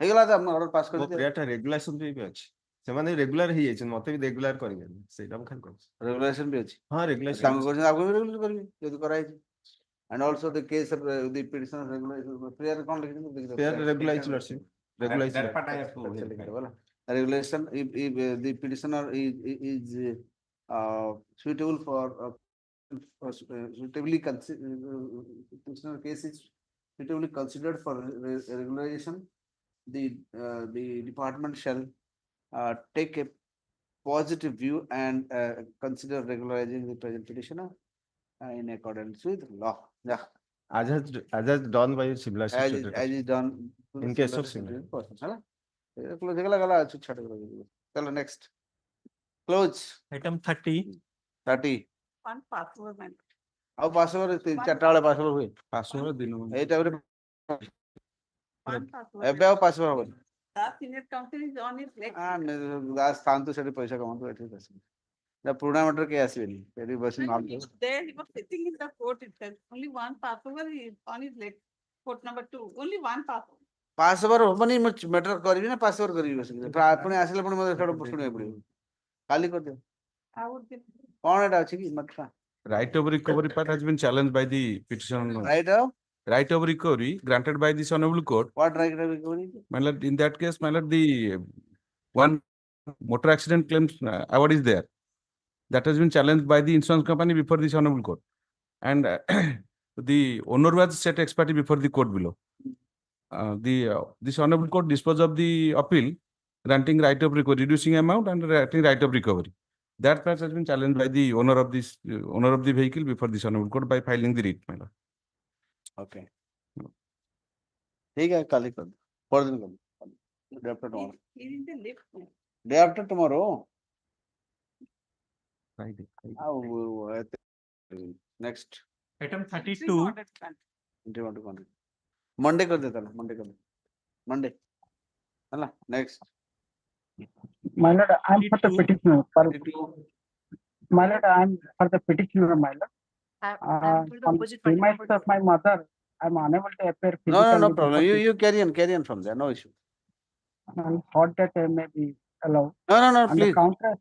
हेला तो हमने order pass कर दिया. प्रियाटा regulation भी अछि. ସେମାନେ ରେଗୁଲାର ହେଇଯାଇଛି ମତେ ବି ରେଗୁଲାର କରିବେନି ସେଇଟା ମୁଁ ଖାଲି କହୁଛି ରେଗୁଲେସନ ବି ଅଛି ହଁ ରେଗୁଲେସନ କାମ କରୁଛନ୍ତି ଆପଣ ବି ରେଗୁଲେଟ କରିବେ ଯଦି କରାଯାଇଛି and also the case of the petitioner regulation prayer କଣ ଲେଖିଛନ୍ତି prayer regularized lordship regularized that part I have to regulation if the petitioner is suitable for suitably petitioner case is suitably considered for regularization the department shall take a positive view and consider regularizing the present petitioner in accordance with law. Yeah. As has done by similar situation. As is done in case of similar. Close. Chalo next. Close. Item 30. 30. One password. How password is 4 password हुए. Password दिनो. One password. Ebe how password The senior counsel is on his leg. दास स्थान तो सेठी पैसा कमातो एठी बस the पुराना मटर के आसीबेनी फेरी बस मार दो There he was sitting in the court itself. Only one passover is on his leg. Court number 2, only one passport. Pass over होबनी मु मैटर करबी ना पास ओवर करबी बस पुणी आसिले पुणी मते छड पुणी पड़ियो खाली कर दे I would give. कोन एटा अछि की मत Right of recovery part has been challenged by the petitioner. Right of Right of recovery granted by this honorable court. What right of recovery My lord, in that case, my lord, the one motor accident claims award is there. That has been challenged by the insurance company before this honorable court. And the owner was set ex parte before the court below. This honorable court disposed of the appeal, granting right of recovery, reducing amount and granting right of recovery. That part has been challenged by the owner of this owner of the vehicle before this honorable court by filing the writ, my lord. Okay ठीक है कल कर दो for दिन कर दो day after tomorrow He's in the lift. Day after tomorrow Friday. Next Item Three 32. ordered plan. Monday कर देता ना मंडे कर दे मंडे है ना next My lord, I'm for the 32. petitioner. My lord, I'm for the petitioner, my lord. I'm for the On opposite party. premise of my mother, I'm unable to appear No, physically. no problem. You carry on from there. No issue. I thought that may be allowed. No, On the please. counter,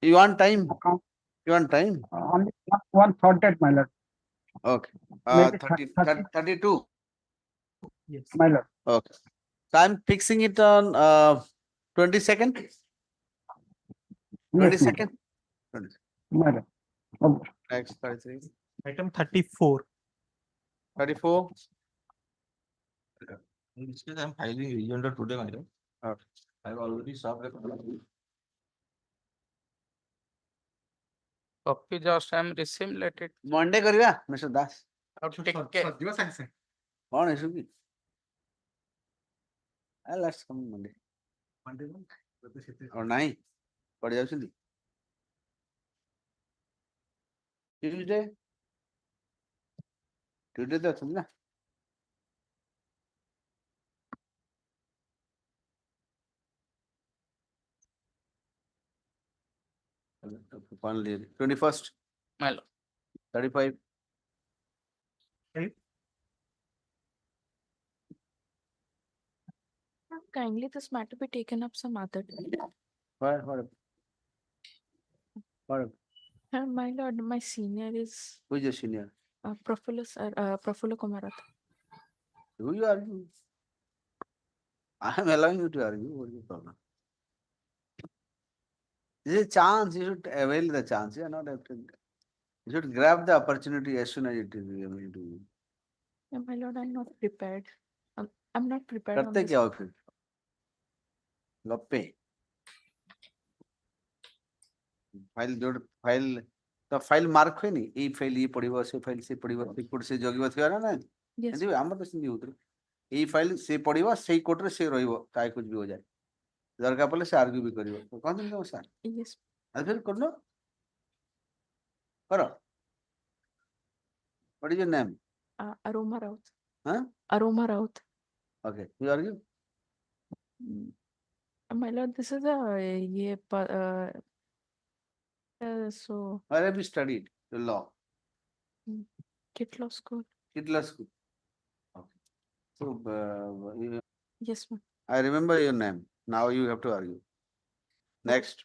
You want time? account, You want time? only one thought that, my lord. Okay. Maybe 32. Yes. My lord. Okay. So I'm fixing it on 22nd. Yes, my lord. 22nd. My lord. Okay. Next 33. Item 34. 34. In this case, I am filing rejoinder today, madam. Okay. I have already served the. Copy just I am received, let it. Monday करिया Mr. Das. Take care. कौन issue की? Let's come Monday. और नहीं पड़ जाओ Sindhi. Tuesday. Tuesday तो सुन ना. Finally, 21st. My lord. 35. Kindly this matter be taken up some other day. What? My lord, my senior is Who is your senior? Prafulla Kumarat. Who you argue? I am allowing you to argue. What is the problem? This is a chance. You should avail the chance. You are not have to. You should grab the opportunity as soon as it is available to you. Yeah, my lord, I'm not prepared. I'm not prepared on करते this. क्या हो फिर? गप्पे. File जोड़ file तो file mark हुए नहीं ये फाइल ये पढ़िबो से फाइल से पढ़िबो से कोड से जगिबो थिया ना Yes. एंदी हम तो सिंधी उतर ये फाइल से पढ़िबो से कोड रे से रहिबो चाहे कुछ भी हो जाए दरकार पड़ले से आर्ग्यू भी करिवो तो कौन दिन सर Yes. आ फिर कर लो करो what is your name Aroma Raut. Huh? Aroma Raut. Okay, you argue? My lord, this is so Where have you studied the law? Kit Law School. Hitler School. Okay. So, Yes, ma'am. I remember your name. Now you have to argue. Next.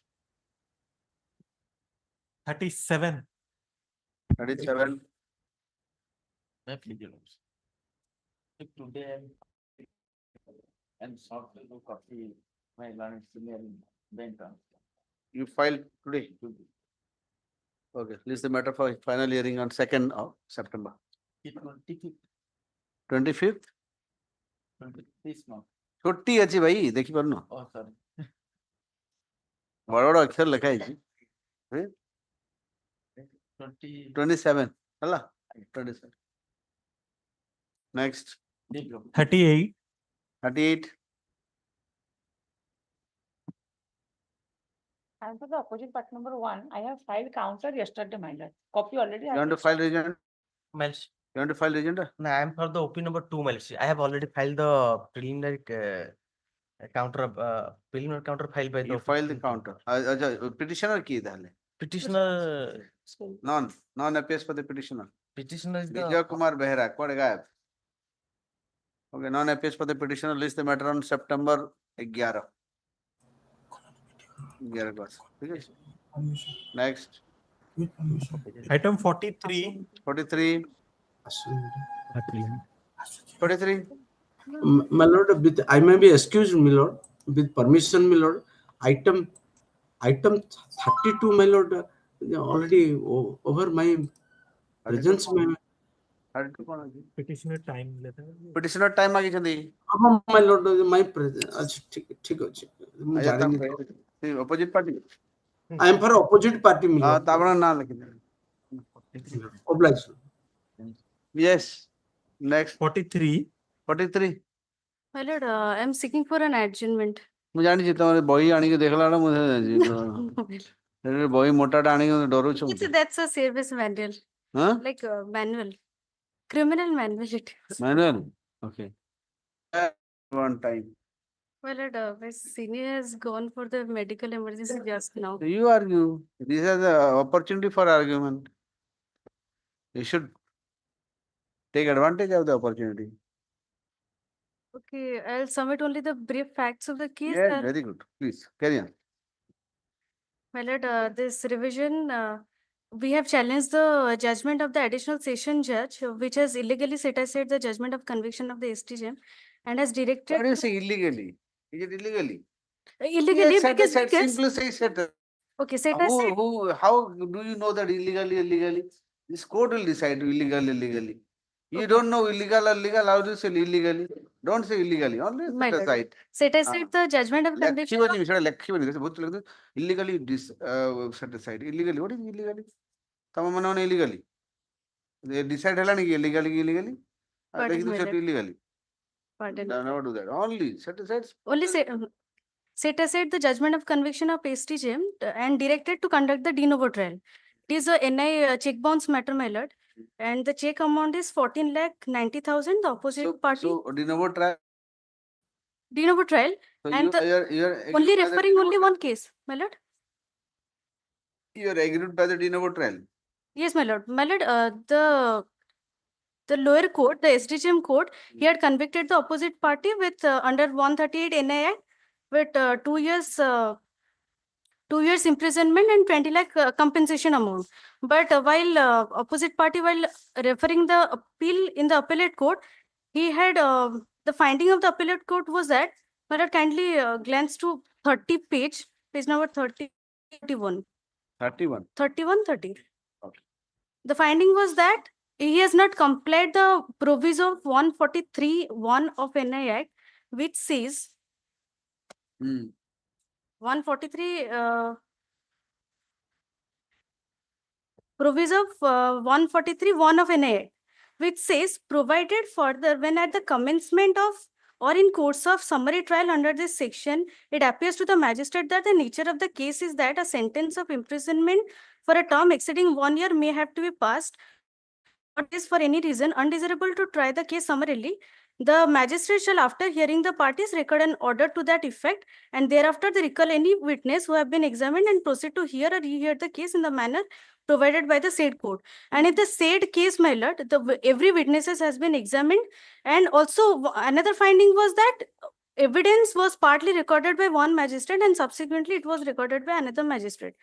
37. 37. My pleasure. If today and short copy my learned senior bank. You filed today. Okay, list the matter for final hearing on 2nd of September. 25th? This month. छुट्टी अच्छी भाई देखी पर ना Oh, sorry. बड़ा बड़ा अक्षर लिखा है जी 27 हला 27 next 38. 38 And for the opposite part number 1, I have filed counter yesterday, my lord. Copy already. you want to file rejoinder? Melsi. You want to file rejoinder? No, I am for the OP number 2, Melsi. I have already filed the preliminary counter filed by the. You filed the counter. Petitioner की दाले. Petitioner. Non appears for the petitioner. Petitioner is the. Vijay Kumar Behra, what guy? Okay, non-appeals for the petitioner list the matter on September 11. 11 को ठीक है next Item 43. 43 My lord, with, I may be excused, my lord, with permission, my lord. Item 32, my lord, already over my presence. Petitioner time letter. petitioner time मागी चंदी My lord, my presence. ठीक ଅଛି ମୁଁ ଜାଣିନି opposite party I am for opposite party, my हाँ lord. ताबड़ा ना लिखिए Obliged. yes next 43. 43 My lord, I'm seeking for an adjournment. ମୁଁ ଜାଣିଛି ତମର ବହି ଆଣିକି ଦେଖିଲା ବେଳେ ମୁଁ ଜାଣିଛି ବହି ମୋଟାଟା ଆଣିକି ଡରୁଛୁ That's a service manual. ହଁ Like manual. Criminal manual it is. manual okay one time My lord, my senior has gone for the medical emergency just now. so you argue this is the opportunity for argument you should take advantage of the opportunity Okay, I'll submit only the brief facts of the case. yes sir. very good please carry on My lord, this revision, we have challenged the judgment of the additional session judge, which has illegally set aside the judgment of conviction of the STGM and has directed. what do you say illegally is it illegally Illegally yes, set because, aside, because simply say set aside. okay, set aside. How do you know that illegally? This court will decide illegally. You Okay. don't know illegal or legal, how do you say illegally? Don't say illegally, only My set lord, aside. set aside the judgment of conviction. of- Illegally set aside. Illegally, what is illegally? Illegally. They decide illegally. Pardon, my lord. Illegally. Pardon. Never do that. Only set aside. Only set aside the judgment of conviction of STGM and directed to conduct the de novo trial. It is a NI check bounce matter, my lord, and the check amount is 14,90,000. The opposite party. So de novo trial. De novo trial. So and you're only referring only one case, my lord. You are agreed by the de novo trial. Yes, my lord. My lord, the lower court, the SDGM court, he had convicted the opposite party with under 138 NI Act with 2 years. 2 years imprisonment and 20 lakh compensation amount. But while opposite party, while referring the appeal in the appellate court, he had the finding of the appellate court was that, but I kindly glance to 30 page number 30, 31. 31. 31, 30. Okay. The finding was that he has not complied the proviso of 143(1) of NI Act, which says 143 proviso of 143(1) of NI Act, which says provided further when at the commencement of or in course of summary trial under this section, it appears to the magistrate that the nature of the case is that a sentence of imprisonment for a term exceeding 1 year may have to be passed, or is for any reason undesirable to try the case summarily, the magistrate shall, after hearing the parties, record an order to that effect, and thereafter they recall any witness who have been examined and proceed to hear or rehear the case in the manner provided by the said court. And in the said case, my lord, every witnesses has been examined, and also another finding was that evidence was partly recorded by one magistrate and subsequently it was recorded by another magistrate.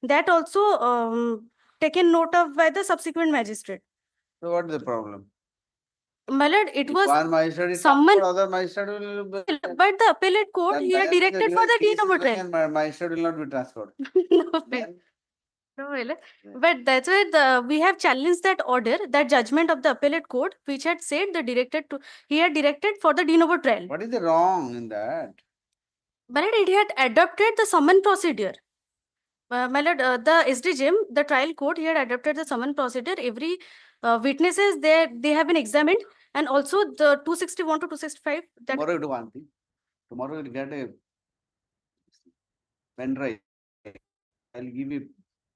That also taken note of by the subsequent magistrate. So what is the problem? My lord, it was one magistrate is someone, other magistrate will be, but the appellate court then here directed for the de novo trial. and magistrate will not be transferred. No, my lord. But that's why we have challenged that order, that judgment of the appellate court, which had said he had directed for the de novo trial. What is the wrong in that? But it had adopted the summon procedure. My lord, the SDGM, the trial court, he had adopted the summon procedure. Every witnesses they have been examined, and also the 261 to 265. That Tomorrow you do one thing. Tomorrow you will get a pen drive. I'll give you a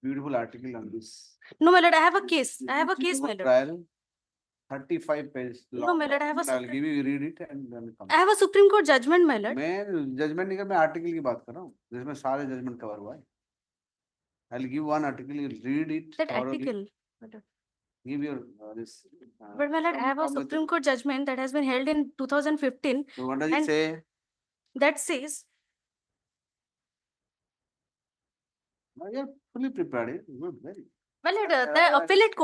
beautiful article on this. no, my lord, I have a case. I have a case, my lord. Trial, 35 pages long. No, my lord, I have a I'll give you, read it and then come. I have a Supreme Court judgment, my lord. मैं judgment नहीं कर मैं article की बात कर रहा हूँ जिसमें सारे judgment cover हुआ है. I'll give one article, you read it. That thoroughly. article. My lord. give your this. But my lord, I have a comment. Supreme Court judgment that has been held in 2015 So what does it and- say? that says, Oh, you're fully prepared. Good, very. my lord, the appellate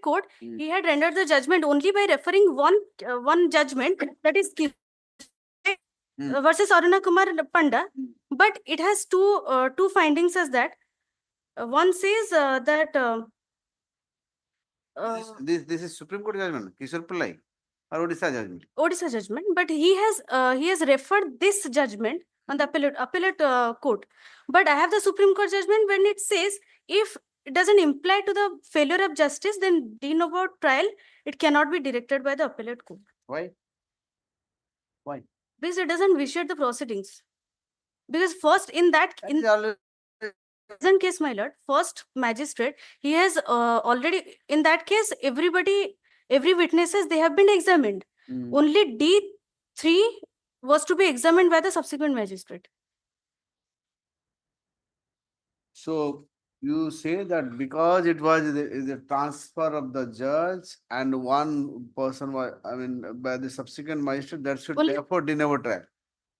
court, Hmm. he had rendered the judgment only by referring one judgment, that is versus Aruna Kumar Panda, but it has two findings as that. One says that This is Supreme Court judgment, Kishore Pillai, or Odisha judgment. Odisha judgment, but he has referred this judgment on the appellate court. But I have the Supreme Court judgment when it says if it doesn't imply to the failure of justice, then de novo trial, it cannot be directed by the appellate court. Why? Why? Because it doesn't vitiate the proceedings. Because first in present case, my lord, first magistrate, he has already, in that case, every witnesses, they have been examined. Hmm. Only D3 was to be examined by the subsequent magistrate. So you say that because it was the transfer of the judge and one person was, I mean, by the subsequent magistrate, that should Only- therefore de novo trial.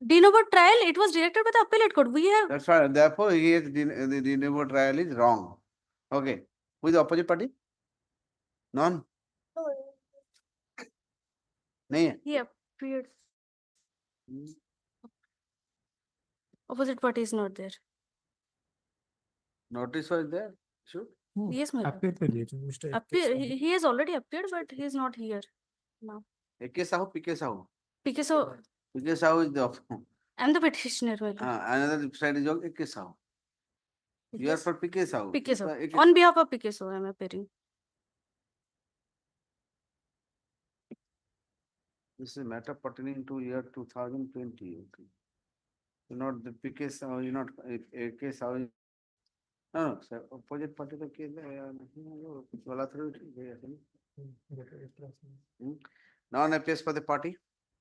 De novo trial, it was directed by the appellate court. We have That's why, therefore, he is, the de novo trial is wrong. Okay. Who is the opposite party? None? नहीं है? he appeared. Hmm. Opposite party is not there. Notice was there? Sure. Yes, my lord. Appear पे दिए थे, Mr. He has already appeared, but he is not here now. AK Sahu, PK Sahu. Because so PK Sahu is the, I'm the petitioner, my lord. another side is AK Sahu. You are Yes. for PK Sahu. PK so. AK On behalf of PK so, I'm appearing. This is a matter pertaining to year 2020. Okay. You're not the PK Sahu, you're not AK Sahu. No, sir, opposite party का case है नहीं वाला थोड़ी non-appears for the party,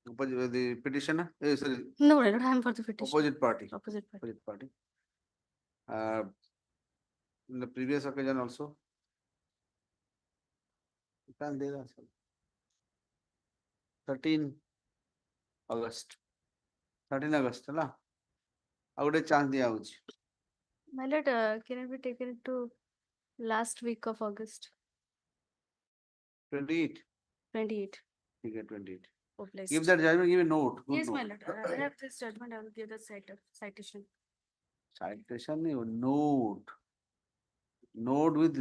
opposite the petitioner. Sorry, No, my lord, I'm for the petition. opposite party. Opposite party. Opposite party. In the previous occasion also. You can do that. 13 August. 13 August, ହେଲା ଆଉ ଗୋଟେ chance ଦିଆ ହଉଛି. My lord, can it be taken to last week of August 28. 28? ठीक है 28. Oh, blessed. Give that judgment, give a note. Good Yes, my note. lord. I have this judgment. I will give the citation. Citation नहीं, note. Note with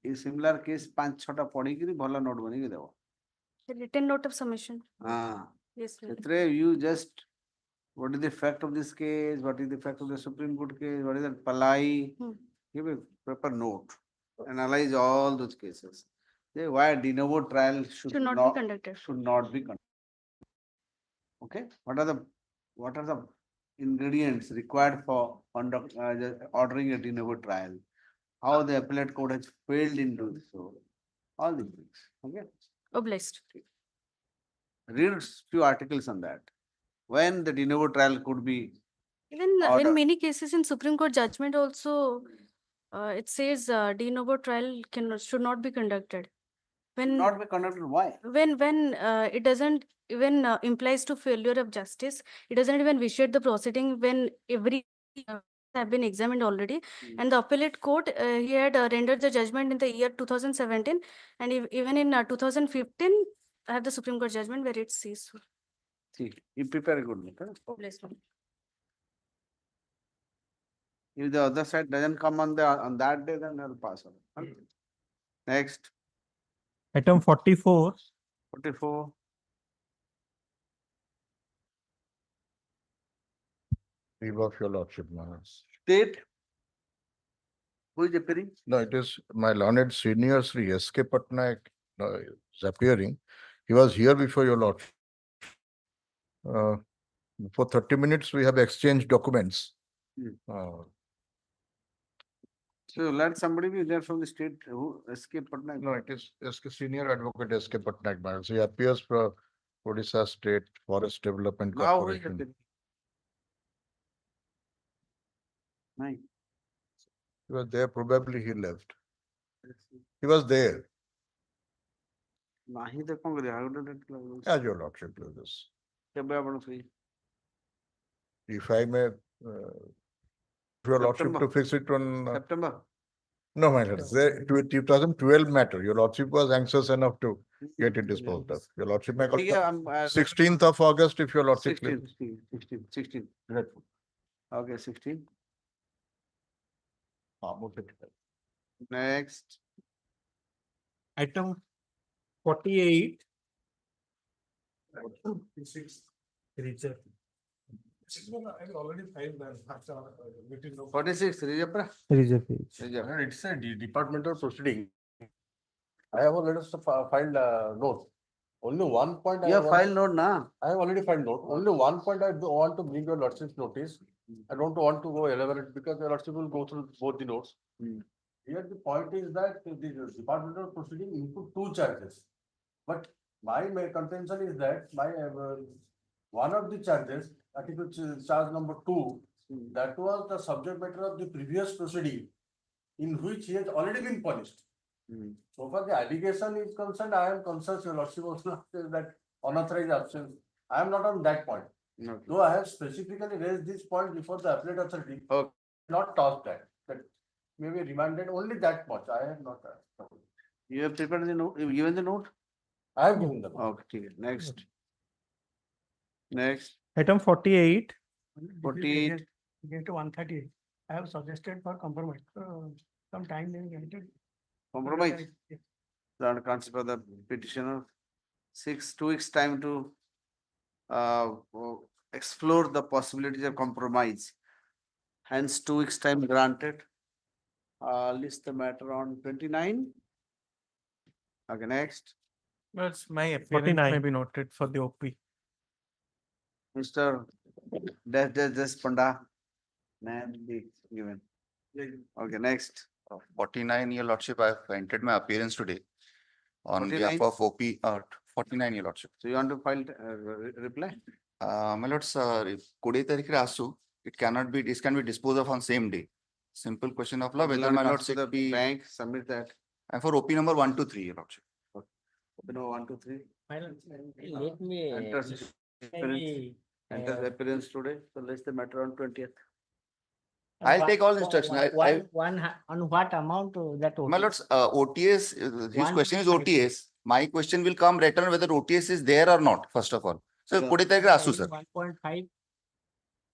a similar case 5-6ଟା ପଢିକିରି ଭଲ note ବନେଇକି ଦେବ. The written note of submission. Ah. Yes, my lord. ସେଥିରେ you just, what is the fact of this case, what is the fact of the Supreme Court case, what is that palai, give a proper note. Analyze all those cases. Say why de novo trial Should not be conducted. should not be conducted. Okay, what are the ingredients required for ordering a de novo trial? How the appellate court has failed in doing so. All these things. Okay. Oh, blessed. Read few articles on that. When the de novo trial could be. Even Order. in many cases in Supreme Court judgment also, it says de novo trial should not be conducted. When Not be conducted, why? when it doesn't even implies to failure of justice, it doesn't even vitiate the proceeding when every have been examined already. And the appellate court, he had rendered the judgment in the year 2017, and even in 2015, I have the Supreme Court judgment where it says so. See, you prepare a good note. Huh? Oh, bless me. If the other side doesn't come on that day, then I'll pass on. Huh? Next, Item 44. 44. Leave of your lordship, Manas. State. Who is appearing? No, it is my learned senior Sri S.K. Patnaik is appearing. He was here before your lordship. For 30 minutes, we have exchanged documents. So let somebody be there from the state who S.K. Patnaik. No, it is S.K. Senior Advocate S.K. Patnaik, Manas. He appears for Odisha State Forest Development Now who is Corporation. appearing? Nine. He was there, probably he left. He was there, ନାହିଁ ତ କଣ କରିବା ଆଉ ଗୋଟେ date ଲାଗୁ। as your lordship pleases. କେବେ ଆପଣ free? If I may, your lordship September. to fix it on, September. no, my lord, the 2012 matter, your lordship was anxious enough to get it disposed of. Your lordship may ठीक है हम 16th of August, if your lordship 16 please. 16 okay 16 next Item 48. Reserve. I already filed that. 46 reserve Reserve. It's a departmental proceeding. I have already filed a note. Only one point. you have filed note na I have already filed note. Only one point I do want to bring your lordship's notice. I don't want to go elaborate because your lordship will go through both the notes. Here the point is that the departmental proceeding input two charges. But my contention is that one of the charges, article charge number 2, that was the subject matter of the previous proceeding in which he has already been punished. So far the allegation is concerned, I am conscious, your lordship also says that unauthorized absence. I am not on that point. no. Though I have specifically raised this point before the appellate authority, Okay. not tossed that may be remanded only that much. I have not. You have prepared the note, you have given the note? I have given them. Okay, ठीक है. Next. Item 48. 48. Get to 138. I have suggested for compromise. Some time they will get it. Compromise. The concept of the petitioner. 2 weeks time to explore the possibilities of compromise. Hence 2 weeks time granted. List the matter on 29. Okay, next. That's my appearance 49. may be noted for the OP. Mr. Des Panda. Name be given. Okay, next. 49, your lordship, I have entered my appearance today on 49? behalf of OP, 49, your lordship. So you want to file reply? My lords, 20 tarikh asu, it cannot be, this can be disposed of on same day. Simple question of law, whether my lords to the be, bank, submit that. and for OP number 123, your lordship. No, 1, 2, 3. Let me. Enters appearance today, so let's the matter on 20th. I'll take all instruction. On what amount that? My lords, OTS, his question is OTS. My question will come later on whether OTS is there or not, first of all. So, 20 tarikh asu, sir. 1.5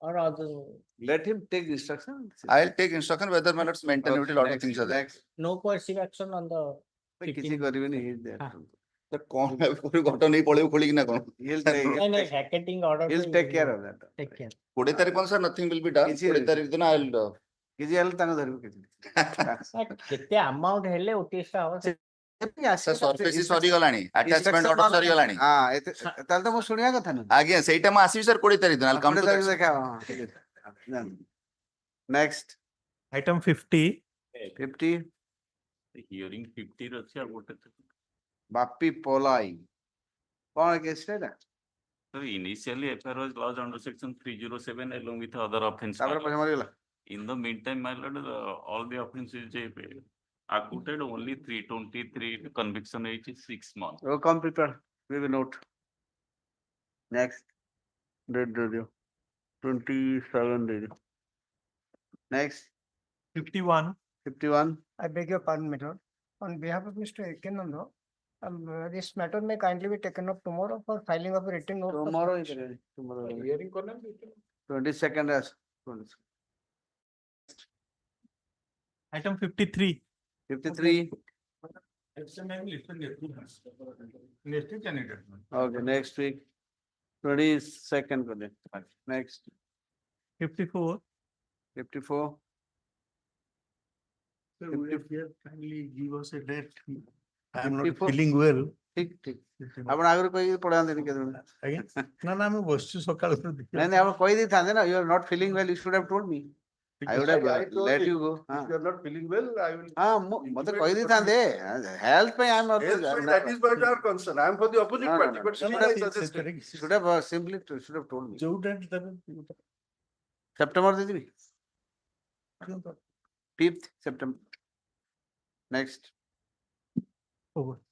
or other. Let him take instruction. I'll take instruction whether my lords maintain lot of things are there. Next. No coercive action on the. किसी करीबी he is there. The कौन है कोई घटना नहीं पड़े खोली कि ना कौन He'll take, Vacating order. he'll take care of that. Take care. 20 तारीख कौन sir nothing will be done किसी 20 तारीख दिन I'll किसी हेल्थ तांग धरबो किसी. केते amount हेले ओटीएस टा हवा. sir surface ସରି ଗଲାଣି attachment order ସରି ଗଲାଣି हां एते ताल तो मो सुनिया कथा न. ଆଜ୍ଞା ସେଇଟା ମୁଁ ଆସିବି sir 20 ତାରିଖ ଦିନ I'll come to that. Next. Item 50. 50. Hearing 50 ଅଛି ଆଉ ଗୋଟେ Bapi Polai. कौन केस है? So initially FIR was lodged under section 307 along with other offences. तापर पछे मरि गेला. In the meantime, my lord, all the offences acquitted only 323 conviction age is 6 months. Oh, come prepare. We will note. Next. Date review. 27 day. Next. 51. 51. I beg your pardon, my lord. On behalf of Mr. Ekenando, this matter may kindly be taken up tomorrow for filing of a written note. Tomorrow is ready. Tomorrow. Hearing करना है 22nd as. Item 53. 53. Next candidate. Okay, next week. 22nd को दे. Next. 54. 54. Sir, we are here, kindly give us a date. I am not 54. feeling well. ठीक ठीक. आपण आगରୁ କହି ପଢା ଦେନି କେତେ ବେଳ. ଆଜ୍ଞା ନା ନା ଆମେ ବସିଛୁ ସକାଳୁ ନାଇଁ ନାଇଁ ଆପଣ କହି ଦେଇଥାନ୍ତେ ନା, you are not feeling well, you should have told me. I would have let you go. If you are not feeling well, I will. हाँ मते कहि ଦେଇଥାନ୍ତେ, health ପାଇଁ I am not. That is what our concern. I am for the opposite party, but still I suggested. Should have simply should have told me. ଯୋଉ date ଦେବେ September ଦେଇଦେବି. 5th September. Next. Over.